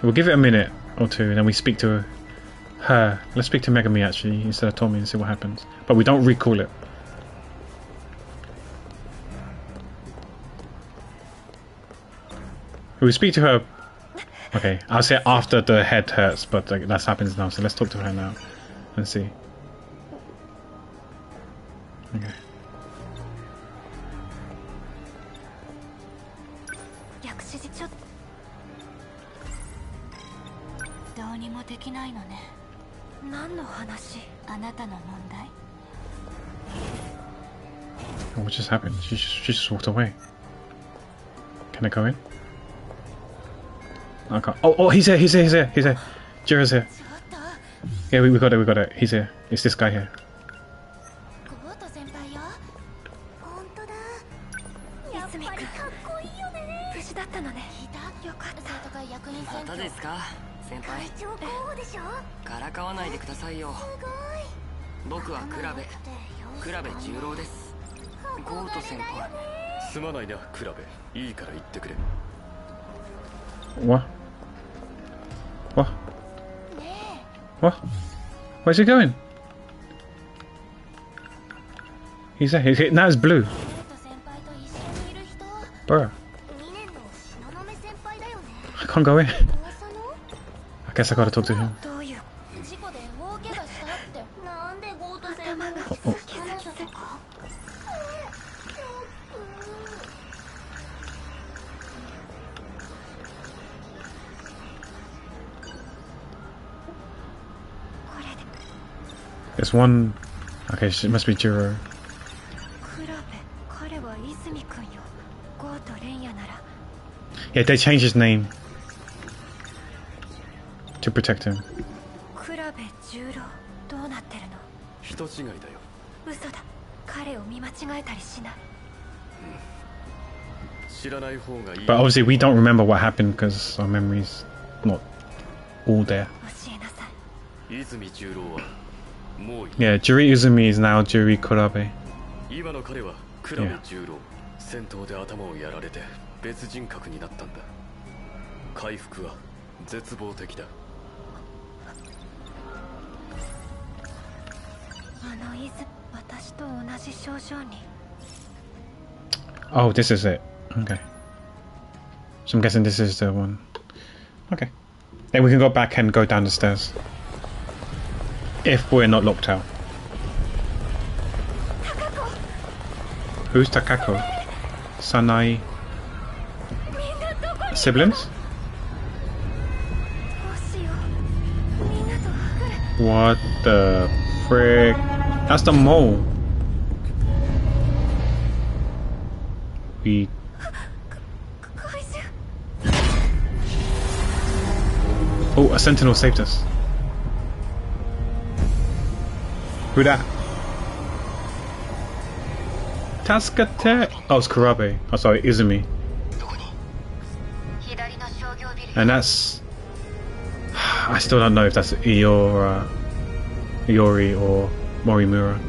We'll give it a minute or two, and then we speak to her. Let's speak to Megami actually instead of Tommy and see what happens. But we don't recall it. We speak to her. Okay, I'll say after the head hurts, but that happens now. So let's talk to her now and see. Okay. Oh, what just happened? She just walked away. Can I go in? I can't. Oh, he's here. Jira's here. Yeah, we got it. He's here. It's this guy here. What? What? What? Where's he going? He's there. Now it's blue. Bruh. I can't go in. I guess I gotta talk to him. Oh. There's one. Okay, it must be Jiro. Yeah, they changed his name to protect him. But obviously we don't remember what happened because our memory's not all there. Yeah, Juri Izumi is now Juri Kurabe. Yeah. Oh, this is it. Okay. So I'm guessing this is the one. Okay. Then we can go back and go down the stairs. If we're not locked out. Who's Takako? Sanai? Siblings? What the frick? That's the mole. Oh, a sentinel saved us. Who that? Tasukate. Oh, it's Kurabe. Oh, sorry, Izumi. And that's... I still don't know if that's Iori or Morimura.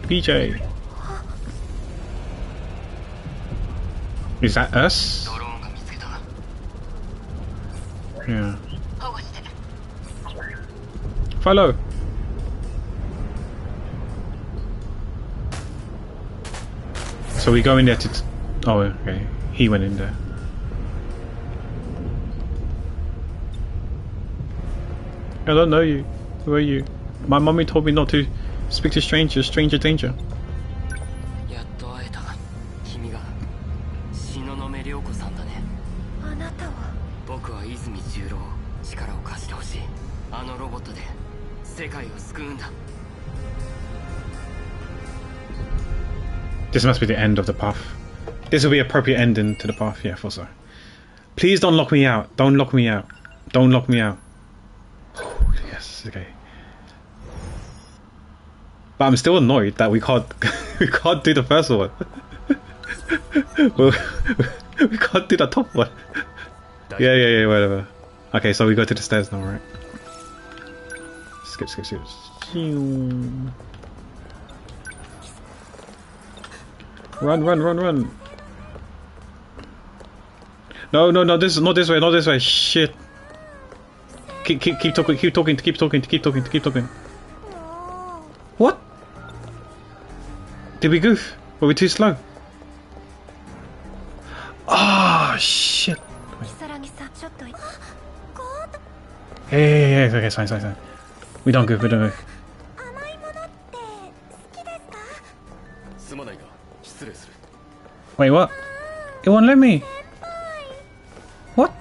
PJ. Is that us? Yeah. Follow. So we go in there to... Oh, okay. He went in there. I don't know you. Who are you? My mommy told me not to speak to strangers. Stranger danger. やっと会えた。君が東雲涼子さんだね。あなたは。僕は泉十郎。力を貸してほしい。あのロボットで世界を救うんだ。 This must be the end of the path. This will be appropriate ending to the path. Yeah, I thought so. Please don't lock me out. Don't lock me out. Don't lock me out. Yes, okay. But I'm still annoyed that we can't we can't do the first one. We can't do the top one. Yeah, whatever. Okay, so we go to the stairs now, right? Skip. Run. No, this is not this way, shit. Keep talking. What? Did we goof? Were we too slow? Ah, shit. Hey, okay, it's fine. We don't goof. Wait, what? It won't let me. What?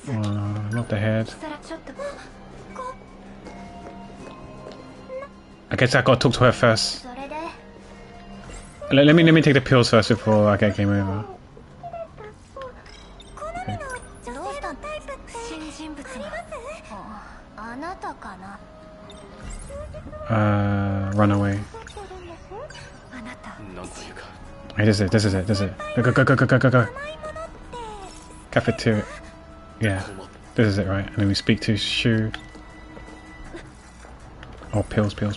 Oh, not the head. I guess I gotta talk to her first. Let me take the pills first before I get game over. Okay. Run away. Hey, this is it. Go. Cafeteria. Yeah, this is it, right? And then we speak to Shu. Oh, pills. Can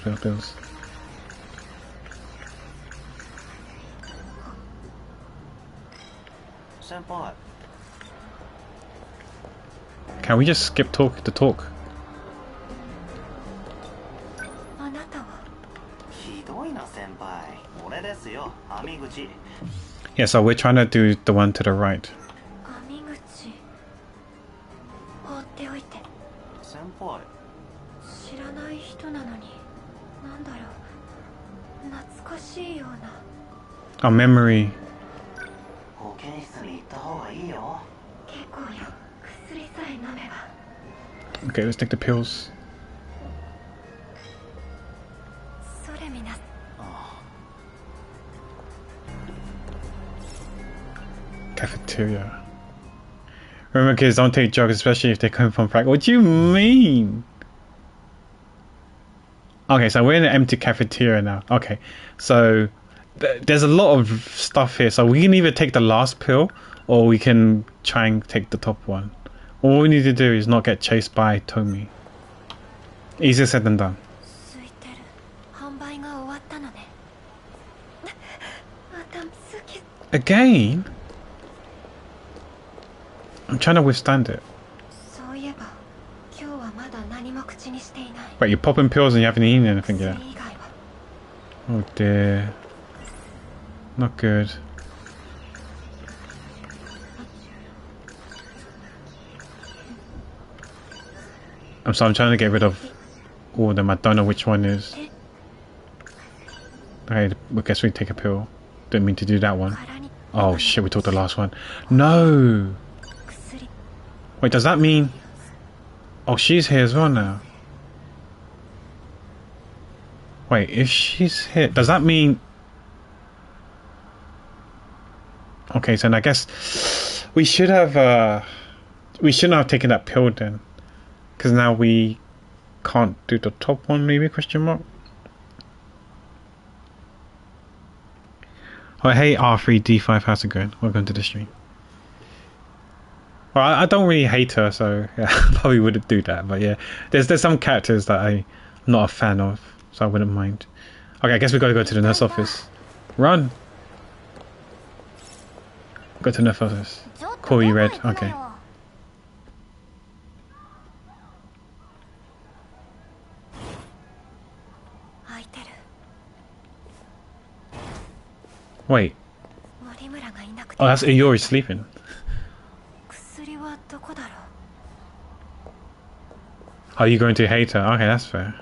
we just skip the talk? Yeah, so we're trying to do the one to the right. Our memory. Okay, let's take the pills. Cafeteria. Remember, kids, don't take drugs, especially if they come from practice. What do you mean? Okay, so we're in an empty cafeteria now. Okay, so there's a lot of stuff here. So we can either take the last pill, or we can try and take the top one. All we need to do is not get chased by Tomi. Easier said than done. Again? I'm trying to withstand it. Wait, you're popping pills and you haven't eaten anything yet? Oh dear. Not good. I'm trying to get rid of all of them. I don't know which one is. Okay, I guess we take a pill. Didn't mean to do that one. Oh shit, we took the last one. No! Wait, does that mean... Oh, she's here as well now. Wait, if she's here... Does that mean... Okay, so then I guess... We should have... We shouldn't have taken that pill then. Because now we can't do the top one, maybe, question mark? Oh, hey R3D5, how's it going? Welcome to the stream. Well, I don't really hate her, so yeah, I probably wouldn't do that. But yeah, there's some characters that I'm not a fan of, so I wouldn't mind. Okay, I guess we gotta go to the nurse office. Run! Go to the nurse office. Cool, you read. Okay. Wait. Oh, that's Iori sleeping. Are you going to hate her? Okay, that's fair.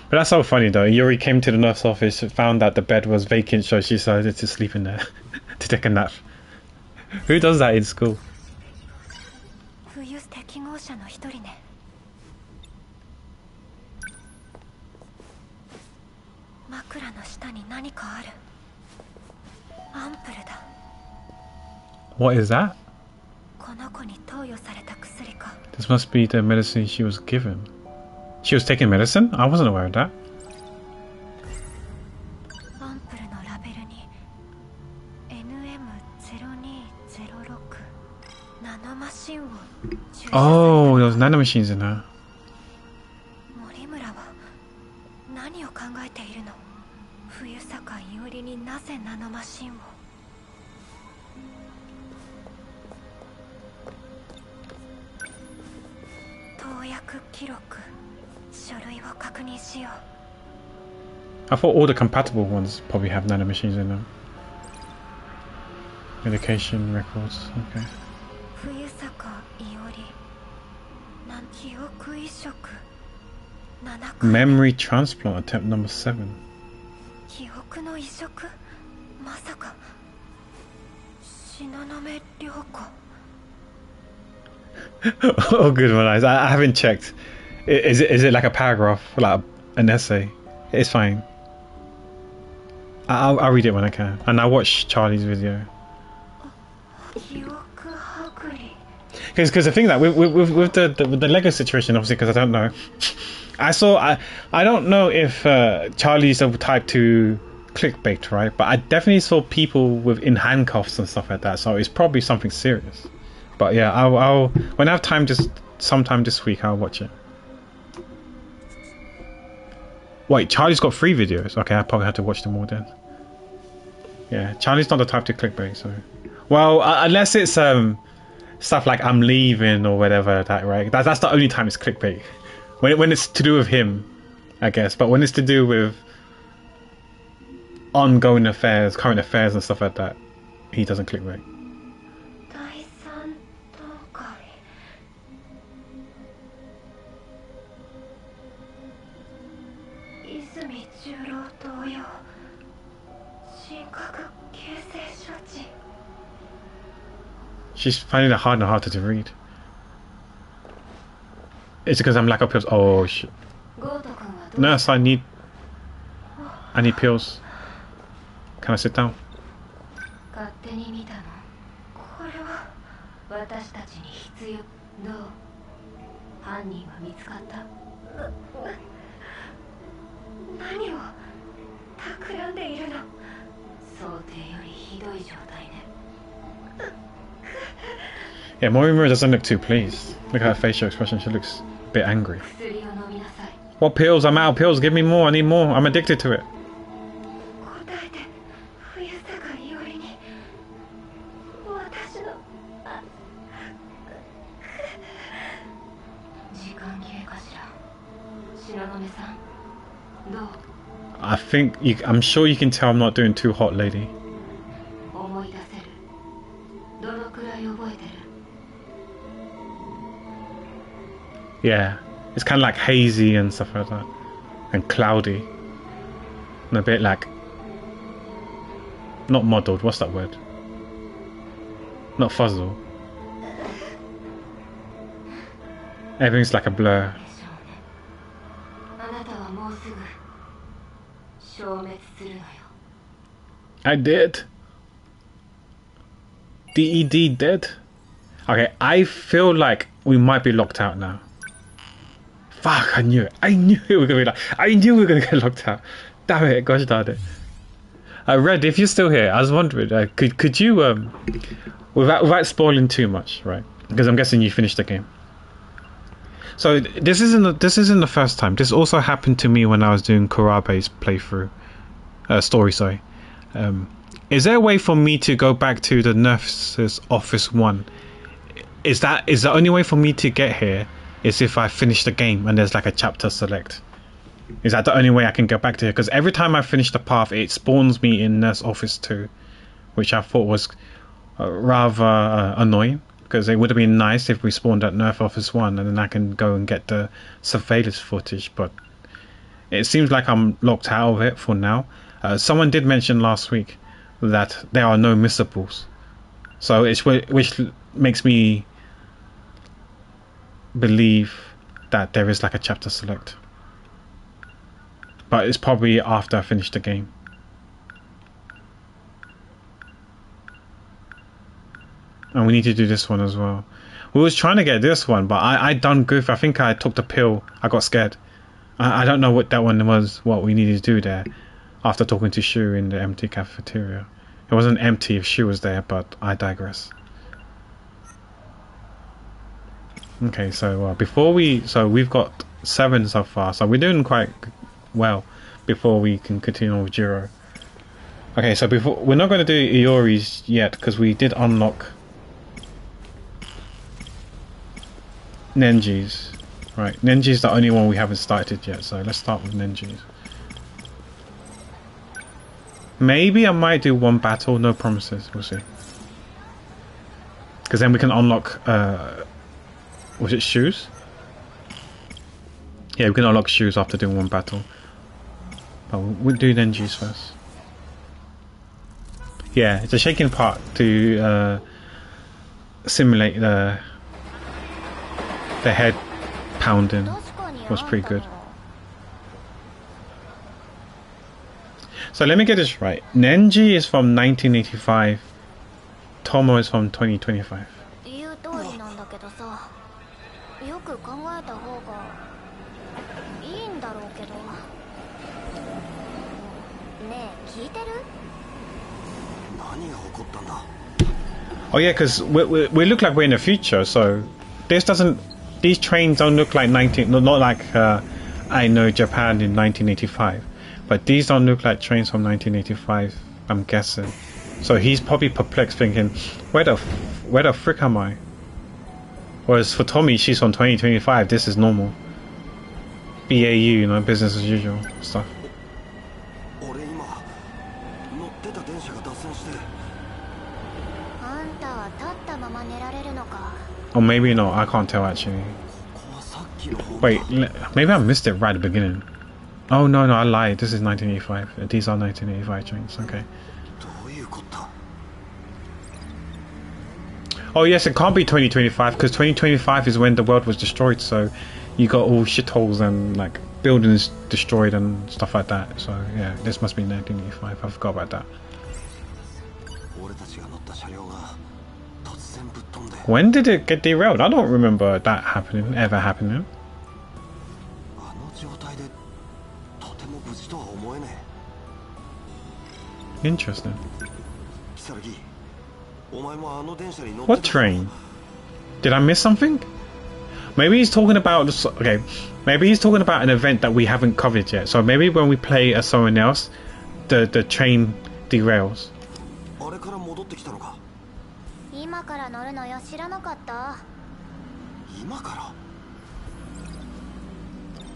But that's so funny though. Yuri came to the nurse office, found that the bed was vacant, so she decided to sleep in there to take a nap. Who does that in school? What is that? This must be the medicine she was given. She was taking medicine? I wasn't aware of that. Oh, there was nanomachines in her. I thought all the compatible ones probably have nanomachines in them. Medication records, okay. Memory transplant attempt number 7. Oh, good one, eyes. I haven't checked. Is it like a paragraph, like an essay? It's fine. I'll read it when I can, and I'll watch Charlie's video. Because the thing that with the Lego situation, obviously, because I don't know, I don't know if Charlie's the type to clickbait, right? But I definitely saw people in handcuffs and stuff like that, so it's probably something serious. But yeah, I'll when I have time, just sometime this week, I'll watch it. Wait, Charlie's got 3 videos. Okay, I probably have to watch them all then. Yeah, Charlie's not the type to clickbait, so. Well, unless it's stuff like I'm leaving or whatever, that right? That's the only time it's clickbait. When it's to do with him, I guess. But when it's to do with ongoing affairs, current affairs and stuff like that, he doesn't clickbait. She's finding it harder and harder to read. It's because I'm lack of pills. Oh shit. Nurse, I need pills. Can I sit down? Yeah, Mortimer doesn't look too pleased. Look at her facial expression, she looks a bit angry. What pills? I'm out of pills, give me more, I need more, I'm addicted to it. I think, I'm sure you can tell I'm not doing too hot, lady. Yeah, it's kind of like hazy and stuff like that, and cloudy, and a bit like, not muddled, what's that word? Not fuzzle. Everything's like a blur. I did. DED dead. Okay, I feel like we might be locked out now. Fuck, I knew it. I knew we were gonna be like, I knew we were gonna get locked out. Damn it, gosh darn it. Red, if you're still here, I was wondering, could you without spoiling too much, right? Because I'm guessing you finished the game. So this isn't the first time. This also happened to me when I was doing Kurabe's playthrough, story. Sorry. Is there a way for me to go back to the nurse's office 1? Is the only way for me to get here? Is if I finish the game and there's like a chapter select? Is that the only way I can go back to here? Because every time I finish the path, it spawns me in nurse office 2, which I thought was rather annoying. Because it would have been nice if we spawned at Nerf Office 1 and then I can go and get the surveillance footage, but it seems like I'm locked out of it for now. Someone did mention last week that there are no missables, so which makes me believe that there is like a chapter select, but it's probably after I finish the game. And we need to do this one as well. We was trying to get this one, but I done goof. I think I took the pill. I got scared. I don't know what that one was, what we needed to do there after talking to Shu in the empty cafeteria. It wasn't empty if Shu was there, but I digress. Okay, so we've got 7 so far, so we're doing quite well before we can continue with Jiro. Okay, so we're not going to do Iori's yet because we did unlock Nenji's. Right, Nenji's the only one we haven't started yet, so let's start with Nenji's. Maybe I might do one battle, no promises, we'll see. Because then we can unlock, was it shoes? Yeah, we can unlock shoes after doing one battle. But we'll do Nenji's first. Yeah, it's a shaking part to simulate the head pounding. Was pretty good. So let me get this right. Nenji is from 1985. Tomo is from 2025. Oh yeah, because we look like we're in the future, so these trains don't look like not like I know Japan in 1985, but these don't look like trains from 1985, I'm guessing. So he's probably perplexed, thinking, where the frick am I? Whereas for Tommy, she's from 2025. This is normal. BAU, you know, business as usual stuff. Or maybe not, I can't tell actually. Wait, maybe I missed it right at the beginning. Oh no, I lied, this is 1985. These are 1985 trains, okay. Oh yes, it can't be 2025 because 2025 is when the world was destroyed, so you got all shitholes and like buildings destroyed and stuff like that. So yeah, this must be 1985, I forgot about that. When did it get derailed? I don't remember that ever happening. Interesting. What train? Did I miss something? Maybe he's talking about maybe he's talking about an event that we haven't covered yet. So maybe when we play as someone else, the train derails.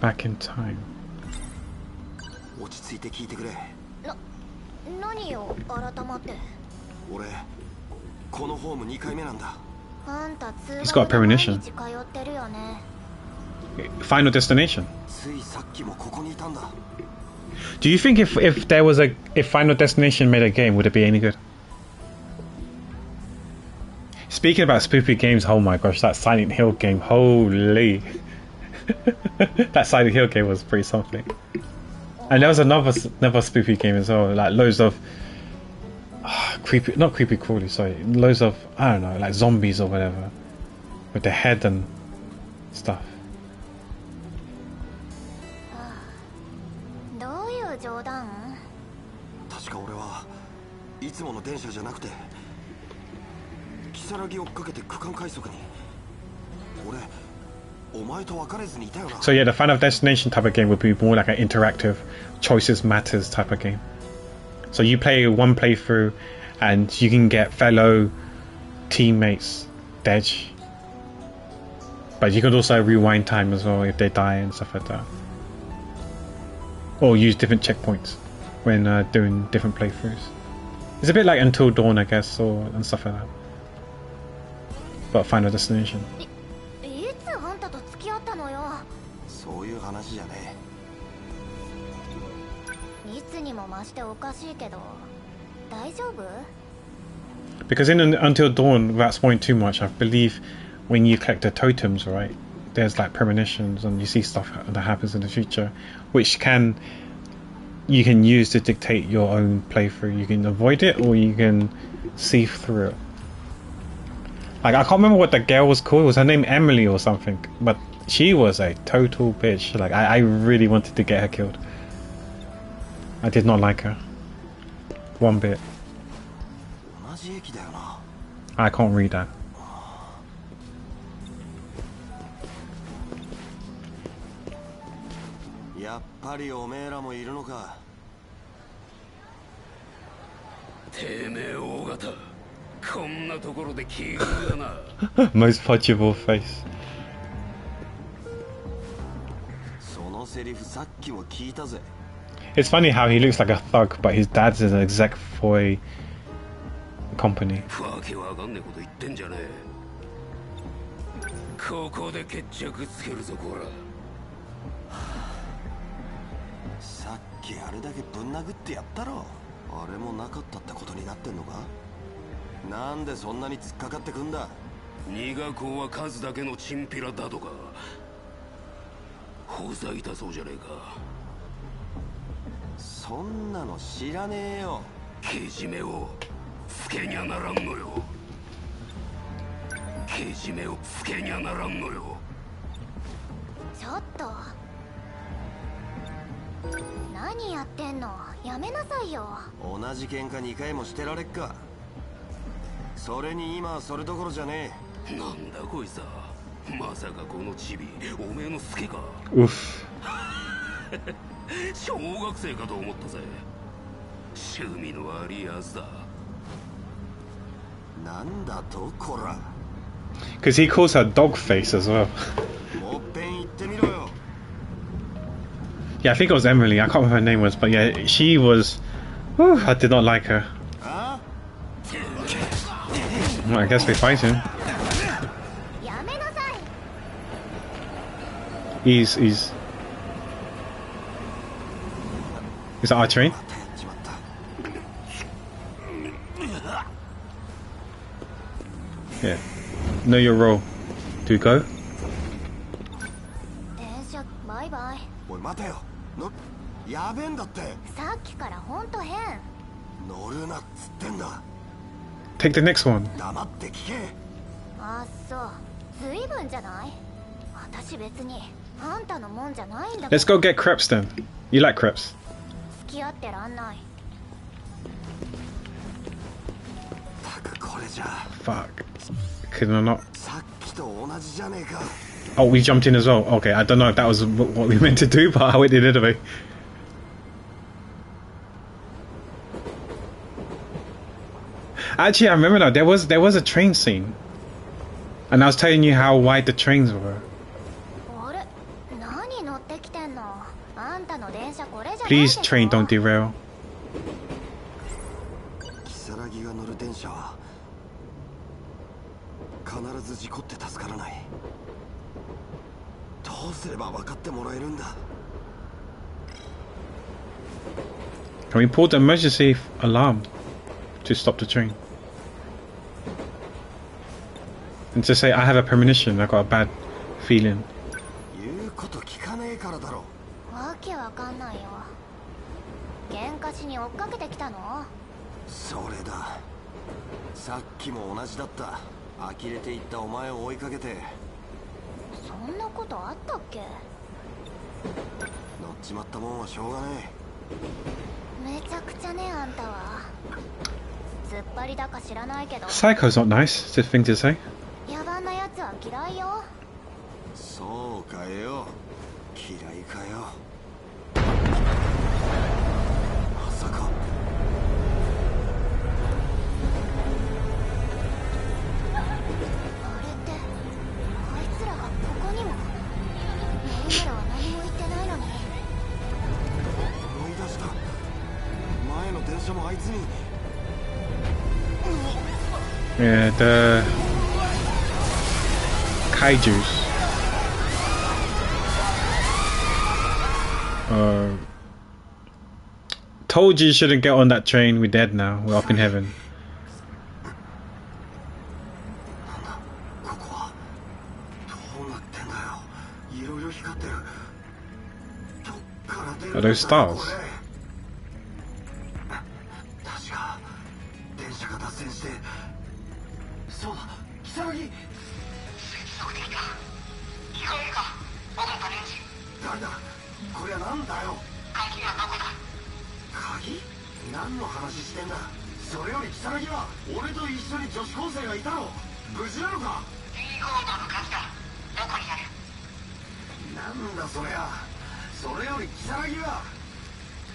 Back in time. He's got a premonition. Final Destination. Do you think if there was if Final Destination made a game, would it be any good? Speaking about spooky games, oh my gosh, that Silent Hill game, holy. That Silent Hill game was pretty something. And there was another spooky game as well, like loads of creepy, not creepy crawly, sorry, loads of, I don't know, like zombies or whatever, with the head and stuff. どういう冗談？確か俺はいつもの電車じゃなくて如月追っかけて区間快速に俺お前と別れずにいたよな。 So yeah, the Final Destination type of game would be more like an interactive choices matters type of game. So you play one playthrough and you can get fellow teammates dead, but you could also rewind time as well if they die and stuff like that, or use different checkpoints when doing different playthroughs. It's a bit like Until Dawn, I guess, or and stuff like that, but Final Destination. いつあんたと付き合ったのよ。そういう話じゃねえ。いつにも増しておかしいけど大丈夫？ Because in Until Dawn, without spoiling too much, I believe when you collect the totems, right, there's like premonitions and you see stuff that happens in the future, which you can use to dictate your own playthrough. You can avoid it or you can see through it. Like, I can't remember what the girl was called. Was her name Emily or something? But she was a total bitch. Like, I really wanted to get her killed. I did not like her one bit. I can't read that. やっぱりおめえらもいるのか。てめえ大型、こんなところで奇遇だな。Most punchable face. そのセリフさっきも聞いたぜ。It's funny how he looks like a thug, but his dad's an exec for a company. わけわかんねえこと言ってんじゃねえ。ここで決着つけるぞこら。さっきあれだけぶん殴ってやったろ。あれもなかったってことになってんのか。なんでそんなに突っかかってくんだ。二学校は数だけのチンピラだとかほざいたそうじゃねえか。そんなの知らねえよ。けじめをつけにゃならんのよ。けじめをつけにゃならんのよ。ちょっと何やってんの？やめなさいよ。同じ喧嘩2回もしてられっか。それに今はそれどころじゃねえ。なんだこいつは。まさかこのチビおめえのスケか。うっ小学生かと思ったぜ。趣味の悪いやつだ。なんだとこら。Because he calls her dog face as well. もっぺん言ってみろよ。Yeah, I think it was Emily. I can't remember her name was, but yeah, she was. Whew, I did not like her. Well, I guess we're fighting. He's. Is that our train? Yeah. Know your role. Do you go? 電車バイバイ。おい待てよ。やべえんだって。さっきからほんと変。乗るなっつってんだ。Take the next one. 黙って聞け。あっそう。ずいぶんじゃない？私別にあんたのもんじゃないんだ。Let's go get crepes then. You like crepes? 付き合ってらんない。たくこれじゃ。Fuck. Could I not? さっきと同じじゃねえか。Oh, we jumped in as well. Okay, I don't know if that was what we meant to do, but I went in anyway. Actually, I remember now. There was a train scene, and I was telling you how wide the trains were. Please, train, don't derail. 如月が乗る電車は必ず事故って助からない。どうすれば分かってもらえるんだ。Can we pull the emergency alarm to stop the train? and to say I have a premonition, I got a bad feeling. 言うこと聞かねえからだろ。わけわかんないよ。喧嘩しに追っかけてきたの？それだ。さっきも同じだった。呆れていったお前を追いかけて。そんなことあったっけ？乗っちまったもんはしょうがねえ。めちゃくちゃね、あんたは。突っ張りだか知らないけど。Psycho's not nice. It's a thing to say. 野蛮なやつは嫌いよ。そうかよ。嫌いかよ。まさか。あれってあいつらがここにも。メリメラは何も言ってないのに。思い出した。前の電車もあいつに。Yeah, the kaijus. Told you shouldn't get on that train. We're dead now. We're up in heaven. Are those stars?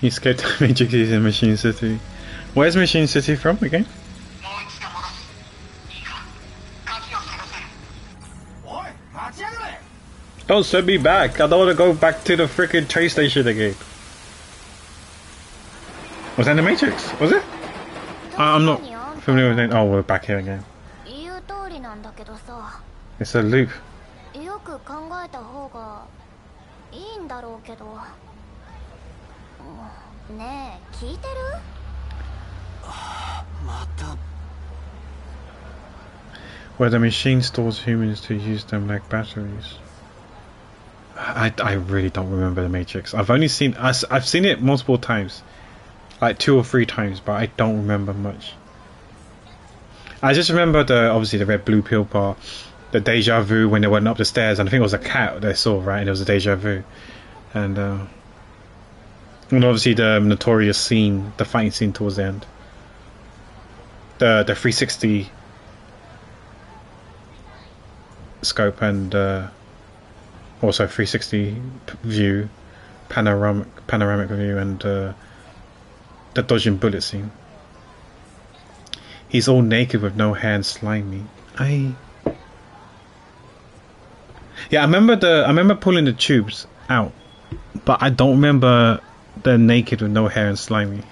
He's scared to Matrix is in Machine City. Where's Machine City from again? Don't send me back. I don't want to go back to the freaking train station again. Was that in the Matrix? Was it? I'm not familiar with it. Oh, we're back here again. It's a loop. よく考えた方がいいんだろうけど。ねえ、聞いてる？また。 Where the machine stores humans to use them like batteries. I really don't remember the Matrix. I've seen it multiple times, like 2 or 3 times, but I don't remember much. I just remember obviously the red blue pill part, the deja vu when they went up the stairs, and I think it was a cat they saw, right? And it was a deja vu, and obviously the notorious scene, the fighting scene towards the end, the 360 scope and also 360 view, panoramic view, and the dodging bullet scene. He's all naked with no hair and slimy. Yeah, I remember pulling the tubes out, but I don't remember the naked with no hair and slimy.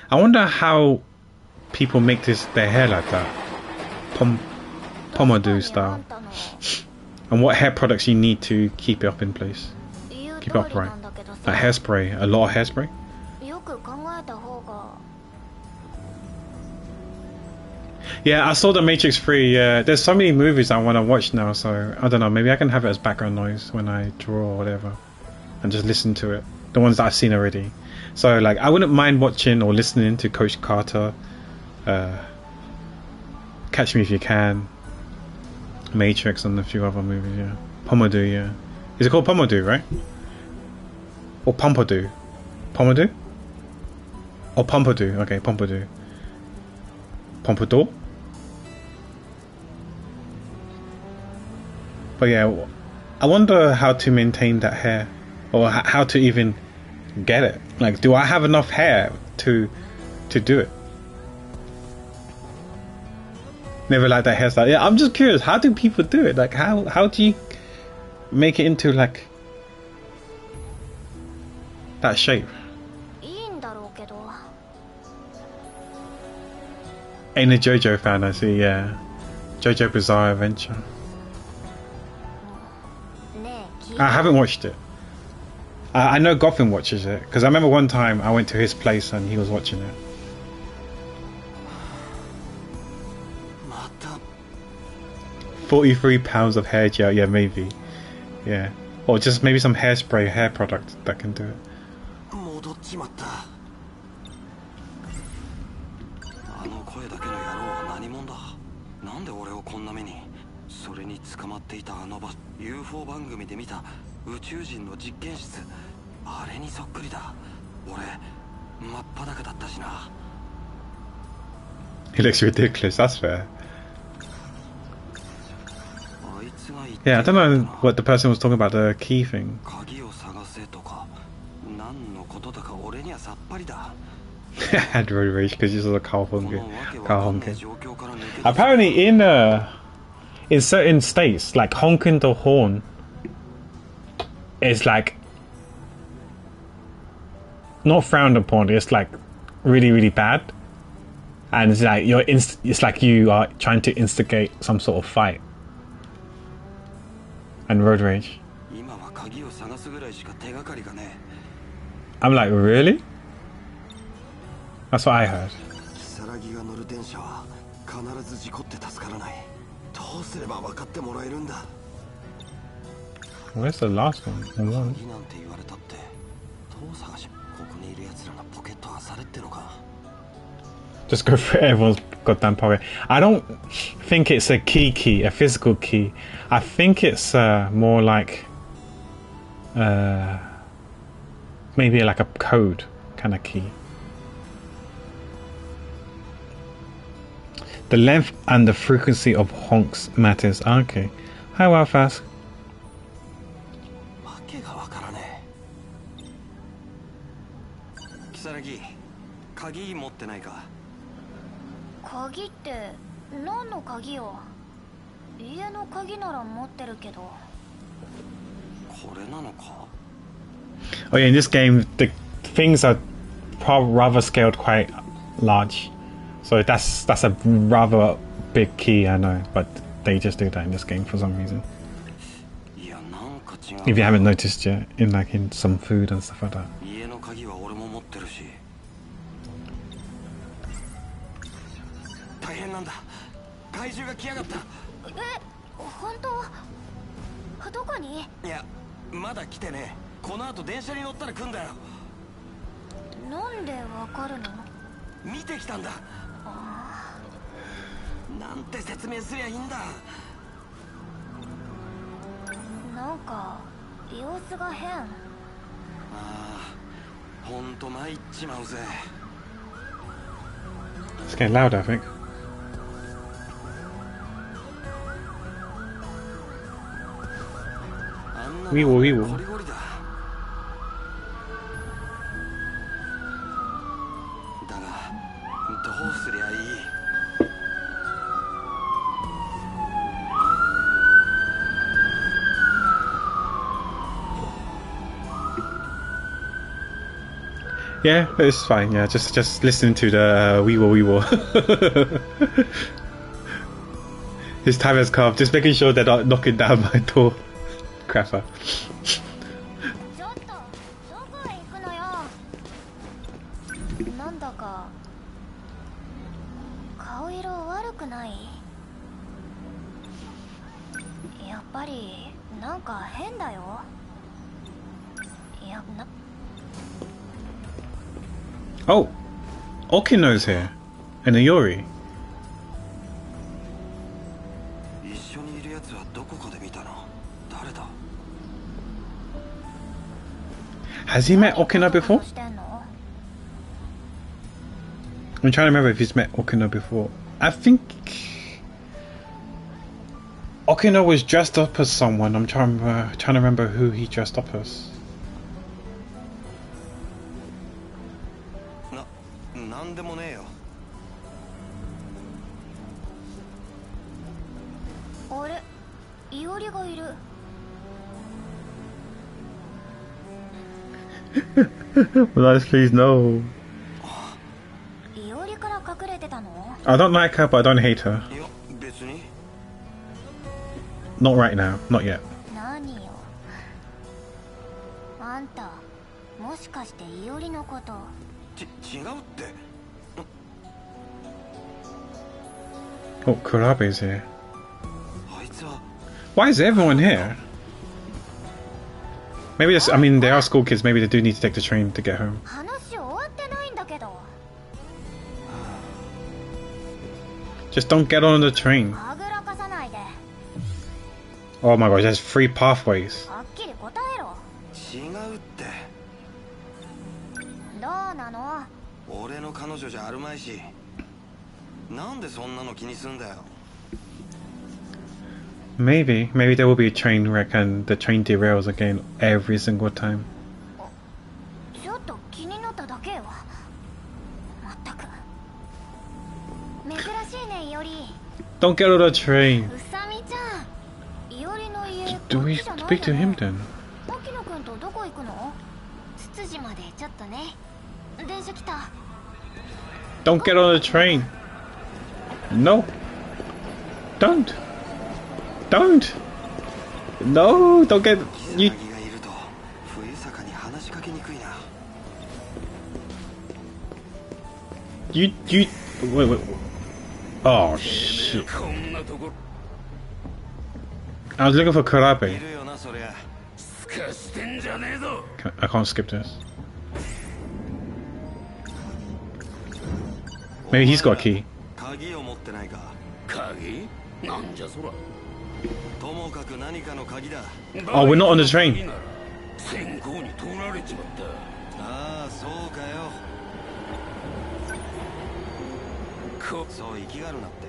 I wonder how people make their hair like that, pomade style, and what hair products you need to keep it up in place, keep it upright. Like hairspray, a lot of hairspray. Yeah, I saw The Matrix 3. Yeah, there's so many movies I want to watch now, so I don't know. Maybe I can have it as background noise when I draw or whatever, and just listen to it. The ones that I've seen already. So like, I wouldn't mind watching or listening to Coach Carter, Catch Me If You Can, Matrix, and a few other movies. Yeah, Pompidou. Yeah, is it called Pompidou, right? Or Pompidou? Pompidou? Or Pompidou? Okay, Pompidou. Pompadour. But yeah, I wonder how to maintain that hair, or how to even get it. Like, do I have enough hair to do it? Never liked that hairstyle. Yeah, I'm just curious. How do people do it? Like, how do you make it into like that shape? Ain't a JoJo fan, I see, yeah. JoJo Bizarre Adventure. I haven't watched it. I know Gotham watches it, because I remember one time I went to his place and he was watching it. £43 of hair gel, yeah, maybe. Yeah. Or just maybe some hairspray, hair product that can do it. 戻っちまった。あの声だけの野郎は何者だ。なんで俺をこんな目に。それに捕まっていたあの場、UFO 番組で見た宇宙人の実験室、あれにそっくりだ。俺真っ裸だったしな。He looks ridiculous, that's fair. Yeah, I don't know what the person was talking about, the key thing. Had road rage because you saw the car honking. Apparently in certain states, like honking the horn is like not frowned upon, it's like really, really bad. And it's like it's like you are trying to instigate some sort of fight. And road rage. I'm like, really? That's what I heard. Where's the last one? Just go for everyone's goddamn pocket. I don't think it's a key, a physical key. I think it's more like maybe like a code kind of key. The length and the frequency of honks matters. Okay. Hi, Wildfast. 鍵って何の鍵よ。家の鍵なら持ってるけど。これなのか? Oh yeah, in this game the things are rather scaled quite large, so that's a rather big key, I know, but they just do that in this game for some reason. If you haven't noticed yet, in some food and stuff like that. 怪獣が来やがった。本当？どこに？いや、まだ来てね。この後電車に乗ったら来んだよ。なんでわかるの？見てきたんだ。なんて説明すりゃいいんだ。なんか様子が変。ほんと参っちまうぜ。It's getting loud, I think. We will. Yeah, it's fine. Yeah, just listen to the we will. His time has come. Just making sure they're not knocking down my door. Crapper. ちょっとどこへ行くのよ。なんだか顔色悪くない？やっぱりなんか変だよ。いやな。Oh, Okino's here, and Ayori. Has he met Okino before? I'm trying to remember if he's met Okino before. I think Okino was dressed up as someone. I'm trying to remember who he dressed up as. Well, please no. I don't like her, but I don't hate her. いや別に Not right now. Not yet. 何よあんたもしかしていおりのこと違うって Oh, Kurabe's here. あいつは Why is everyone here? Maybe this. I mean, they are school kids. Maybe they do need to take the train to get home. 話終わってないんだけど Just don't get on the train. はぐらかさないで Oh my gosh, there's 3 pathways. はっきり答えろ違うってどうなの俺の彼女じゃあるまいしなんでそんなの気にすんだよ Maybe there will be a train wreck and the train derails again every single time. ちょっと気になっただけよまったく珍しいねいおり Don't get on the train. うさみちゃんいおりの家 Do こっ we ちじゃない speak to よ him ね then? 牧野くんとどこ行くのつつじまでちょっとね電車来た Don't get on the train. No. Don't. Don't. No, don't get you. ギがいると冬坂に話しかけにくいな You. Wait. Oh shit. こんなとこ I was looking for い Kurabe. るよなそりゃ すかしてんじゃねえぞ I can't skip this. Maybe he's got a key. 鍵を持ってないか鍵なんじゃそらともかく何かの鍵だ Oh, we're not on the train. 先行に取られちまったああそうかよこそう生きがるなって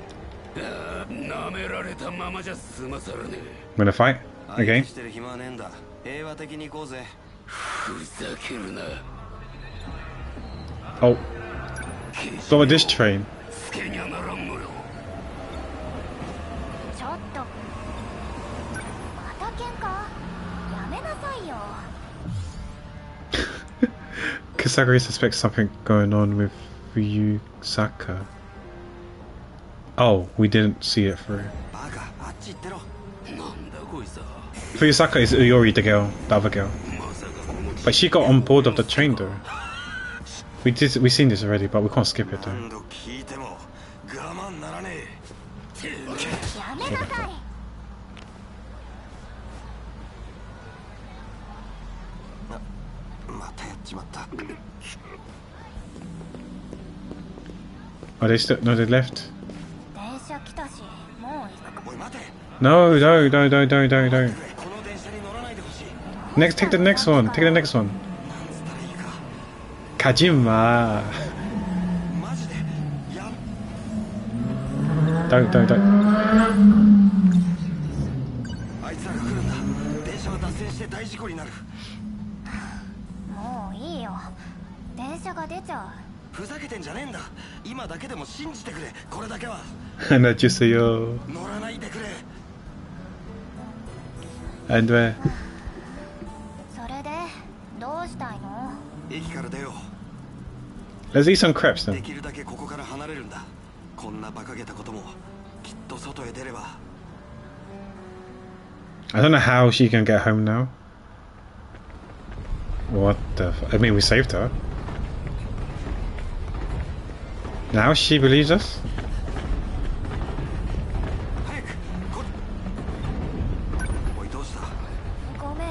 舐められたままじゃ済まさらね I'm gonna fight 相手 again. してる暇はねえんだ平和的に行こうぜふざけるな Oh, so with this train. つけにゃならんのよちょっとまた喧嘩やめなさいよ Kusagari suspects something going on with Ryusaka. Oh, we didn't see it through. バカあっち行ってろなんだこいつは Ryusaka is Uyori, the girl, the other girl. まさかこの But she got on board of the train though. We've seen this already, but we can't skip it though. 何度聞いても我慢ならねえやめなさい またやっちまった Are they still? No, they left. 電車来たしもう行くかおい待て No. この電車に乗らないでほしい Next, take the next one. Take the next one. なんつったらいいか Kajima. マジでや Don't. あいつらが来るんだ電車は脱線して大事故になるもういいよ電車が出ちゃふざけてんじゃねえんだ今だけでも信じてくれこれだけは Najusayo. 乗らないでくれ And where? うそれでどうしたいの駅から出よ Let's eat some crepes うで then. きるだけここから離れるんだこんな馬鹿げたこともきっと外へ出れば I don't know how she can get home now. What the? I mean, we saved her. Now she believes us. 早くこおいどうしたごめん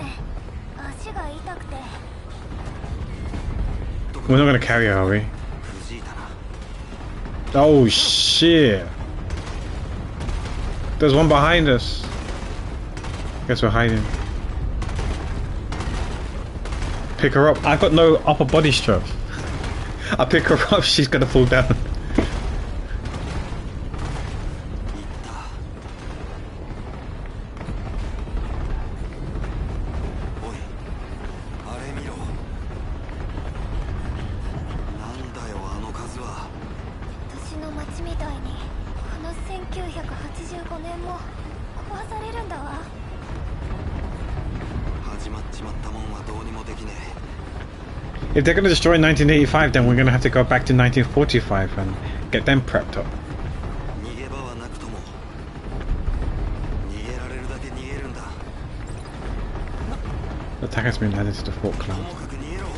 足が痛くて We're not gonna carry her, are we? 藤井だな Oh shit! There's one behind us. Guess we're hiding. Pick her up. I've got no upper body strength. I pick her up, she's gonna fall down. 行ったおいあれ見ろなんだよあの数は私の町みたいにあの1985年も壊されるんだわ始まっちまったもんはどうにもできね If they're gonna destroy 1985, then we're gonna have to go back to 1945 and get them prepped up. The attack has been added to the fort cloud.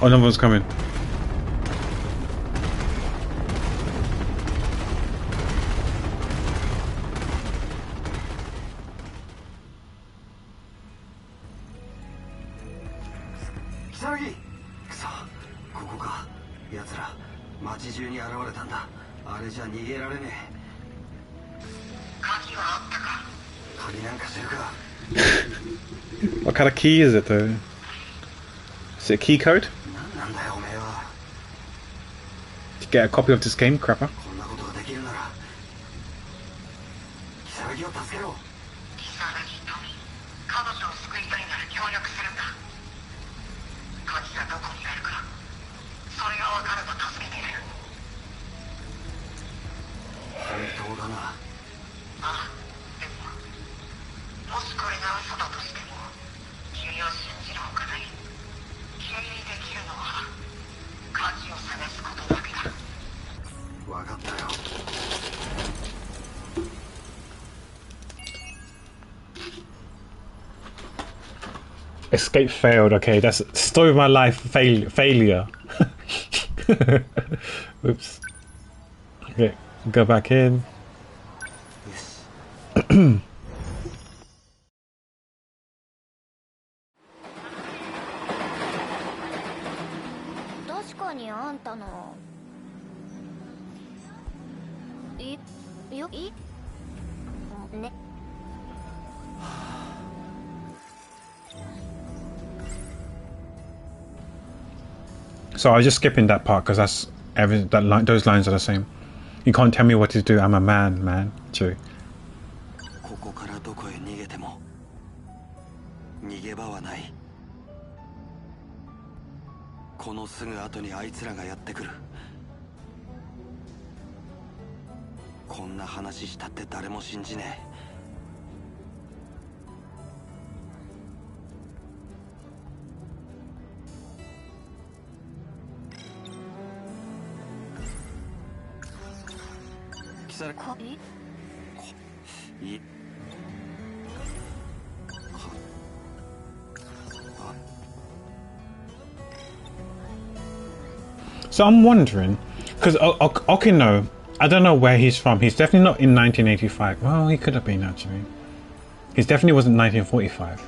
Oh, another one's coming. What kind of key is it though? Is it a key code? To get a copy of this game, crapper. Escape failed. Okay, that's story of my life. Failure. Oops. Okay, go back in. Yes. 確かにあんたのね。 So I was just skipping that part because that's those lines are the same. You can't tell me what to do. I'm a man. True. ここからどこへ逃げても逃げ場はない。このすぐ後にあいつらがやってくる。こんな話したって誰も信じねえ。 So I'm wondering, because Okino, I don't know where he's from. He's definitely not in 1985. Well, he could have been actually. He definitely wasn't 1945.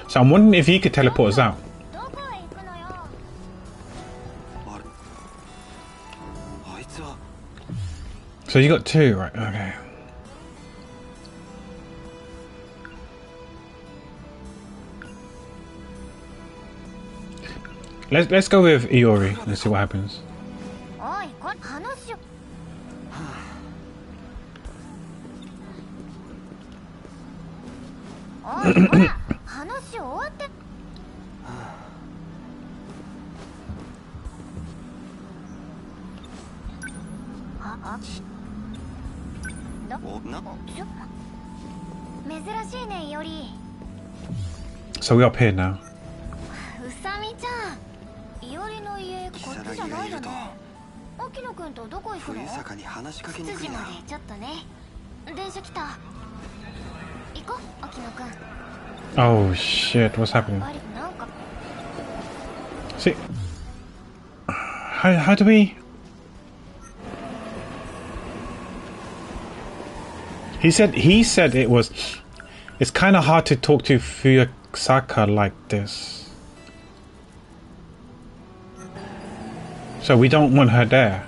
So I'm wondering if he could teleport us out. So you got two, right? Okay. Let's go with Iori. Let's see what happens. So we're up here now. Oh shit, what's happening? See, how do we? He said it was. It's kind of hard to talk to Fuyasaka like this. So we don't want her there.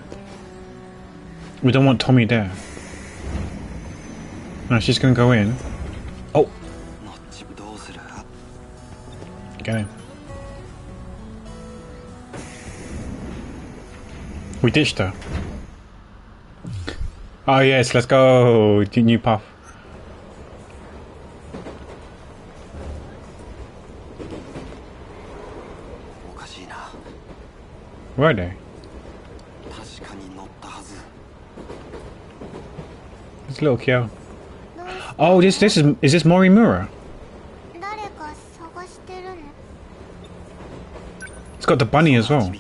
We don't want Tommy there. No, she's gonna go in. Oh. Get in. We ditched her. Oh yes, let's go. New path. Where are they? This little kill. Oh, is this Morimura? It's got the bunny as well.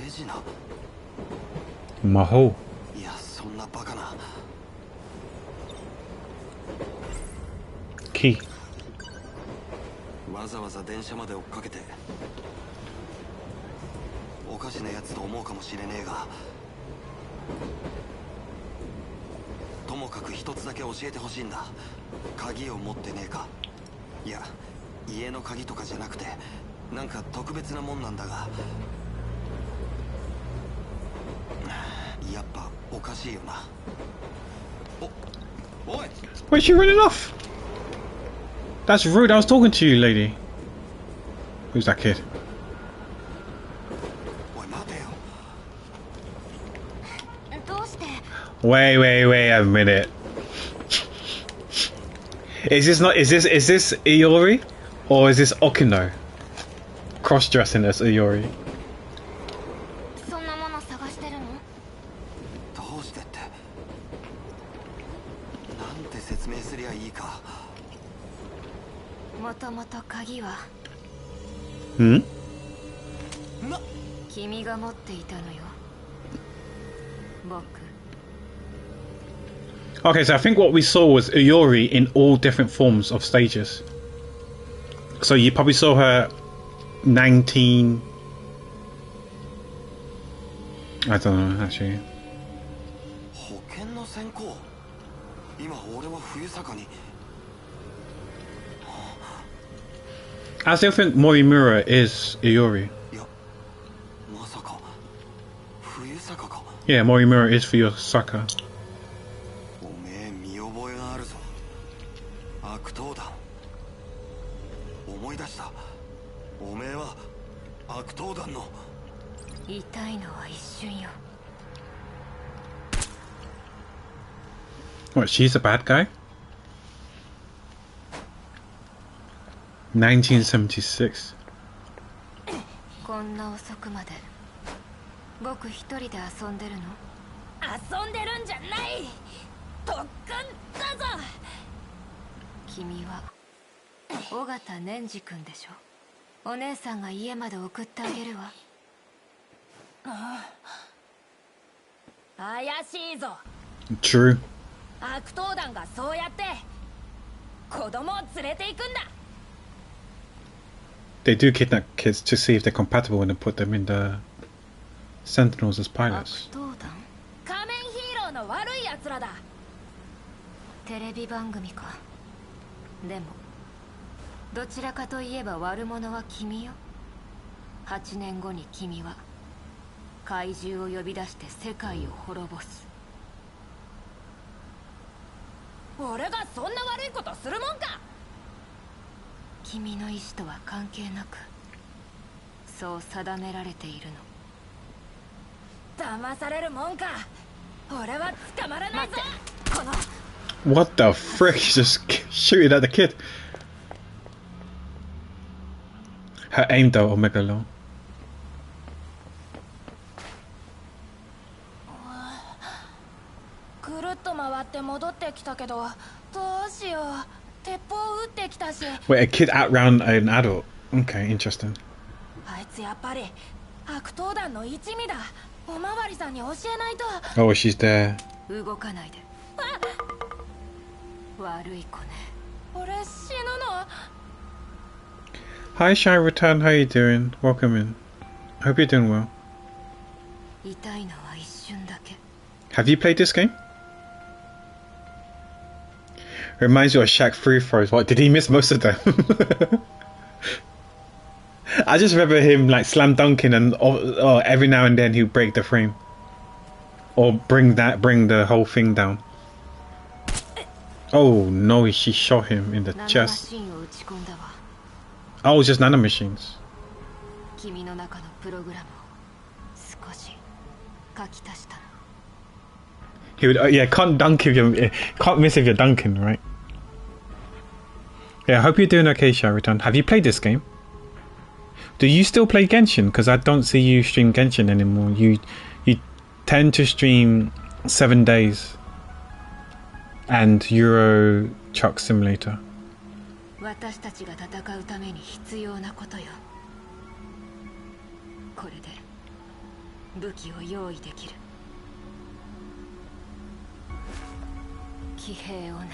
手品。魔法。いや、そんなバカな。キー。わざわざ電車まで追っかけて。おかしなやつと思うかもしれねえが、ともかく一つだけ教えてほしいんだ。鍵を持ってねえか。いや、家の鍵とかじゃなくて、なんか特別なもんなんだが、やっぱおかしいよな。おい Wait, she running off? That's rude. I was talking to you, lady. Who's that kid? おい待てよ。どうして？ Wait a minute. Is this Iori? Or is this Okino? Cross-dressing as Iori. そんなもの探してるの？どうしてって。なんて説明すりゃいいか。もともと鍵はHmm? 君が持っていたのよ。僕。 Okay, so I think what we saw was Iori in all different forms of stages. So you probably saw her 19... I don't know, actually. 保険の先行。今俺は冬坂に。 I still think Morimura is Iori. いや、まさか冬坂か。 Yeah, Morimura is Fuyusaka. おめえ見覚えがあるぞ。悪党団。思い出した。おめえは悪党団の。痛いのは一瞬よ。 What, she's a bad guy? 1976. こんな遅くまで僕一人で遊んでるの？遊んでるんじゃない、特訓だぞ。君は尾形年次君でしょ。お姉さんが家まで送ってあげるわ。怪しいぞ。 True. 悪党団がそうやって子供を連れて行くんだ。 They do kidnap kids to see if they're compatible and then put them in the Sentinels as pilots. 悪党団？仮面ヒーローの悪い奴らだ。テレビ番組か。でもどちらかといえば悪者は君よ。8年後に君は怪獣を呼び出して世界を滅ぼす。俺がそんな悪いことするもんか。君の意志とは関係なくそう定められているの。騙されるもんか。俺は捕まらないぞ。この What the frick? He's just shooting at the kid. Her aim though, Omega Low. ぐるっと回って戻ってきたけど、どうしよう。鉄砲撃ってきたし。 Wait, a kid outran an adult. Okay, interesting. あいつやっぱり悪党団の一味だ。おまわりさんに教えないと。 Oh, she's there. 動かないで。悪い子ね。俺死ぬの？ Hi, Shy Return. How you doing? Welcome in. Hope you're doing well. 痛いのは一瞬だけ。 Have you played this game? Reminds you of Shaq free throws. What, did he miss most of them? I just remember him like slam dunking and every now and then he'd break the frame. Or bring the whole thing down. Oh no, she shot him in the chest. Oh, it was just nanomachines. 君の中のプログラムを少し書き足したの。 He would, yeah, can't miss if you're dunking, right? Yeah, I hope you're doing okay, Sharitan. Have you played this game? Do you still play Genshin? Because I don't see you stream Genshin anymore. You tend to stream 7 days and Euro Truck Simulator. 私たちが戦うために必要なことよ。これで武器を用意できる。騎兵をね。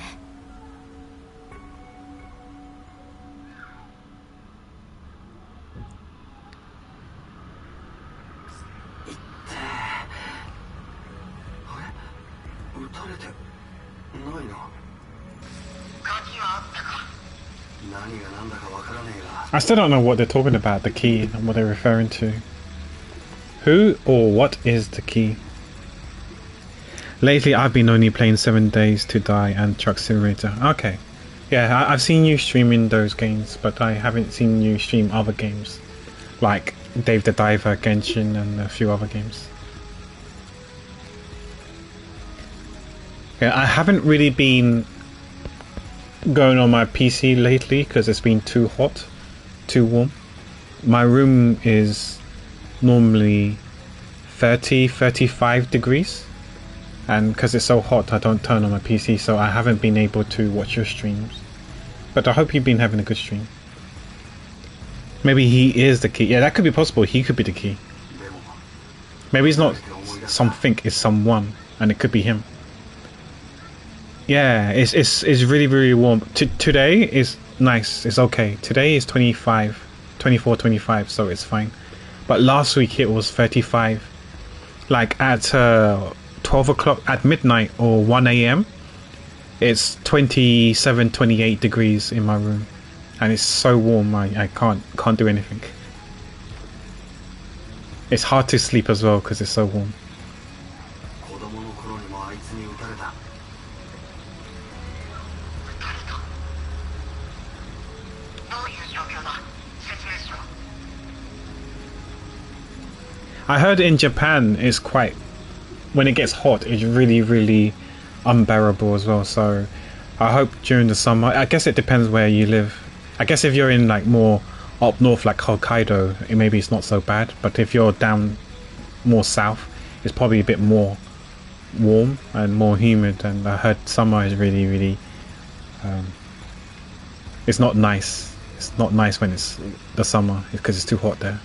撃たれてないな。鍵はあったか。何が何だかわからねえが。 I still don't know what they're talking about, the key, and what they're referring to. Who or what is the key? Lately, I've been only playing 7 Days to Die and Truck Simulator. Okay. Yeah, I've seen you streaming those games, but I haven't seen you stream other games. Like Dave the Diver, Genshin, and a few other games. Yeah, I haven't really been going on my PC lately because it's been too hot, too warm. My room is normally 30-35 degrees, and because it's so hot I don't turn on my PC, so I haven't been able to watch your streams. But I hope you've been having a good stream. Maybe he is the key. Yeah, that could be possible. He could be the key. Maybe it's not something, it's someone, and it could be him. Yeah, it's really, really warm. Today is nice. It's okay. Today is 24, 25, so it's fine. But last week it was 35. Like at 12 o'clock, at midnight or 1 a.m. it's 27, 28 degrees in my room, and it's so warm. I can't do anything. It's hard to sleep as well because it's so warm. I heard in Japan it's quite, when it gets hot, it's really, really unbearable as well. So I hope during the summer, I guess it depends where you live. I guess if you're in like more up north like Hokkaido, maybe it's not so bad. But if you're down more south, it's probably a bit more warm and more humid. And I heard summer is really, really, it's not nice. It's not nice when it's the summer because it's too hot there.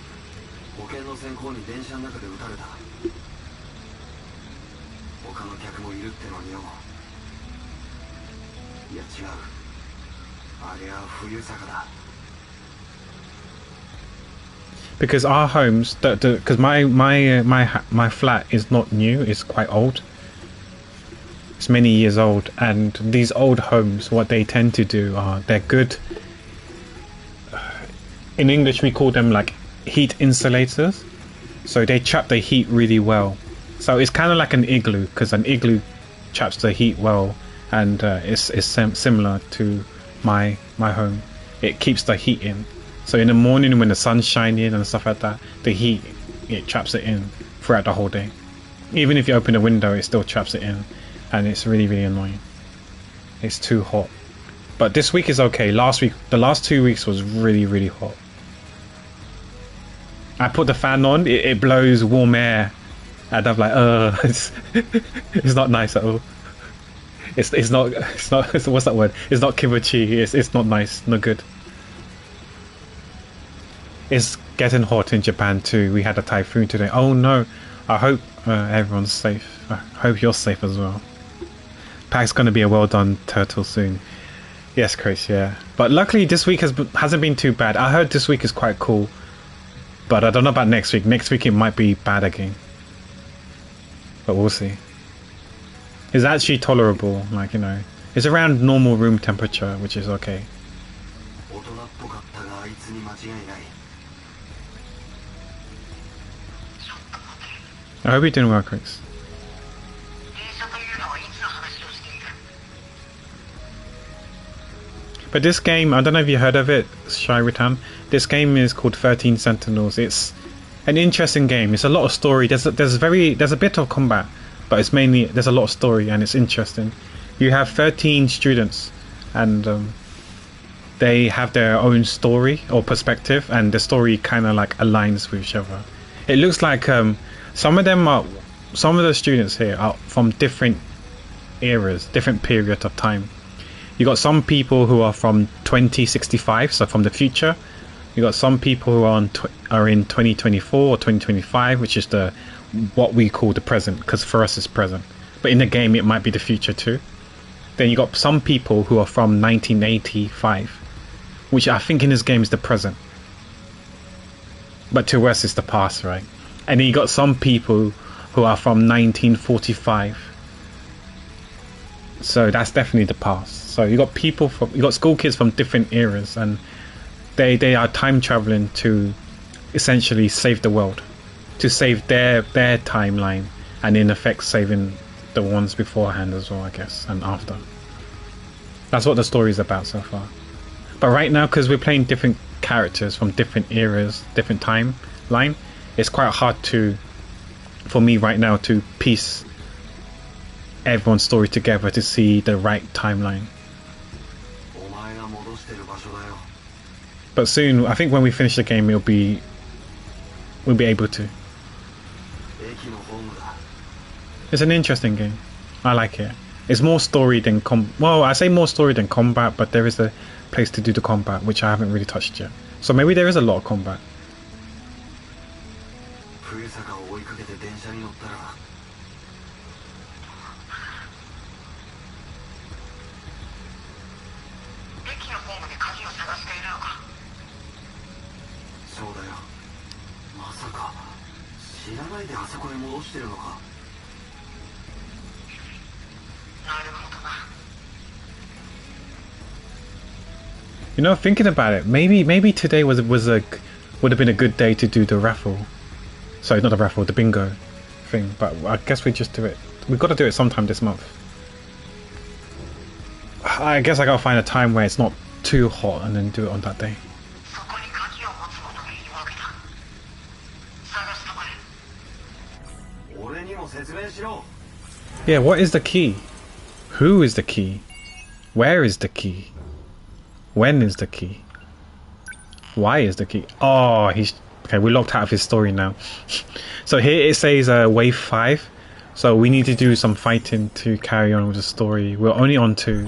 Because our homes, because my flat is not new, it's quite old. It's many years old, and these old homes, what they tend to do are they're good. In English, we call them like heat insulators. So they trap the heat really well. So it's kind of like an igloo, because an igloo traps the heat well, and it's similar to my home. It keeps the heat in. So in the morning when the sun's shining and stuff like that, the heat, it traps it in throughout the whole day. Even if you open the window, it still traps it in, and it's really, really annoying. It's too hot. But this week is okay. Last week, the last 2 weeks was really, really hot. I put the fan on, it blows warm air, and I'm like, it's not nice at all. It's not what's that word? It's not kimchi. It's not nice, not good. It's getting hot in Japan too. We had a typhoon today. Oh no! I hope everyone's safe. I hope you're safe as well. Pack's gonna be a well done turtle soon. Yes, Chris. Yeah, but luckily this week hasn't been too bad. I heard this week is quite cool, but I don't know about next week. Next week it might be bad again. But we'll see. It's actually tolerable, like, you know. It's around normal room temperature, which is okay. I hope you're doing well, Chris. But this game, I don't know if you heard of it, Shairutan. This game is called 13 Sentinels. It's an interesting game. It's a lot of story. There's a bit of combat, but it's mainly, there's a lot of story and it's interesting. You have 13 students, and they have their own story or perspective, and the story kind of like aligns with each other. It looks like some of the students here are from different eras, different periods of time. You got some people who are from 2065, so from the future. You got some people who are in 2024 or 2025, which is what we call the present, because for us it's present, but in the game it might be the future too. Then you got some people who are from 1985, which I think in this game is the present, but to us it's the past, right? And then you got some people who are from 1945, so that's definitely the past. So you got people from, you got school kids from different eras, and they are time traveling to essentially save the world, to save their timeline, and in effect saving the ones beforehand as well, I guess, and after. That's what the story is about so far. But right now, because we're playing different characters from different eras, different timeline, it's quite hard for me right now to piece everyone's story together to see the right timeline. But soon, I think when we finish the game, we'll be able to. It's an interesting game. I like it. It's more story than well, I say more story than combat, but there is a place to do the combat, which I haven't really touched yet. So maybe there is a lot of combat. You know, thinking about it, maybe today would have been a good day to do the raffle. Sorry, not the raffle, the bingo thing. But I guess we just do it. We've got to do it sometime this month. I guess I gotta find a time where it's not too hot and then do it on that day. Yeah, what is the key? Who is the key? Where is the key? When is the key? Why is the key? Oh, he's okay. We're locked out of his story now. So here it says wave 5. So we need to do some fighting to carry on with the story. We're only on 2,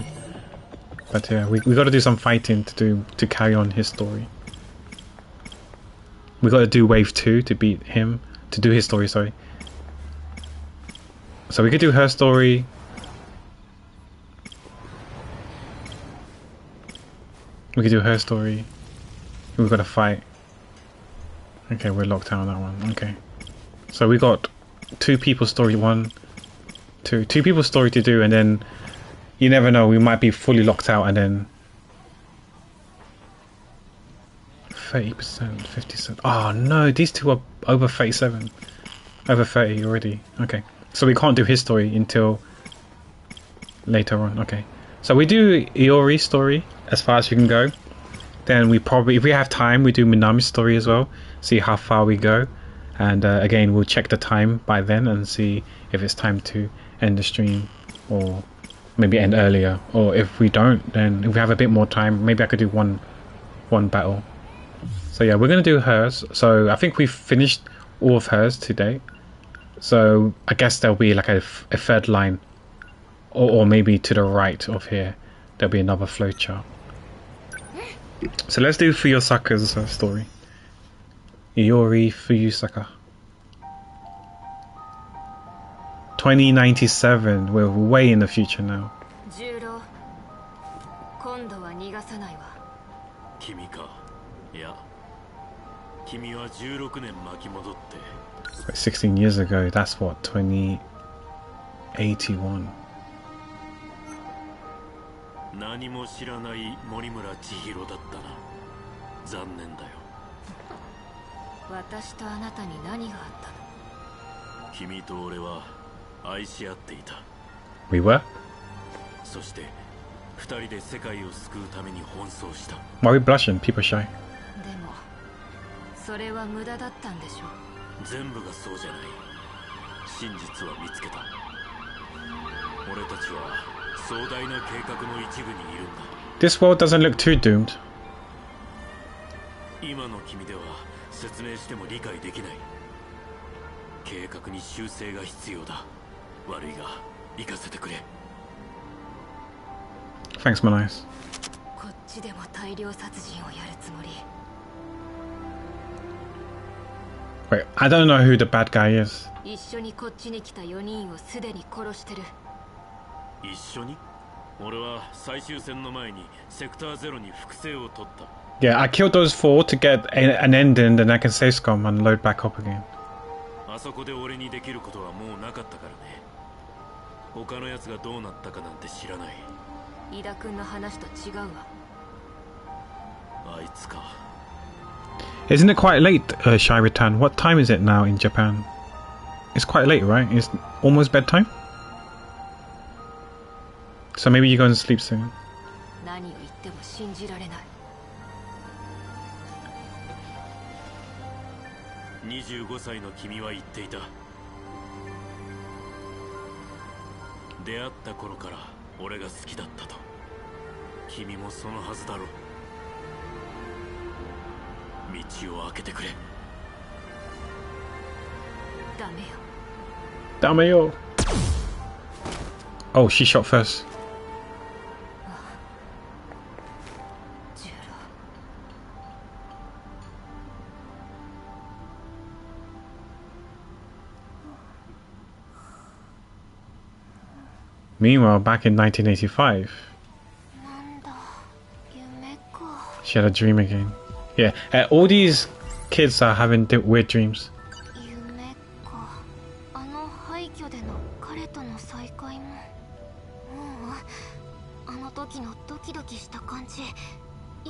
but yeah, we got to do some fighting to carry on his story. We got to do wave 2 to beat him, to do his story. Sorry. So we could do her story. We could do her story. We've got to fight. Okay, we're locked out on that one. Okay. So we got 2 people's story, 2 people's story to do, and then you never know, we might be fully locked out and then 30%, 50%. Oh no, these 2 are over 37. Over 30 already. Okay. So we can't do his story until later on. Okay. So we do Iori's story as far as we can go. Then we probably, if we have time, we do Minami's story as well. See how far we go. And again, we'll check the time by then and see if it's time to end the stream or maybe end earlier. Or if we don't, then if we have a bit more time, maybe I could do one battle. So yeah, we're going to do hers. So I think we've finished all of hers today. So I guess there'll be like a third line. Or maybe to the right of here, there'll be another flowchart. So let's do Fuyusaka's story. Iori Fuyusaka. 2097, we're way in the future now. 16 years ago, that's what, 2081. 何も知らない森村千尋だったな。残念だよ。私とあなたに何があったの？君と俺は愛し合っていた。We were? そして二人で世界を救うために奔走した。Why are we blushing? People shy. でもそれは無駄だったんでしょ？全部がそうじゃない。真実は見つけた。俺たちは This world doesn't look too doomed. 今の君では説明しても理解できない。計画に修正が必要だ。悪いが行かせてくれ。Thanks, Manias. こっちでも大量殺人をやるつもり。Wait, I don't know who the bad guy is. 一緒にこっちに来た4人をすでに殺してる。一緒に？俺は最終戦の前にセクターゼロに複製を取った。Yeah, I killed those 4 to get an ending, then I can save scum and load back up again. あそこで俺にできることはもうなかったからね。他のやつがどうなったかなんて知らない。井田君の話と違うわ。あいつか。Isn't it quite late, Shiritan? What time is it now in Japan? It's quite late, right? It's almost bedtime? So maybe you're going to sleep soon. 何を言っても信じられない。25歳の君は言っていた。出会った頃から俺が好きだったと。君もそのはずだろう。道を開けてくれ。ダメよ。ダメよ。Oh, she shot first. Meanwhile, back in 1985, she had a dream again. Yeah, all these kids are having weird dreams. 夢か。あの廃墟での彼との再会も。あの時のドキドキした感じ、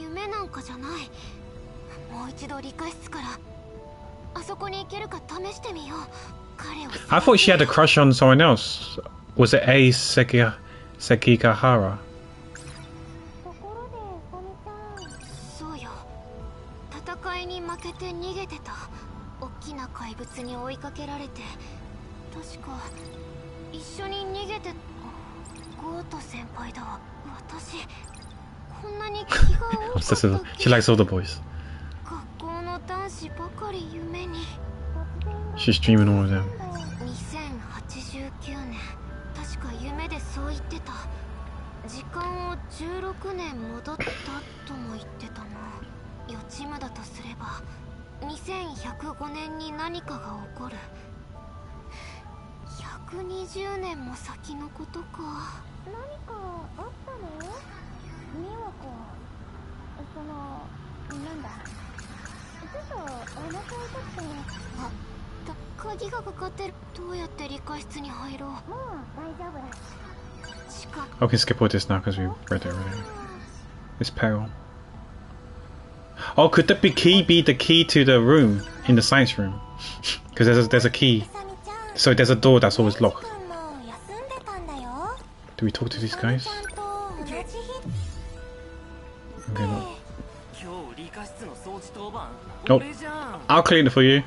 夢なんかじゃない。もう一度理科室からあそこに行けるか試してみよう。彼を。I thought she had a crush on someone else. Was it A Sekigahara? そうよ。戦いに負けて逃げてた。大きな怪物に追いかけられて、確か一緒に逃げて。ゴート先輩だ。私こんなに気が多かったっけ。 She likes all the boys. 学校の男子ばかり夢に。 She's dreaming all of them. 2089年、確か夢でそう言ってた。時間を16年戻ったとも言ってたな。予知夢だとすれば2105年に何かが起こる。120年も先のことか。何かあったの？美和子。なんだ。ちょっとお腹痛くて。あ、鍵がかかってる。どうやって理科室に入ろう。もう大丈夫だ。I can skip all this now because we read it already. It's peril. Oh, could the key be the key to the room in the science room? Because there's a key. So there's a door that's always locked. Do we talk to these guys? Okay, no. Oh, I'll clean it for you.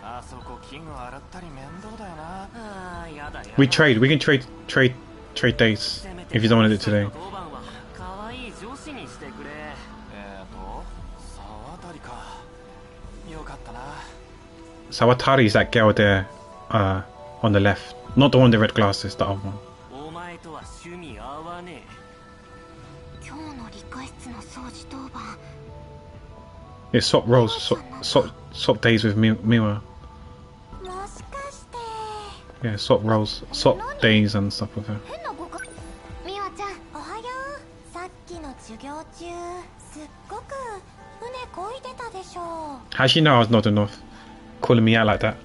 We trade. We can trade days if you don't want to do it today. Sawatari is that girl there, on the left. Not the one with the red glasses, the other one. Yeah, swap roles, swap days with Miwa. Yeah, swap roles, swap days and stuff with her. How'd she know I was nodding off? Calling me out like that?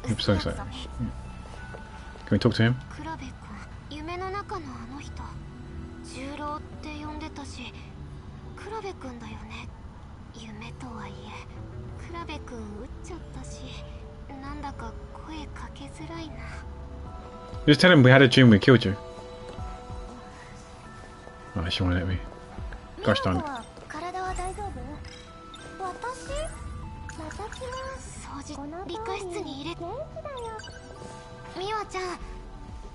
Oops, sorry. Can we talk to him? 夢の中のあの人、重郎って呼んでたし、倉部君だよね。夢とはいえ、倉部君撃っちゃったし、なんだか声かけづらいな。Just tell him we had a dream, we killed you. Oh, she won't let me. Gosh darn it. 体は大丈夫？私？また来ます。掃除、理科室に入れて。美和ちゃん。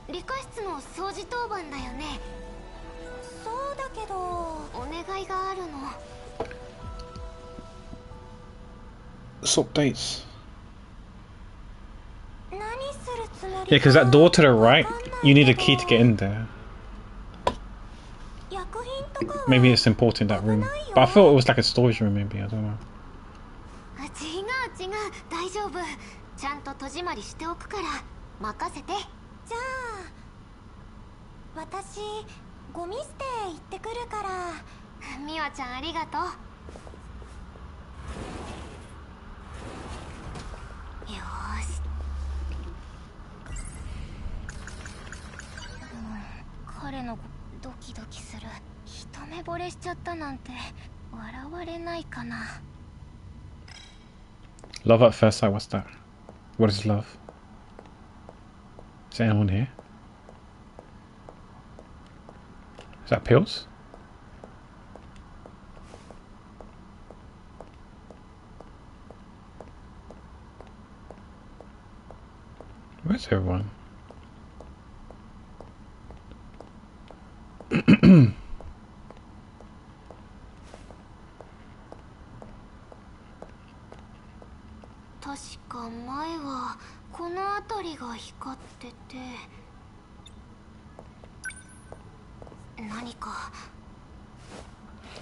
理科室の掃除当番だよね。そうだけどお願いがあるの。Swap dates. Yeah, because that door to the right, you need a key to get in there. Maybe it's important, that room. But I thought it was like a storage room, maybe. I don't know. 違う大丈夫ちゃんと戸締まりしておくから任せてじゃあ私ゴミ捨て行ってくるからミワちゃんありがとうよーし彼のドキドキする一目惚れしちゃったなんて笑われないかな Love at first sight, what's that? What is love? Is there anyone here? Is that pills? Where's everyone?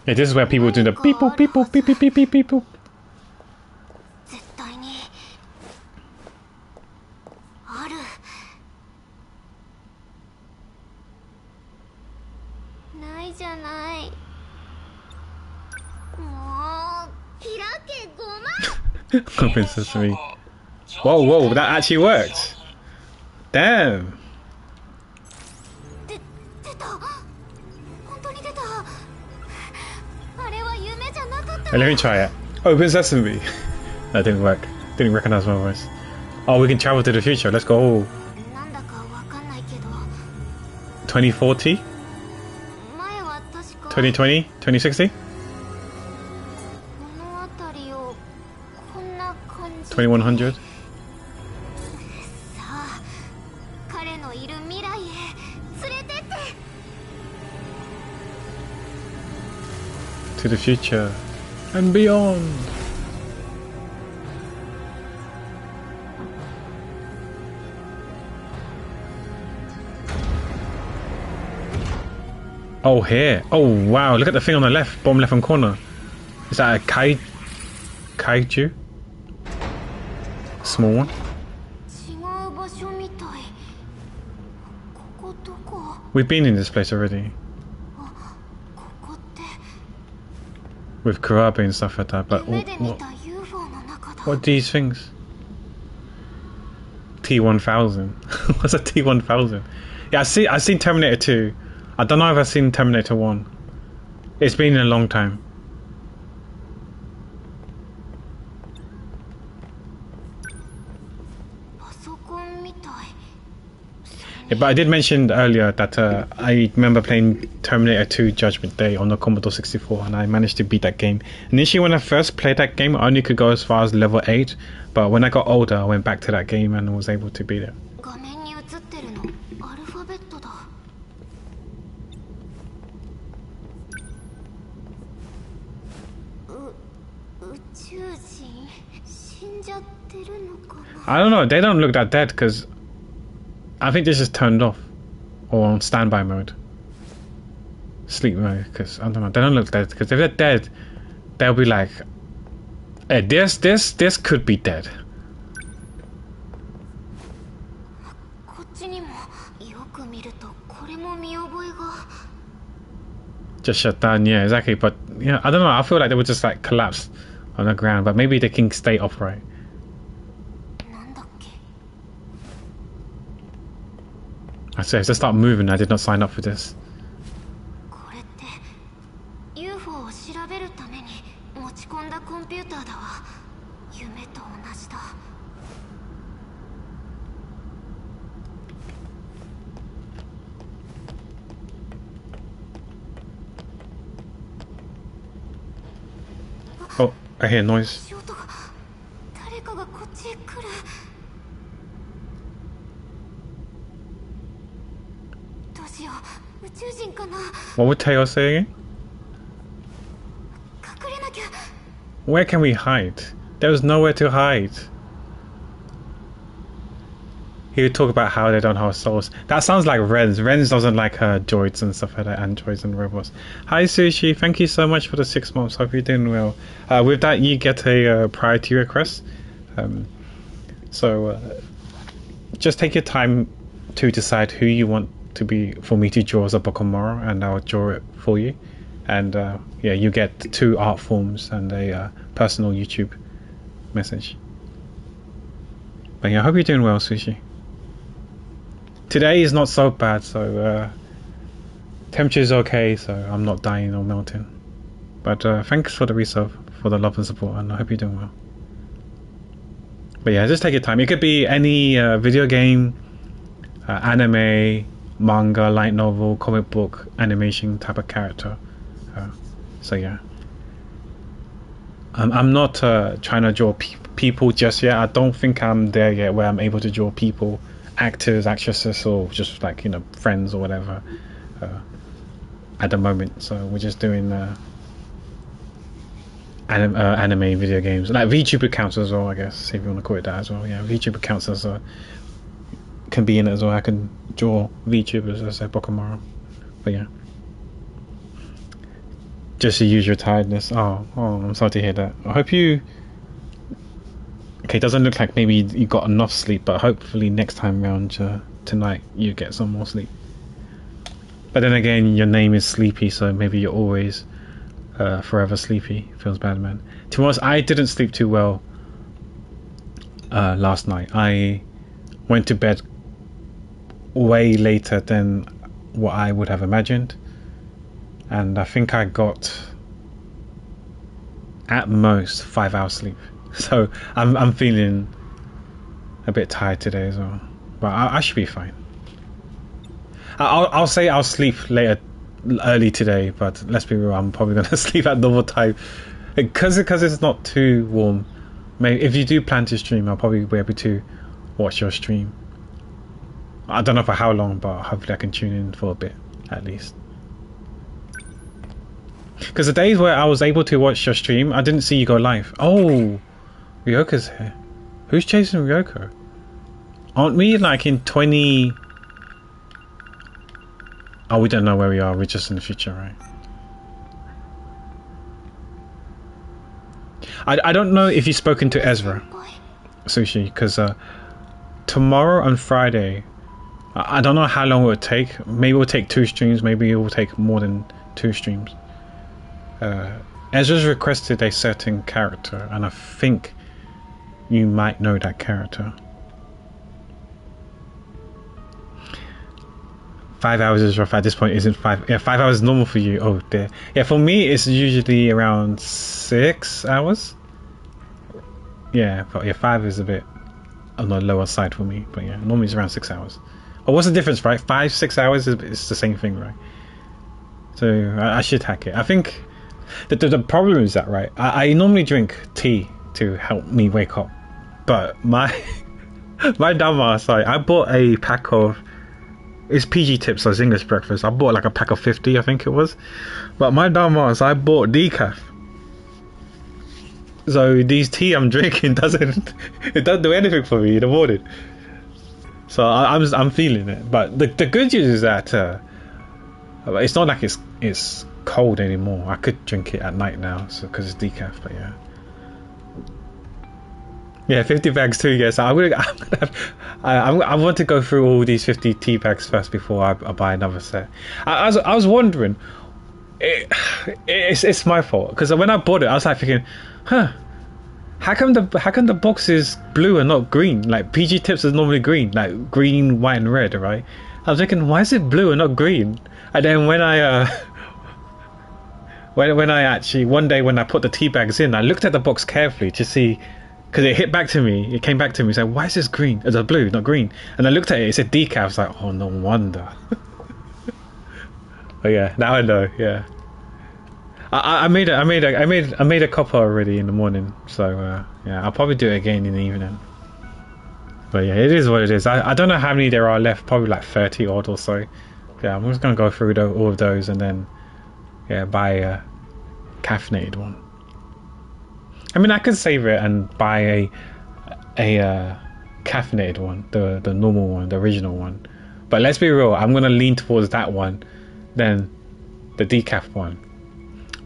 Yeah, this is where people do the beep boop beep boop beep beep beep beep beep boop. Open sesame. Whoa, whoa, that actually worked. Damn. Hey, let me try it. Open sesame. That didn't work. Didn't recognize my voice. Oh, we can travel to the future. Let's go. 2040? 2020? 2060? 2100? To the future and beyond. Oh, here. Oh, wow. Look at the thing on the left, bottom left hand corner. Is that a kaiju? Small one. We've been in this place already. With Karabe and stuff like that, but what are these things? T-1000. What's a T-1000? Yeah, I've seen Terminator 2. I don't know if I've seen Terminator 1. It's been a long time. Yeah, but I did mention earlier that I remember playing Terminator 2 Judgment Day on the Commodore 64 and I managed to beat that game. Initially when I first played that game I only could go as far as level 8, but when I got older I went back to that game and was able to beat it. I don't know, they don't look that dead because I think this is turned off or on standby mode, sleep mode, because I don't know, they don't look dead, because if they're dead they'll be like, hey, this could be dead. Just shut down, yeah, exactly, but yeah, I don't know, I feel like they would just like collapse on the ground, but maybe they can stay upright. I say, if they start moving, I did not sign up for this. Oh, I hear noise. What would Teo say again? Where can we hide? There was nowhere to hide. He would talk about how they don't have souls. That sounds like Renz. Renz doesn't like her droids and stuff like that, androids and robots. Hi Sushi, thank you so much for the 6 months. Hope you're doing well. With that, you get a priority request. So just take your time to decide who you want to be for me to draw as a Bokomoro, and I'll draw it for you. And yeah, you get 2 art forms and a personal YouTube message. But yeah, I hope you're doing well, Sushi. Today is not so bad, so temperature is okay, so I'm not dying or melting. But thanks for the resub, for the love and support, and I hope you're doing well. But yeah, just take your time. It could be any video game, anime, manga, light novel, comic book, animation type of character. So yeah, I'm not trying to draw people just yet. I don't think I'm there yet where I'm able to draw people, actors, actresses, or just like, you know, friends or whatever at the moment. So we're just doing anime, video games, like VTuber counts as well, I guess, if you want to call it that as well. Yeah, VTuber counts as can be in it as well. I can draw VTubers as a Bokomoro. But yeah, just to use your tiredness. Oh, I'm sorry to hear that. I hope you. Okay, it doesn't look like maybe you got enough sleep, but hopefully next time round tonight you get some more sleep. But then again, your name is Sleepy, so maybe you're always forever sleepy. Feels bad, man. To be honest, I didn't sleep too well last night. I went to bed way later than what I would have imagined, and I think I got at most 5 hours sleep. So I'm feeling a bit tired today as well, but I should be fine. I'll say I'll sleep early today, but let's be real, I'm probably gonna sleep at normal time because it's not too warm. Maybe if you do plan to stream, I'll probably be able to watch your stream. I don't know for how long, but hopefully I can tune in for a bit at least. Because the days where I was able to watch your stream, I didn't see you go live. Oh, Ryoka's here. Who's chasing Ryoko? Aren't we like in 20... Oh, we don't know where we are. We're just in the future, right? I don't know if you've spoken to Ezra, Sushi, because tomorrow and Friday, I don't know how long it would take. Maybe it will take 2 streams. Maybe it will take more than 2 streams. Ezra's requested a certain character, and I think you might know that character. 5 hours is rough at this point, isn't 5? Yeah, 5 hours is normal for you. Oh dear. Yeah, for me it's usually around 6 hours. Yeah, but yeah, 5 is a bit on the lower side for me. But yeah, normally it's around 6 hours. Oh, what's the difference, right? 5, 6 hours is the same thing, right? So I should hack it. I think the problem is that, right, I normally drink tea to help me wake up, but my dumbass, I bought a pack of, it's PG Tips, so it's English breakfast. I bought like a pack of 50, I think it was, but my dumbass, I bought decaf. So these tea I'm drinking doesn't do anything for me in the morning. So I'm feeling it. But the good news is that it's not like it's cold anymore. I could drink it at night now, so because it's decaf. But yeah, 50 bags too. Yes, I want to go through all these 50 tea bags first before I buy another set. I was wondering. It's my fault, because when I bought it, I was like thinking, how come the box is blue and not green? Like PG Tips is normally green, like green, white, and red, right? I was thinking, why is it blue and not green? And then when I when I actually one day when I put the tea bags in, I looked at the box carefully to see, because it came back to me, said, why is this green? It's a blue, not green. And I looked at it, it said decaf. I was like, oh, no wonder. But yeah, now I know. Yeah, I made a copper already in the morning, so yeah, I'll probably do it again in the evening. But yeah, it is what it is. I don't know how many there are left, probably like 30 odd or so. Yeah, I'm just gonna go through all of those and then buy a caffeinated one. I mean, I could save it and buy a caffeinated one, the normal one, the original one. But let's be real, I'm gonna lean towards that one than the decaf one.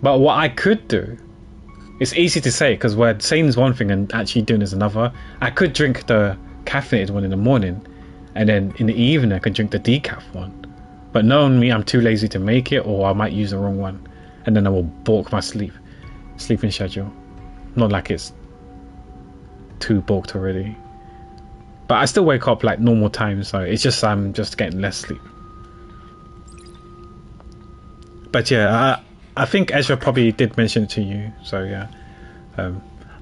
But what I could do, it's easy to say because we're saying is one thing and actually doing is another. I could drink the caffeinated one in the morning, and then in the evening I could drink the decaf one. But knowing me, I'm too lazy to make it, or I might use the wrong one, and then I will balk my sleeping schedule. Not like it's too balked already, but I still wake up like normal time, so it's just I'm just getting less sleep. But yeah, I think Ezra probably did mention it to you, so yeah.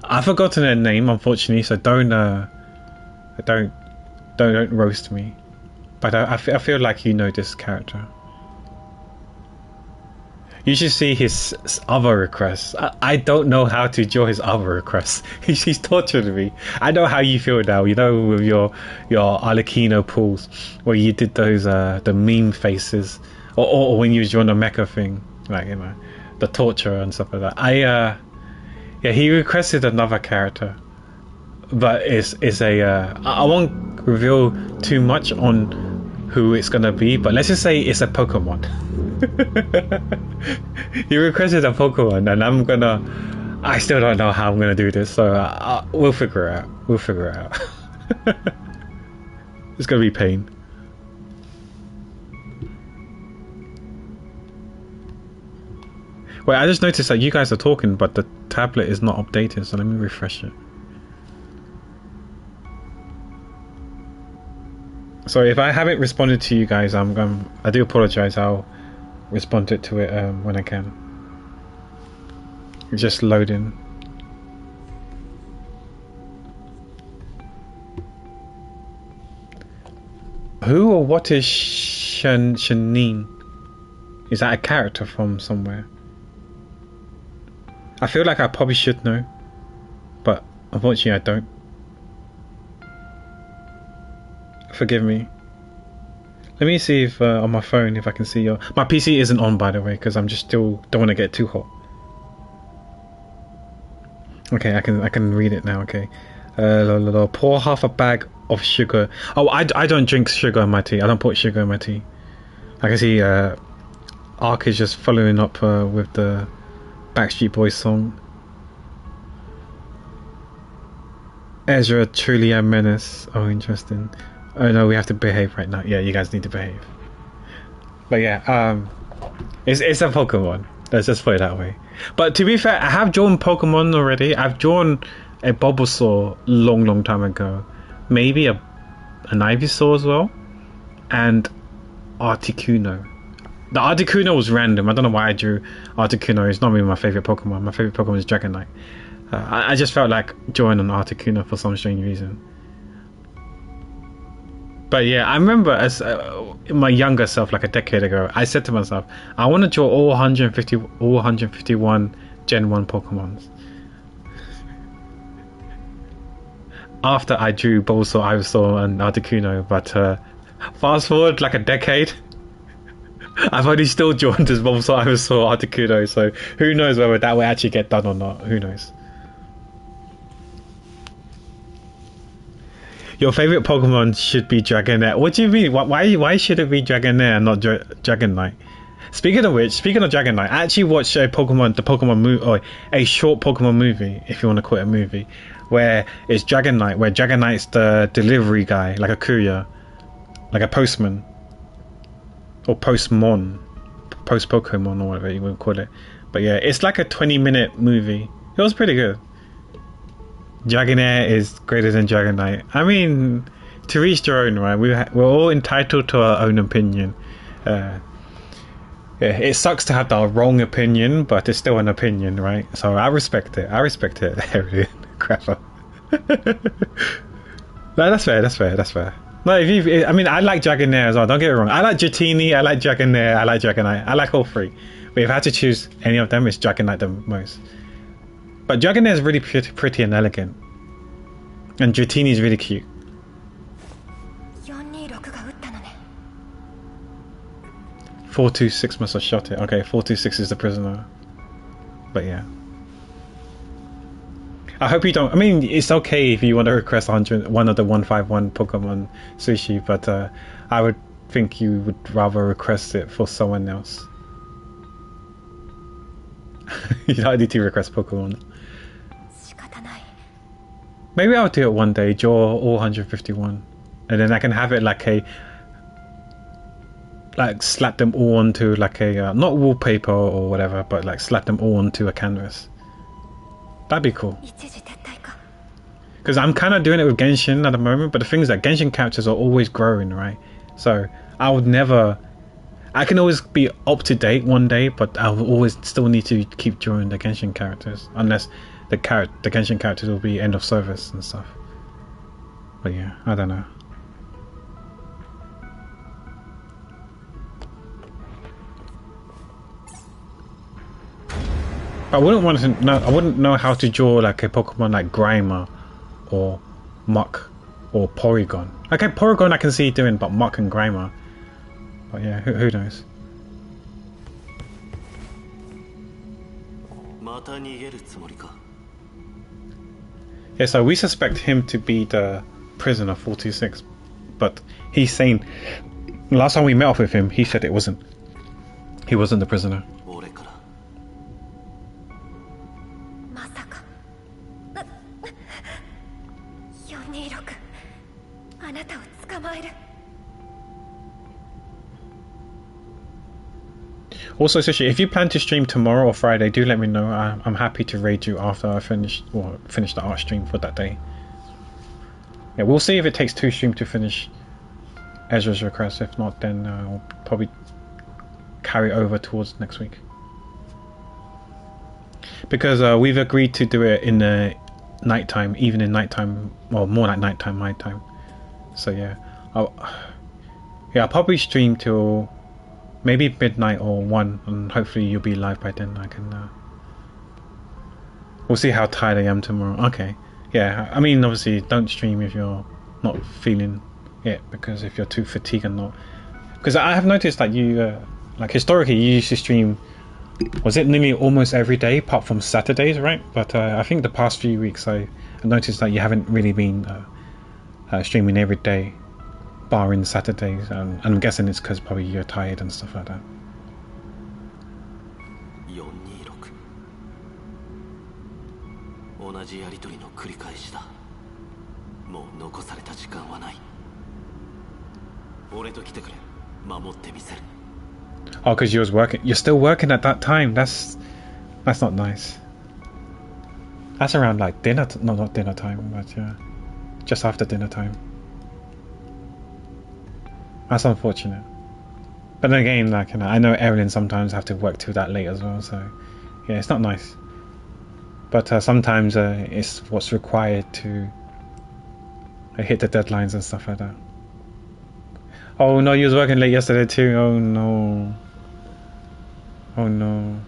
I've forgotten her name, unfortunately, so don't roast me. But I feel like you know this character. You should see his other requests. I don't know how to draw his other requests. He's torturing me. I know how you feel now. You know, with your Arlecchino pulls, where you did those the meme faces, or when you was drawing the mecha thing, like, you know, the torture and stuff like that. Yeah, he requested another character, but it's a I won't reveal too much on who it's gonna be, but let's just say it's a Pokemon. He requested a Pokemon, and I still don't know how I'm gonna do this, so we'll figure it out. It's gonna be pain. Wait, I just noticed that you guys are talking, but the tablet is not updated, so let me refresh it. So if I haven't responded to you guys, I do apologize. I'll respond to it when I can. It's just loading. Who or what is Shanine? Is that a character from somewhere? I feel like I probably should know, but unfortunately I don't. Forgive me. Let me see if on my phone if I can see your. My PC isn't on, by the way, because I'm just still don't want to get too hot. Okay, I can read it now. Okay, pour half a bag of sugar. Oh, I don't drink sugar in my tea. I don't put sugar in my tea. I can see Ark is just following up with the Backstreet Boys song. Ezra, truly a menace. Oh, interesting. Oh no, we have to behave right now. Yeah, you guys need to behave. But yeah, it's a Pokemon. Let's just put it that way. But to be fair, I have drawn Pokemon already. I've drawn a Bulbasaur long time ago. Maybe an Ivysaur as well, and Articuno. The Articuno was random. I don't know why I drew Articuno. It's not really my favorite Pokemon. My favorite Pokemon is Dragonite. I just felt like drawing an Articuno for some strange reason. But yeah, I remember as my younger self, like a decade ago, I said to myself, I want to draw all 151 Gen 1 Pokemons. After I drew Bulbasaur, Ivysaur, and Articuno, but fast forward like a decade, I've only still drawn this Bulbasaur, Ivysaur, Articuno, so who knows whether that will actually get done or not, who knows. Your favorite Pokemon should be Dragonite. What do you mean? Why should it be Dragonite and not Dragonite? Speaking of Dragonite, I actually watched the Pokemon movie, or a short Pokemon movie, if you want to call it a movie, where it's Dragonite, where Dragonite's the delivery guy, like a courier, like a postman, or postmon, post Pokemon, or whatever you would call it. But yeah, it's like a 20-minute movie. It was pretty good. Dragonair is greater than Dragonite. I mean, to each their own, right? We're all entitled to our own opinion. Yeah, it sucks to have the wrong opinion, but it's still an opinion, right? So I respect it. Crapper. No, that's fair. No, I mean, I like Dragonair as well. Don't get it wrong. I like Dratini. I like Dragonair. I like Dragonite. I like all three. But if I had to choose any of them, it's Dragonite the most. But Dragonair is really pretty and elegant. And Dratini is really cute. 426 must have shot it. Okay, 426 is the prisoner. But yeah. I hope you don't. I mean, it's okay if you want to request one of the 151 Pokemon sushi, but I would think you would rather request it for someone else. You don't need to request Pokemon. Maybe I'll do it one day, draw all 151, and then I can have it like slap them all onto like a not wallpaper or whatever, but like slap them all onto a canvas. That'd be cool. Because I'm kind of doing it with Genshin at the moment, but the thing is that Genshin characters are always growing, right? So I would never. I can always be up to date one day, but I'll always still need to keep drawing the Genshin characters, unless the Genshin characters will be end of service and stuff. But yeah, I don't know. I wouldn't want to know. I wouldn't know how to draw like a Pokemon like Grimer or Muck or Porygon. Okay, Porygon I can see doing, but Muck and Grimer. But yeah, who knows? Yeah, so we suspect him to be the prisoner 46, but he's saying last time we met up with him, he said it wasn't. He wasn't the prisoner. Also, Sushi, if you plan to stream tomorrow or Friday, do let me know. I'm happy to raid you after I finish the art stream for that day. Yeah, we'll see if it takes 2 streams to finish Ezra's request. If not, then I'll probably carry over towards next week. Because we've agreed to do it in the nighttime, even in nighttime, well, more like nighttime, my time. So yeah, I'll probably stream till maybe midnight or 1, and hopefully you'll be live by then. I can. We'll see how tired I am tomorrow. Okay, yeah. I mean, obviously, don't stream if you're not feeling it, because if you're too fatigued and not. Because I have noticed that you, like historically, you used to stream. Was it nearly almost every day, apart from Saturdays, right? But I think the past few weeks I noticed that you haven't really been streaming every day, barring Saturdays, and I'm guessing it's because probably you're tired and stuff like that. Oh, because you was working. You're still working at that time. That's not nice. That's around like dinner. No, not dinner time, but yeah, just after dinner time. That's unfortunate. But then again, like, you know, I know Evelyn sometimes have to work till that late as well. So yeah, it's not nice. But sometimes it's what's required to hit the deadlines and stuff like that. Oh no, you was working late yesterday too. Oh no. Oh no.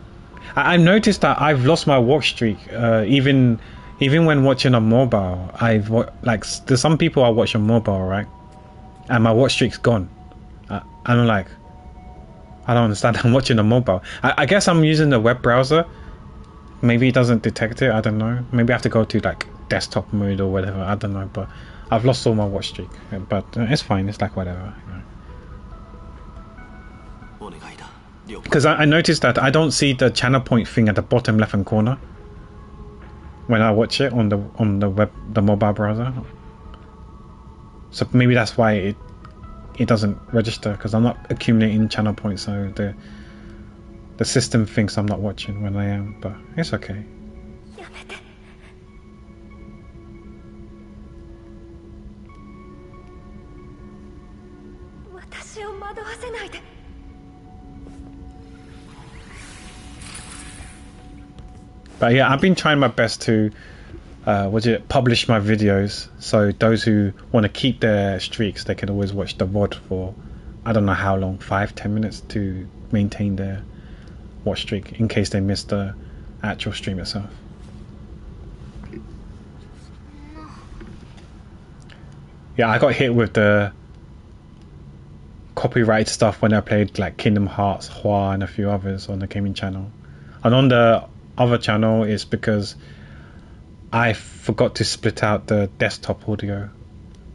I noticed that I've lost my watch streak. Even when watching on mobile, there's some people I watch on mobile, right? And my watch streak's gone. And I'm like, I don't understand. I'm watching on mobile. I guess I'm using the web browser. Maybe it doesn't detect it. I don't know. Maybe I have to go to like desktop mode or whatever. I don't know. But I've lost all my watch streak. But it's fine. It's like whatever. You know. Because I noticed that I don't see the channel point thing at the bottom left hand corner when I watch it on the mobile browser. So maybe that's why it doesn't register, because I'm not accumulating channel points, so the system thinks I'm not watching when I am, but it's okay. But yeah, I've been trying my best to publish my videos, so those who want to keep their streaks, they can always watch the VOD for I don't know how long, 5-10 minutes, to maintain their watch streak in case they miss the actual stream itself. Yeah, I got hit with the copyright stuff when I played like Kingdom Hearts, Hua, and a few others on the gaming channel. And on the other channel, it's because I forgot to split out the desktop audio.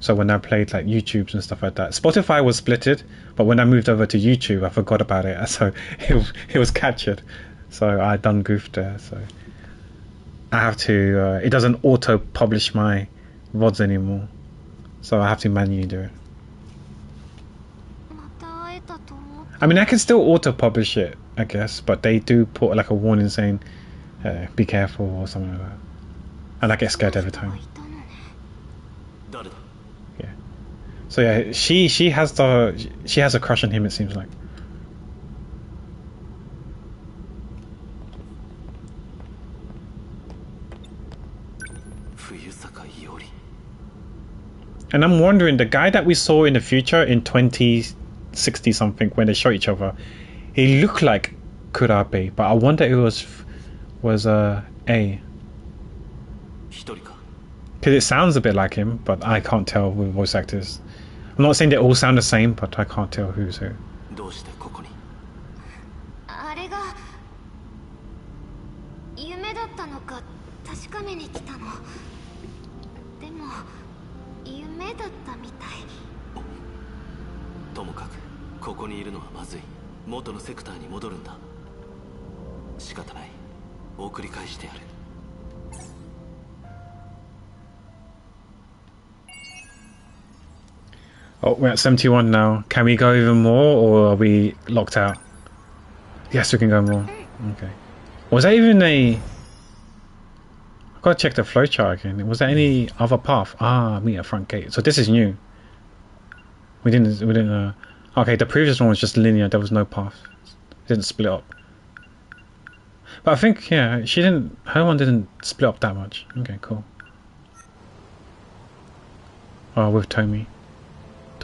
So when I played like YouTubes and stuff like that, Spotify was splitted, but when I moved over to YouTube, I forgot about it. So it was captured. So I done goofed there. So I have to. It doesn't auto publish my VODs anymore. So I have to manually do it. I mean, I can still auto publish it, I guess, but they do put like a warning saying, "Be careful" or something like that, and I get scared every time. Yeah. So yeah, she has a crush on him. It seems like. And I'm wondering, the guy that we saw in the future in 2060 something when they shot each other, he looked like Kurabe, but I wonder if it was A. Because it sounds a bit like him, but I can't tell with voice actors. I'm not saying they all sound the same, but I can't tell who's who. あれが夢だったのか確かめに来たの。でも夢だったみたい。ともかくここにいるのはまずい。元のセクターに戻るんだ。仕方ない。送り返してやる。Oh, we're at 71 now. Can we go even more, or are we locked out? Yes, we can go more. Okay. Was that even a... I've got to check the flowchart again. Was there any other path? Ah, meet at front gate. So this is new. We didn't... Okay, the previous one was just linear. There was no path. It didn't split up. But I think, yeah, her one didn't split up that much. Okay, cool. Oh, with Tommy.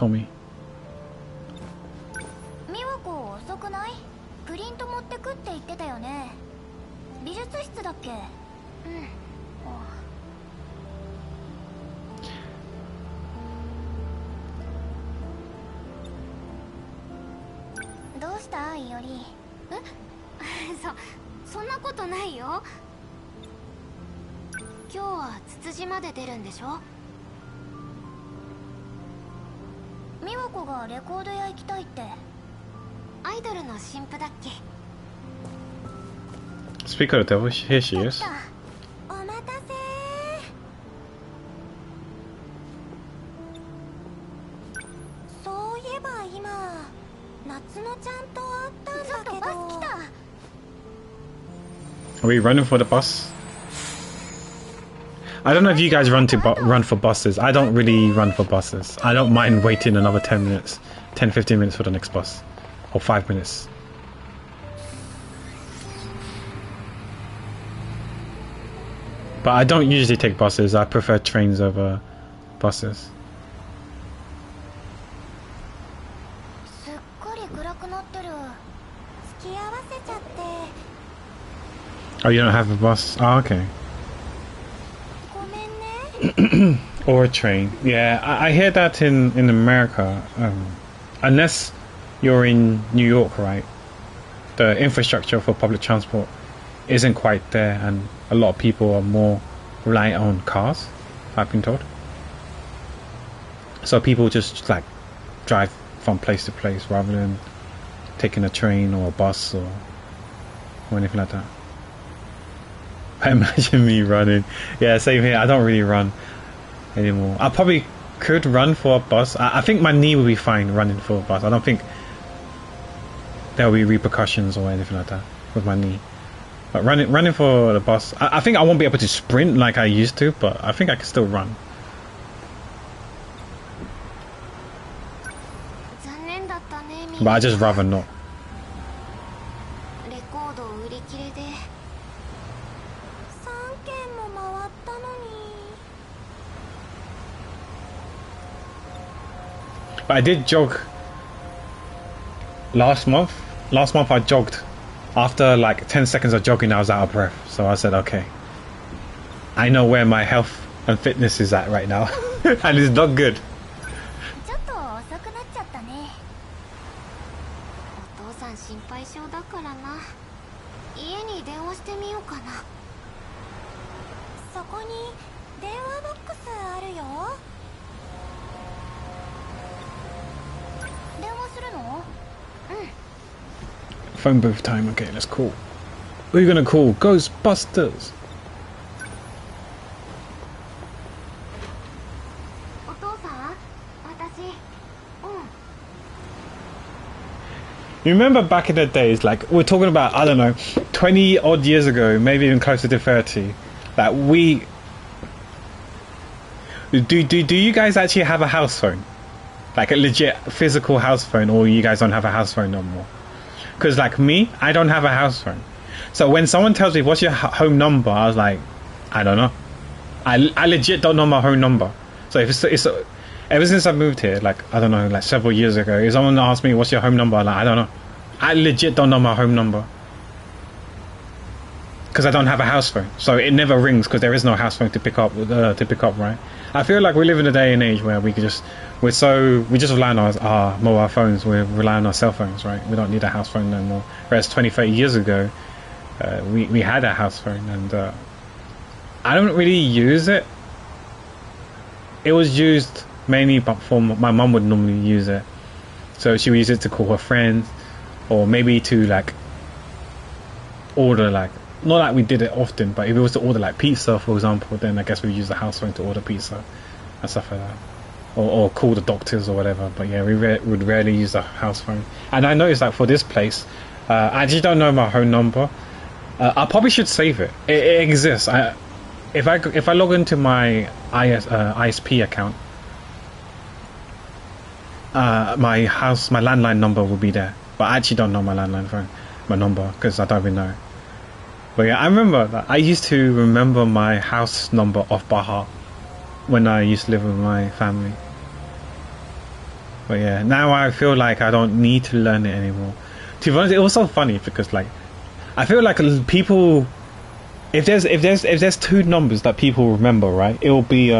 美和子遅くない？プリント持ってくって言ってたよね。美術室だっけ？うん。どうしたいおり？え？そんなことないよ。今日はつつじまで出るんでしょ？美和子がレコード屋行きたいって。アイドルの新婦だっけ？ Speak of the devil, here she is. お待たせ。そういえば今夏野ちゃんと会ったんだけど。バス来た。Are we running for the bus? I don't know if you guys run for buses. I don't really run for buses. I don't mind waiting another 10 minutes, 10-15 minutes for the next bus, or 5 minutes. But I don't usually take buses. I prefer trains over buses. Oh, you don't have a bus? Oh, okay. Or a train. Yeah, I hear that in America. Unless you're in New York, right? The infrastructure for public transport isn't quite there, and a lot of people are more reliant on cars, I've been told. So people just like drive from place to place rather than taking a train or a bus or anything like that. I imagine me running. Yeah, same here. I don't really run anymore. I probably could run for a bus. I think my knee will be fine running for a bus. I don't think there will be repercussions or anything like that with my knee. But running for the bus, I think I won't be able to sprint like I used to, but I think I can still run. But I just rather not. But I did jog last month. Last month I jogged. After like 10 seconds of jogging, I was out of breath. So I said, okay, I know where my health and fitness is at right now. And it's not good. Phone booth time. Okay, let's call. Who are you gonna call? Ghostbusters. お父さん、私、You remember back in the days, like we're talking about, I don't know, 20 odd years ago, maybe even closer to 30. Like we, do you guys actually have a house phone, like a legit physical house phone, or you guys don't have a house phone no more? Because like me, I don't have a house phone. So when someone tells me what's your home number, I was like, I don't know. I legit don't know my home number. So if it's ever since I moved here, like I don't know, like several years ago, if someone asked me what's your home number, I'm like, I don't know. I legit don't know my home number because I don't have a house phone, so it never rings because there is no house phone to pick up. Right? I feel like we live in a day and age where we just rely on our mobile phones. We rely on our cell phones, right? We don't need a house phone no more. Whereas 20, 30 years ago, we had a house phone, and I don't really use it. It was used mainly, but for my mum would normally use it, so she would use it to call her friends, or maybe to like order, like not like we did it often, but if it was to order like pizza, for example, then I guess we use the house phone to order pizza and stuff like that, or call the doctors or whatever. But yeah, we would rarely use the house phone. And I noticed that for this place, I just don't know my home number. I probably should save it. It exists. If I log into my ISP account, my landline number will be there. But I actually don't know my landline phone, my number, because I don't even know. But yeah, I remember that I used to remember my house number off by heart when I used to live with my family. But yeah, now I feel like I don't need to learn it anymore. To be honest, it was so funny because like I feel like people, if there's two numbers that people remember, right? It will be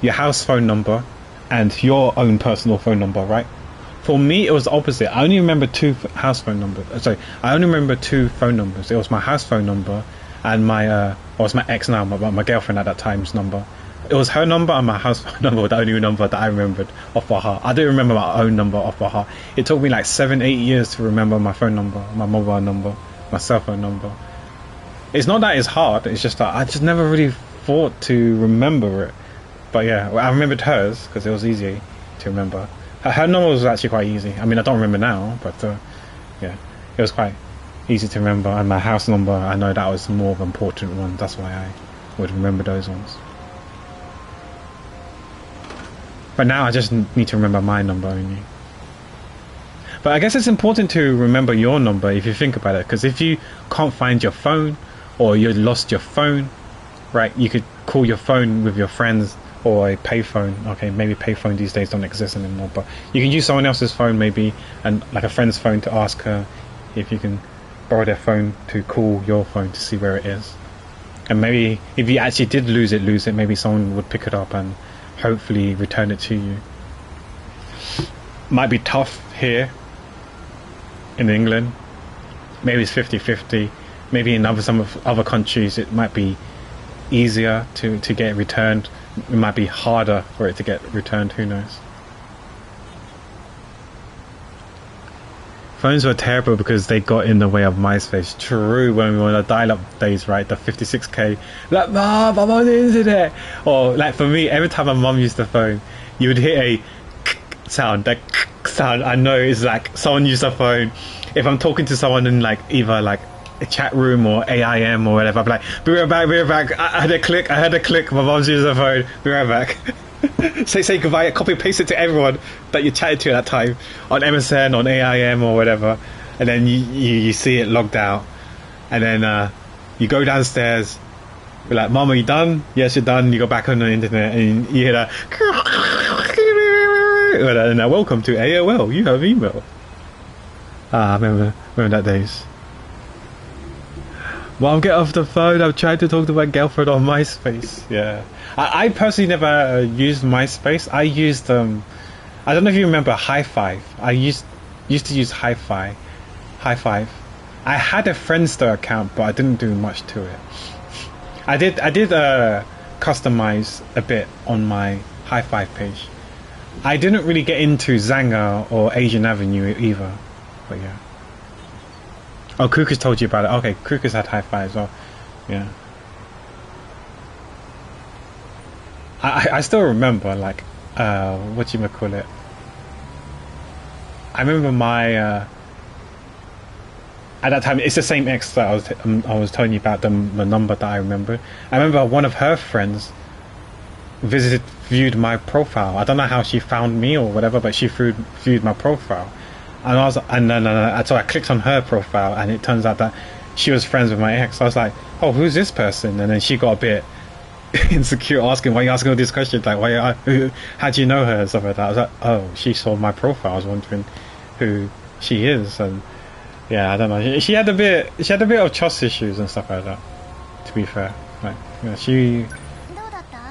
your house phone number and your own personal phone number, right? For me, it was the opposite. I only remember two house phone numbers. Sorry, I only remember two phone numbers. It was my house phone number and my was my ex now, my girlfriend at that time's number. It was her number and my house phone number were the only number that I remembered off by heart. I didn't remember my own number off by heart. It took me like 7-8 years to remember my phone number, my mobile number, my cell phone number. It's not that it's hard. It's just that I just never really thought to remember it. But yeah, I remembered hers because it was easy to remember. Her number was actually quite easy. I mean, I don't remember now, but yeah, it was quite easy to remember. And my house number, I know that was more of an important one. That's why I would remember those ones. But now I just need to remember my number only. But I guess it's important to remember your number if you think about it, because if you can't find your phone or you lost your phone, right, you could call your phone with your friends or a payphone. Okay, maybe payphone these days don't exist anymore, but you can use someone else's phone maybe, and like a friend's phone, to ask her if you can borrow their phone to call your phone to see where it is. And maybe if you actually did lose it, maybe someone would pick it up and hopefully return it to you. Might be tough here in England. Maybe it's 50-50. Maybe in some other countries it might be easier to get it returned. It might be harder for it to get returned, who knows. Phones were terrible because they got in the way of MySpace. True, when we were on the dial-up days, right? The 56k. Like, Mom, I'm on the internet. Or like for me, every time my mum used the phone, you would hear a sound. That sound, I know it's like someone used the phone. If I'm talking to someone in like either like a chat room or AIM or whatever, I'd be like, be right back. I heard a click. My mom's using the phone. Be right back. say goodbye, copy paste it to everyone that you chatted to at that time on MSN, on AIM or whatever, and then you see it logged out, and then you go downstairs, you're like, Mom, are you done? Yes, you're done. You go back on the internet and you hear that and welcome to AOL, you have email. I remember that days. Mom, get off the phone. I'm trying to talk to my girlfriend on MySpace. Yeah. I personally never used MySpace. I used, I don't know if you remember High Five. I used to use High Five. I had a Friendster account, but I didn't do much to it. I did customize a bit on my High Five page. I didn't really get into Zanga or Asian Avenue either. But yeah. Oh, Kukus told you about it. Okay, Kukus had hi-fi as well. Yeah. I still remember, like, what you call it. I remember my at that time, it's the same ex that I was telling you about, the number that I remember. I remember one of her friends viewed my profile. I don't know how she found me or whatever, but she viewed my profile, and I was so I clicked on her profile, and it turns out that she was friends with my ex. I was like, oh, who's this person? And then she got a bit insecure, asking, why are you asking all these questions, like, how do you know her and stuff like that. I was like, oh, she saw my profile. I was wondering who she is. And yeah, I don't know, she had a bit of trust issues and stuff like that, to be fair. Like, you know,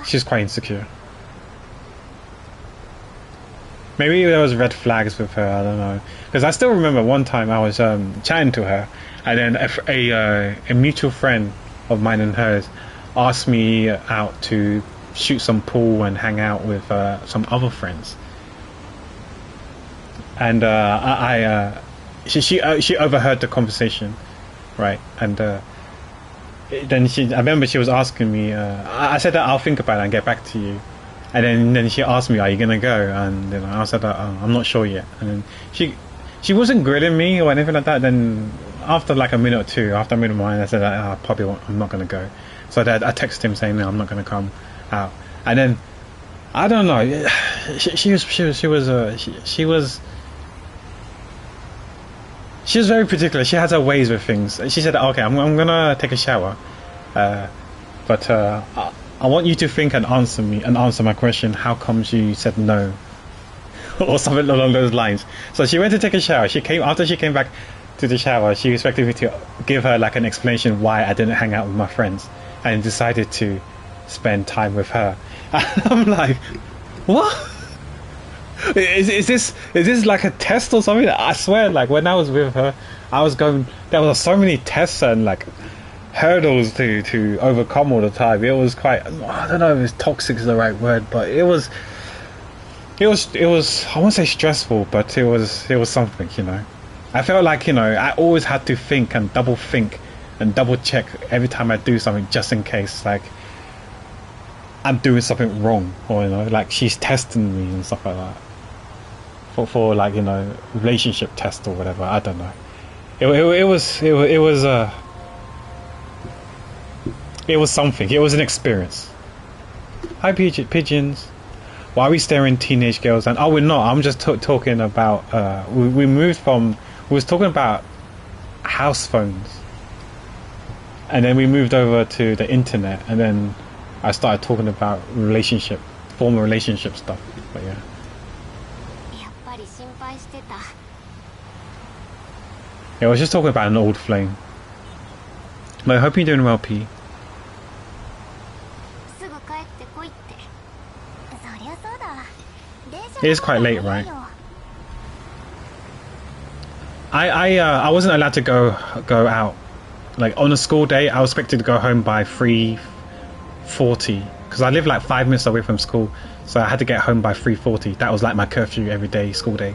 she's quite insecure. Maybe there was red flags with her, I don't know, because I still remember one time I was chatting to her, and then a mutual friend of mine and hers asked me out to shoot some pool and hang out with some other friends, and she overheard the conversation, right? And then I remember she was asking me. I said that I'll think about it and get back to you, and then she asked me, "Are you gonna go?" And I said that I'm not sure yet. And then she wasn't grilling me or anything like that. Then after like a minute or two, after I made my mind, I said that I'm not gonna go. So I texted him saying, no, I'm not going to come out. And then I don't know. She was very particular. She has her ways with things. She said, okay, I'm gonna take a shower, but I want you to think and answer my question. How comes you said no, or something along those lines? So she went to take a shower. After she came back to the shower, she expected me to give her like an explanation why I didn't hang out with my friends, and decided to spend time with her. And I'm like, what? Is this like a test or something? I swear, like when I was with her, there were so many tests and like hurdles to overcome all the time. It was quite, I don't know if toxic is the right word, but it was I won't say stressful, but it was something, you know. I felt like, you know, I always had to think and double check every time I do something, just in case like I'm doing something wrong, or you know, like she's testing me and stuff like that, for like, you know, relationship test or whatever. I don't know. It was something. It was an experience. Hi pigeons. Why are we staring teenage girls? And we're not. I'm just talking about. We moved from. We was talking about house phones, and then we moved over to the internet, and then I started talking about former relationship stuff. But yeah. Yeah, I was just talking about an old flame. But I hope you're doing well, P. It is quite late, right? I wasn't allowed to go out. Like on a school day, I was expected to go home by 3:40 because I live like 5 minutes away from school, so I had to get home by 3:40. That was like my curfew every day, school day.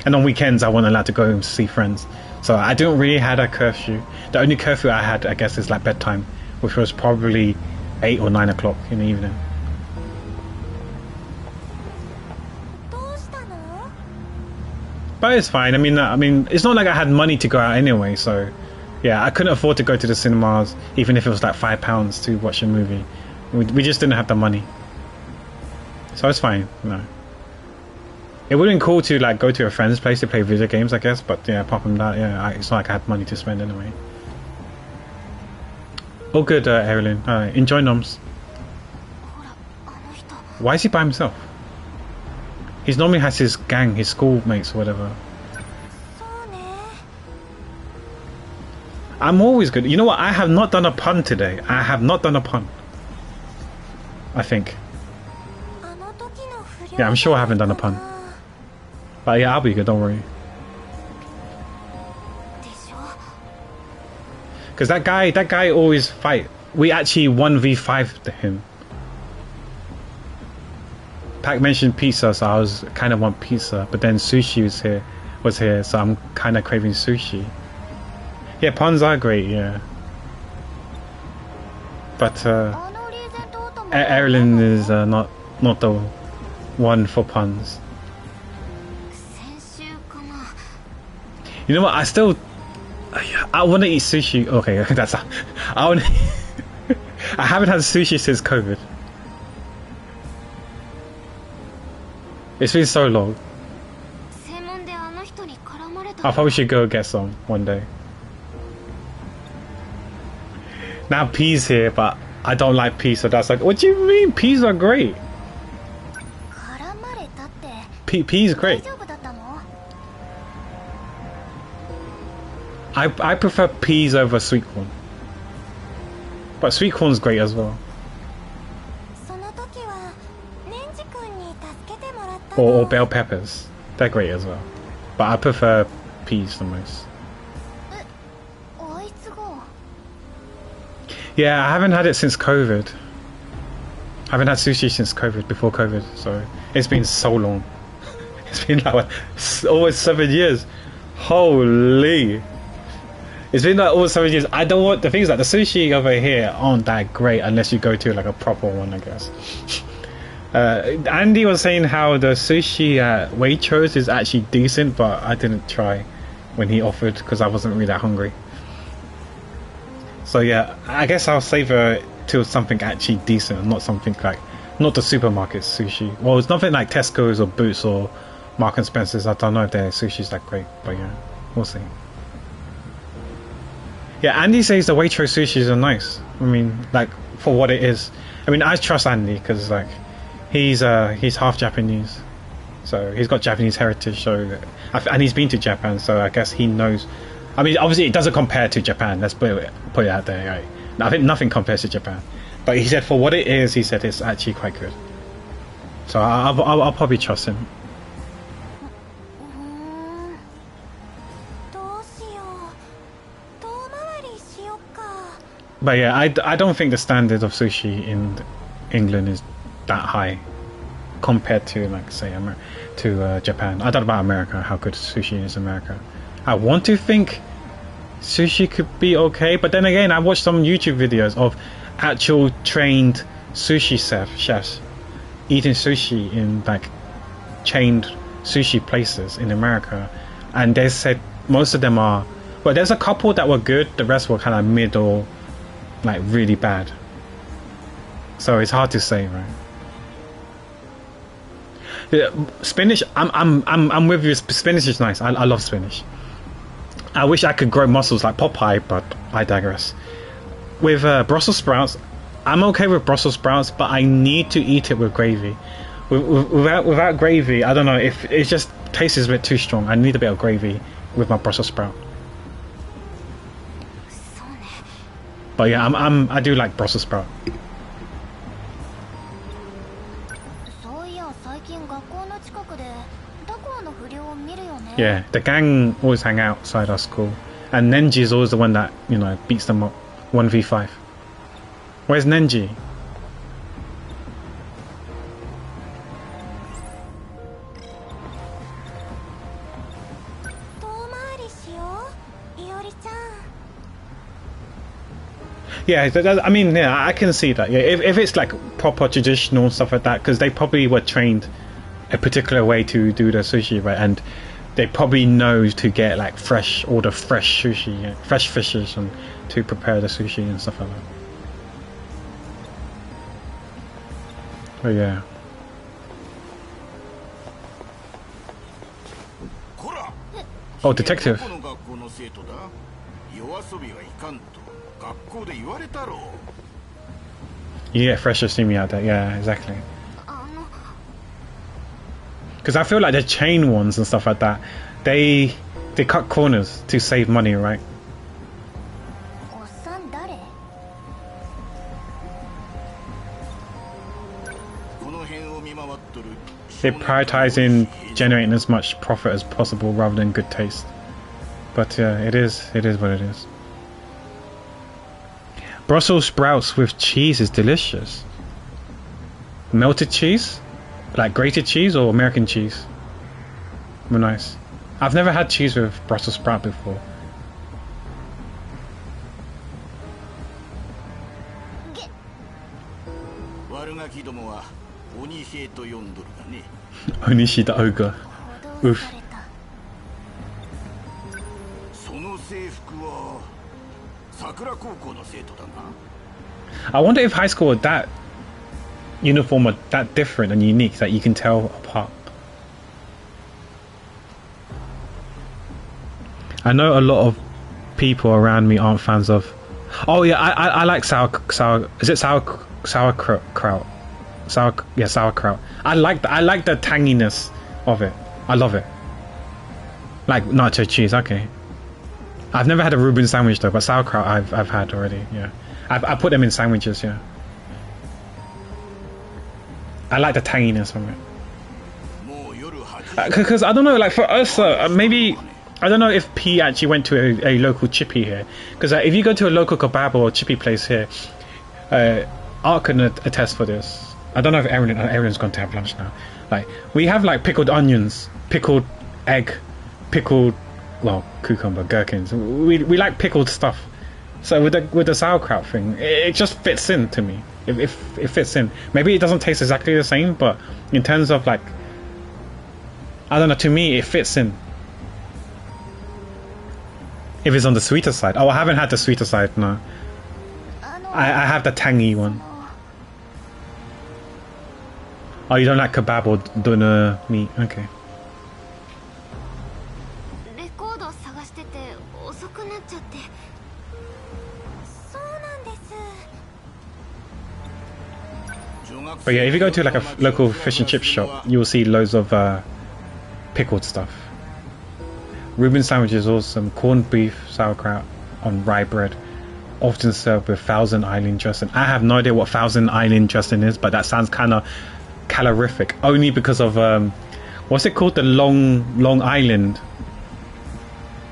And on weekends, I wasn't allowed to go home to see friends. So I didn't really had a curfew. The only curfew I had, I guess, is like bedtime, which was probably 8 or 9 o'clock in the evening. But it's fine. I mean, it's not like I had money to go out anyway, so yeah, I couldn't afford to go to the cinemas, even if it was like £5 to watch a movie. We just didn't have the money, so it's fine. No, it would have been cool to like go to a friend's place to play video games, I guess. But yeah, apart from that, yeah, it's not like I had money to spend anyway. All good, Erilyn. Enjoy Noms. Why is he by himself? He normally has his gang, his schoolmates or whatever. I'm always good. You know what? I have not done a pun today. I have not done a pun. I think. Yeah, I'm sure I haven't done a pun. But yeah, I'll be good, don't worry. Because that guy always fight. We actually 1v5'd him. Pac mentioned pizza, so I was kind of want pizza, but then sushi was here, so I'm kind of craving sushi. Yeah, puns are great, yeah. But Erilyn is not the one for puns. You know what? I want to eat sushi. Okay, that's I want. I haven't had sushi since COVID. It's been so long. I probably should go get some one day. Now peas here, but I don't like peas, so that's like, what do you mean? Peas are great. Peas are great. I prefer peas over sweet corn, but sweet corn's great as well. Or bell peppers, they're great as well. But I prefer peas the most. Yeah, I haven't had it since COVID. I haven't had sushi since COVID, before COVID, so it's been so long. It's been like almost 7 years. Holy! It's been like almost 7 years. I don't want the things like the sushi over here aren't that great unless you go to like a proper one, I guess. Andy was saying how the sushi at Waitrose is actually decent, but I didn't try when he offered because I wasn't really that hungry. So yeah, I guess I'll save it till something actually decent, not something like, not the supermarket sushi. Well, it's nothing like Tesco's or Boots or Mark and Spencer's. I don't know if their sushi's that great, but yeah, we'll see. Yeah, Andy says the Waitrose sushis are nice. I mean, like, for what it is. I mean, I trust Andy because like he's half Japanese, so he's got Japanese heritage. So and he's been to Japan, so I guess he knows. I mean, obviously it doesn't compare to Japan. Let's put it out there, right? I think nothing compares to Japan. But he said for what it is, he said it's actually quite good. So I'll probably trust him. But yeah, I don't think the standard of sushi in England is that high compared to, like, say, Japan. I don't know about America, how good sushi is in America. I want to think sushi could be okay, but then again, I watched some YouTube videos of actual trained sushi chefs eating sushi in like chained sushi places in America, and they said most of them are, well, there's a couple that were good, the rest were kind of middle, like really bad. So it's hard to say, right? Yeah, spinach, I'm with you. Spinach is nice. I love spinach. I wish I could grow muscles like Popeye, but I digress. With Brussels sprouts, I'm okay with Brussels sprouts, but I need to eat it with gravy. Without gravy, I don't know, if it just tastes a bit too strong. I need a bit of gravy with my Brussels sprout. But yeah, I do like Brussels sprout. Yeah, the gang always hang outside our school, and Nenji is always the one that, you know, beats them up 1v5. Where's Nenji? Yeah, I mean, yeah, I can see that. Yeah, if it's like proper traditional stuff like that, because they probably were trained a particular way to do the sushi, right? And they probably know to get like fresh sushi, yeah, fresh fishes, and to prepare the sushi and stuff like that. Oh yeah. Oh, detective. You get fresh sashimi out there, yeah, exactly. Because I feel like the chain ones and stuff like that, they cut corners to save money, right? They prioritize in generating as much profit as possible rather than good taste. But it is what it is. Brussels sprouts with cheese is delicious. Melted cheese? Like grated cheese or American cheese? Well, nice. I've never had cheese with Brussels sprout before. どもは鬼兵と呼んどるがね。 Onishi the ogre. 脅 Oof. された。その制服は桜高校の生徒だな。 I wonder if high school were that uniform are that different and unique that you can tell apart. I know a lot of people around me aren't fans of. Oh yeah, I like sour. Is it sauerkraut? Sauerkraut. I like the tanginess of it. I love it. Like nacho cheese. Okay. I've never had a Reuben sandwich though, but sauerkraut I've had already. Yeah. I put them in sandwiches. Yeah. I like the tanginess from it. Because I don't know, like for us, maybe. I don't know if P actually went to a local chippy here, because if you go to a local kebab or chippy place here, Art can attest for this. I don't know if Aaron's gone to have lunch now. Like we have like pickled onions, pickled egg, pickled cucumber, gherkins. We like pickled stuff. So with the sauerkraut thing, it just fits in to me. It fits in. Maybe it doesn't taste exactly the same, but in terms of like, I don't know. To me, it fits in. If it's on the sweeter side. Oh, I haven't had the sweeter side, no. I have the tangy one. Oh, you don't like kebab or doner meat? Okay. レコード探してて遅くなっちゃって。そうなんです。 But yeah, if you go to like a local fish and chip shop, you'll see loads of pickled stuff. Reuben sandwich is awesome. Corned beef sauerkraut on rye bread, often served with Thousand Island dressing. I have no idea what Thousand Island dressing is, but that sounds kind of calorific. Only because of what's it called? The Long Island.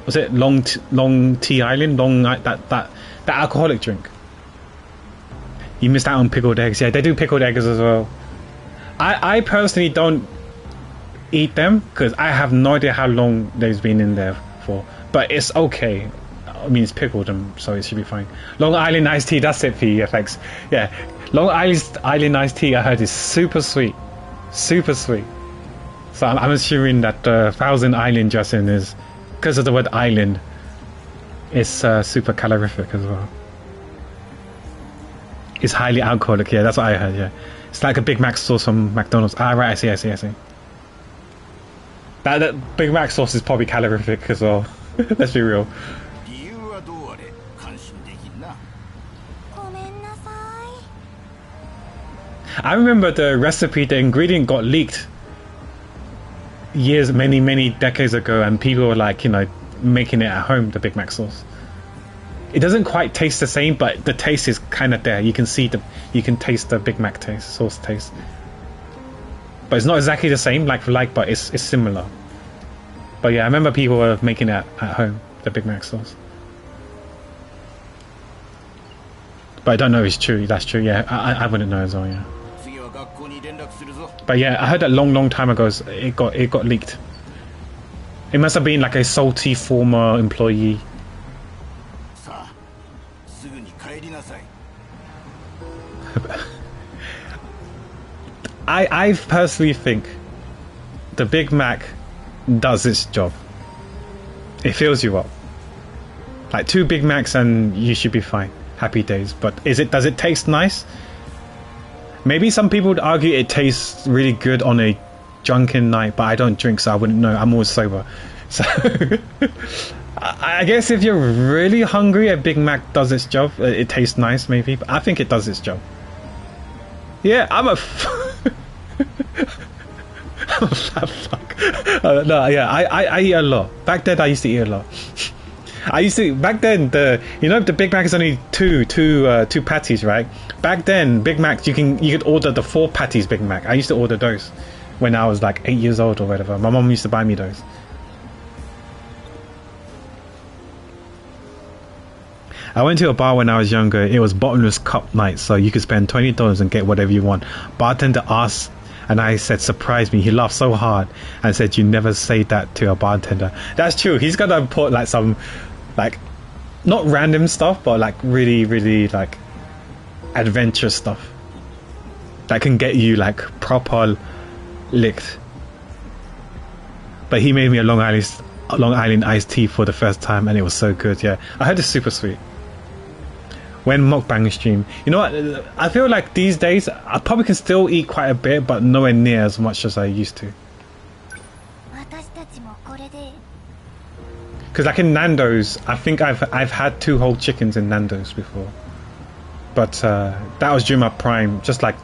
Was it Long Tea Island? That alcoholic drink. You missed out on pickled eggs. Yeah, they do pickled eggs as well. I personally don't eat them because I have no idea how long they've been in there for, but it's okay. I mean, it's pickled them, so it should be fine. Long Island iced tea, that's it. PFX. Yeah, Long Island iced tea I heard is super sweet, so I'm assuming that Thousand Island dressing is, because of the word island, it's super calorific as well. It's highly alcoholic. Yeah, that's what I heard. Yeah, it's like a Big Mac sauce from McDonald's. Ah, right, I see. That Big Mac sauce is probably calorific as well. Let's be real. I remember the recipe, the ingredient got leaked many decades ago, and people were like, making it at home, the Big Mac sauce. It doesn't quite taste the same, but the taste is kind of there. You can taste the Big Mac sauce taste. But it's not exactly the same, like for like, but it's similar. But yeah, I remember people were making it at home, the Big Mac sauce. But I don't know if it's true. That's true. Yeah, I wouldn't know as well. Yeah. But yeah, I heard that long time ago it got leaked. It must have been like a salty former employee. I personally think the Big Mac does its job. It fills you up. Like 2 Big Macs and you should be fine. Happy days. But does it taste nice? Maybe some people would argue it tastes really good on a drunken night, but I don't drink, so I wouldn't know. I'm always sober. So I guess if you're really hungry, a Big Mac does its job. It tastes nice, maybe, but I think it does its job. Yeah, I'm a fat fuck. No, yeah, I eat a lot. Back then, I used to eat a lot. Back then, the Big Mac is only two patties, right? Back then, Big Macs you could order the 4 patties Big Mac. I used to order those when I was like 8 years old or whatever. My mom used to buy me those. I went to a bar when I was younger. It was bottomless cup night, so you could spend $20 and get whatever you want. Bartender asked, and I said, "Surprise me." He laughed so hard and said, "You never say that to a bartender." That's true. He's gonna put like some, like, not random stuff, but like really like adventure stuff. that can get you like proper licked. But he made me a Long Island iced tea for the first time, and it was so good. Yeah, I heard it's super sweet. When mukbang stream, you know what? I feel like these days I probably can still eat quite a bit, but nowhere near as much as I used to. Because like in Nando's, I think I've had 2 whole chickens in Nando's before, but that was during my prime, just like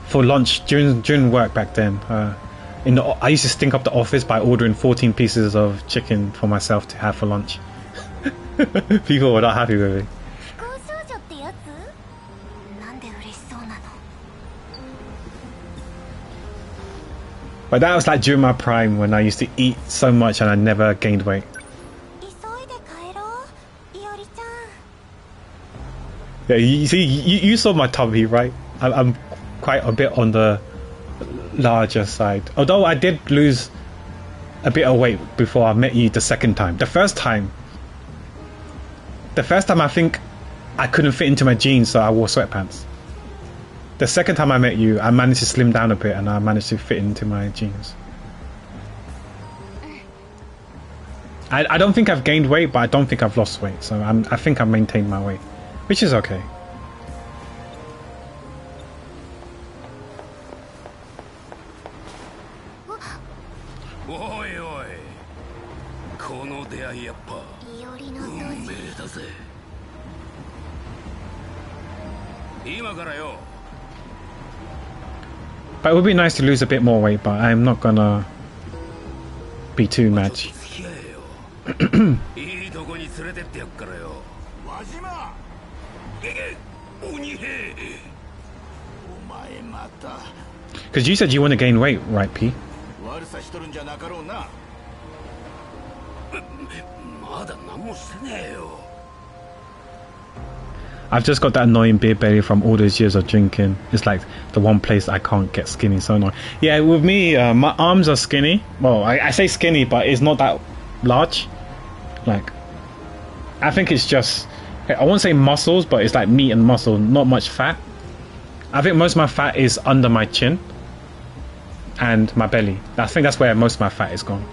for lunch during work back then. I used to stink up the office by ordering 14 pieces of chicken for myself to have for lunch. People were not happy with me. But that was like during my prime when I used to eat so much and I never gained weight. Yeah, you see, you saw my tummy, right? I'm quite a bit on the larger side. Although I did lose a bit of weight before I met you the second time. The first time I think I couldn't fit into my jeans, so I wore sweatpants. The second time I met you, I managed to slim down a bit and I managed to fit into my jeans. I don't think I've gained weight, but I don't think I've lost weight, so I think I've maintained my weight, which is okay. But it would be nice to lose a bit more weight, but I'm not gonna be too mad. Because you said you want to gain weight, right, P? I've just got that annoying beer belly from all those years of drinking. It's like the one place I can't get skinny, so annoying. Yeah, with me, my arms are skinny. Well, I say skinny, but it's not that large. Like, I think it's just, I won't say muscles, but it's like meat and muscle, not much fat. I think most of my fat is under my chin and my belly. I think that's where most of my fat is gone.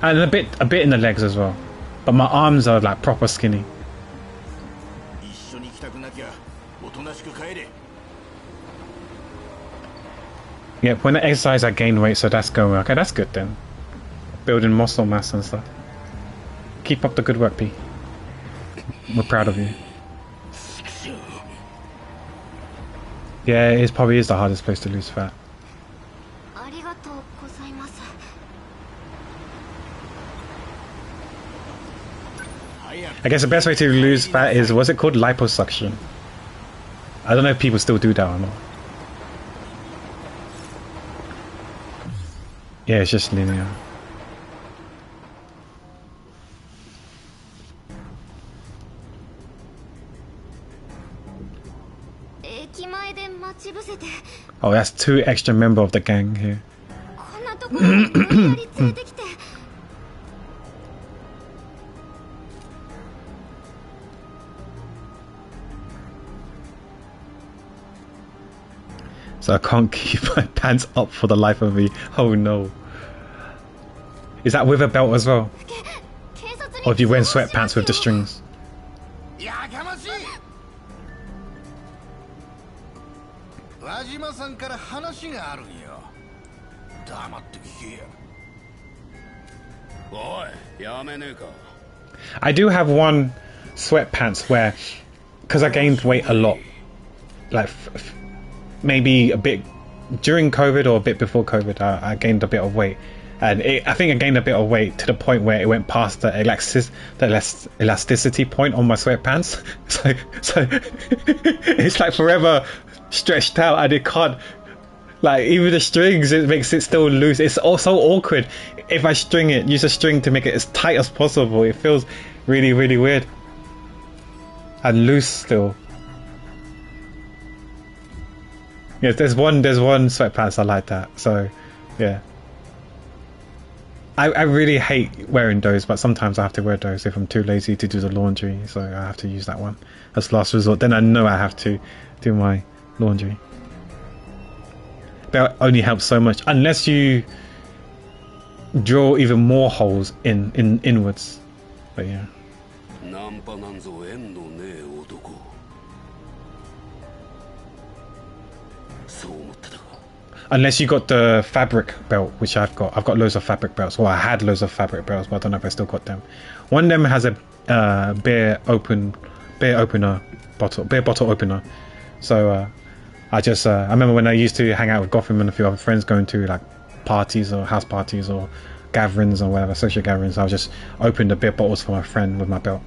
And a bit in the legs as well. But my arms are like proper skinny. Yeah, when I exercise I gain weight, so that's going okay. That's good then. Building muscle mass and stuff. Keep up the good work, P. We're proud of you. Yeah, it probably is the hardest place to lose fat. I guess the best way to lose fat is, what's it called? Liposuction. I don't know if people still do that or not. Yeah, it's just linear. Oh, that's 2 extra members of the gang here. So I can't keep my pants up for the life of me. Oh no. Is that with a belt as well? Or do you wear sweatpants with the strings? I do have one sweatpants where, because I gained weight a lot, like maybe a bit during COVID or a bit before COVID, I gained a bit of weight, and I think I gained a bit of weight to the point where it went past the elasticity point on my sweatpants. So it's like forever stretched out, and it can't, like, even the strings, it makes it still loose. It's also awkward if I use a string to make it as tight as possible. It feels really, really weird and loose still. Yeah, there's one sweatpants I like that. So yeah, I really hate wearing those, but sometimes I have to wear those if I'm too lazy to do the laundry, so I have to use that one as last resort. Then I know I have to do my laundry. belt only helps so much unless you draw even more holes in inwards. But yeah. ナンパなんぞ縁のねえ男。そう思ってたか。 Unless you got the fabric belt, which I've got. I've got loads of fabric belts. Well, I had loads of fabric belts, but I don't know if I still got them. One of them has a beer bottle opener. So I remember when I used to hang out with Gotham and a few other friends going to like parties or house parties or gatherings or whatever, social gatherings. I'll just open the beer bottles for my friend with my belt.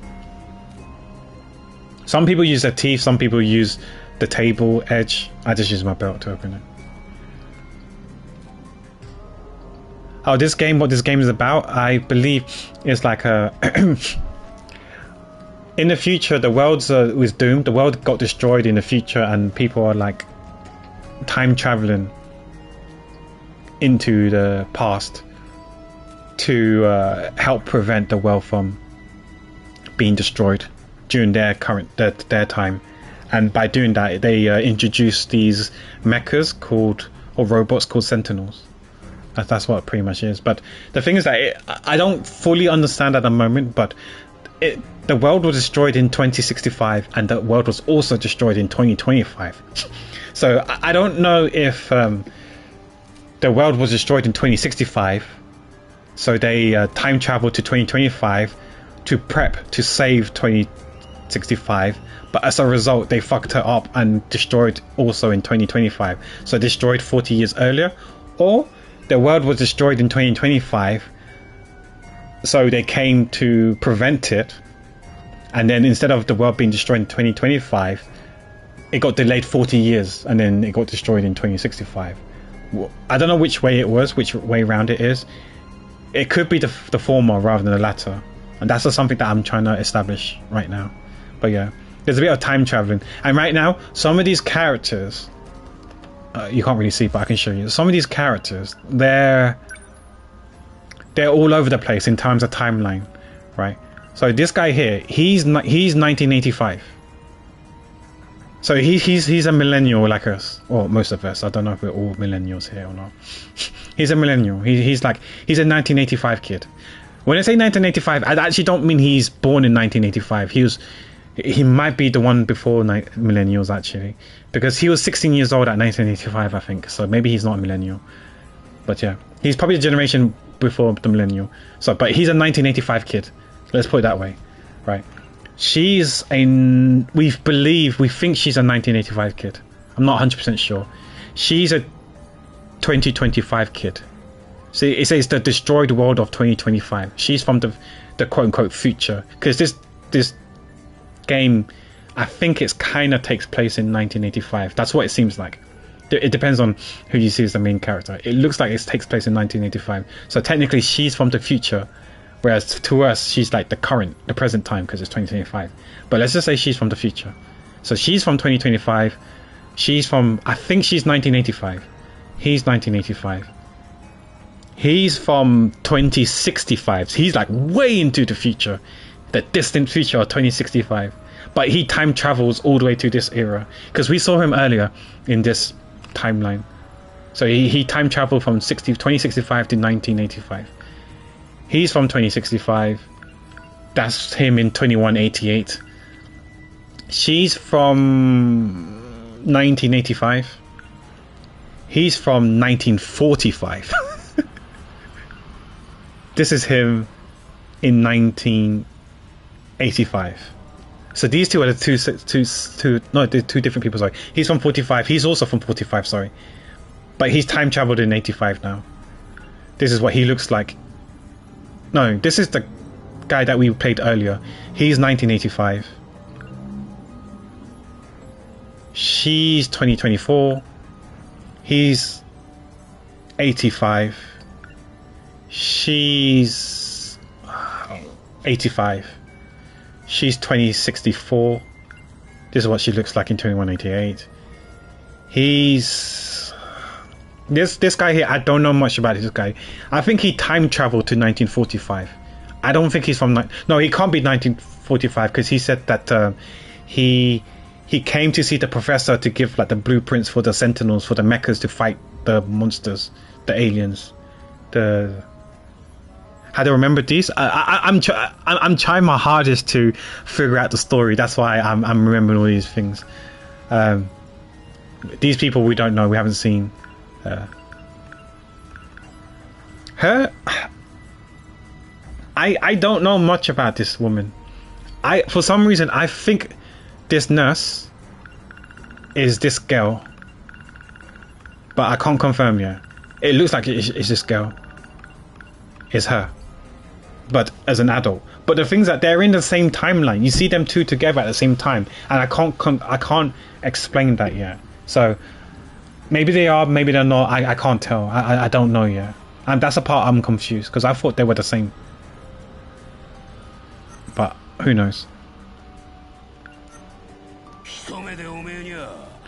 Some people use their teeth, some people use the table edge. I just use my belt to open it. Oh, this game, what this game is about, I believe is like a... in the future, the world was doomed. The world got destroyed in the future and people are like time traveling into the past to help prevent the world from being destroyed during their time. And by doing that, they introduced these mechas or robots called Sentinels. That's what it pretty much is. But the thing is that I don't fully understand at the moment, but the world was destroyed in 2065 and the world was also destroyed in 2025. So I don't know if the world was destroyed in 2065, so they time traveled to 2025 to prep to save 2065, but as a result they fucked her up and destroyed also in 2025, so destroyed 40 years earlier. Or the world was destroyed in 2025, so they came to prevent it, and then instead of the world being destroyed in 2025, it got delayed 40 years and then it got destroyed in 2065. I don't know which way it was, which way round it is. It could be the former rather than the latter, and that's just something that I'm trying to establish right now. But yeah, there's a bit of time traveling, and right now some of these characters you can't really see, but I can show you. Some of these characters, they're all over the place in terms of timeline, right? So this guy here, he's 1985. So he's a millennial like us, or most of us. I don't know if we're all millennials here or not. He's a millennial. He's a 1985 kid. When I say 1985, I actually don't mean he's born in 1985. He might be the one before millennials actually, because he was 16 years old at 1985, I think. So maybe he's not a millennial, but yeah, he's probably the generation before the millennial. So, but he's a 1985 kid. Let's put it that way, right? We think she's a 1985 kid. I'm not 100% sure. She's a 2025 kid. See, it says the destroyed world of 2025. She's from the quote unquote future, because this game, I think it's kind of takes place in 1985. That's what it seems like. It depends on who you see as the main character. It looks like it takes place in 1985. So technically she's from the future, whereas to us she's like the present time, because it's 2025. But let's just say she's from the future. So she's from 2025. I think she's 1985. He's 1985. He's from 2065. So he's like way into the future, the distant future of 2065. But he time travels all the way to this era, because we saw him earlier in this timeline. So he time traveled from 2065 to 1985. He's from 2065. That's him in 2188. She's from 1985. He's from 1945. This is him in 1985. So these two are the two different people. Sorry, he's from 45. He's also from 45. Sorry, but he's time traveled in 85 now. This is what he looks like. No, this is the guy that we played earlier. He's 1985. She's 2024. He's 85. She's 85. She's 2064. This is what she looks like in 2188. He's this guy here. I don't know much about this guy. I think he time traveled to 1945. I don't think he's from no, he can't be 1945, because he said that he came to see the professor to give like the blueprints for the Sentinels, for the mechas to fight the monsters, the aliens, the how to remember these. I'm trying my hardest to figure out the story. That's why I'm remembering all these things. These people we don't know, we haven't seen. Her, I don't know much about this woman. For some reason I think this nurse is this girl, but I can't confirm yet. It looks like it's this girl. It's her, but as an adult. But the things that they're in the same timeline, you see them two together at the same time, and I can't explain that yet. So maybe they are, maybe they're not. I can't tell. I don't know yet, and that's the part I'm confused because I thought they were the same. But who knows?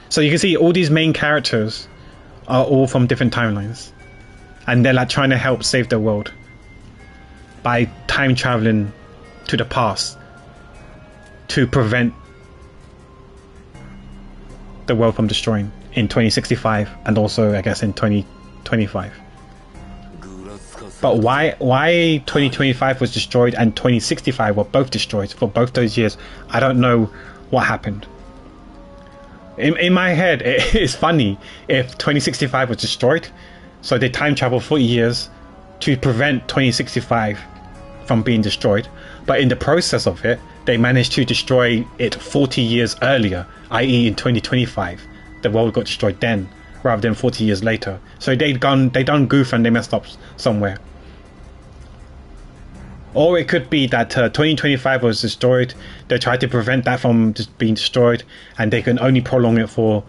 So you can see all these main characters are all from different timelines, and they're like trying to help save the world by time traveling to the past to prevent the world from destroying in 2065 and also I guess in 2025. But why 2025 was destroyed and 2065 were both destroyed for both those years, I don't know what happened. In my head, it's funny if 2065 was destroyed, so they time travel 40 years to prevent 2065 from being destroyed, but in the process of it, they managed to destroy it 40 years earlier, i.e. in 2025. The world got destroyed then, rather than 40 years later. So they done goof and they messed up somewhere. Or it could be that 2025 was destroyed, they tried to prevent that from just being destroyed, and they can only prolong it for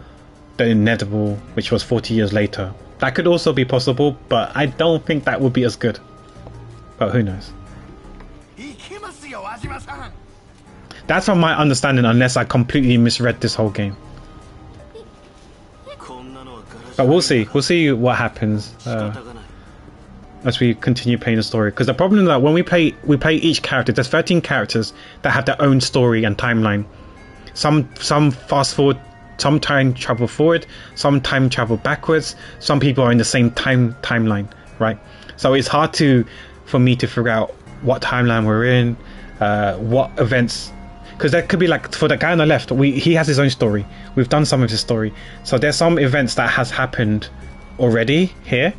the inevitable, which was 40 years later. That could also be possible, but I don't think that would be as good. But who knows? That's from my understanding, unless I completely misread this whole game. But we'll see what happens as we continue playing the story. Because the problem is that when we play each character, there's 13 characters that have their own story and timeline. Some fast forward, some time travel forward, some time travel backwards. Some people are in the same timeline, right? So it's hard for me to figure out what timeline we're in, what events. Because there could be, like, for the guy on the left, he has his own story. We've done some of his story. So there's some events that has happened already here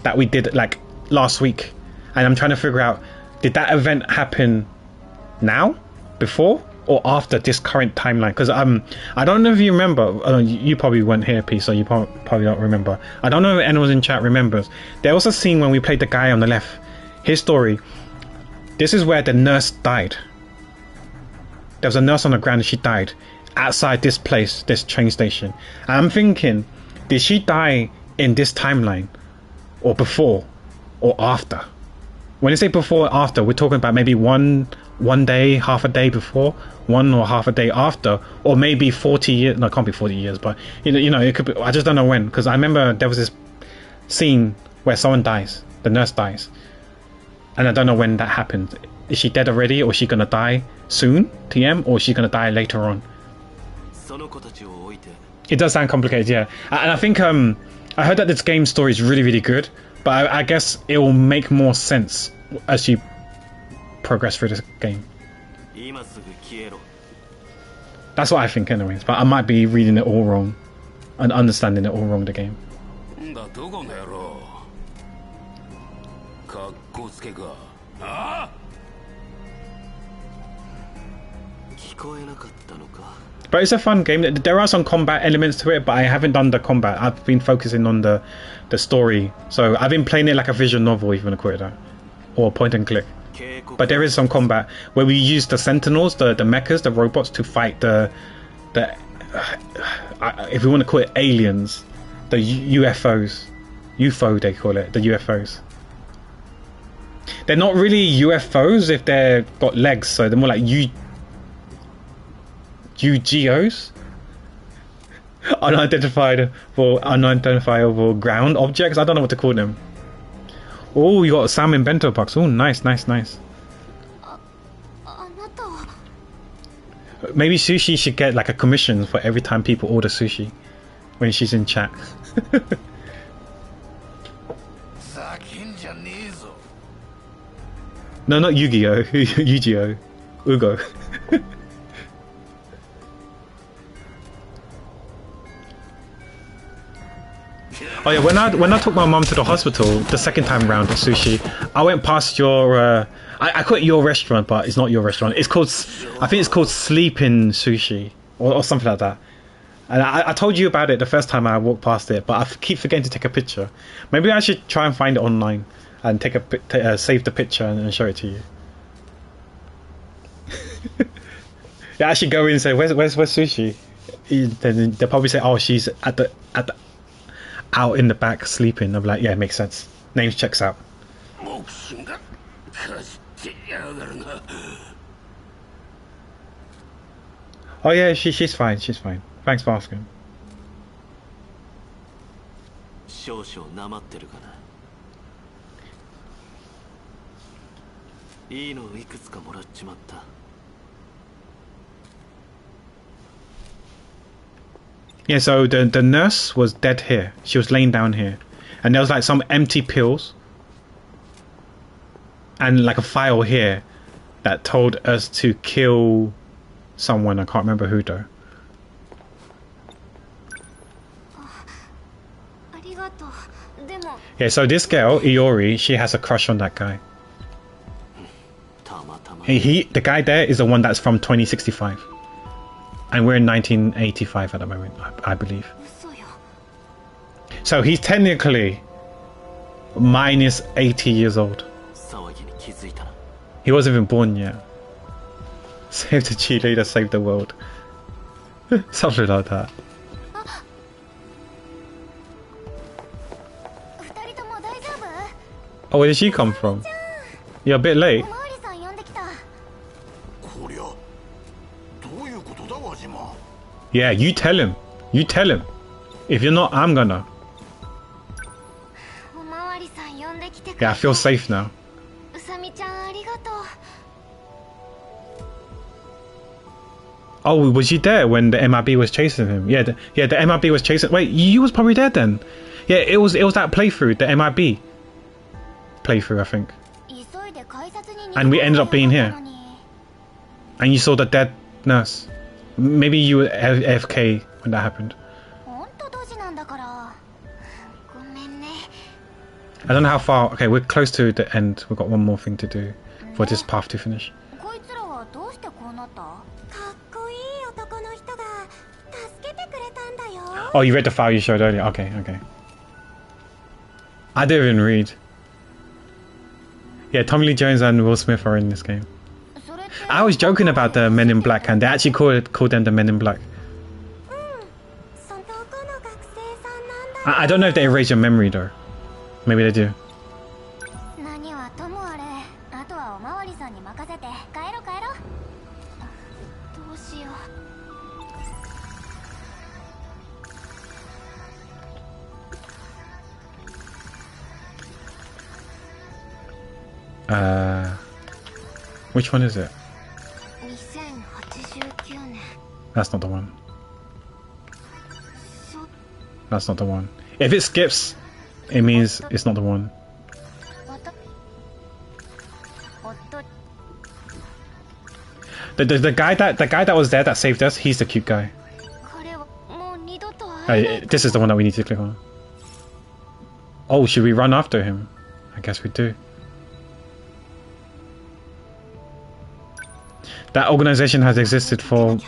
that we did, like, last week. And I'm trying to figure out, did that event happen now, before, or after this current timeline? Because I don't know if you remember. You probably weren't here, P, so you probably don't remember. I don't know if anyone in chat remembers. There was a scene when we played the guy on the left. His story. This is where the nurse died. There was a nurse on the ground and she died outside this place, this train station. And I'm thinking, did she die in this timeline, or before, or after? When I say before or after, we're talking about maybe one day, half a day before, one or half a day after, or maybe 40 years. No, it can't be 40 years, but you know, it could be. I just don't know when, because I remember there was this scene where someone dies, the nurse dies, and I don't know when that happened. Is she dead already, or is she gonna die soon, TM, or is she gonna die later on? It does sound complicated, yeah. And I think I heard that this game story is really, really good, but I guess it will make more sense as you progress through this game. That's what I think anyways, but I might be reading it all wrong and understanding it all wrong, the game. But it's a fun game. There are some combat elements to it, but I haven't done the combat. I've been focusing on the story. So I've been playing it like a visual novel, if you want to call it that, or point and click. But there is some combat where we use the Sentinels, the mechas, the robots, to fight the if we want to call it aliens, the UFOs, UFO they call it, the UFOs. They're not really UFOs if they've got legs, so they're more like UGOs, unidentifiable ground objects. I don't know what to call them. Oh, you got Sam in bento box. Oh, nice. Maybe Sushi should get like a commission for every time people order sushi when she's in chat. No, not Yu-Gi-Oh! Yu-Gi-Oh! Ugo. Oh yeah, when I took my mom to the hospital the second time round at Sushi, I went past your I call it your restaurant, but it's not your restaurant. It's called, I think it's called Sleeping Sushi or something like that. And I told you about it the first time I walked past it, but I keep forgetting to take a picture. Maybe I should try and find it online and take save the picture and show it to you. Yeah, I should go in and say, where's Sushi? Then they'll probably say, oh, she's at the out in the back sleeping. I'm like, yeah, it makes sense. Name checks out. Oh yeah, she's fine. She's fine. Thanks for asking. 少々なまってるかな。いいのいくつかもらっちまった。Yeah, so the nurse was dead here. She was laying down here. And there was like some empty pills. And like a file here that told us to kill someone. I can't remember who though. Yeah, so this girl, Iori, she has a crush on that guy. The guy there is the one that's from 2065. And we're in 1985 at the moment, I believe. So he's technically minus 80 years old. He wasn't even born yet. Save the cheerleader, save the world. Something like that. Oh, where did she come from? You're a bit late. Yeah, you tell him. You tell him. If you're not, I'm gonna. Yeah, I feel safe now. Oh, was you there when the MIB was chasing him? Yeah, the MIB was chasing. Wait, you was probably there then. Yeah, it was that playthrough, the MIB playthrough, I think. And we ended up being here. And you saw the dead nurse. Maybe you were AFK when that happened. I don't know how far. Okay, we're close to the end. We've got one more thing to do for this path to finish. Oh, you read the file you showed earlier. Okay. I didn't even read. Yeah, Tommy Lee Jones and Will Smith are in this game. I was joking about the Men in Black, and they actually called them the Men in Black. I don't know if they erase your memory though. Maybe they do. Which one is it? That's not the one. That's not the one. If it skips, it means it's not the one. The guy that was there that saved us, he's the cute guy. This is the one that we need to click on. Oh, should we run after him? I guess we do. That organization has existed for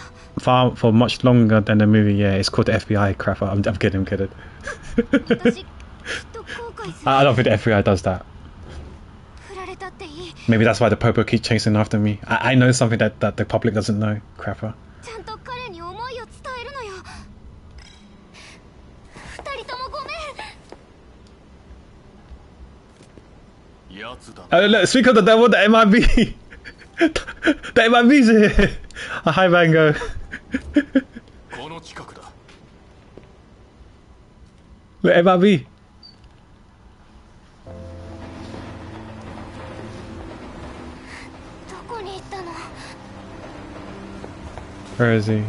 much longer than the movie. Yeah, it's called the FBI. Crap, I'm kidding. I don't think the FBI does that. Maybe that's why the Popo keeps chasing after me. I know something that the public doesn't know. Crapper. Look, speak of the devil, the MIB. The MIB's here. Hi, Mango. Look, MIB. Where is he?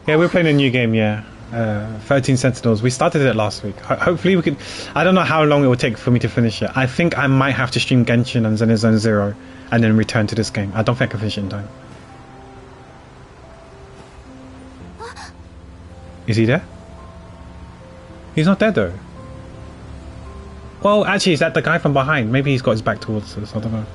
Yeah, we're playing a new game, yeah. 13 Sentinels. We started it last week. Hopefully we can. I don't know how long it will take for me to finish it. I think I might have to stream Genshin and Zenith Zone Zero and then return to this game. I don't think I can finish it in time. Is he there? He's not there though. Well, actually, is that the guy from behind? Maybe he's got his back towards us. I don't know.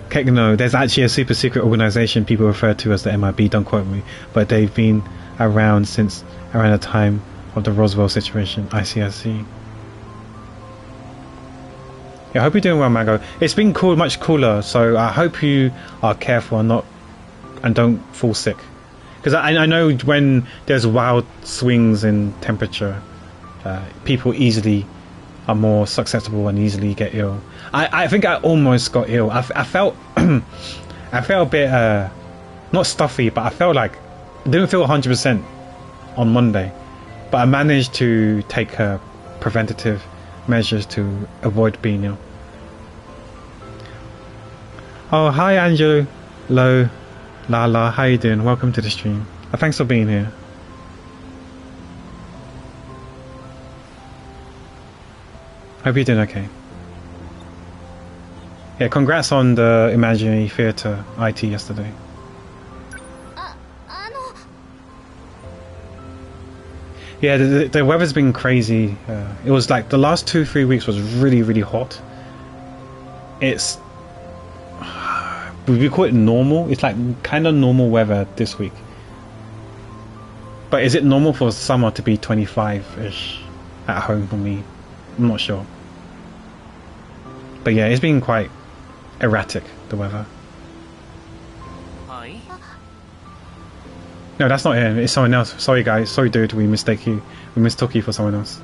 Okay, no, there's actually a super secret organization people refer to as the MIB, don't quote me, but they've been around since around the time of the Roswell situation. I see. Yeah, I hope you're doing well, Mango. It's been cool, much cooler, so I hope you are careful and don't fall sick. Because I know when there's wild swings in temperature, people easily are more susceptible and easily get ill. I think I almost got ill. I felt I felt a bit not stuffy, but I felt like didn't feel 100% on Monday, but I managed to take preventative measures to avoid being ill. Oh, hi Angelo, hello, Lala, how you doing? Welcome to the stream. Thanks for being here. Hope you're doing okay. Yeah, congrats on the Imaginary Theatre IT yesterday. Yeah, the weather's been crazy. It was like the last 2-3 weeks was really hot. It's we call it normal. It's like kind of normal weather this week. But is it normal for summer to be 25-ish at home for me? I'm not sure. But yeah, it's been quite erratic, the weather. Hi. No, that's not him. It's someone else. Sorry, guys. Sorry, dude. We mistook you for someone else.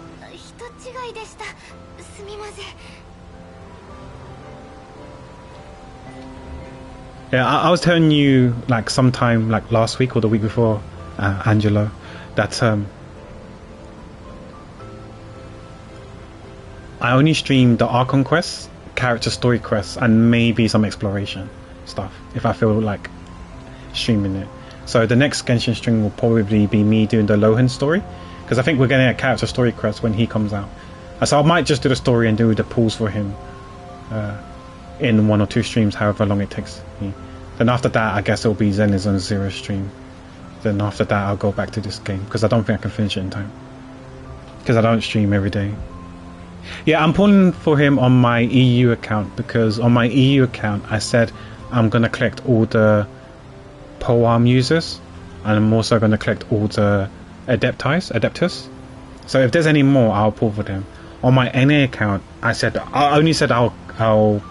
Yeah, I was telling you like sometime like last week or the week before, Angelo, that I only streamed the Archon quests, character story quests, and maybe some exploration stuff if I feel like streaming it. So the next Genshin stream will probably be me doing the Lohan story, because I think we're getting a character story quest when he comes out. So I might just do the story and do the pulls for him in 1 or 2 streams, however long it takes me. Then after that, I guess it'll be Zenith Zone Zero stream. Then after that, I'll go back to this game, because I don't think I can finish it in time, because I don't stream every day. Yeah, I'm pulling for him on my EU account, because on my EU account I said I'm going to collect all the polearm users, and I'm also going to collect all the adeptus. So if there's any more, I'll pull for them. On my NA account, I only said I'll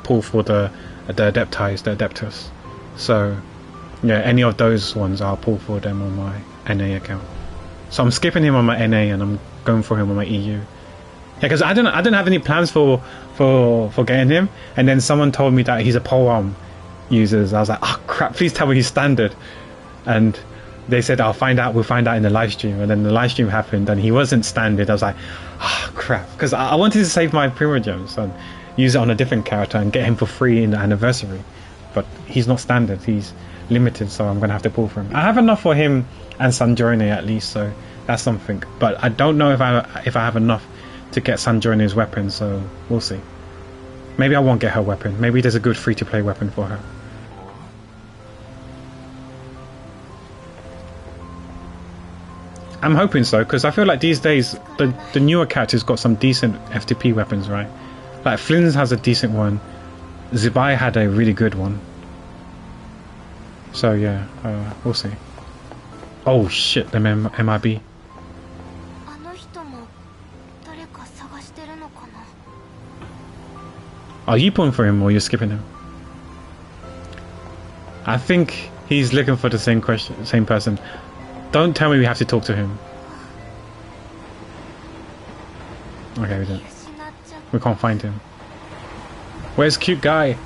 pull for the adeptus. So yeah, any of those ones I'll pull for them on my NA account. So I'm skipping him on my NA and I'm going for him on my EU. Yeah, because I don't have any plans for getting him, and then someone told me that he's a polearm user. I was like, oh crap! Please tell me he's standard. And they said we'll find out in the live stream. And then the live stream happened, and he wasn't standard. I was like, oh crap! Because I wanted to save my Primogems and use it on a different character and get him for free in the anniversary. But he's not standard. He's limited, so I'm gonna have to pull for him. I have enough for him and Sanjorine at least, so that's something. But I don't know if I have enough to get Sanjorine's weapon, so we'll see. Maybe I won't get her weapon. Maybe there's a good free-to-play weapon for her. I'm hoping so, because I feel like these days the newer characters got some decent FTP weapons, right? Like Flynn's has a decent one. Zibai had a really good one. So yeah, we'll see. Oh shit, the MIB. Are you pulling for him or you're skipping him? I think he's looking for the same person. Don't tell me we have to talk to him. Okay, we don't. We can't find him. Where's cute guy?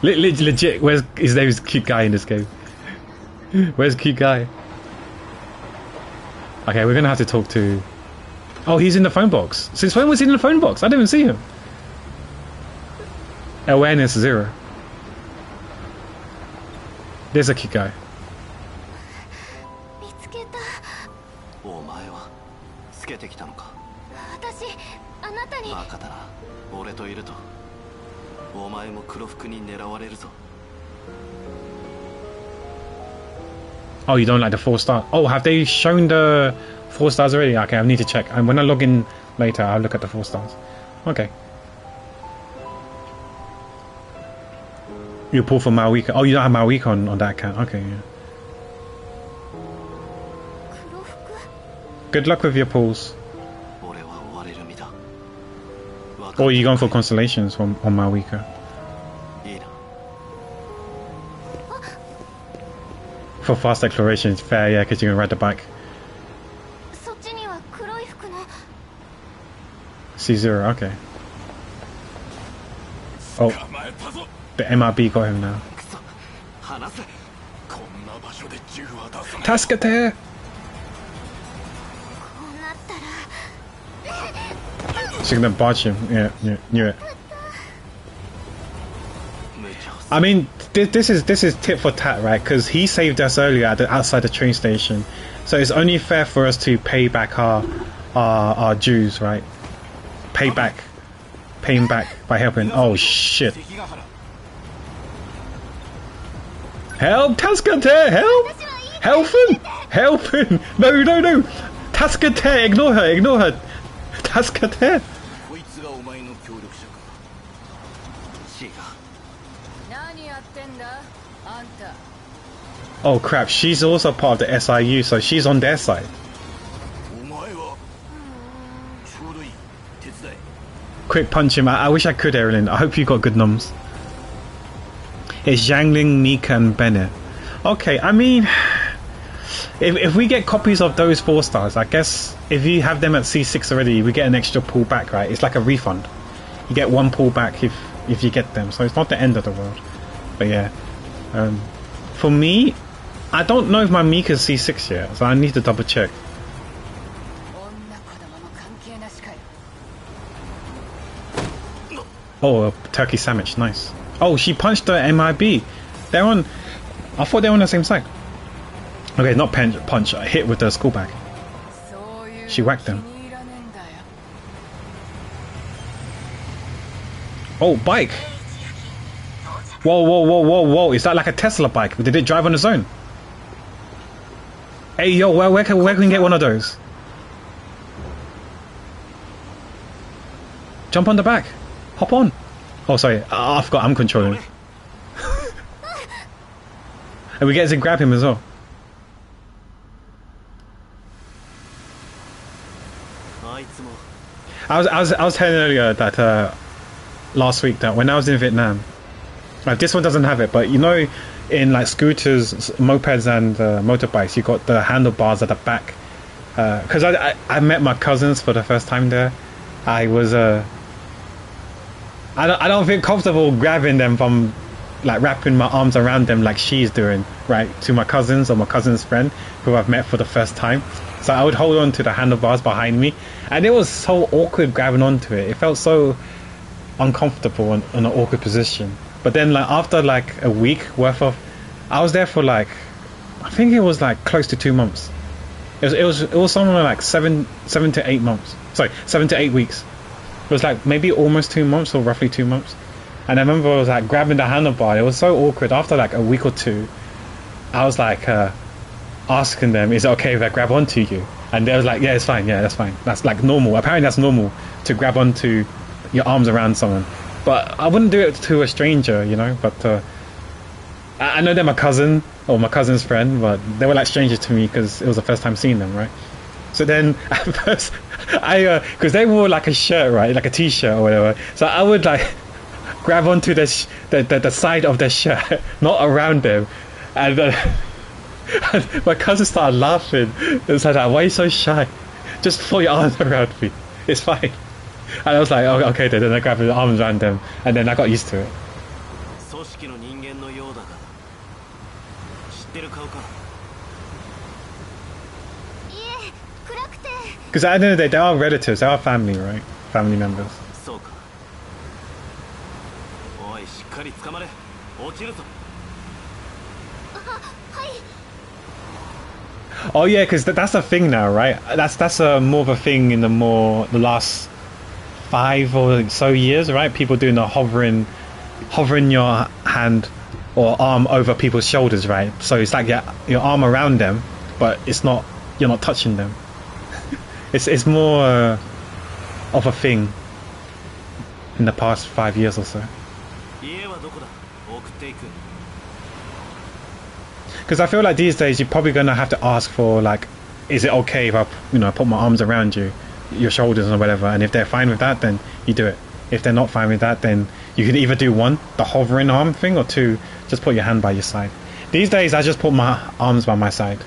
Legit, where's his name is cute guy in this game? Where's cute guy? Okay, we're gonna have to talk to. Oh, he's in the phone box. Since when was he in the phone box? I didn't even see him. Awareness 0. There's a cute guy. けてきたのか。私あなたに。バカだな。俺といるとお前も黒服に狙われるぞ。 Oh, you don't like the 4 star? Oh, have they shown the 4 stars already? Okay, I need to check. And when I log in later, I'll look at the 4 stars. Okay. You pull for Malwika. Oh, you don't have Malwika on that account. Okay, yeah. Good luck with your pulls. Or are you going for constellations on Malwika? For fast exploration, it's fair, yeah, because you can ride the bike. C0, okay. Oh, the MRB got him now. Tascate! She's gonna barge him. Yeah, knew it. I mean, this is tit for tat, right? Because he saved us earlier outside the train station, so it's only fair for us to pay back our dues, right? Pay him back by helping. Oh shit! Help, Tascate! Help him! No! Tascate, ignore her! Tascate! Oh crap, she's also part of the SIU, so she's on their side. Quick punch him. I wish I could, Erilyn. I hope you got good noms. It's Zhangling, Nika and Bennett. Okay, I mean, if we get copies of those 4 stars, I guess if you have them at C6 already, we get an extra pull back, right? It's like a refund. You get 1 pull back if you get them, so it's not the end of the world. But yeah, for me, I don't know if my Mika's C6 yet, so I need to double check. Oh, a turkey sandwich, nice. Oh, she punched the MIB. They're on. I thought they were on the same side. Okay, not punch. I hit with the school bag. She whacked them. Oh, bike. Whoa. Is that like a Tesla bike? Did it drive on its own? Hey, yo, where can we get one of those? Jump on the back. Hop on. Oh, sorry. I forgot I'm controlling. And we get to grab him as well. I was telling earlier that last week that when I was in Vietnam, like this one doesn't have it, but you know, in like scooters, mopeds, and motorbikes, you got the handlebars at the back. Because I met my cousins for the first time there. I was I don't feel comfortable grabbing them from, like, wrapping my arms around them like she's doing, right, to my cousins or my cousin's friend who I've met for the first time. So I would hold on to the handlebars behind me, and it was so awkward grabbing onto it. It felt so uncomfortable in an awkward position. But then, like, after like a week worth of, I was there for like, I think it was like close to 2 months. It was something like 7 to 8 months. Sorry, 7 to 8 weeks. It was like maybe almost 2 months or roughly 2 months. And I remember I was like grabbing the handlebar. It was so awkward. After like a week or two, I was like asking them, is it okay if I grab onto you? And they was like, yeah, it's fine. Yeah, that's fine. That's like normal. Apparently that's normal to grab onto your arms around someone. But I wouldn't do it to a stranger, you know. But I know they're my cousin or my cousin's friend, but they were like strangers to me because it was the first time seeing them, right? So then at first, because they wore like a shirt, right, like a t-shirt or whatever. So I would like grab onto the side of their shirt, not around them, and, and my cousin started laughing. It was like, why are you so shy? Just throw your arms around me. It's fine. And I was like, oh, okay, then I grabbed the arms around them, and then I got used to it. Because at the end of the day, they are relatives, they are family, right? Family members. Oh yeah, because that's a thing now, right? That's a more of a thing in the last 5 or so years, right? People doing the hovering your hand or arm over people's shoulders, right? So it's like your arm around them, but you're not touching them. It's more of a thing in the past 5 years or so. Because I feel like these days you're probably gonna have to ask for like, is it okay if I put my arms around your shoulders or whatever? And if they're fine with that, then you do it. If they're not fine with that, then you can either do one, the hovering arm thing, or two, just put your hand by your side. These days I just put my arms by my side.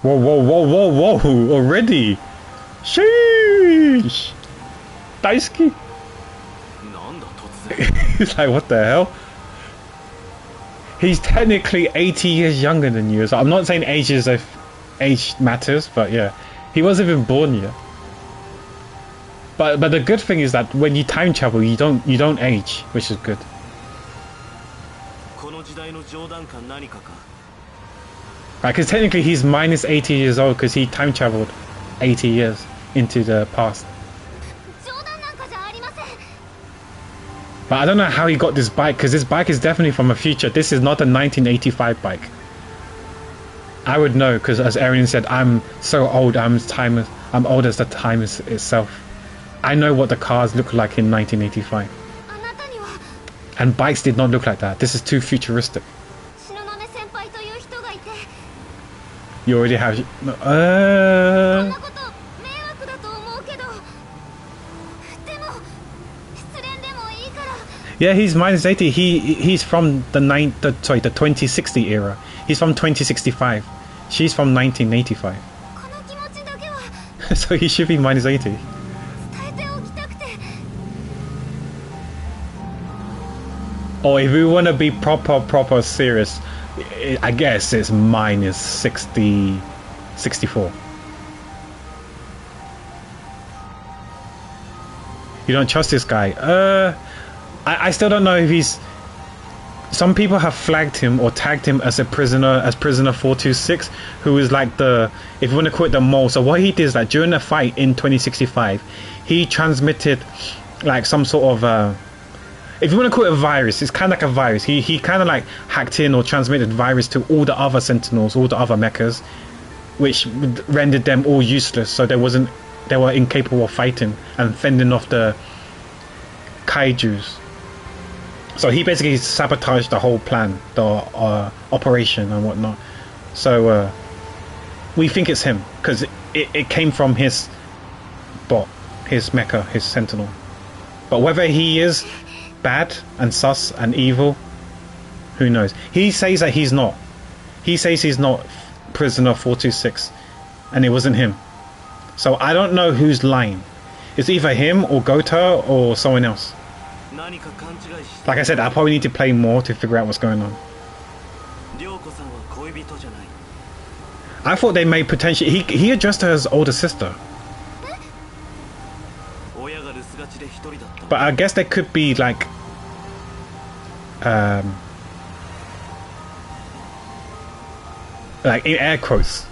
Whoa, whoa, whoa, whoa, whoa, already? Sheesh! Daisuke! He's like, what the hell? He's technically 80 years younger than you, so I'm not saying age matters, but yeah. He wasn't even born yet. But the good thing is that when you time travel, you don't age, which is good. Right, because technically he's minus 80 years old because he time traveled 80 years into the past. But I don't know how he got this bike, because this bike is definitely from a future. This is not a 1985 bike. I would know, because as Erin said, I'm so old, I'm old as the time itself. I know what the cars look like in 1985. And bikes did not look like that. This is too futuristic. You already have... Yeah, he's minus 80. He's from the 2060 era. He's from 2065. She's from 1985. So he should be minus 80. Or if we want to be proper serious, I guess it's minus 64. You don't trust this guy? I still don't know if he's... Some people have flagged him or tagged him as prisoner 426, who is like the... If you want to call it the mole. So what he did is that during the fight in 2065, he transmitted like some sort of... if you want to call it a virus, it's kind of like a virus. He kind of like hacked in or transmitted virus to all the other Sentinels, all the other mechas, which rendered them all useless. So they were incapable of fighting and fending off the kaijus. So he basically sabotaged the whole plan, the operation and whatnot. So we think it's him because it came from his bot, his mecha, his Sentinel. But whether he is bad and sus and evil, who knows? He says that he's not. He says he's not prisoner 426, and it wasn't him. So I don't know who's lying. It's either him or Gota or someone else. Like I said, I probably need to play more to figure out what's going on. I thought they may potentially... He addressed her as older sister. But I guess there could be like... like in air quotes,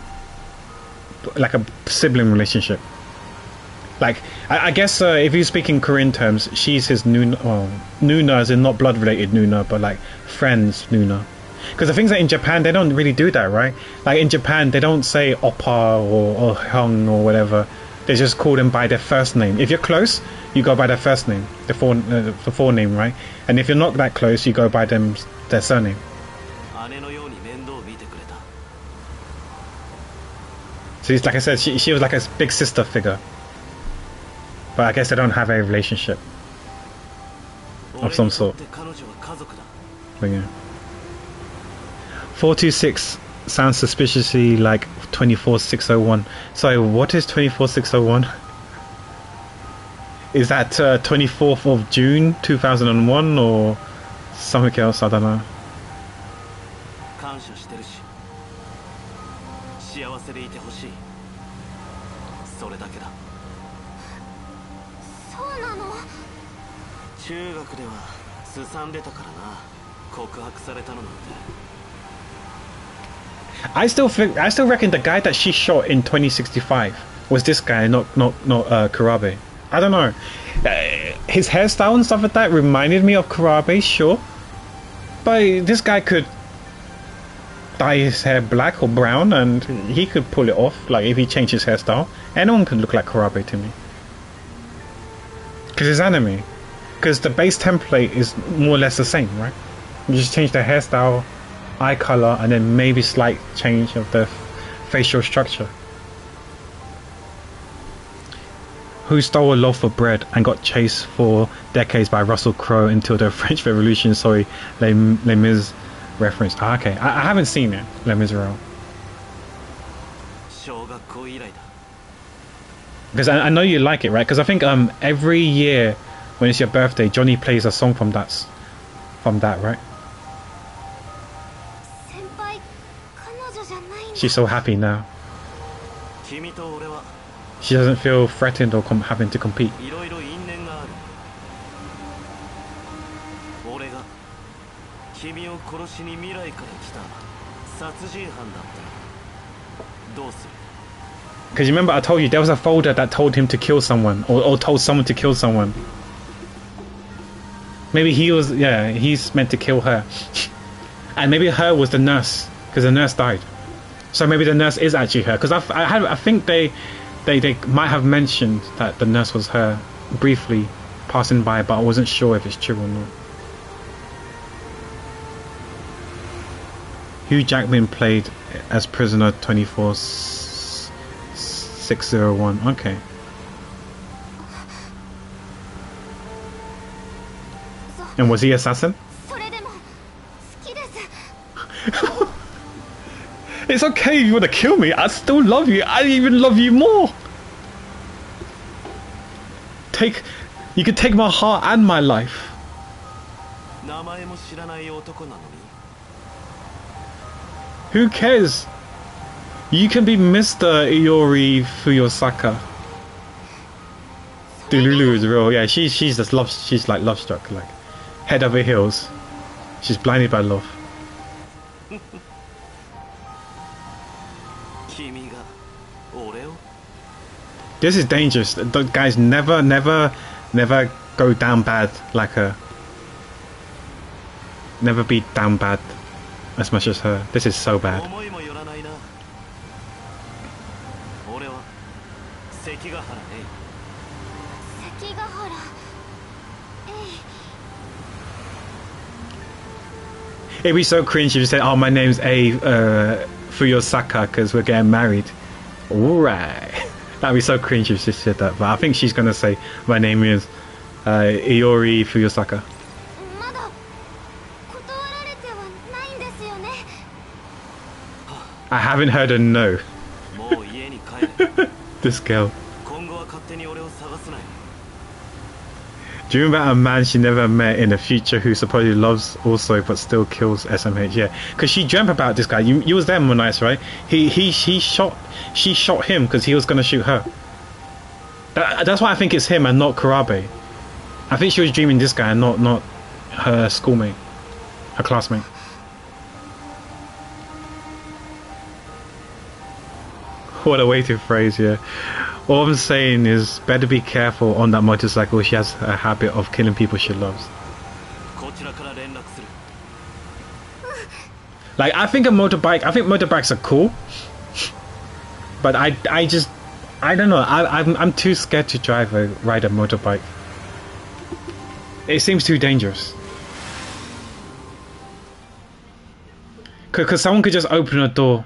like a sibling relationship. Like I guess if you speak in Korean terms, she's his Nuna. Well, Nuna is in not blood related Nuna, but like friends Nuna. Because the things that in Japan they don't really do that, right? Like in Japan they don't say oppa or hyung or whatever. They just call them by their first name. If you're close, you go by their first name, the forename, right? And if you're not that close, you go by their surname. So it's like I said, she was like a big sister figure. But I guess they don't have a relationship of some sort. But yeah. 426 sounds suspiciously like 24601. Sorry, what is 24601? Is that 24th of June 2001 or something else? I don't know. せでいてほしい。それだけだ。そうなの？中学ではすさんでたからな。告白されたのなんて。I still reckon the guy that she shot in 2065 was this guy, not Kurabe. I don't know. His hairstyle and stuff like that reminded me of Kurabe, sure. But this guy could dye his hair black or brown and he could pull it off, like if he changed his hairstyle. Anyone could look like Kurabe to me. Because it's anime. Because the base template is more or less the same, right? You just change the hairstyle, eye color, and then maybe slight change of the facial structure. Who stole a loaf of bread and got chased for decades by Russell Crowe until the French Revolution? Sorry, Les Mis reference. Ah, okay, I haven't seen it, Les Miserables. Because I know you like it, right? Because I think every year when it's your birthday, Johnny plays a song from that, right? She's so happy now. She doesn't feel threatened or having to compete. Because you remember I told you there was a folder that told him to kill someone or told someone to kill someone. Maybe he's meant to kill her. And maybe her was the nurse, because the nurse died. So maybe the nurse is actually her, because I think they might have mentioned that the nurse was her briefly passing by, but I wasn't sure if it's true or not. Hugh Jackman played as prisoner 24601. Okay. And was he assassin? It's okay if you want to kill me. I still love you. I even love you more. You can take my heart and my life. Who cares? You can be Mr. Iori Fuyosaka. Delulu is real. Yeah, she's like love struck, like head over heels. She's blinded by love. This is dangerous. The guys never go down bad like her. Never be down bad as much as her. This is so bad. It'd be so cringe if you said, "Oh, my name's Fuyosaka because we're getting married." Alright. That'd be so cringe if she said that. But I think she's gonna say, "My name is Iori Fuyosaka." I haven't heard a no. This girl. Do you remember a man she never met in the future who supposedly loves also but still kills SMH? Yeah, because she dreamt about this guy. You was there, Monice, right? She shot him because he was gonna shoot her. That's why I think it's him and not Kurabe. I think she was dreaming this guy and not her schoolmate, her classmate. What a weighted phrase, yeah. All I'm saying is, better be careful on that motorcycle. She has a habit of killing people she loves. Like, I think motorbikes are cool. But I don't know. I'm too scared to ride a motorbike. It seems too dangerous. Because someone could just open a door.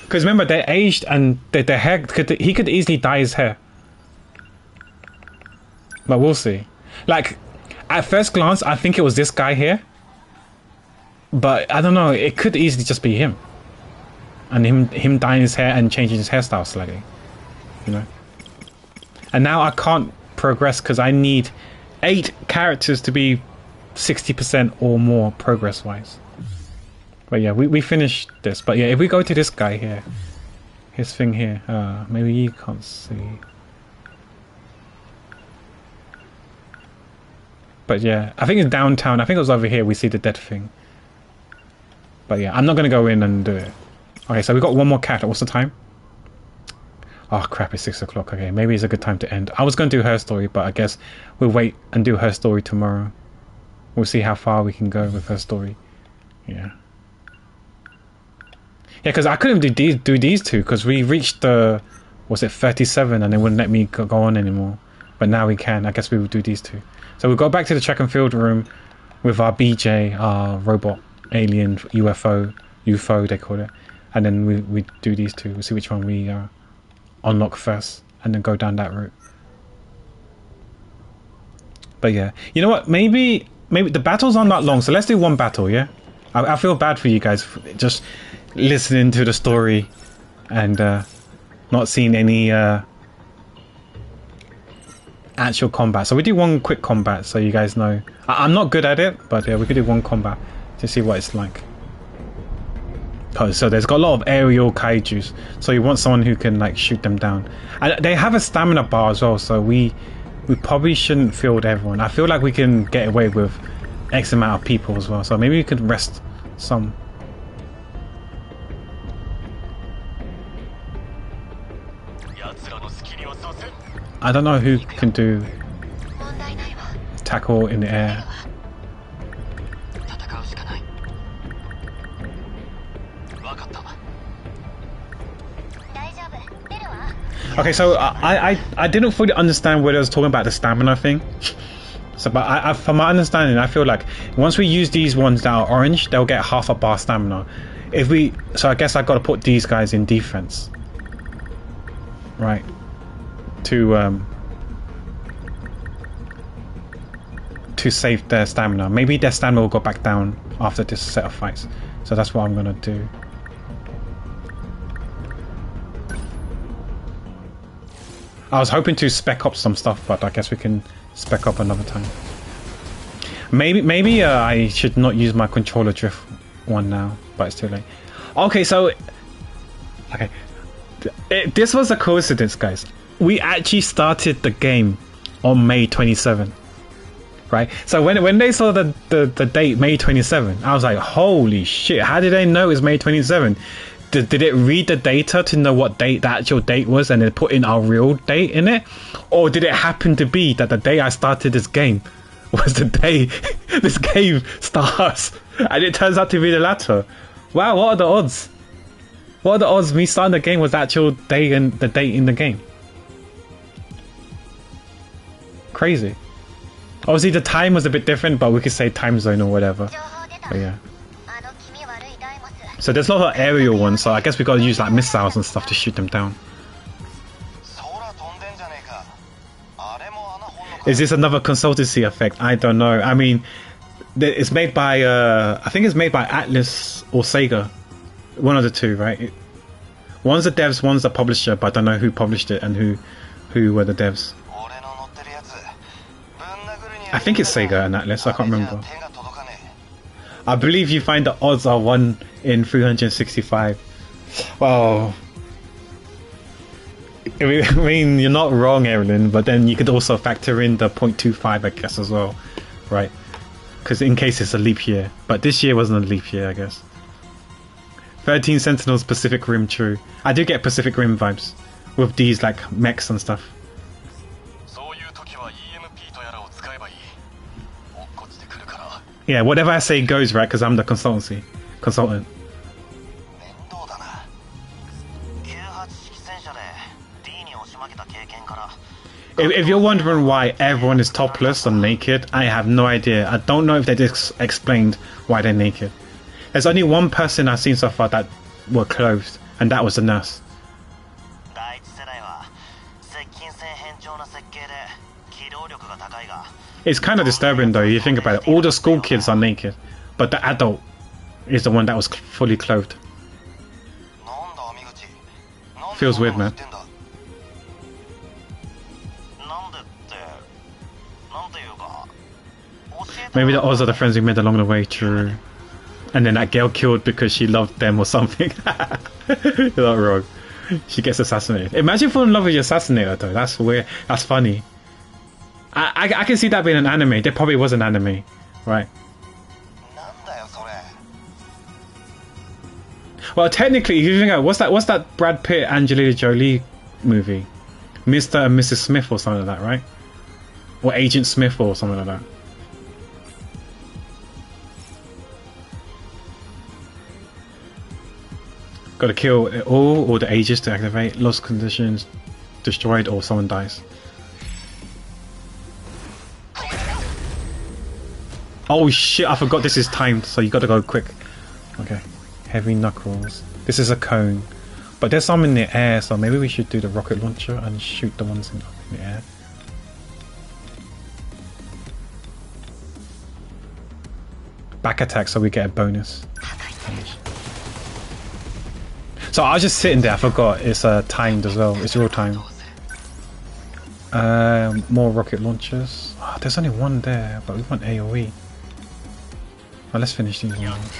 Because remember, they're aged and their hair he could easily dye his hair. But we'll see. Like, at first glance, I think it was this guy here. But I don't know, it could easily just be him. And him dyeing his hair and changing his hairstyle slightly. You know? And now I can't progress because I need 8 characters to be 60% or more progress-wise. But yeah, we finished this. But yeah, if we go to this guy here, his thing here. Maybe you can't see. But yeah, I think it's downtown. I think it was over here we see the dead thing. But yeah, I'm not going to go in and do it. Okay, so we got one more cat. What's the time? Oh crap, it's 6 o'clock. Okay, maybe it's a good time to end. I was going to do her story, but I guess we'll wait and do her story tomorrow. We'll see how far we can go with her story. Yeah. Yeah, because I couldn't do these two because we reached the, was it 37 and they wouldn't let me go on anymore. But now we can. I guess we will do these two. So we'll go back to the track and field room with our BJ, our robot, alien, UFO they call it. And then we do these two. We'll see which one we unlock first and then go down that route. But yeah, you know what? Maybe the battles aren't that long. So let's do one battle, yeah? I feel bad for you guys for just listening to the story and not seeing any actual combat. So we do one quick combat so you guys know. I'm not good at it, but yeah, we could do one combat to see what it's like. Oh, so there's got a lot of aerial kaijus, so you want someone who can like shoot them down. And they have a stamina bar as well, so we probably shouldn't field everyone. I feel like we can get away with X amount of people as well, so maybe we could rest some. I don't know who can do tackle in the air. Okay, so I didn't fully understand what I was talking about the stamina thing. So, but from my understanding, I feel like once we use these ones that are orange, they'll get half a bar stamina. So I guess I got to put these guys in defense, right? To save their stamina. Maybe their stamina will go back down after this set of fights. So that's what I'm gonna do. I was hoping to spec up some stuff, but I guess we can spec up another time. Maybe I should not use my controller drift one now, but it's too late. Okay, so this was a coincidence, guys. We actually started the game on May 27, right? So when they saw the date May 27, I was like, holy shit! How did they know it's May 27? Did it read the data to know what date the actual date was and then put in our real date in it? Or did it happen to be that the day I started this game was the day this game starts? And it turns out to be the latter. Wow, what are the odds? What are the odds me starting the game was the actual day and the date in the game? Crazy. Obviously the time was a bit different, but we could say time zone or whatever. But yeah. So there's a lot of aerial ones, so I guess we gotta use like missiles and stuff to shoot them down. Is this another consultancy effect? I don't know. I mean, it's made by I think it's made by Atlas or Sega, one of the two, right? One's the devs, one's the publisher, but I don't know who published it and who were the devs. I think it's Sega and Atlas. I can't remember. I believe you find the odds are 1 in 365. Well, I mean, you're not wrong, Evelyn, but then you could also factor in the 0.25, I guess, as well, right? Because in case it's a leap year. But this year wasn't a leap year, I guess. 13 Sentinels, Pacific Rim, true. I do get Pacific Rim vibes with these, like, mechs and stuff. Yeah, whatever I say goes, right? Because I'm the consultant. If you're wondering why everyone is topless or naked, I have no idea. I don't know if they just explained why they're naked. There's only one person I've seen so far that were clothed, and that was the nurse. It's kind of disturbing though, you think about it. All the school kids are naked, but the adult is the one that was fully clothed. Feels weird, man. Maybe the odds are the friends we made along the way, true. And then that girl killed because she loved them or something. You're not wrong. She gets assassinated. Imagine falling in love with your assassinator though. That's weird. That's funny. I can see that being an anime. There probably was an anime, right? Well, technically, if you think about what's that Brad Pitt Angelina Jolie movie, Mr. and Mrs. Smith or something like that, right? Or Agent Smith or something like that. Got to kill it all or the Aegis to activate. Lost conditions destroyed or someone dies. Oh shit! I forgot this is timed, so you got to go quick. Okay. Heavy knuckles. This is a cone, but there's some in the air, so maybe we should do the rocket launcher and shoot the ones in the air. Back attack, so we get a bonus. So I was just sitting there. I forgot it's timed as well. It's real time. More rocket launchers. Oh, there's only one there, but we want AOE. Well, let's finish these ones.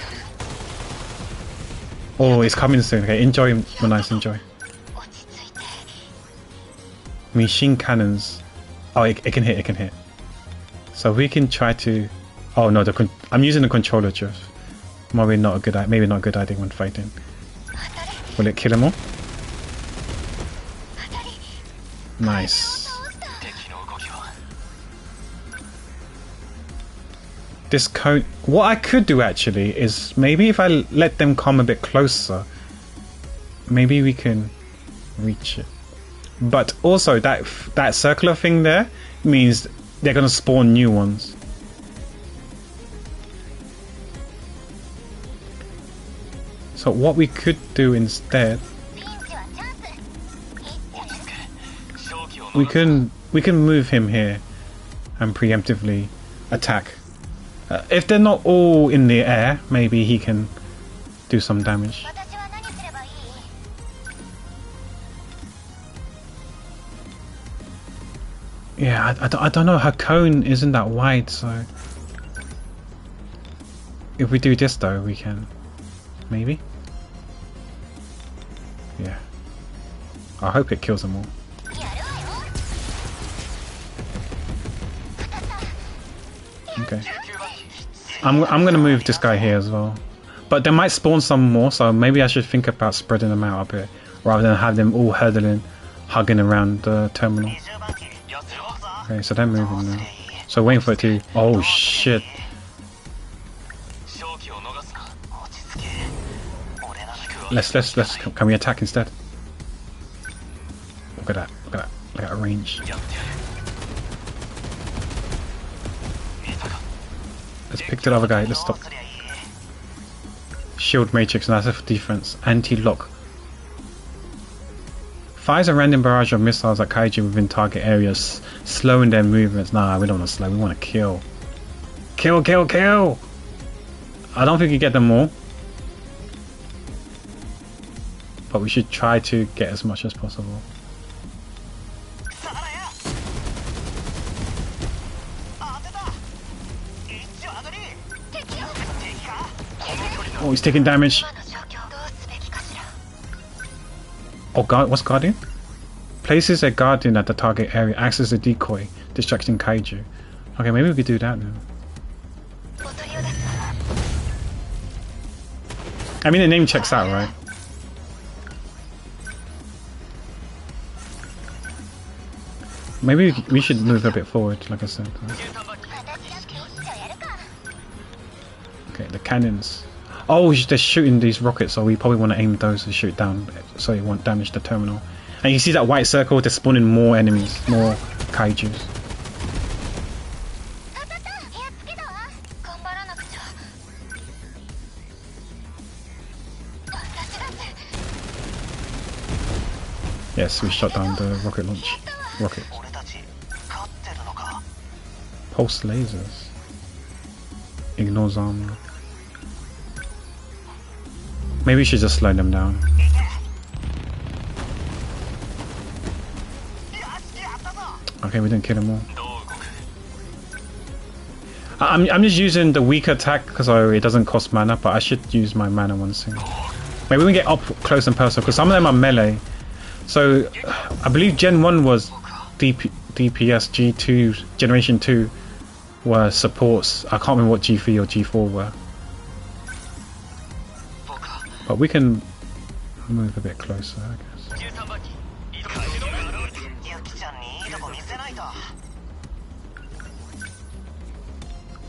Oh, it's coming soon. Okay, enjoy, nice, enjoy. Machine cannons. Oh, it can hit. It can hit. So we can try to. Oh no, I'm using the controller just. Maybe not a good idea when fighting. Will it kill them all? Nice. This cone. What I could do actually is maybe if I let them come a bit closer, maybe we can reach it. But also that circular thing there means they're gonna spawn new ones. So what we could do instead, we can move him here and preemptively attack. If they're not all in the air, maybe he can do some damage. Yeah, I don't know, her cone isn't that wide, so if we do this though, we can maybe. Yeah, I hope it kills them all. Okay, I'm gonna move this guy here as well, but they might spawn some more, so maybe I should think about spreading them out a bit rather than have them all hugging around the terminal. Okay, so they're moving now. So waiting for it to. Oh shit! Let's. Can we attack instead? Look at that! Look at that! Look at that range. Let's pick the other guy. Let's stop. Shield matrix, and that's a defense. Anti-lock. Fires a random barrage of missiles at kaiju within target areas, slowing their movements. Nah, we don't want to slow. We want to kill. Kill, kill, kill! I don't think you get them all, but we should try to get as much as possible. Oh, he's taking damage. Oh god, what's Guardian? Places a Guardian at the target area, acts as a decoy, distracting kaiju. Okay, maybe we could do that now. I mean, the name checks out, right? Maybe we should move a bit forward, like I said. Okay, the cannons. Oh, they're shooting these rockets, so we probably want to aim those to shoot down, so it won't damage the terminal. And you see that white circle, they're spawning more enemies, more kaijus. Yes, we shot down the rocket launch. Rocket. Pulse lasers. Ignores armor. Maybe we should just slow them down. Okay, we didn't kill them all. I'm just using the weak attack because it doesn't cost mana, but I should use my mana once soon. Maybe we can get up close and personal because some of them are melee So I believe Gen 1 was DPS, G2 Generation 2 were supports. I can't remember what G3 or G4 were. But we can move a bit closer, I guess.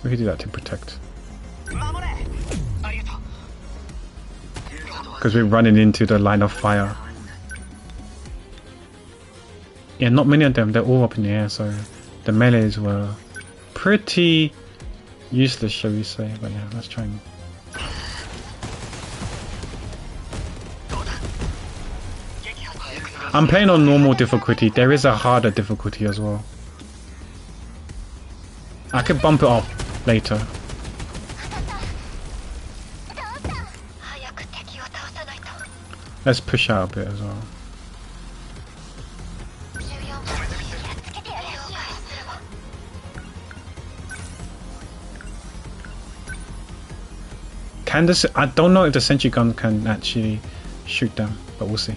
We could do that to protect. Because we're running into the line of fire. Yeah, not many of them, they're all up in the air, so the melees were pretty useless, shall we say. But yeah, let's try and... I'm playing on normal difficulty. There is a harder difficulty as well. I could bump it up later. Let's push out a bit as well. Can this... I don't know if the sentry gun can actually shoot them, but we'll see.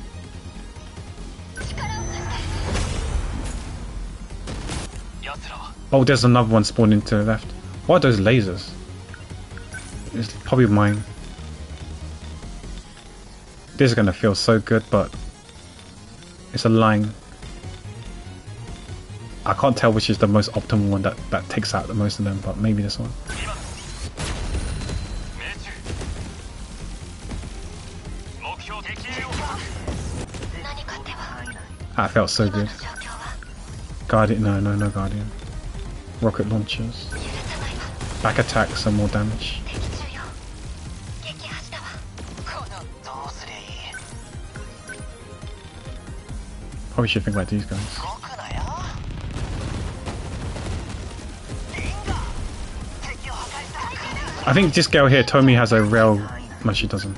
Oh, there's another one spawning to the left. What are those lasers? It's probably mine. This is gonna feel so good, but it's a line. I can't tell which is the most optimal one that takes out the most of them, but maybe this one. I felt so good. Guardian, no Guardian. Rocket launchers. Back attack, some more damage. Probably should think about these guys. I think this girl here, Tomi, has a rail. No, she doesn't.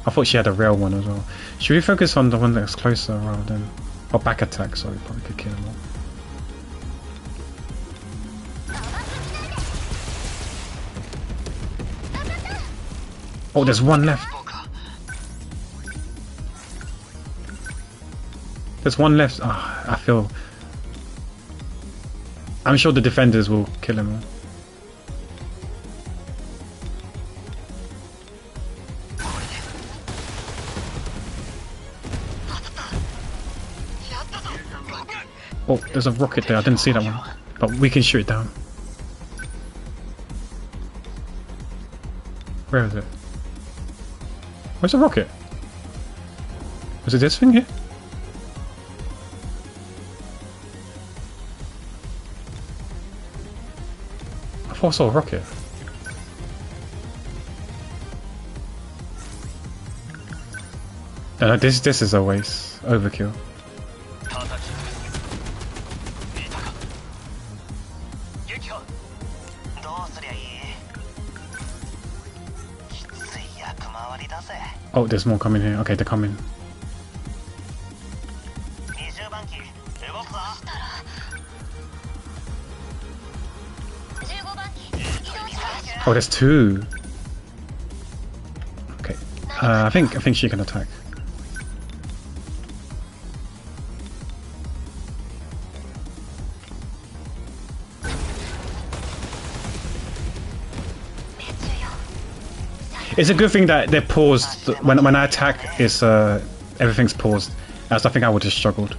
I thought she had a rail one as well. Should we focus on the one that's closer rather than... Oh, back attack, sorry, probably could kill them all. Oh, there's one left. There's one left. Ah, I feel... I'm sure the defenders will kill him all. Oh, there's a rocket there. I didn't see that one. But we can shoot it down. Where is it? Where's the rocket? Was it this thing here? I thought I saw a rocket. No, this is a waste. Overkill. Oh, there's more coming here. Okay, they're coming. Oh, there's two. Okay. I think she can attack. It's a good thing that they're paused. When I attack, it's everything's paused. Else I think I would have struggled.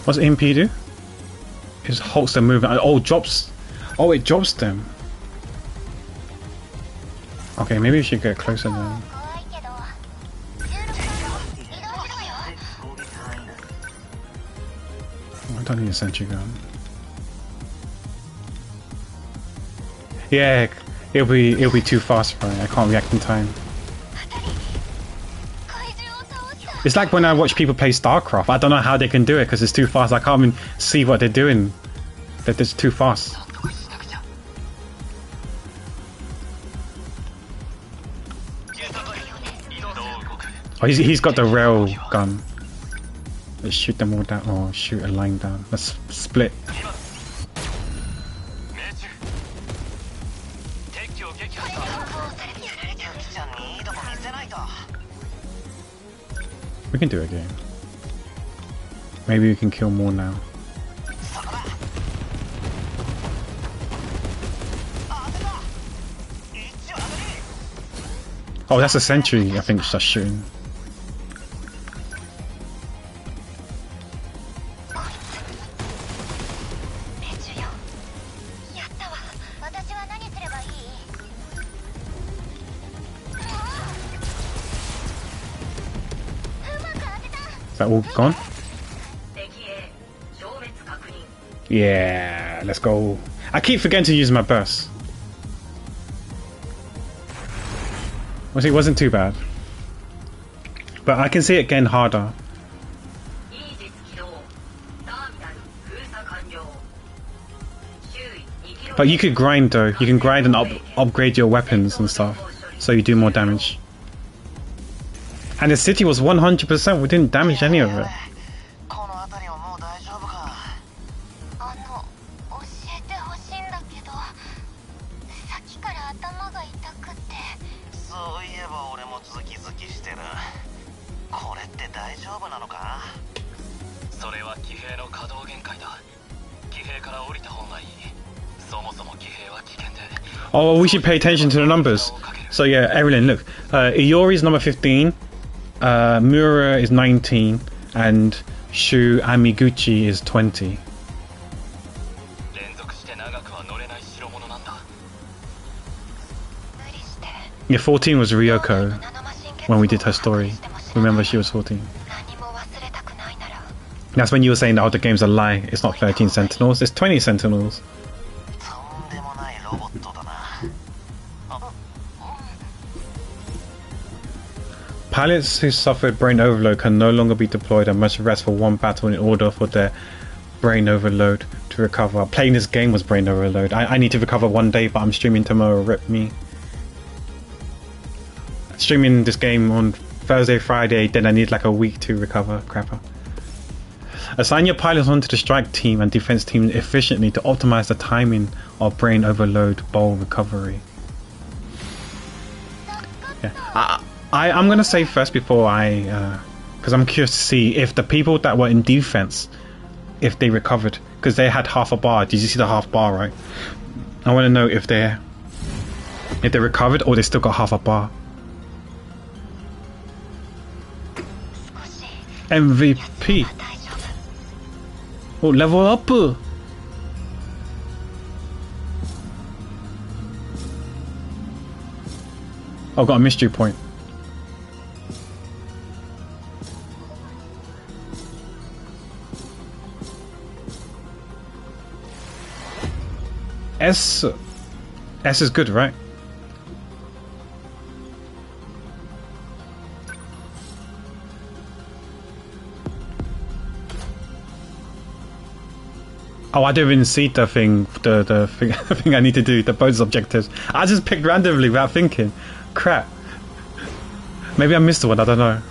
What's EMP do? It just halts their movement. Oh, drops. Oh, it drops them. Okay, maybe we should get closer then. I don't need a sentry gun. Yeah, it'll be too fast for me. I can't react in time. It's like when I watch people play StarCraft. I don't know how they can do it because it's too fast. I can't even see what they're doing. They're just too fast. Oh, he's got the rail gun. Let's shoot them all down, or shoot a line down. Let's split. We can do it again. Maybe we can kill more now. Oh, that's a sentry, I think, just shooting. Is that all gone? Yeah, let's go. I keep forgetting to use my burst. Well, see, it wasn't too bad. But I can see it getting harder. But you could grind though. You can grind and upgrade your weapons and stuff, so you do more damage. And the city was 100%. We didn't damage any of it. Oh, we should pay attention to the numbers. So yeah, Evelyn, look. Iori is number 15. Mura is 19. And Shu Amiguchi is 20. Yeah, 14 was Ryoko when we did her story. Remember, she was 14. That's when you were saying that all the game's a lie. It's not 13 Sentinels, it's 20 Sentinels. Pilots who suffered brain overload can no longer be deployed and must rest for one battle in order for their brain overload to recover. Playing this game was brain overload. I need to recover one day, but I'm streaming tomorrow. Rip me. Streaming this game on Thursday, Friday, then I need like a week to recover. Crapper. Assign your pilots onto the strike team and defense team efficiently to optimize the timing of brain overload bowl recovery. Yeah. I'm gonna say first before because I'm curious to see if the people that were in defense, if they recovered, because they had half a bar. Did you see the half bar, right? I want to know if they recovered or they still got half a bar. MVP. Oh, level up. Oh, got a mystery point. S is good, right? Oh, I didn't even see the thing, the thing, thing I need to do, the bonus objectives. I just picked randomly without thinking. Crap. Maybe I missed one, I don't know.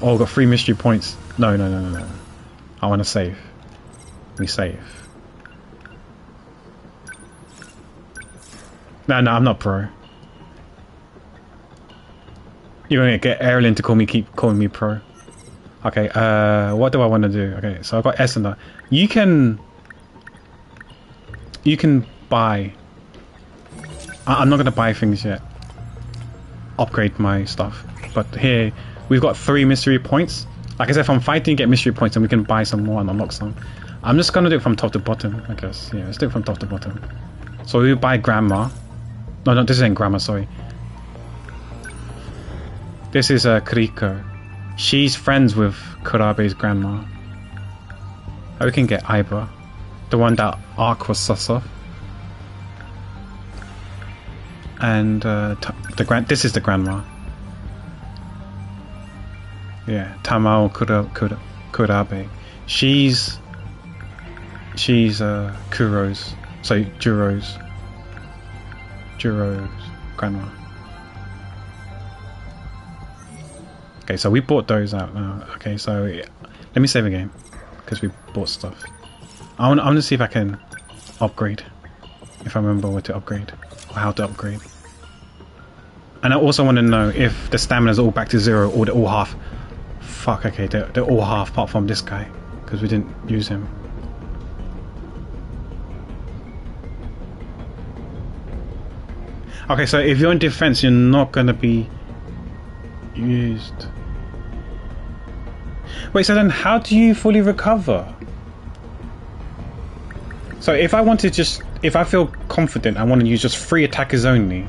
Oh, I got 3 mystery points. No. I want to save. We save. No, I'm not pro. You're gonna get Erilyn to keep calling me pro. Okay, what do I want to do? Okay, so I've got S and R. You can buy. I'm not gonna buy things yet. Upgrade my stuff. But here, we've got 3 mystery points. Like I said, if I'm fighting, you get mystery points, and we can buy some more and unlock some. I'm just gonna do it from top to bottom, I guess. Yeah, let's do it from top to bottom. So we buy Grandma. No, this isn't Grandma, sorry. This is Kuriko. She's friends with Kurabe's grandma. Oh, we can get Aiba. The one that Ark was sus of. And this is the grandma. Yeah, Tamao Kurabe. She's Kuro's. Sorry, Juro's grandma. Okay, so we bought those out now. Okay, so Let me save a game because we bought stuff. I want to see if I can upgrade. If I remember what to upgrade or how to upgrade. And I also want to know if the stamina's all back to 0 or they're all half. Fuck, okay, they're all half apart from this guy because we didn't use him. Okay, so if you're in defense, you're not going to be used. Wait, so then how do you fully recover? So if I want to just, if I feel confident, I want to use just 3 attackers only.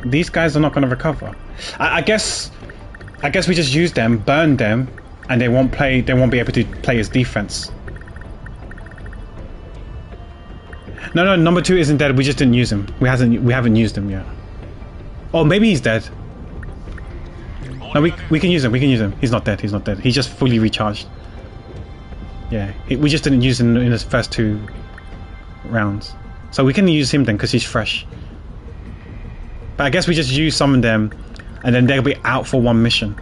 These guys are not going to recover. I guess we just use them, burn them, and they won't play. They won't be able to play as defense. No, number 2 isn't dead. We just didn't use him. We haven't used him yet. Oh, maybe he's dead. No, we can use him. We can use him. He's not dead. He's not dead. He's just fully recharged. Yeah, we just didn't use him in his first 2 rounds. So we can use him then because he's fresh. But I guess we just use some of them and then they'll be out for 1 mission.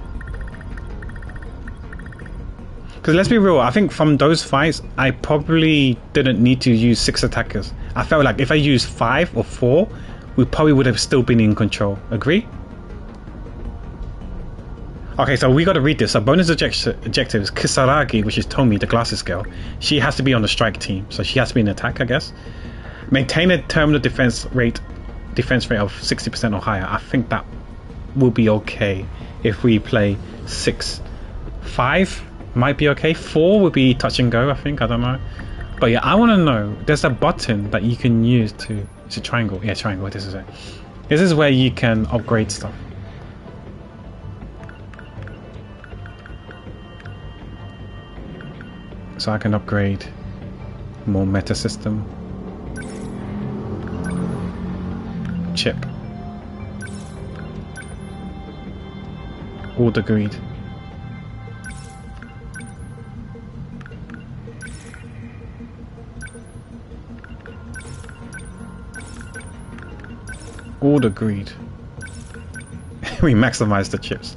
Because let's be real, I think from those fights, I probably didn't need to use 6 attackers. I felt like if I used 5 or 4, we probably would have still been in control. Agree? Okay, so we got to read this. So bonus objective is Kisaragi, which is Tomi, the glasses girl. She has to be on the strike team, so she has to be in attack, I guess. Maintain a terminal defense rate of 60% or higher. I think that will be okay if we play 6. 5 might be okay. 4 would be touch and go, I think. I don't know. But yeah, I want to know. There's a button that you can use to... It's a triangle. Yeah, triangle. This is it. This is where you can upgrade stuff. So I can upgrade more meta system. Chip. All agreed. All agreed. We maximize the chips.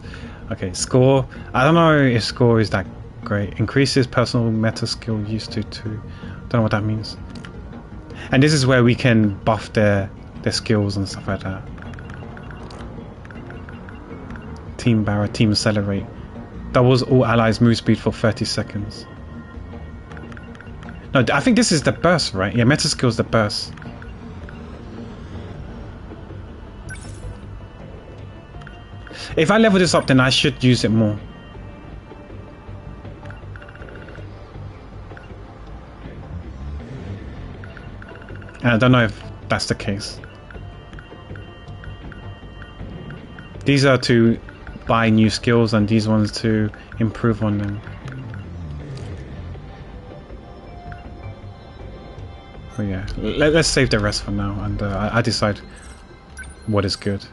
Okay, score. I don't know if score is that great. Increases personal meta skill used to 2. Don't know what that means. And this is where we can buff their skills and stuff like that. Team Barra, Team Accelerate. Doubles all allies move speed for 30 seconds. No, I think this is the burst, right? Yeah, meta skill is the burst. If I level this up, then I should use it more. And I don't know if that's the case. These are to buy new skills and these ones to improve on them. But yeah, let's save the rest for now and I decide what is good.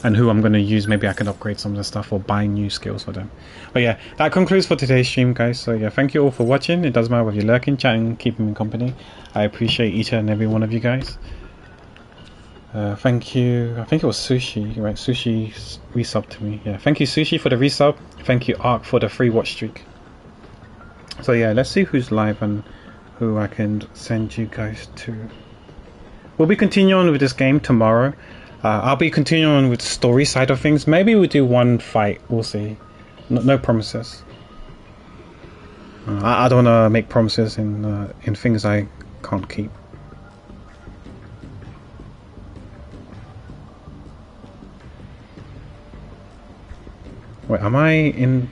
And who I'm going to use. Maybe I can upgrade some of the stuff or buy new skills for them. But yeah, that concludes for today's stream, guys. So yeah, thank you all for watching. It doesn't matter whether you're lurking, chatting, keeping me company. I appreciate each and every one of you guys. Thank you. I think it was Sushi, right? Sushi resubbed to me. Yeah, thank you Sushi for the resub. Thank you Ark for the free watch streak. So yeah, let's see who's live and who I can send you guys to. We'll be continuing with this game tomorrow. I'll be continuing with the story side of things. Maybe we'll do 1 fight. We'll see. No promises. I don't want to make promises in things I can't keep. Wait, am I in?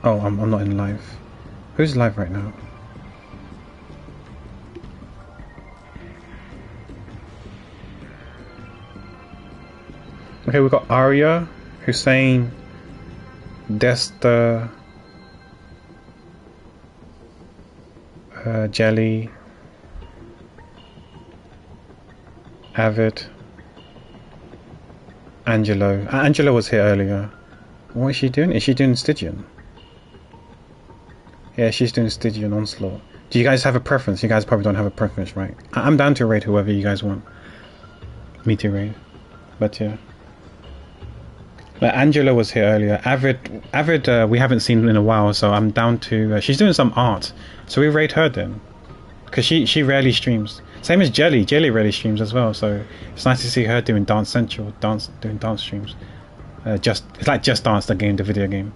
Oh, I'm not in live. Who's live right now? Okay, we've got Arya, Hussein, Desta, Jelly, Avid, Angelo. Angelo was here earlier. What is she doing? Is she doing Stygian? Yeah, she's doing Stygian Onslaught. Do you guys have a preference? You guys probably don't have a preference, right? I'm down to raid whoever you guys want me to raid. But yeah. But Angela was here earlier. Avid, we haven't seen in a while, so I'm down to. She's doing some art, so we raid her then, because she rarely streams. Same as Jelly. Jelly rarely streams as well, so it's nice to see her doing Dance Central, doing dance streams. It's like Just Dance, the game, the video game.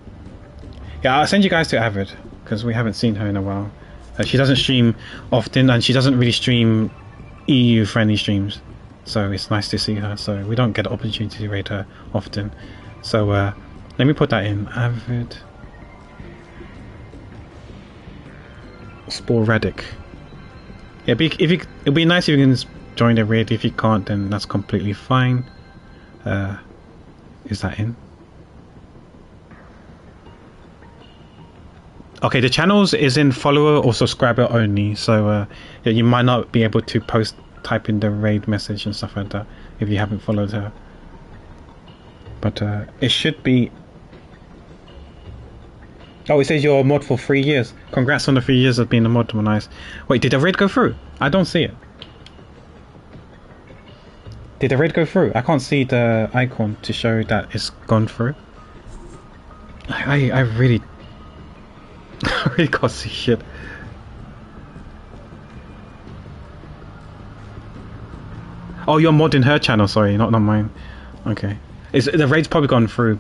Yeah, I'll send you guys to Avid because we haven't seen her in a while. She doesn't stream often, and she doesn't really stream EU friendly streams, so it's nice to see her. So we don't get the opportunity to raid her often. So let me put that in. Avid Sporadic. Yeah, it'd be nice if you can join the raid. If you can't, then that's completely fine. Is that in? Okay, the channels is in follower or subscriber only, so yeah, you might not be able to type in the raid message and stuff like that if you haven't followed her. But it should be. Oh, it says you're a mod for 3 years. Congrats on the 3 years of being a mod. Nice. Wait, did the raid go through? I don't see it. Did the raid go through? I can't see the icon to show that it's gone through. I really I really can't see shit. Oh, you're modding her channel, sorry, not mine. Okay. The raid's probably gone through.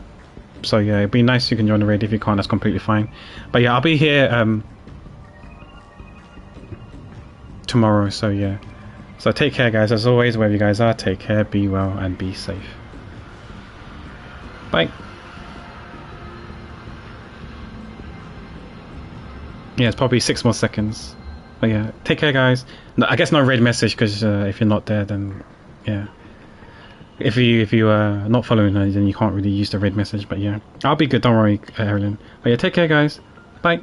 So yeah, it'd be nice if you can join the raid. If you can't, that's completely fine. But yeah, I'll be here tomorrow, so yeah. So take care, guys. As always, wherever you guys are, take care, be well, and be safe. Bye. Yeah, it's probably 6 more seconds. But yeah, take care, guys. No, I guess no raid message, because if you're not there, then yeah. If you are not following her, then you can't really use the raid message. But yeah, I'll be good. Don't worry, Erin. But yeah, take care, guys. Bye.